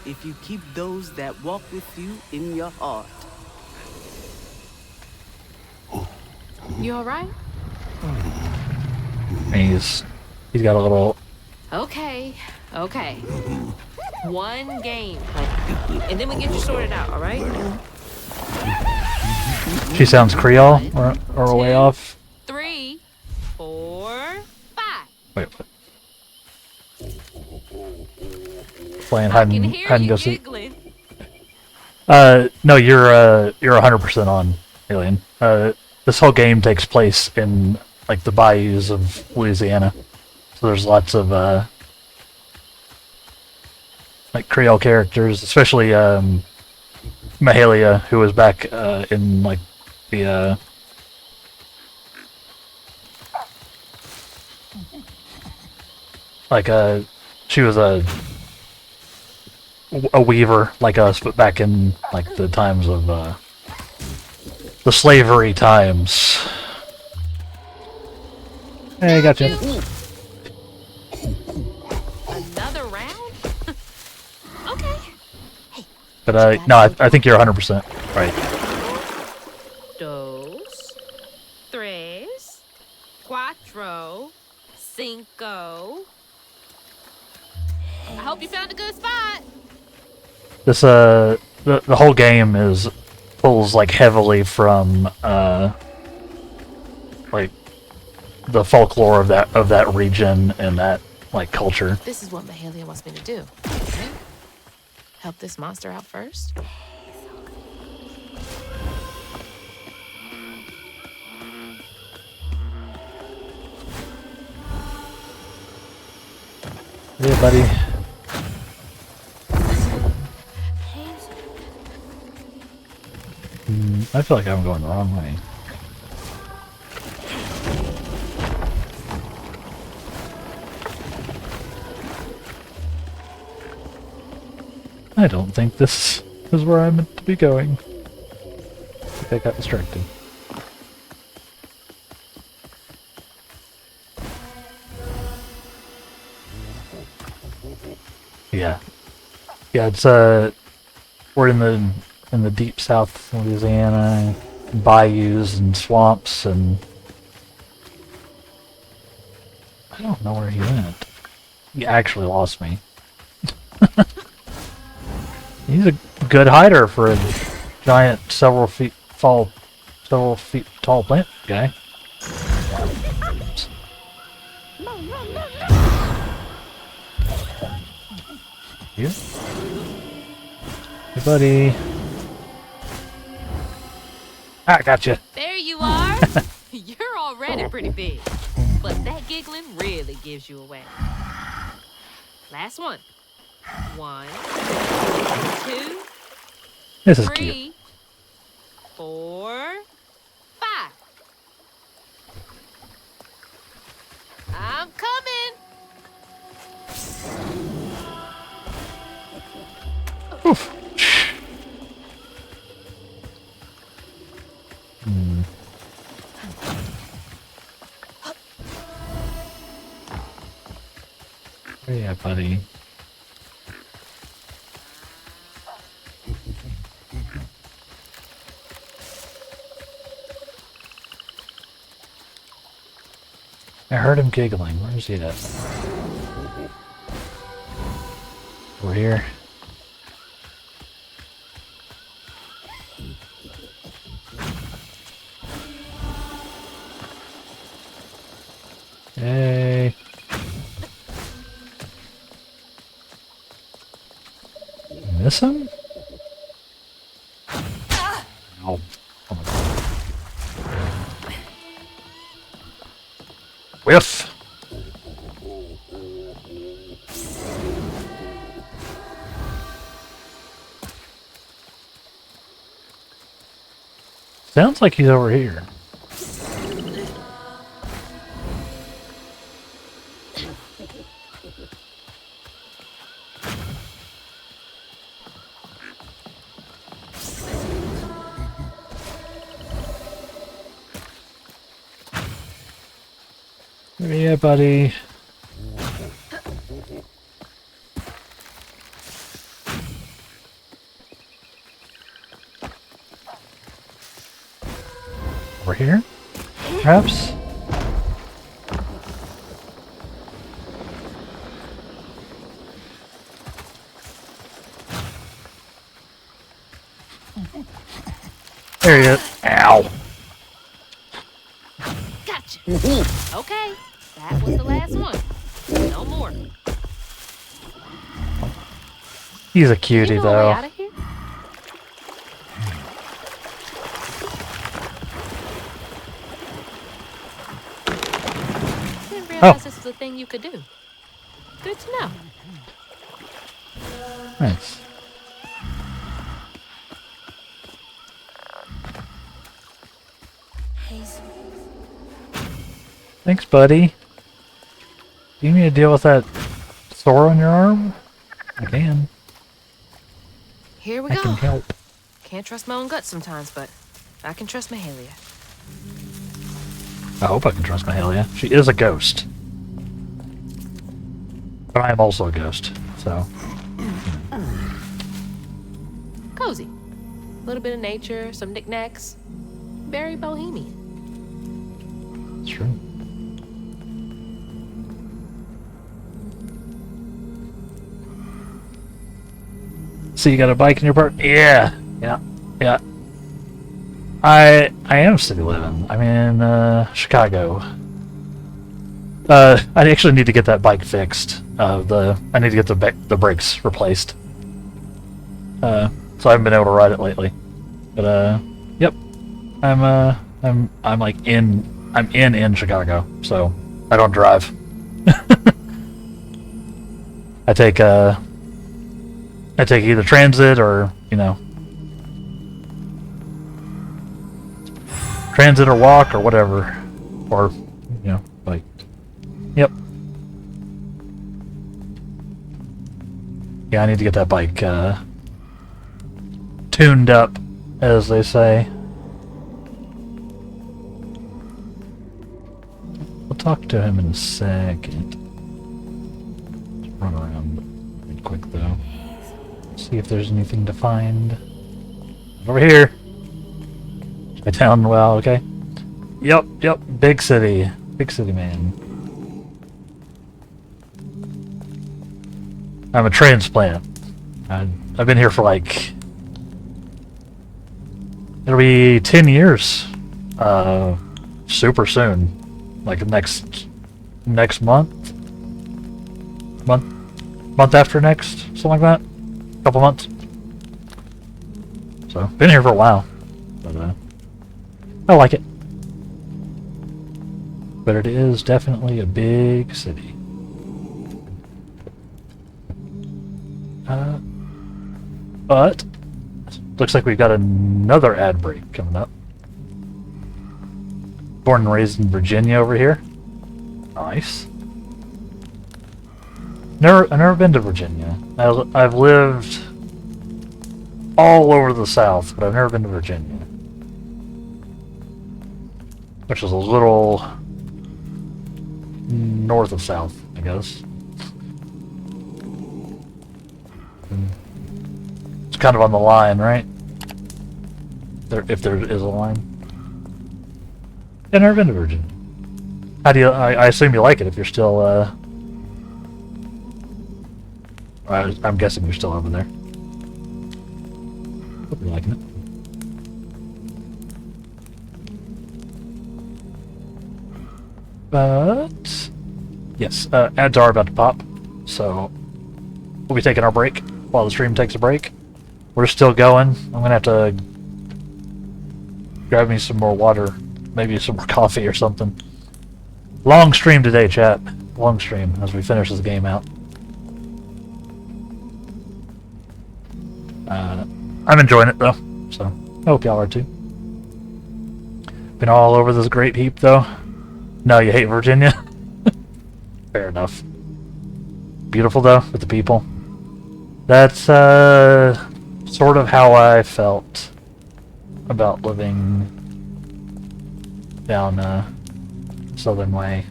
if you keep those that walk with you in your heart. You all right? He's got a little. Okay. One game, and then we get you sorted out. All right? She sounds Creole or a way off. 3, 4, 5. Wait, what? Playing hide and go seek. No, you're 100% on, Alien. This whole game takes place in like the bayous of Louisiana, so there's lots of like Creole characters, especially Mahalia, who was back in like the she was a weaver like us, but back in like the times of the slavery times. Hey, gotcha. Another round? Okay. But no, I think you're 100% right. Dos, tres, cuatro, cinco. I hope you found a good spot. This the whole game pulls like heavily from like the folklore of that region and that like culture. This is what Mahalia wants me to do. Okay? Help this monster out first. Hey, buddy. I feel like I'm going the wrong way. I don't think this is where I'm meant to be going. I think I got distracted. Yeah. Yeah, it's we're in the deep south of Louisiana, bayous and swamps, and I don't know where he went. He actually lost me. He's a good hider for a giant several feet tall plant guy. You? Hey, buddy. Ah, gotcha. There you are. You're already pretty big. But that giggling really gives you away. Last one. 1, 2, This is 3, cute. 4, 5. I'm coming. Oof. Where you at, buddy? I heard him giggling. Where is he at? We're here. Hey. Miss him? Ow. Oh my god. Whiff! Sounds like he's over here. Yeah, buddy. Over here? Perhaps? There he is. Ow. Gotcha. Okay, that was the last one. No more. He's a cutie, You know a way though. out of here? Didn't realize this was a thing you could do. Good to know. Nice. Thanks, buddy. Do you need to deal with that sore on your arm? I can. Here we I go. can help. Can't trust my own gut sometimes, but I can trust Mahalia. I hope I can trust Mahalia. She is a ghost. But I am also a ghost, so... Cozy. A little bit of nature, some knickknacks. Very bohemian. It's true. So you got a bike in your park? Yeah. Yeah. I am city living. I'm in Chicago. I actually need to get that bike fixed. I need to get the brakes replaced. So I haven't been able to ride it lately. But yep. I'm like in Chicago, so I don't drive. I take either transit or, transit or walk or whatever. Or, like, yep. Yeah, I need to get that bike, tuned up, as they say. We'll talk to him in a second. Let's run around real quick, though. See if there's anything to find. Over here. My town, well, okay. Yep, big city. Big city man. I'm a transplant. I've been here for like... It'll be 10 years. Super soon. Like next month? Month after next? Something like that? Couple months. So, been here for a while. But, I like it. But it is definitely a big city. But, looks like we've got another ad break coming up. Born and raised in Virginia over here. Nice. I've never been to Virginia. I've lived all over the South, but I've never been to Virginia. Which is a little north of South, I guess. It's kind of on the line, right? If there is a line. I've never been to Virginia. How do you? I assume you like it if you're still. I'm guessing you're still over there. Hope you're liking it. But yes, ads are about to pop, so we'll be taking our break while the stream takes a break. We're still going. I'm gonna have to grab me some more water, maybe some more coffee or something. Long stream today, chat. Long stream as we finish this game out. I'm enjoying it though, so I hope y'all are too. Been all over this great heap though. No, you hate Virginia? Fair enough. Beautiful though, with the people. That's sort of how I felt about living down Southern Way.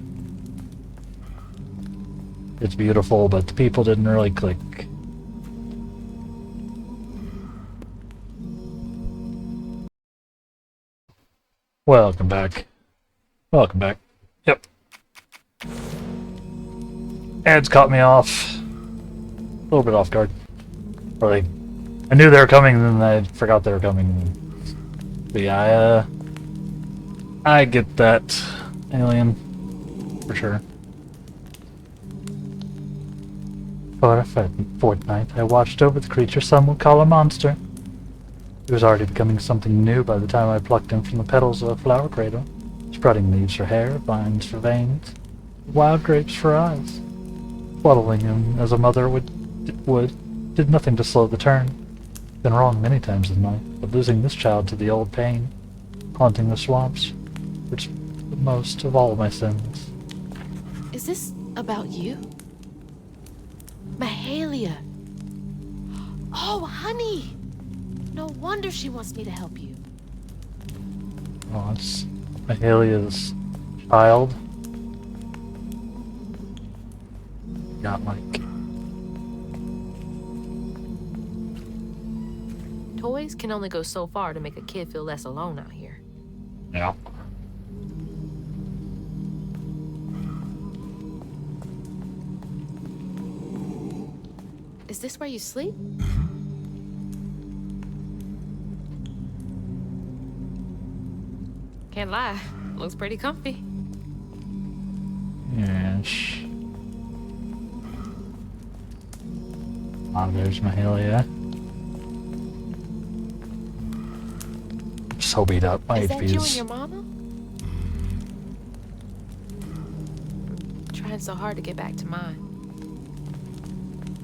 It's beautiful, but the people didn't really click. Welcome back. Welcome back. Yep. Ads caught me off. A little bit off guard. Or I knew they were coming, and then I forgot they were coming. But yeah, I get that, alien. For sure. For a fortnight, I watched over the creature some would call a monster. He was already becoming something new by the time I plucked him from the petals of a flower cradle. Spreading leaves for hair, vines for veins, wild grapes for eyes. Swaddling him as a mother would. did nothing to slow the turn. Been wrong many times in life, but losing this child to the old pain, haunting the swamps, which the most of all my sins. Is this about you? Mahalia. Oh, honey. No wonder she wants me to help you. Oh, it's Mahalia's child. Got Mike. Toys can only go so far to make a kid feel less alone out here. Yeah. Is this where you sleep? Can't lie. Looks pretty comfy. Yes. Oh, there's Mahalia. So beat up. My Is that HP you is... and your mama? I'm trying so hard to get back to mine.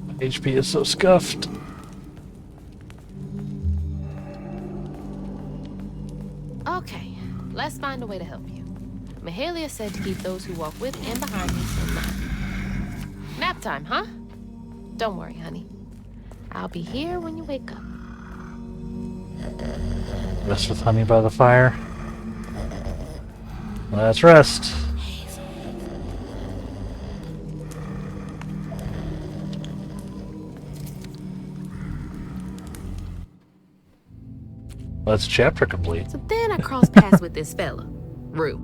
My HP is so scuffed. Okay, let's find a way to help you. Mahalia said to keep those who walk with and behind me in mind. Nap time, huh? Don't worry, honey. I'll be here when you wake up. Rest with honey by the fire. Let's rest. That's chapter complete. So then I crossed paths with this fella, Rue,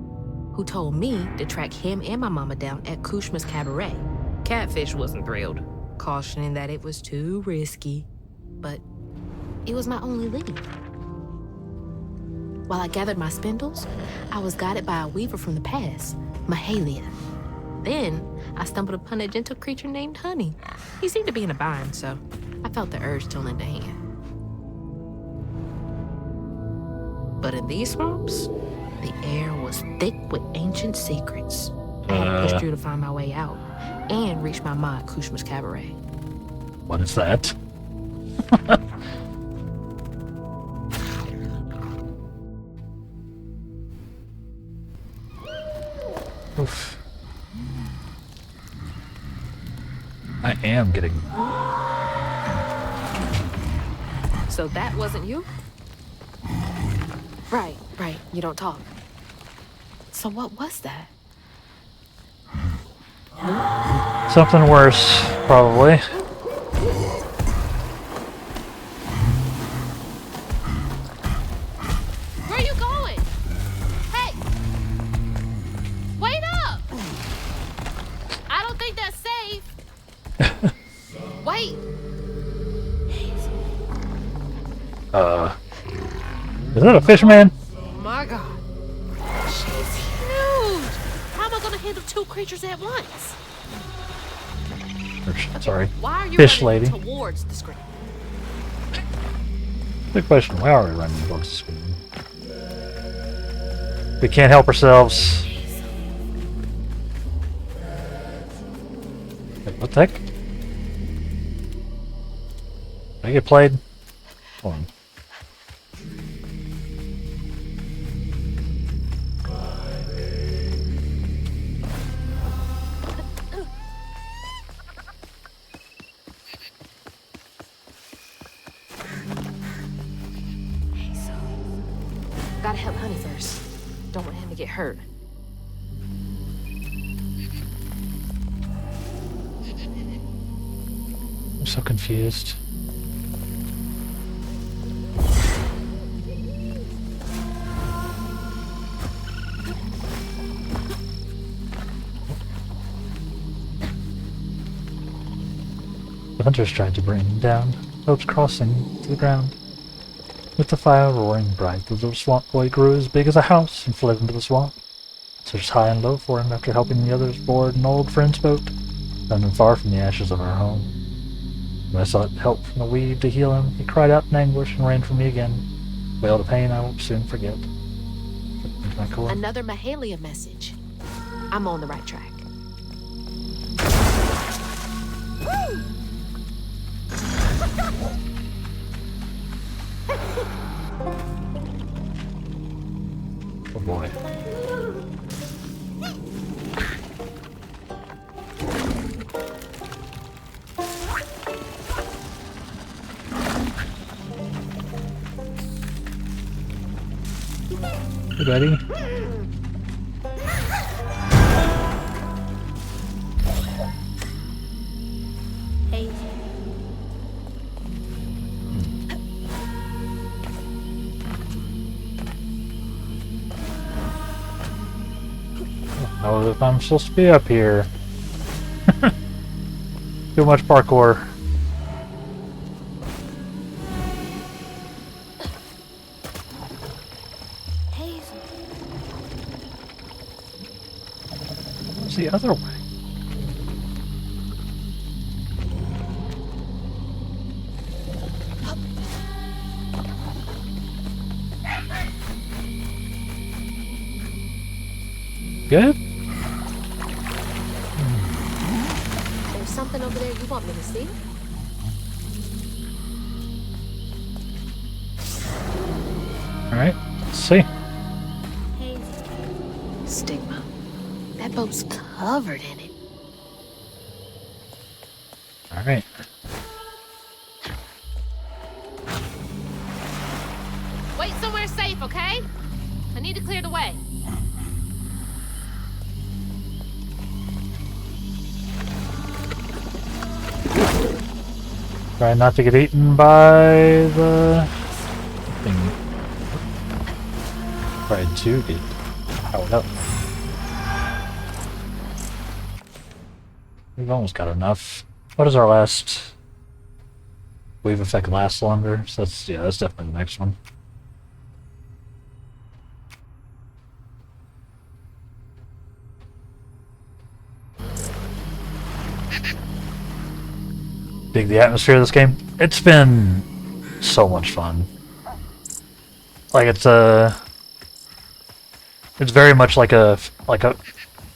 who told me to track him and my mama down at Kushma's Cabaret. Catfish wasn't thrilled, cautioning that it was too risky. But it was my only lead. While I gathered my spindles, I was guided by a weaver from the past, Mahalia. Then I stumbled upon a gentle creature named Honey. He seemed to be in a bind, so I felt the urge to lend a hand. But in these swamps, the air was thick with ancient secrets. I had to push through to find my way out and reach my ma at Kushma's Cabaret. What is that? Oof. I am getting... So that wasn't you? Right. You don't talk. So what was that? Something worse, probably. Where are you going? Hey! Wait up! I don't think that's safe. Wait! Is that a fisherman? Oh my god. She's huge! How am I gonna handle two creatures at once? Sorry. Why are you Fish running lady. towards the screen? Good question. Why are we running towards the screen? We can't help ourselves. Wait, what the heck? Did I get played? Hold on. Gotta help Honey first. Don't want him to get hurt. I'm so confused. The hunters tried to bring him down, ropes crossing to the ground. With the fire roaring bright, the little swamp boy grew as big as a house and fled into the swamp. Searched high and low for him after helping the others board an old friend's boat, found him far from the ashes of our home. When I sought help from the weed to heal him, he cried out in anguish and ran for me again. Wailed a pain I won't soon forget. Another Mahalia message. I'm on the right track. Woo! boy. Hey, buddy. Hey. I don't know if I'm supposed to be up here. Too much parkour. Hazel. What's the other way? Good? There's something over there you want me to see? Alright, let's see. Stigma. That boat's covered in it. Alright. Wait somewhere safe, okay? I need to clear the way. Try not to get eaten by the thing. Try to get powered up. We've almost got enough. What is our last? Wave effect lasts longer, so that's that's definitely the next one. Dig the atmosphere of this game. It's been so much fun. Like it's very much like a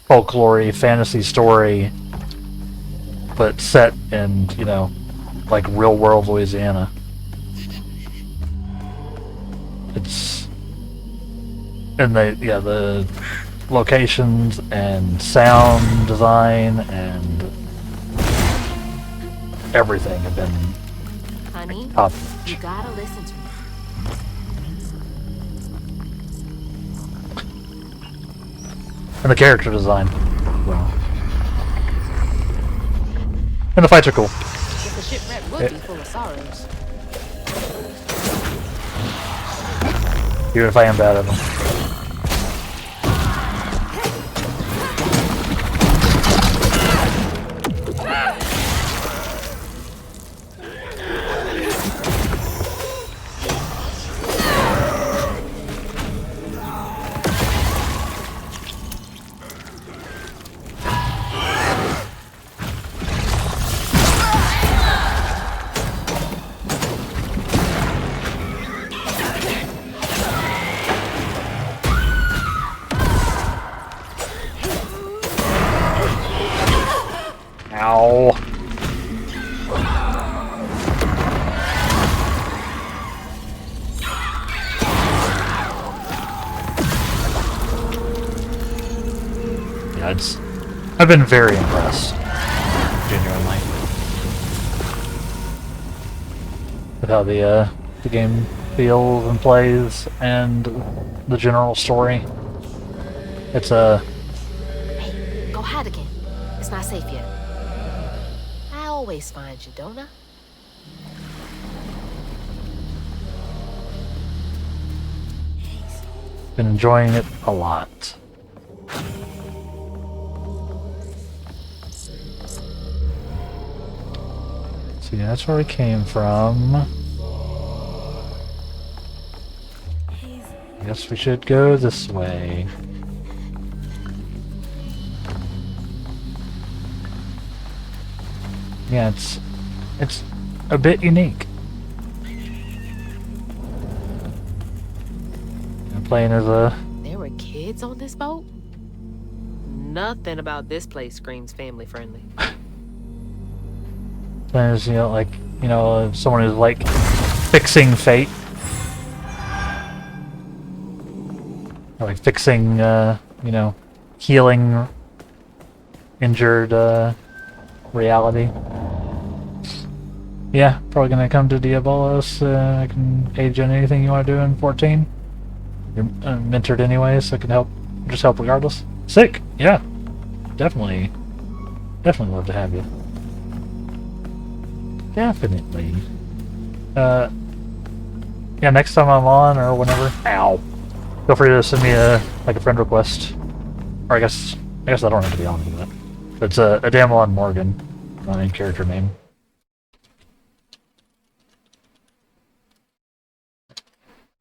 folklore fantasy story, but set in, you know, like real world Louisiana. It's and the locations and sound design and everything have been Honey, top you gotta listen to me. and the character design. Well, and the fights are cool. If the shipwreck would be full of sorrows. Even if I am bad at them. Ow. Yeah, I've been very impressed, genuinely, with how the game feels and plays and the general story. It's Hey, go hide again. It's not safe yet. I always find you, don't I? been enjoying it a lot. See, that's where we came from. I guess we should go this way. Yeah, it's a bit unique. I'm playing as a... There were kids on this boat? Nothing about this place screams family friendly. Playing as, like, someone who's, like, fixing fate. Oh, like fixing, you know, healing injured reality. Yeah, probably gonna come to Diabolos. I can aid you in anything you want to do in 14. You're mentored anyway, so I can help. Just help regardless. Sick. Yeah, definitely love to have you. Definitely. Yeah, next time I'm on or whenever. Ow. Feel free to send me a friend request. Or I guess I don't have to be on for that. It's a Damelon Morgan, my main character name.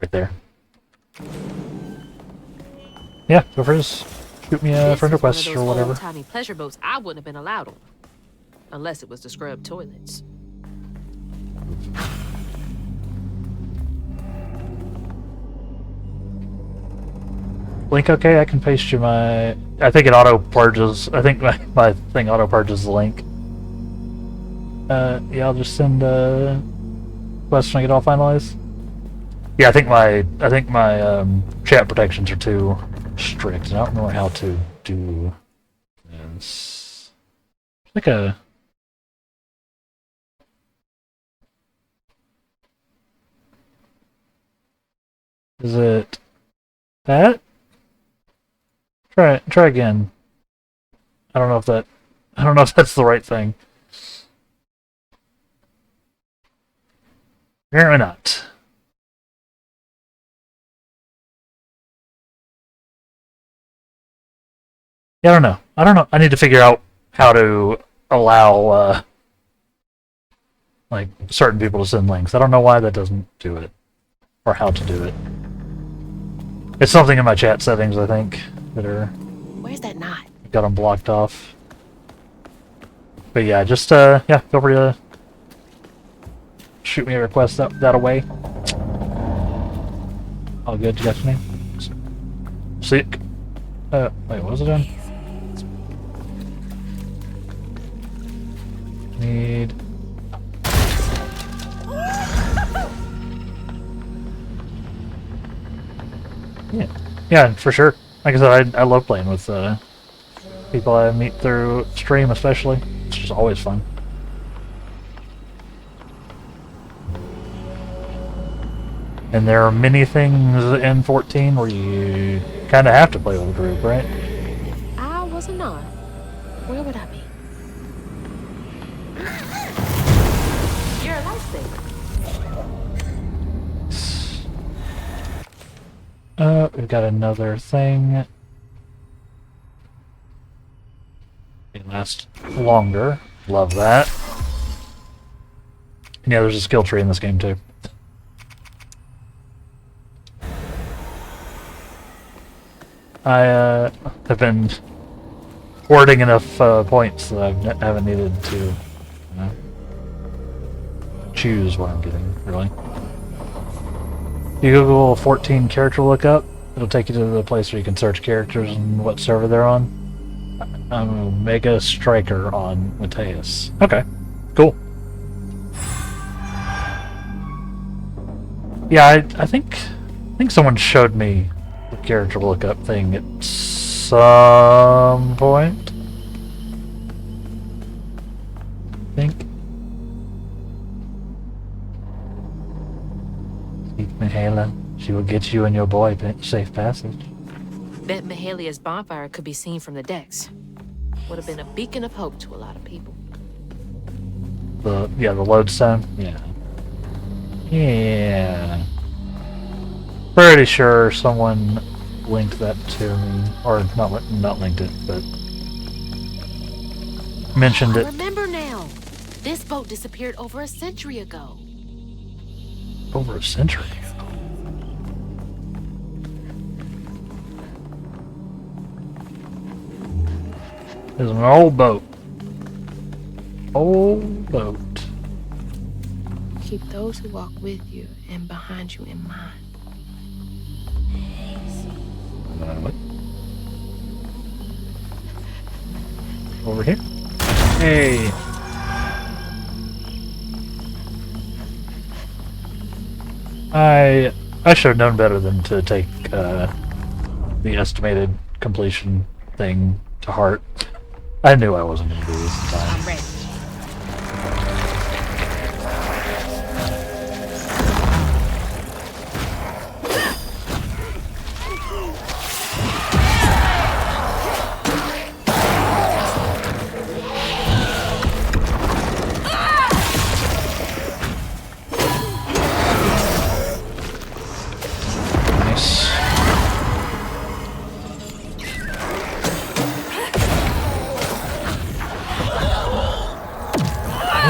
Right there. Yeah, feel free to shoot me a friend request or whatever. Tiny pleasure boats I wouldn't have been allowed on, unless it was to scrub toilets. Link okay? I can paste you my... I think it auto-purges... I think my thing auto-purges the link. Yeah, I'll just send a request when I get all finalized. Yeah, I think my chat protections are too strict. I don't know how to do this. It's like a... Is it that? Try again. I don't know if that's the right thing. Apparently not. Yeah, I don't know. I need to figure out how to allow like certain people to send links. I don't know why that doesn't do it. Or how to do it. It's something in my chat settings, I think, that are... Where's that knot? Got them blocked off. But yeah, just, yeah, feel free to shoot me a request that away. All good, you got your name? Sick. Wait, what was it in? Need... Yeah, for sure. Like I said, I love playing with people I meet through stream, especially. It's just always fun. And there are many things in 14 where you kind of have to play with a group, right? If I wasn't on, where would I be? You're a lifesaver. We've got another thing. It lasts longer. Love that. And yeah, there's a skill tree in this game too. I have been hoarding enough points that I haven't needed to choose what I'm getting, really. You Google 14 character lookup, it'll take you to the place where you can search characters and what server they're on. I'm a Mega Striker on Mateus. Okay, cool. Yeah, I think someone showed me the character lookup thing at some point. I think. Seek Mihaela. She will get you and your boy safe passage. Bet Mahalia's bonfire could be seen from the decks. Would have been a beacon of hope to a lot of people. The lodestone? Yeah. Yeah. Pretty sure someone linked that to me. Or not linked it, but mentioned it. I remember now. This boat disappeared over a century ago. Over a century ago? There's an old boat. Old boat. Keep those who walk with you and behind you in mind. What? Over here? Hey! I should have known better than to take the estimated completion thing to heart. I knew I wasn't going to do this in time. I'm ready.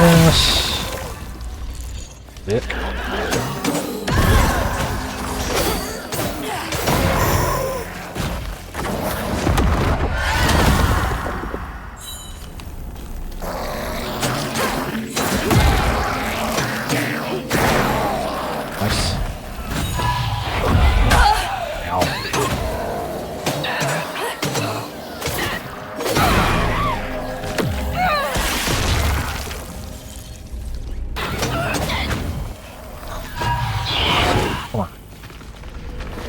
Yes. Dick. Nice. Ow. Come on.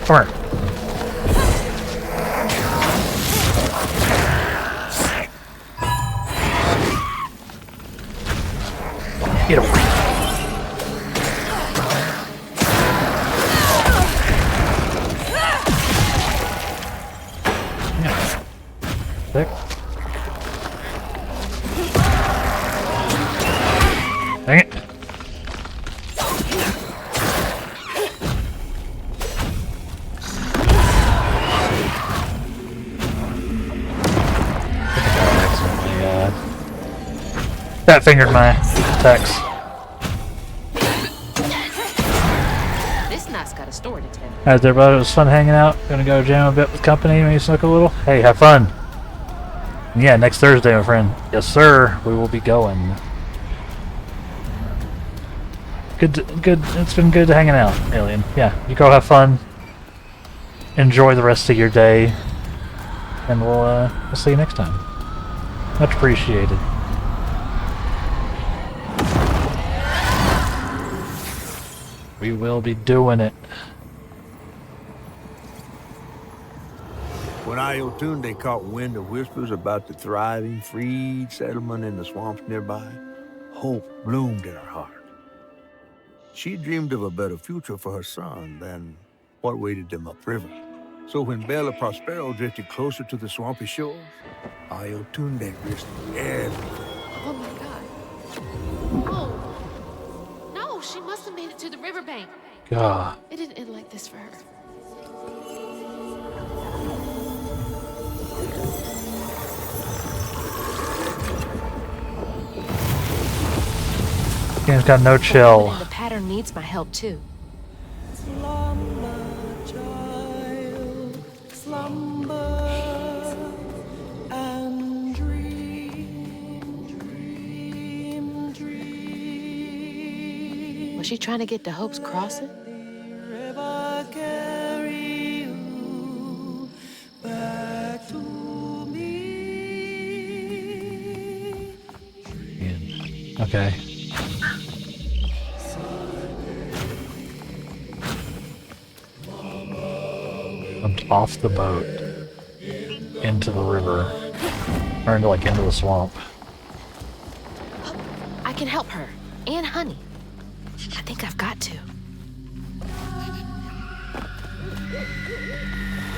Come here. Get him. Yeah. Sick. Dang it. That fingered my text. This nut's got a story to tell. Alright there, bud. It was fun hanging out. Gonna go jam a bit with company, maybe smoke a little. Hey, have fun. And yeah, next Thursday, my friend. Yes, sir. We will be going. Good. It's been good hanging out, Alien. Yeah, you go have fun. Enjoy the rest of your day. And we'll see you next time. Much appreciated. We will be doing it. When Ayotunde caught wind of whispers about the thriving, freed settlement in the swamps nearby, hope bloomed in her heart. She dreamed of a better future for her son than what waited them upriver. So when Bella Prospero drifted closer to the swampy shores, Ayotunde risked everything. Oh my god. Oh. No, she must have made it to the riverbank. God. It didn't end like this for her. Game's got no chill. The pattern needs my help too. Slumber, child, slumber, and dream. Was she trying to get to Hope's Crossing? River carry you back to me. Okay. Jumped off the boat into the river, or into the swamp. I can help her and Honey. I think I've got to.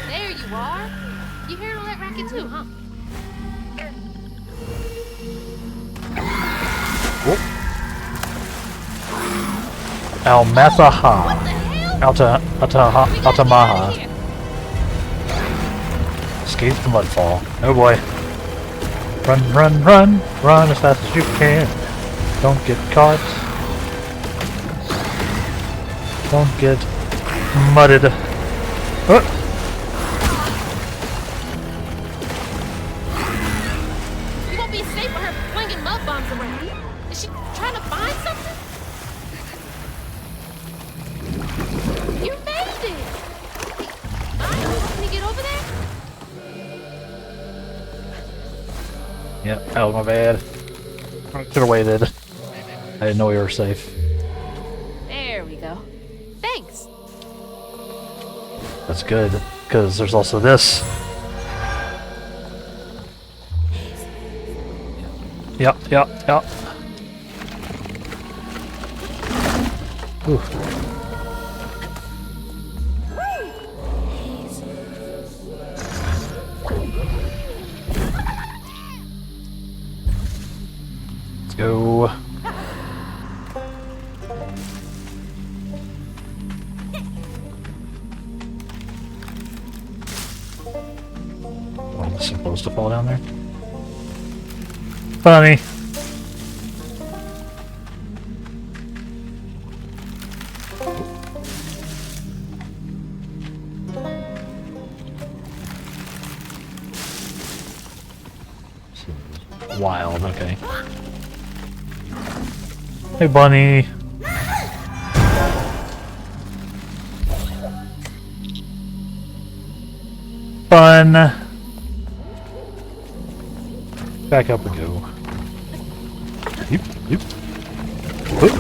There you are. You here to let racket too, huh? Almathaha. Altamaha. Escape the mudfall. Oh boy. Run, run, run! Run as fast as you can. Don't get caught. Don't get mudded. You won't be safe with her flinging mud bombs around. Is she trying to find something? You made it! Can you get over there? Yep, that was my bad. Should have waited. I didn't know we were safe. There we go. Thanks. That's good. because there's also this. Yep. Ooh. Let's go. Oh, it's supposed to fall down there. Funny. Wild, okay. Hey, bunny. Fun. Back up we go. Yep. Whoop.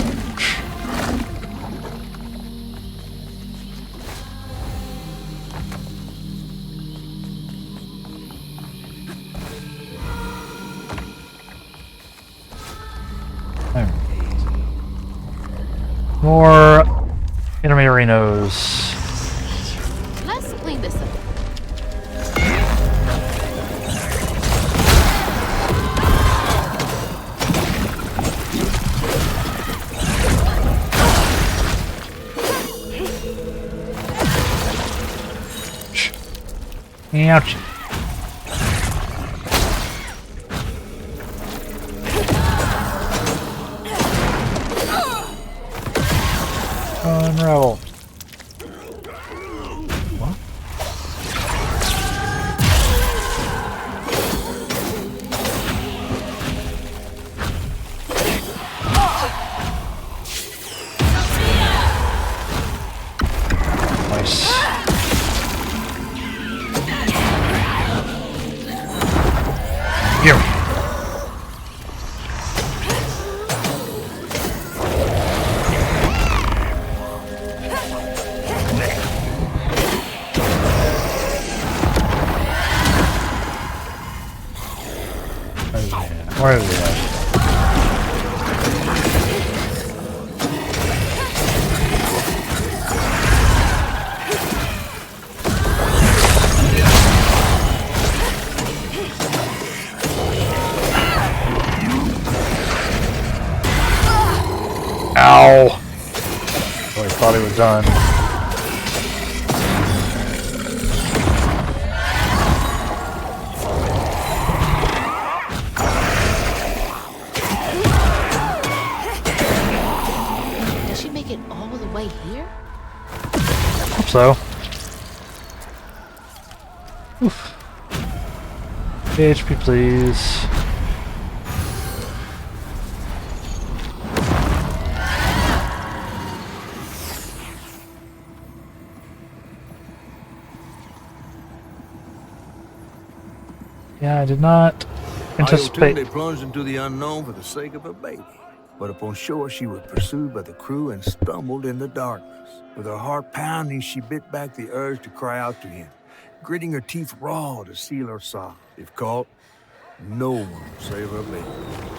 More enemy arenas. Let's clean this up. Ouch. Unravel. What? Nice. Here. Where is he at? Ow! Oh, I thought he was done. Hope so. Oof. HP, please. Yeah, I did not anticipate. They plunged into the unknown for the sake of her baby. But upon shore, she was pursued by the crew and stumbled in the darkness. With her heart pounding, she bit back the urge to cry out to him, gritting her teeth raw to seal her sob. If caught, no one will save her baby.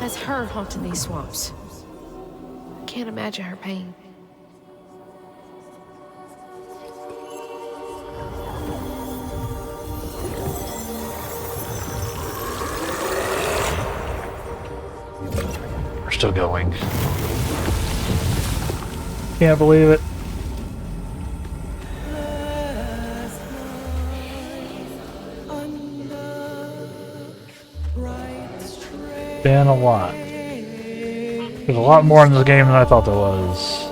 That's her haunting these swamps. I can't imagine her pain. We're still going. Can't believe it. Been a lot. There's a lot more in this game than I thought there was.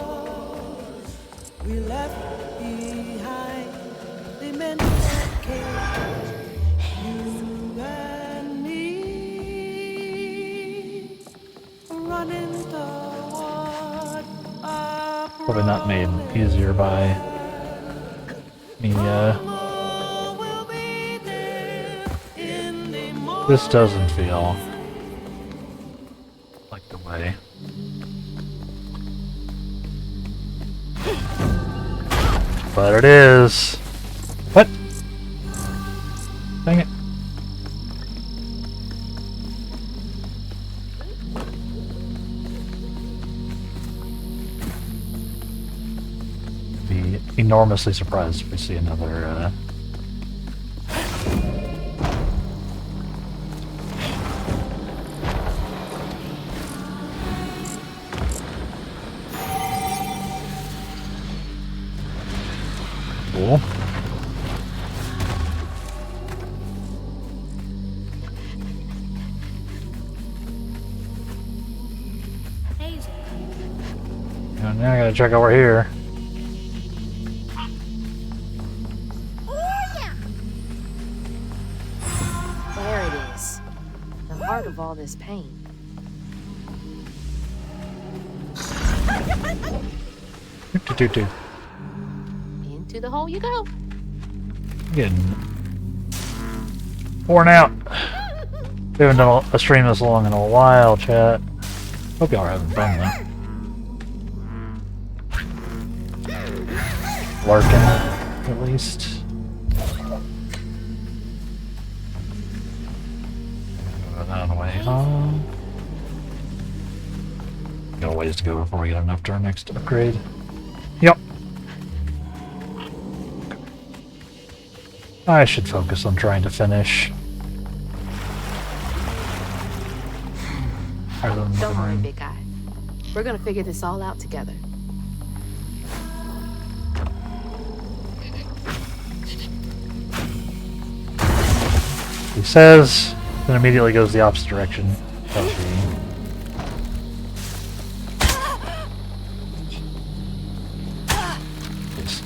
Probably not made easier by me, this doesn't feel like the way. But it is. What? enormously surprised if we see another. Cool. And now I gotta check over here. There it is. The heart of all this pain. Into the hole you go. Getting worn out. We haven't done a stream this long in a while, chat. Hope y'all are having fun though. Lurking, at least. On the way home. Got a ways to go before we get enough to our next upgrade. Yep. I should focus on trying to finish. Don't worry, big guy. We're gonna figure this all out together. He says, then immediately goes the opposite direction. Tells me. Yes.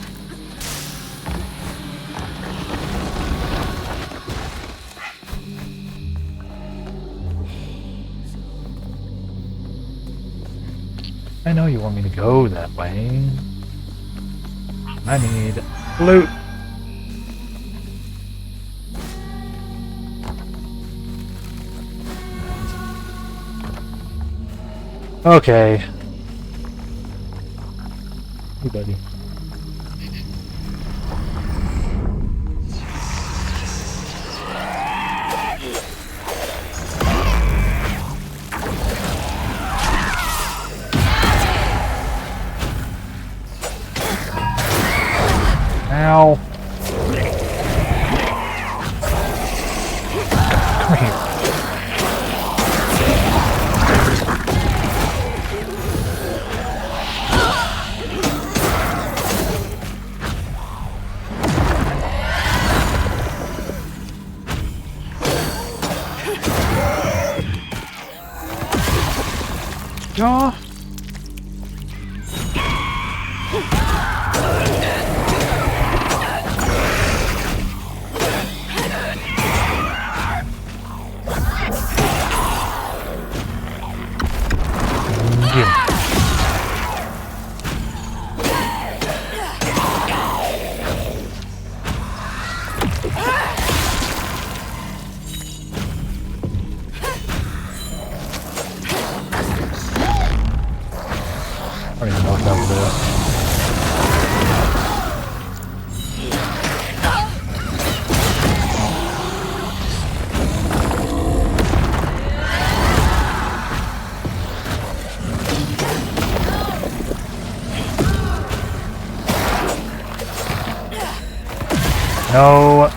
I know you want me to go that way. I need loot. Okay. Hey, buddy. Ow. Come here. Ja. I don't even know what that was. No.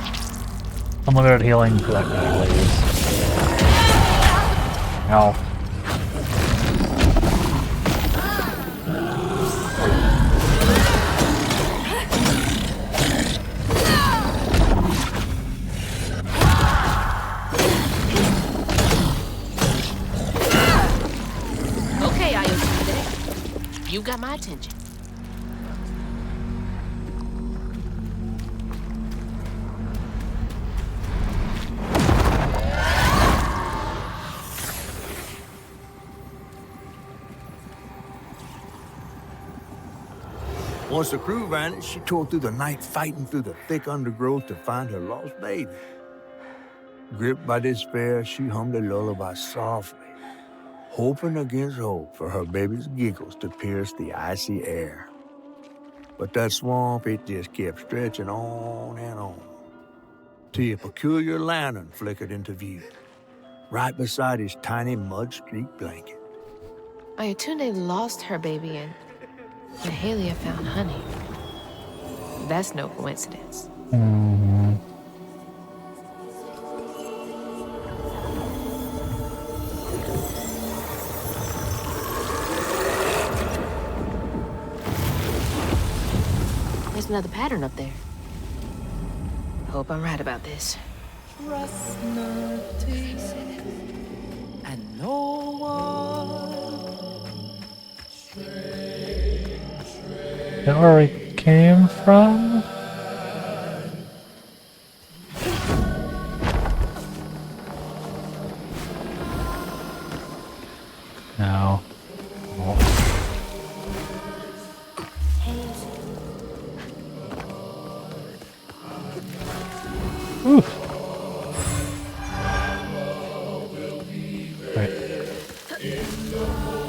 I'm limited at healing for that guy, please. No. Okay, IOC, you got my attention. Once the crew vanished, she tore through the night fighting through the thick undergrowth to find her lost baby. Gripped by despair, she hummed a lullaby softly, hoping against hope for her baby's giggles to pierce the icy air. But that swamp, it just kept stretching on and on, till a peculiar lantern flickered into view, right beside his tiny mud-streaked blanket. Ayatunde lost her baby and Mahalia found honey. That's no coincidence. Mm-hmm. There's another pattern up there. Hope I'm right about this. Trust nothing and no one. Is that where we came from? No. Ooh. Right.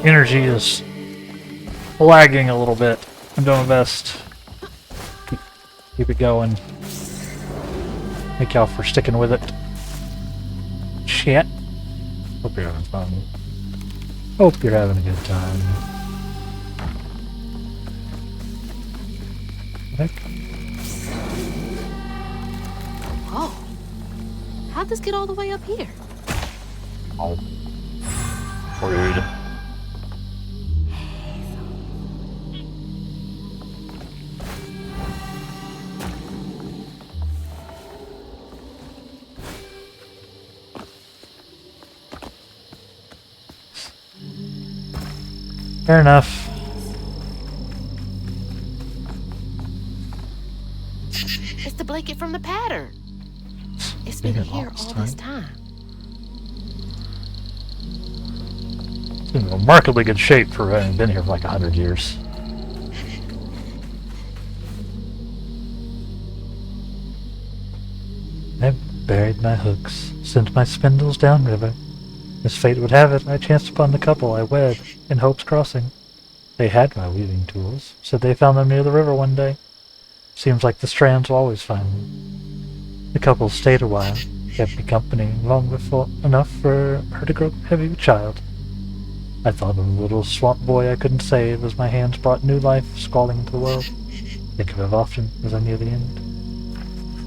Energy is lagging a little bit. I'm doing my best. Keep it going. Thank y'all for sticking with it. Shit. Hope you're having fun. Hope you're having a good time. Heck. Whoa. How'd this get all the way up here? Oh. Rude. Fair enough. It's the blanket from the pattern. It's been here all this time. It's in remarkably good shape for having been here for like 100 years. I buried my hooks, sent my spindles downriver. As fate would have it, I chanced upon the couple I wed in Hope's Crossing. They had my weaving tools, said they found them near the river one day. Seems like the strands will always find them. The couple stayed a while, kept me company long before enough for her to grow heavy with child. I thought of a little swamp boy I couldn't save as my hands brought new life squalling into the world. Think of it often as I near the end.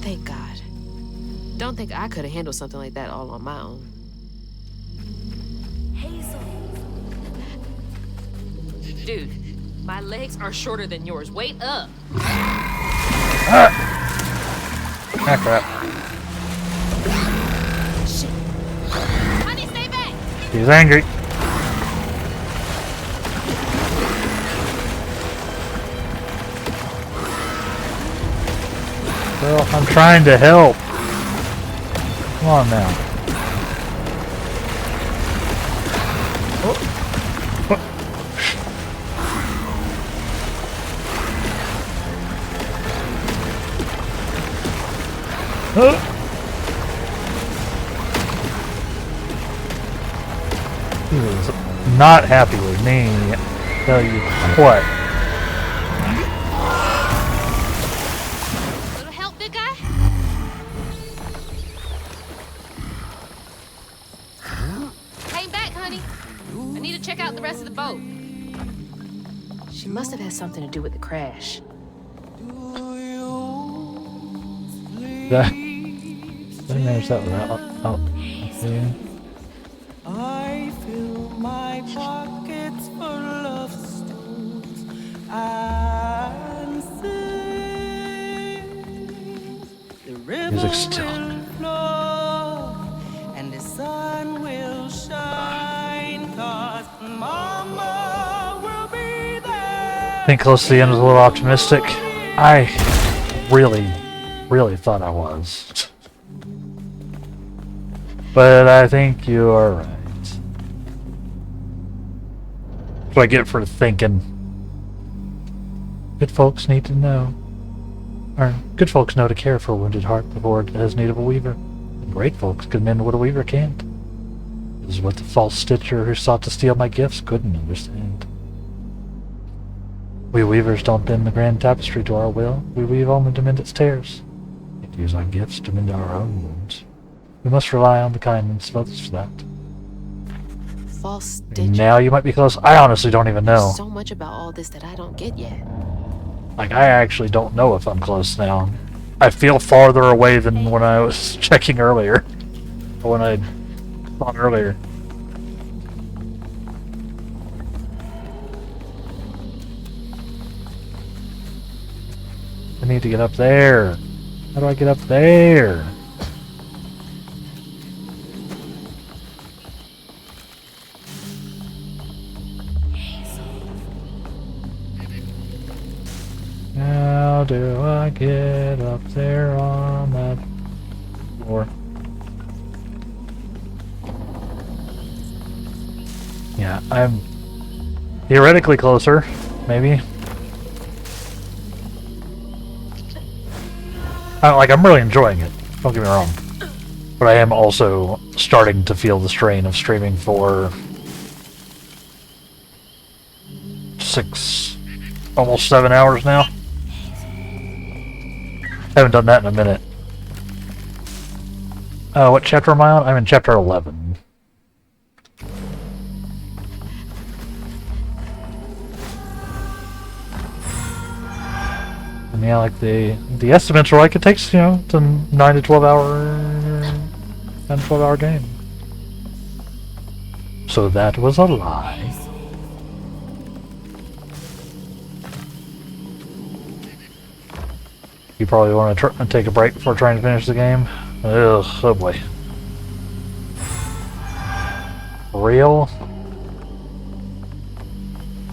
Thank God. Don't think I could have handled something like that all on my own. Dude, my legs are shorter than yours. Wait up. Ah, crap. Shit. Honey, stay back. He's angry. Well, I'm trying to help. Come on now. He was not happy with me. Tell you what. Little help, big guy? Hang back, honey. I need to check out the rest of the boat. She must have had something to do with the crash. I managed that without. Oh, okay. I fill my pockets full of stones and sing. The river Music's still. will flow and the sun will shine, 'cause Mama will be there. I think close to the end was a little optimistic. I really thought I was. But I think you are right. That's what I get for thinking. Good folks need to know. Or, good folks know to care for a wounded heart before it has need of a weaver. And great folks can mend what a weaver can't. This is what the false stitcher who sought to steal my gifts couldn't understand. We weavers don't bend the grand tapestry to our will. We weave only to mend its tears. We have to use our gifts to mend our own wounds. We must rely on the kindness of others for that. False stitch. Now you might be close. I honestly don't even know. So much about all this that I don't get yet. Like, I actually don't know if I'm close now. I feel farther away than when I was checking earlier. Or when I thought earlier. I need to get up there. How do I get up there? How do I get up there on that floor? Yeah, I'm theoretically closer, maybe. I'm really enjoying it, don't get me wrong. But I am also starting to feel the strain of streaming for almost 7 hours now. Haven't done that in a minute. What chapter am I on? I'm in chapter 11. And yeah, like the estimates are like it takes, it's a 9 to 12 hour, 10 to 12 hour game. So that was a lie. You probably want to take a break before trying to finish the game. Ugh, oh boy. Real?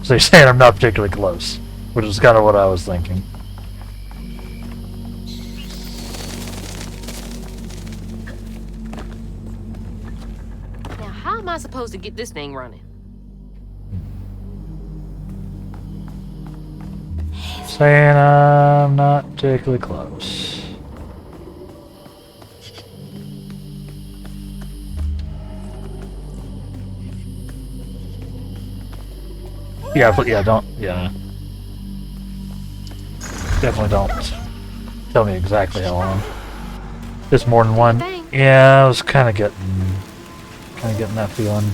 So you're saying I'm not particularly close, which is kind of what I was thinking. Now, how am I supposed to get this thing running? Saying I'm not particularly close. Yeah, definitely don't tell me exactly how long. It's more than one. Yeah, I was kind of getting that feeling.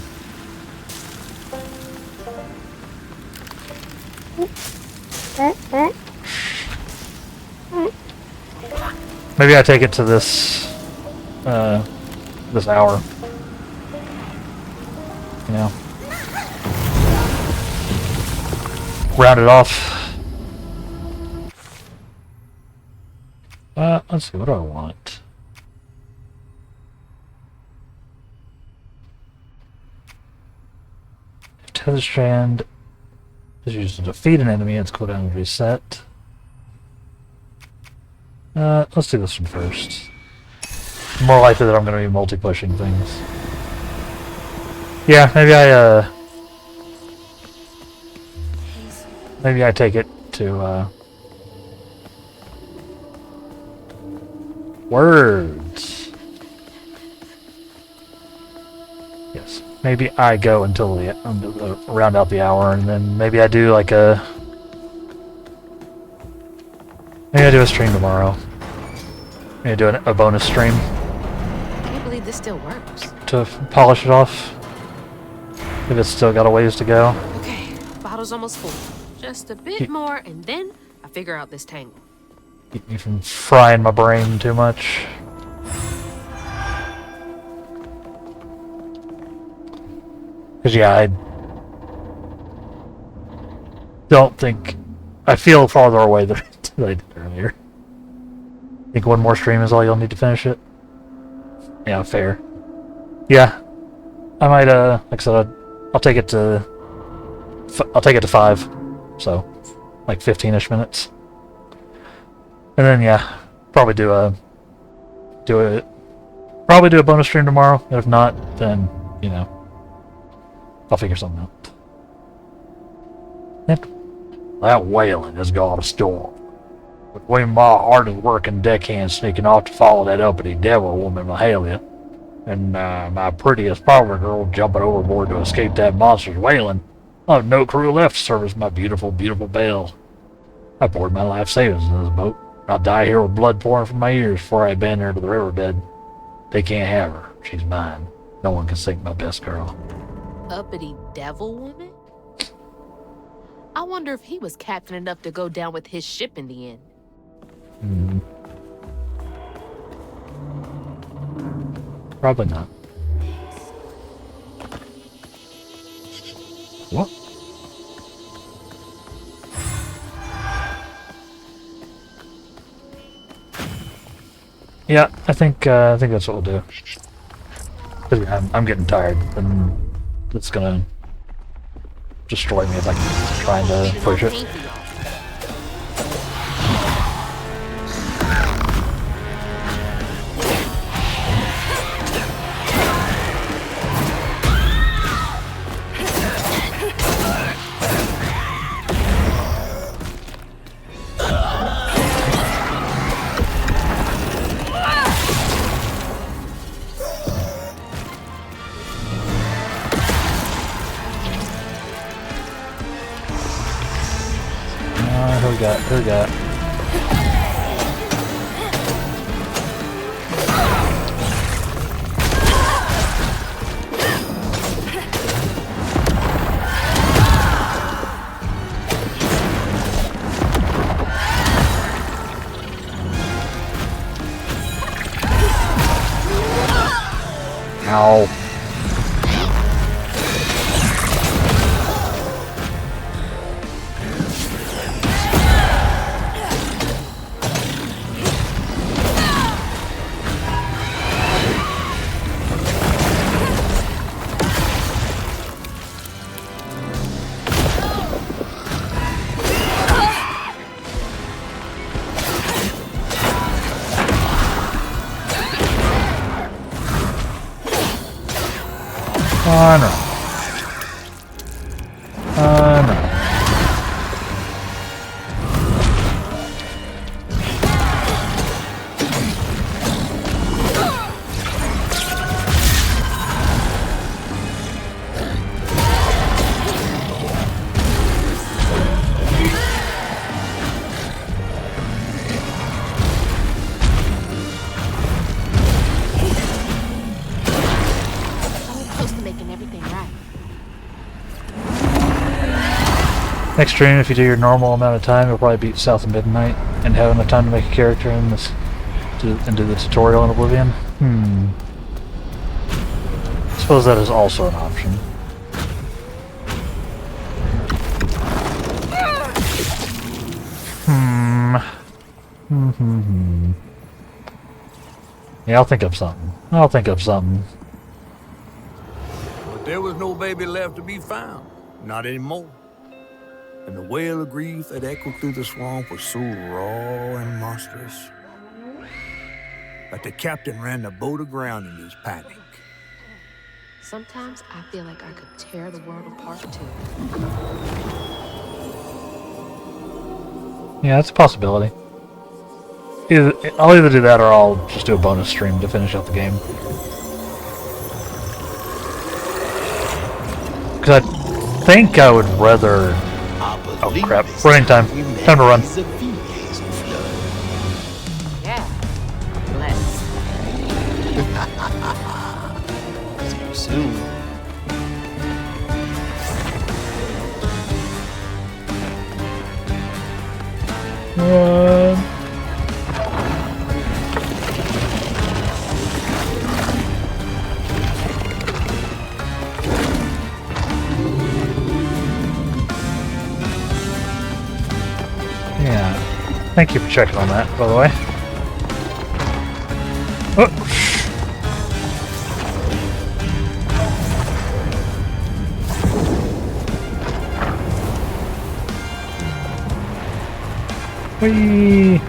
Maybe I take it to this this hour. Round it off. Let's see, what do I want? Tether strand is used to defeat an enemy, its cooldown is reset. Let's do this one first. More likely that I'm going to be multi-pushing things. Yeah, maybe I take it to, words. Yes, maybe I go until round out the hour, and then maybe I do like maybe I do a stream tomorrow. Maybe I do a bonus stream. I can't believe this still works. To polish it off. If it's still got a ways to go. Okay, bottle's almost full. Just a bit more, and then I figure out this tangle. Keep me from frying my brain too much. Because yeah, I don't think... I feel farther away than I did earlier. I think one more stream is all you'll need to finish it. Yeah, fair. Yeah. I might, like I said, I'll take it to 5. So, like 15-ish minutes. And then, yeah, probably do a bonus stream tomorrow. And if not, then, I'll figure something out. That whaling has got a storm. Between my hard-working deckhand sneaking off to follow that uppity devil woman Mahalia, and my prettiest power girl jumping overboard to escape that monster's whaling, I have no crew left to service my beautiful, beautiful Belle. I poured my life savings in this boat. I'll die here with blood pouring from my ears before I abandon her to the riverbed. They can't have her. She's mine. No one can sink my best girl. Uppity devil woman? I wonder if he was captain enough to go down with his ship in the end. Hmm. Probably not. What? Yeah, I think that's what we'll do. 'Cause, yeah, I'm getting tired, and it's gonna destroy me if I keep trying to push it. Who we got? Ow. Oh no. Oh no. Next stream, if you do your normal amount of time, you'll probably beat South of Midnight and have enough time to make a character in this and do the tutorial in Oblivion. I suppose that is also an option. Yeah, I'll think of something. But there was no baby left to be found. Not anymore. And the wail of grief that echoed through the swamp was so raw and monstrous that the captain ran the boat aground in his panic. Sometimes I feel like I could tear the world apart too. Yeah, it's a possibility. I'll either do that or I'll just do a bonus stream to finish out the game. Because I think I would rather... Oh crap, running time. Time to run. Yeah, let's. See you soon. Run. Yeah. Thank you for checking on that, by the way. Oh. Whee!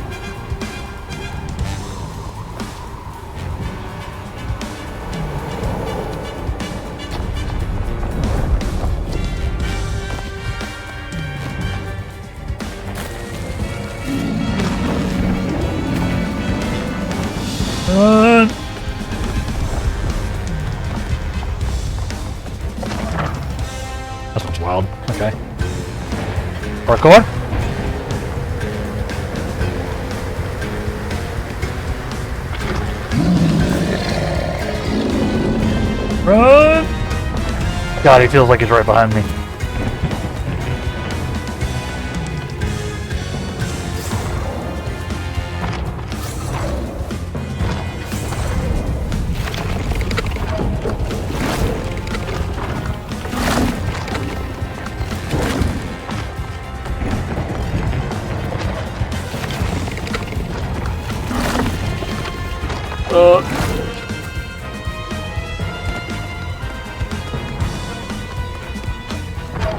Run! This one's wild. Okay. Parkour? Run! God, he feels like he's right behind me.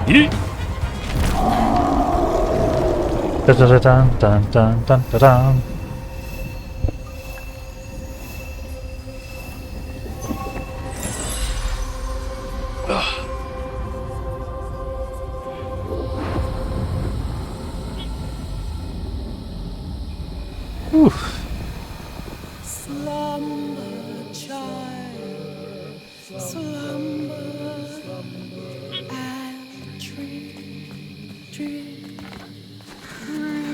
Yeet. Dun dun dun dun dun dun dun dun. Whew. Slumber, child, slumber, and dream.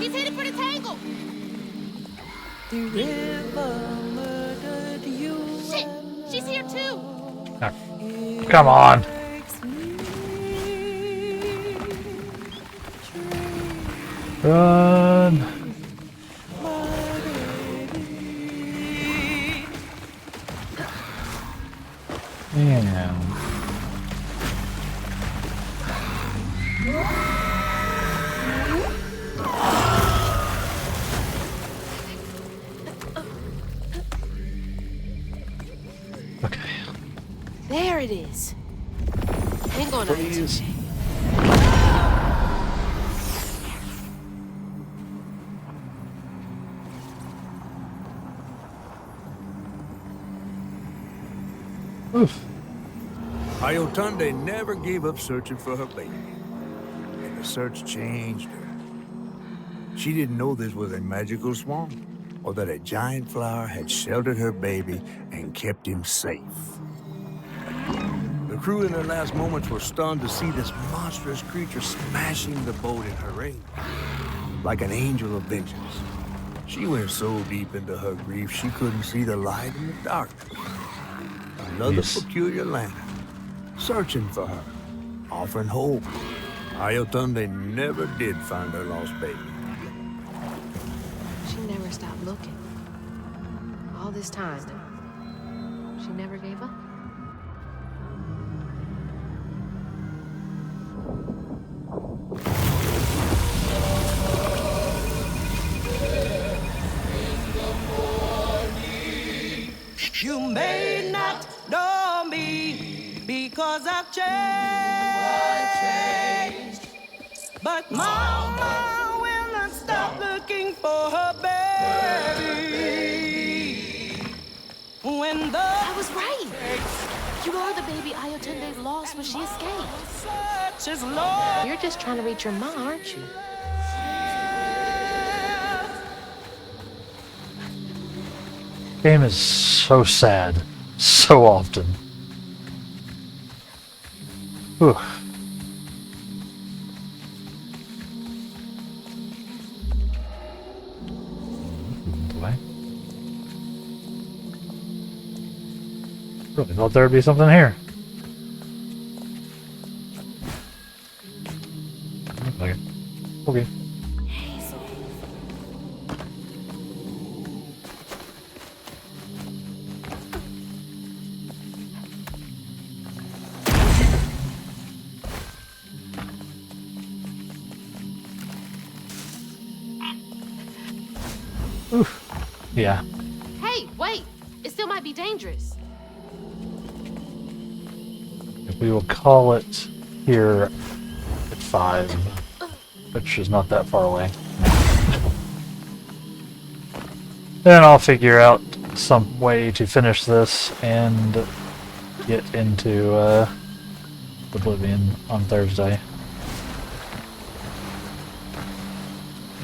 He's headed for the tangle! The river murdered you. Shit! She's here too! Come on. Run. Damn. Okay. There it is. Hang on, Please. Oof. Ayotunde never gave up searching for her baby. And the search changed her. She didn't know this was a magical swamp, or that a giant flower had sheltered her baby and kept him safe. The crew in their last moments were stunned to see this monstrous creature smashing the boat in her rain, like an angel of vengeance. She went so deep into her grief she couldn't see the light in the darkness. Another peculiar lantern, searching for her, offering hope. Ayotunde never did find her lost baby. She never stopped looking. All this time, she never gave up. You may not know me because I've changed. But Mama will not stop looking for her baby. When the I was right. You are the baby Ayotunde lost when she escaped. search is lost, You're just trying to reach your mom, aren't you? Game is so sad. So often. Whew. Really thought there'd be something here. Okay. Okay. Oof. Yeah. Hey, wait! It still might be dangerous. If we will call it here at 5, which is not that far away. Then I'll figure out some way to finish this and get into Oblivion on Thursday.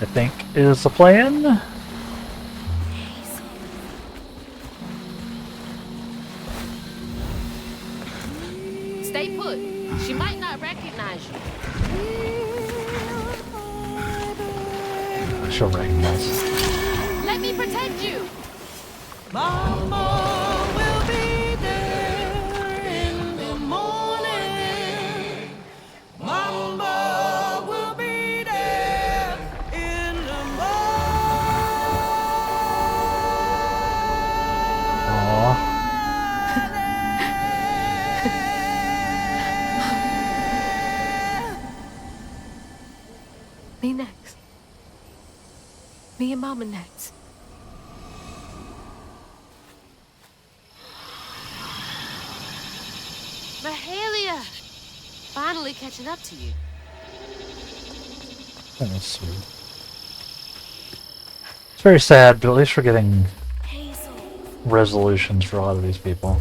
I think is the plan. Stay put. She might not recognize you. She'll recognize. Let me protect you. Mama will be there in the morning. Mama will be there in the Aww. Me next. Me and Mama next. really catching up to you. That's sweet. It's very sad, but at least we're getting resolutions for a lot of these people.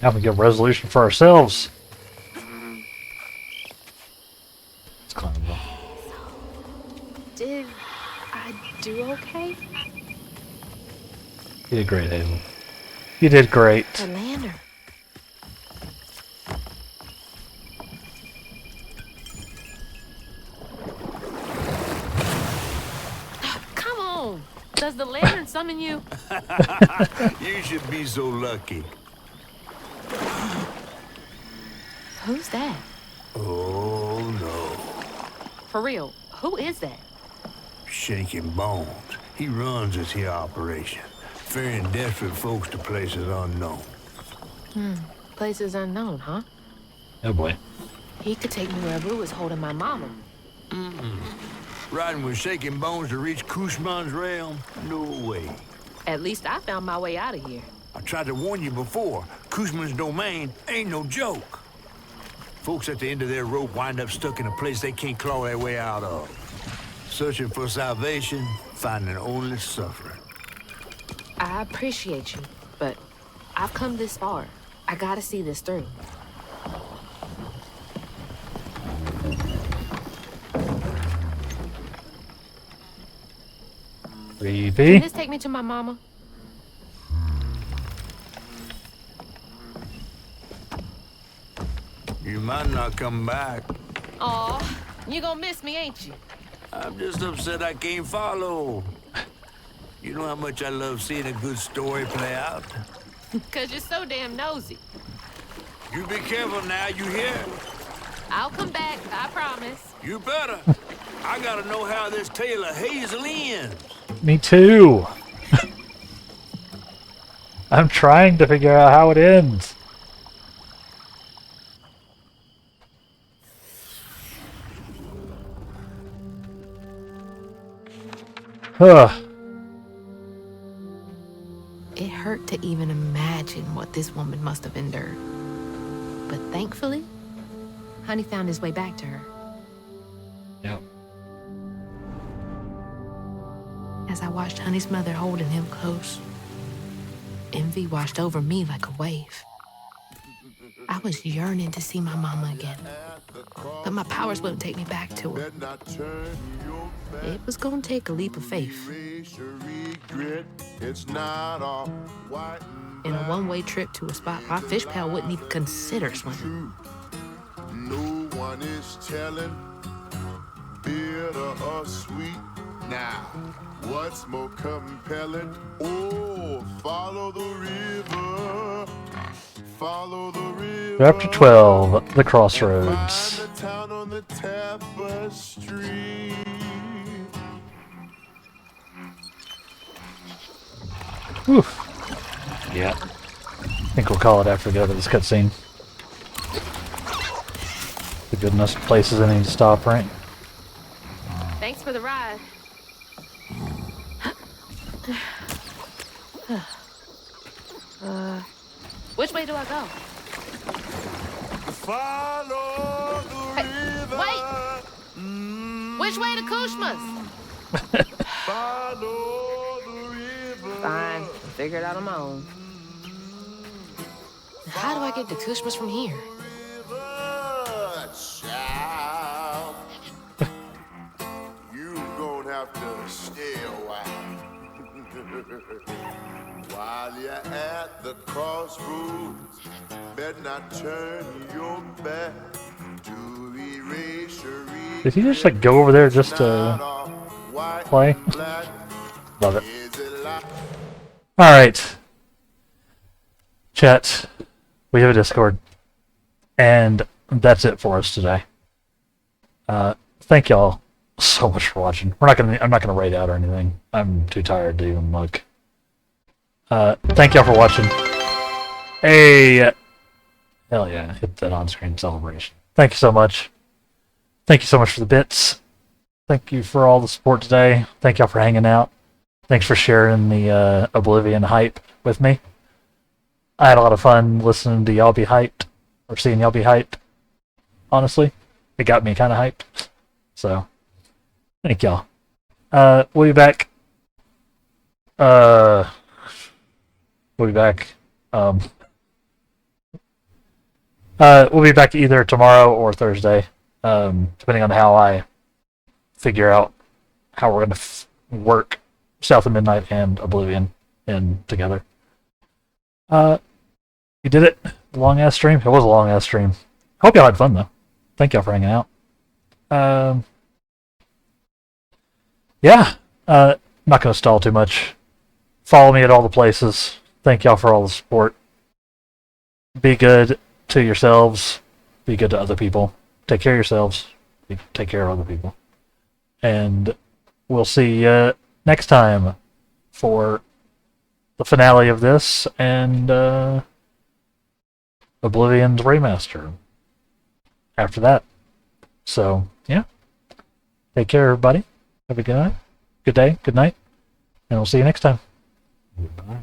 Now we get a resolution for ourselves. It's climbable. Did I do okay? You did great, Hazel. You did great. The lantern. Come on! Does the lantern summon you? You should be so lucky. Who's that? Oh, no. For real, who is that? Shaking Bones. He runs this here operation, ferrying desperate folks to places unknown. Places unknown, huh? Oh boy. He could take me where Blue was holding my mama. Riding with Shaking Bones to reach Kushman's realm? No way. At least I found my way out of here. I tried to warn you before. Kushman's domain ain't no joke. Folks at the end of their rope wind up stuck in a place they can't claw their way out of. Searching for salvation, finding only suffering. I appreciate you, but I've come this far. I gotta see this through. Creepy. Can this take me to my mama? You might not come back. Aw, you gonna miss me, ain't you? I'm just upset I can't follow. You know how much I love seeing a good story play out? Cause you're so damn nosy. You be careful now, you hear? I'll come back, I promise. You better. I gotta know how this tale of Hazel ends. Me too. I'm trying to figure out how it ends. Huh. It hurt to even imagine what this woman must have endured. But thankfully, Honey found his way back to her. Yep. As I watched Honey's mother holding him close, envy washed over me like a wave. I was yearning to see my mama again, but my powers wouldn't take me back to her. It was gonna take a leap of faith. In a one-way trip to a spot my fish pal wouldn't even consider swimming. No one is telling, bitter or sweet. Now, what's more compelling? Oh, follow the river. Follow the river. Chapter 12, The Crossroads. Find the town on the tapestry. Whew. Yeah. I think we'll call it after we go to this cutscene. The good enough places I need to stop, right? Thanks for the ride. Which way do I go? Follow the river. Wait! Which way to Kushma's? Follow the river. Fine, I'll figure it out on my own. How do I get to Kushma's from here? Child, you gonna have to stay a while. While you're at the crossroads, better not turn your back to erase your. Did he just like go over there just to play? Love it. Alright. Chat. We have a Discord. And that's it for us today. Thank y'all so much for watching. I'm not gonna raid out or anything. I'm too tired to even look. Thank y'all for watching. Hey, hell yeah! Hit that on-screen celebration. Thank you so much. Thank you so much for the bits. Thank you for all the support today. Thank y'all for hanging out. Thanks for sharing the Oblivion hype with me. I had a lot of fun listening to y'all be hyped, or seeing y'all be hyped. Honestly, it got me kind of hyped. So, thank y'all. We'll be back. We'll be back. We'll be back either tomorrow or Thursday, depending on how I figure out how we're going to work South of Midnight and Oblivion in together. You did it. Long ass stream. It was a long ass stream. Hope y'all had fun though. Thank y'all for hanging out. Yeah. Not going to stall too much. Follow me at all the places. Thank y'all for all the support. Be good to yourselves. Be good to other people. Take care of yourselves. Take care of other people. And we'll see you next time for the finale of this and Oblivion's remaster after that. So, yeah. Take care, everybody. Have a good night. Good day. Good night. And we'll see you next time. Goodbye.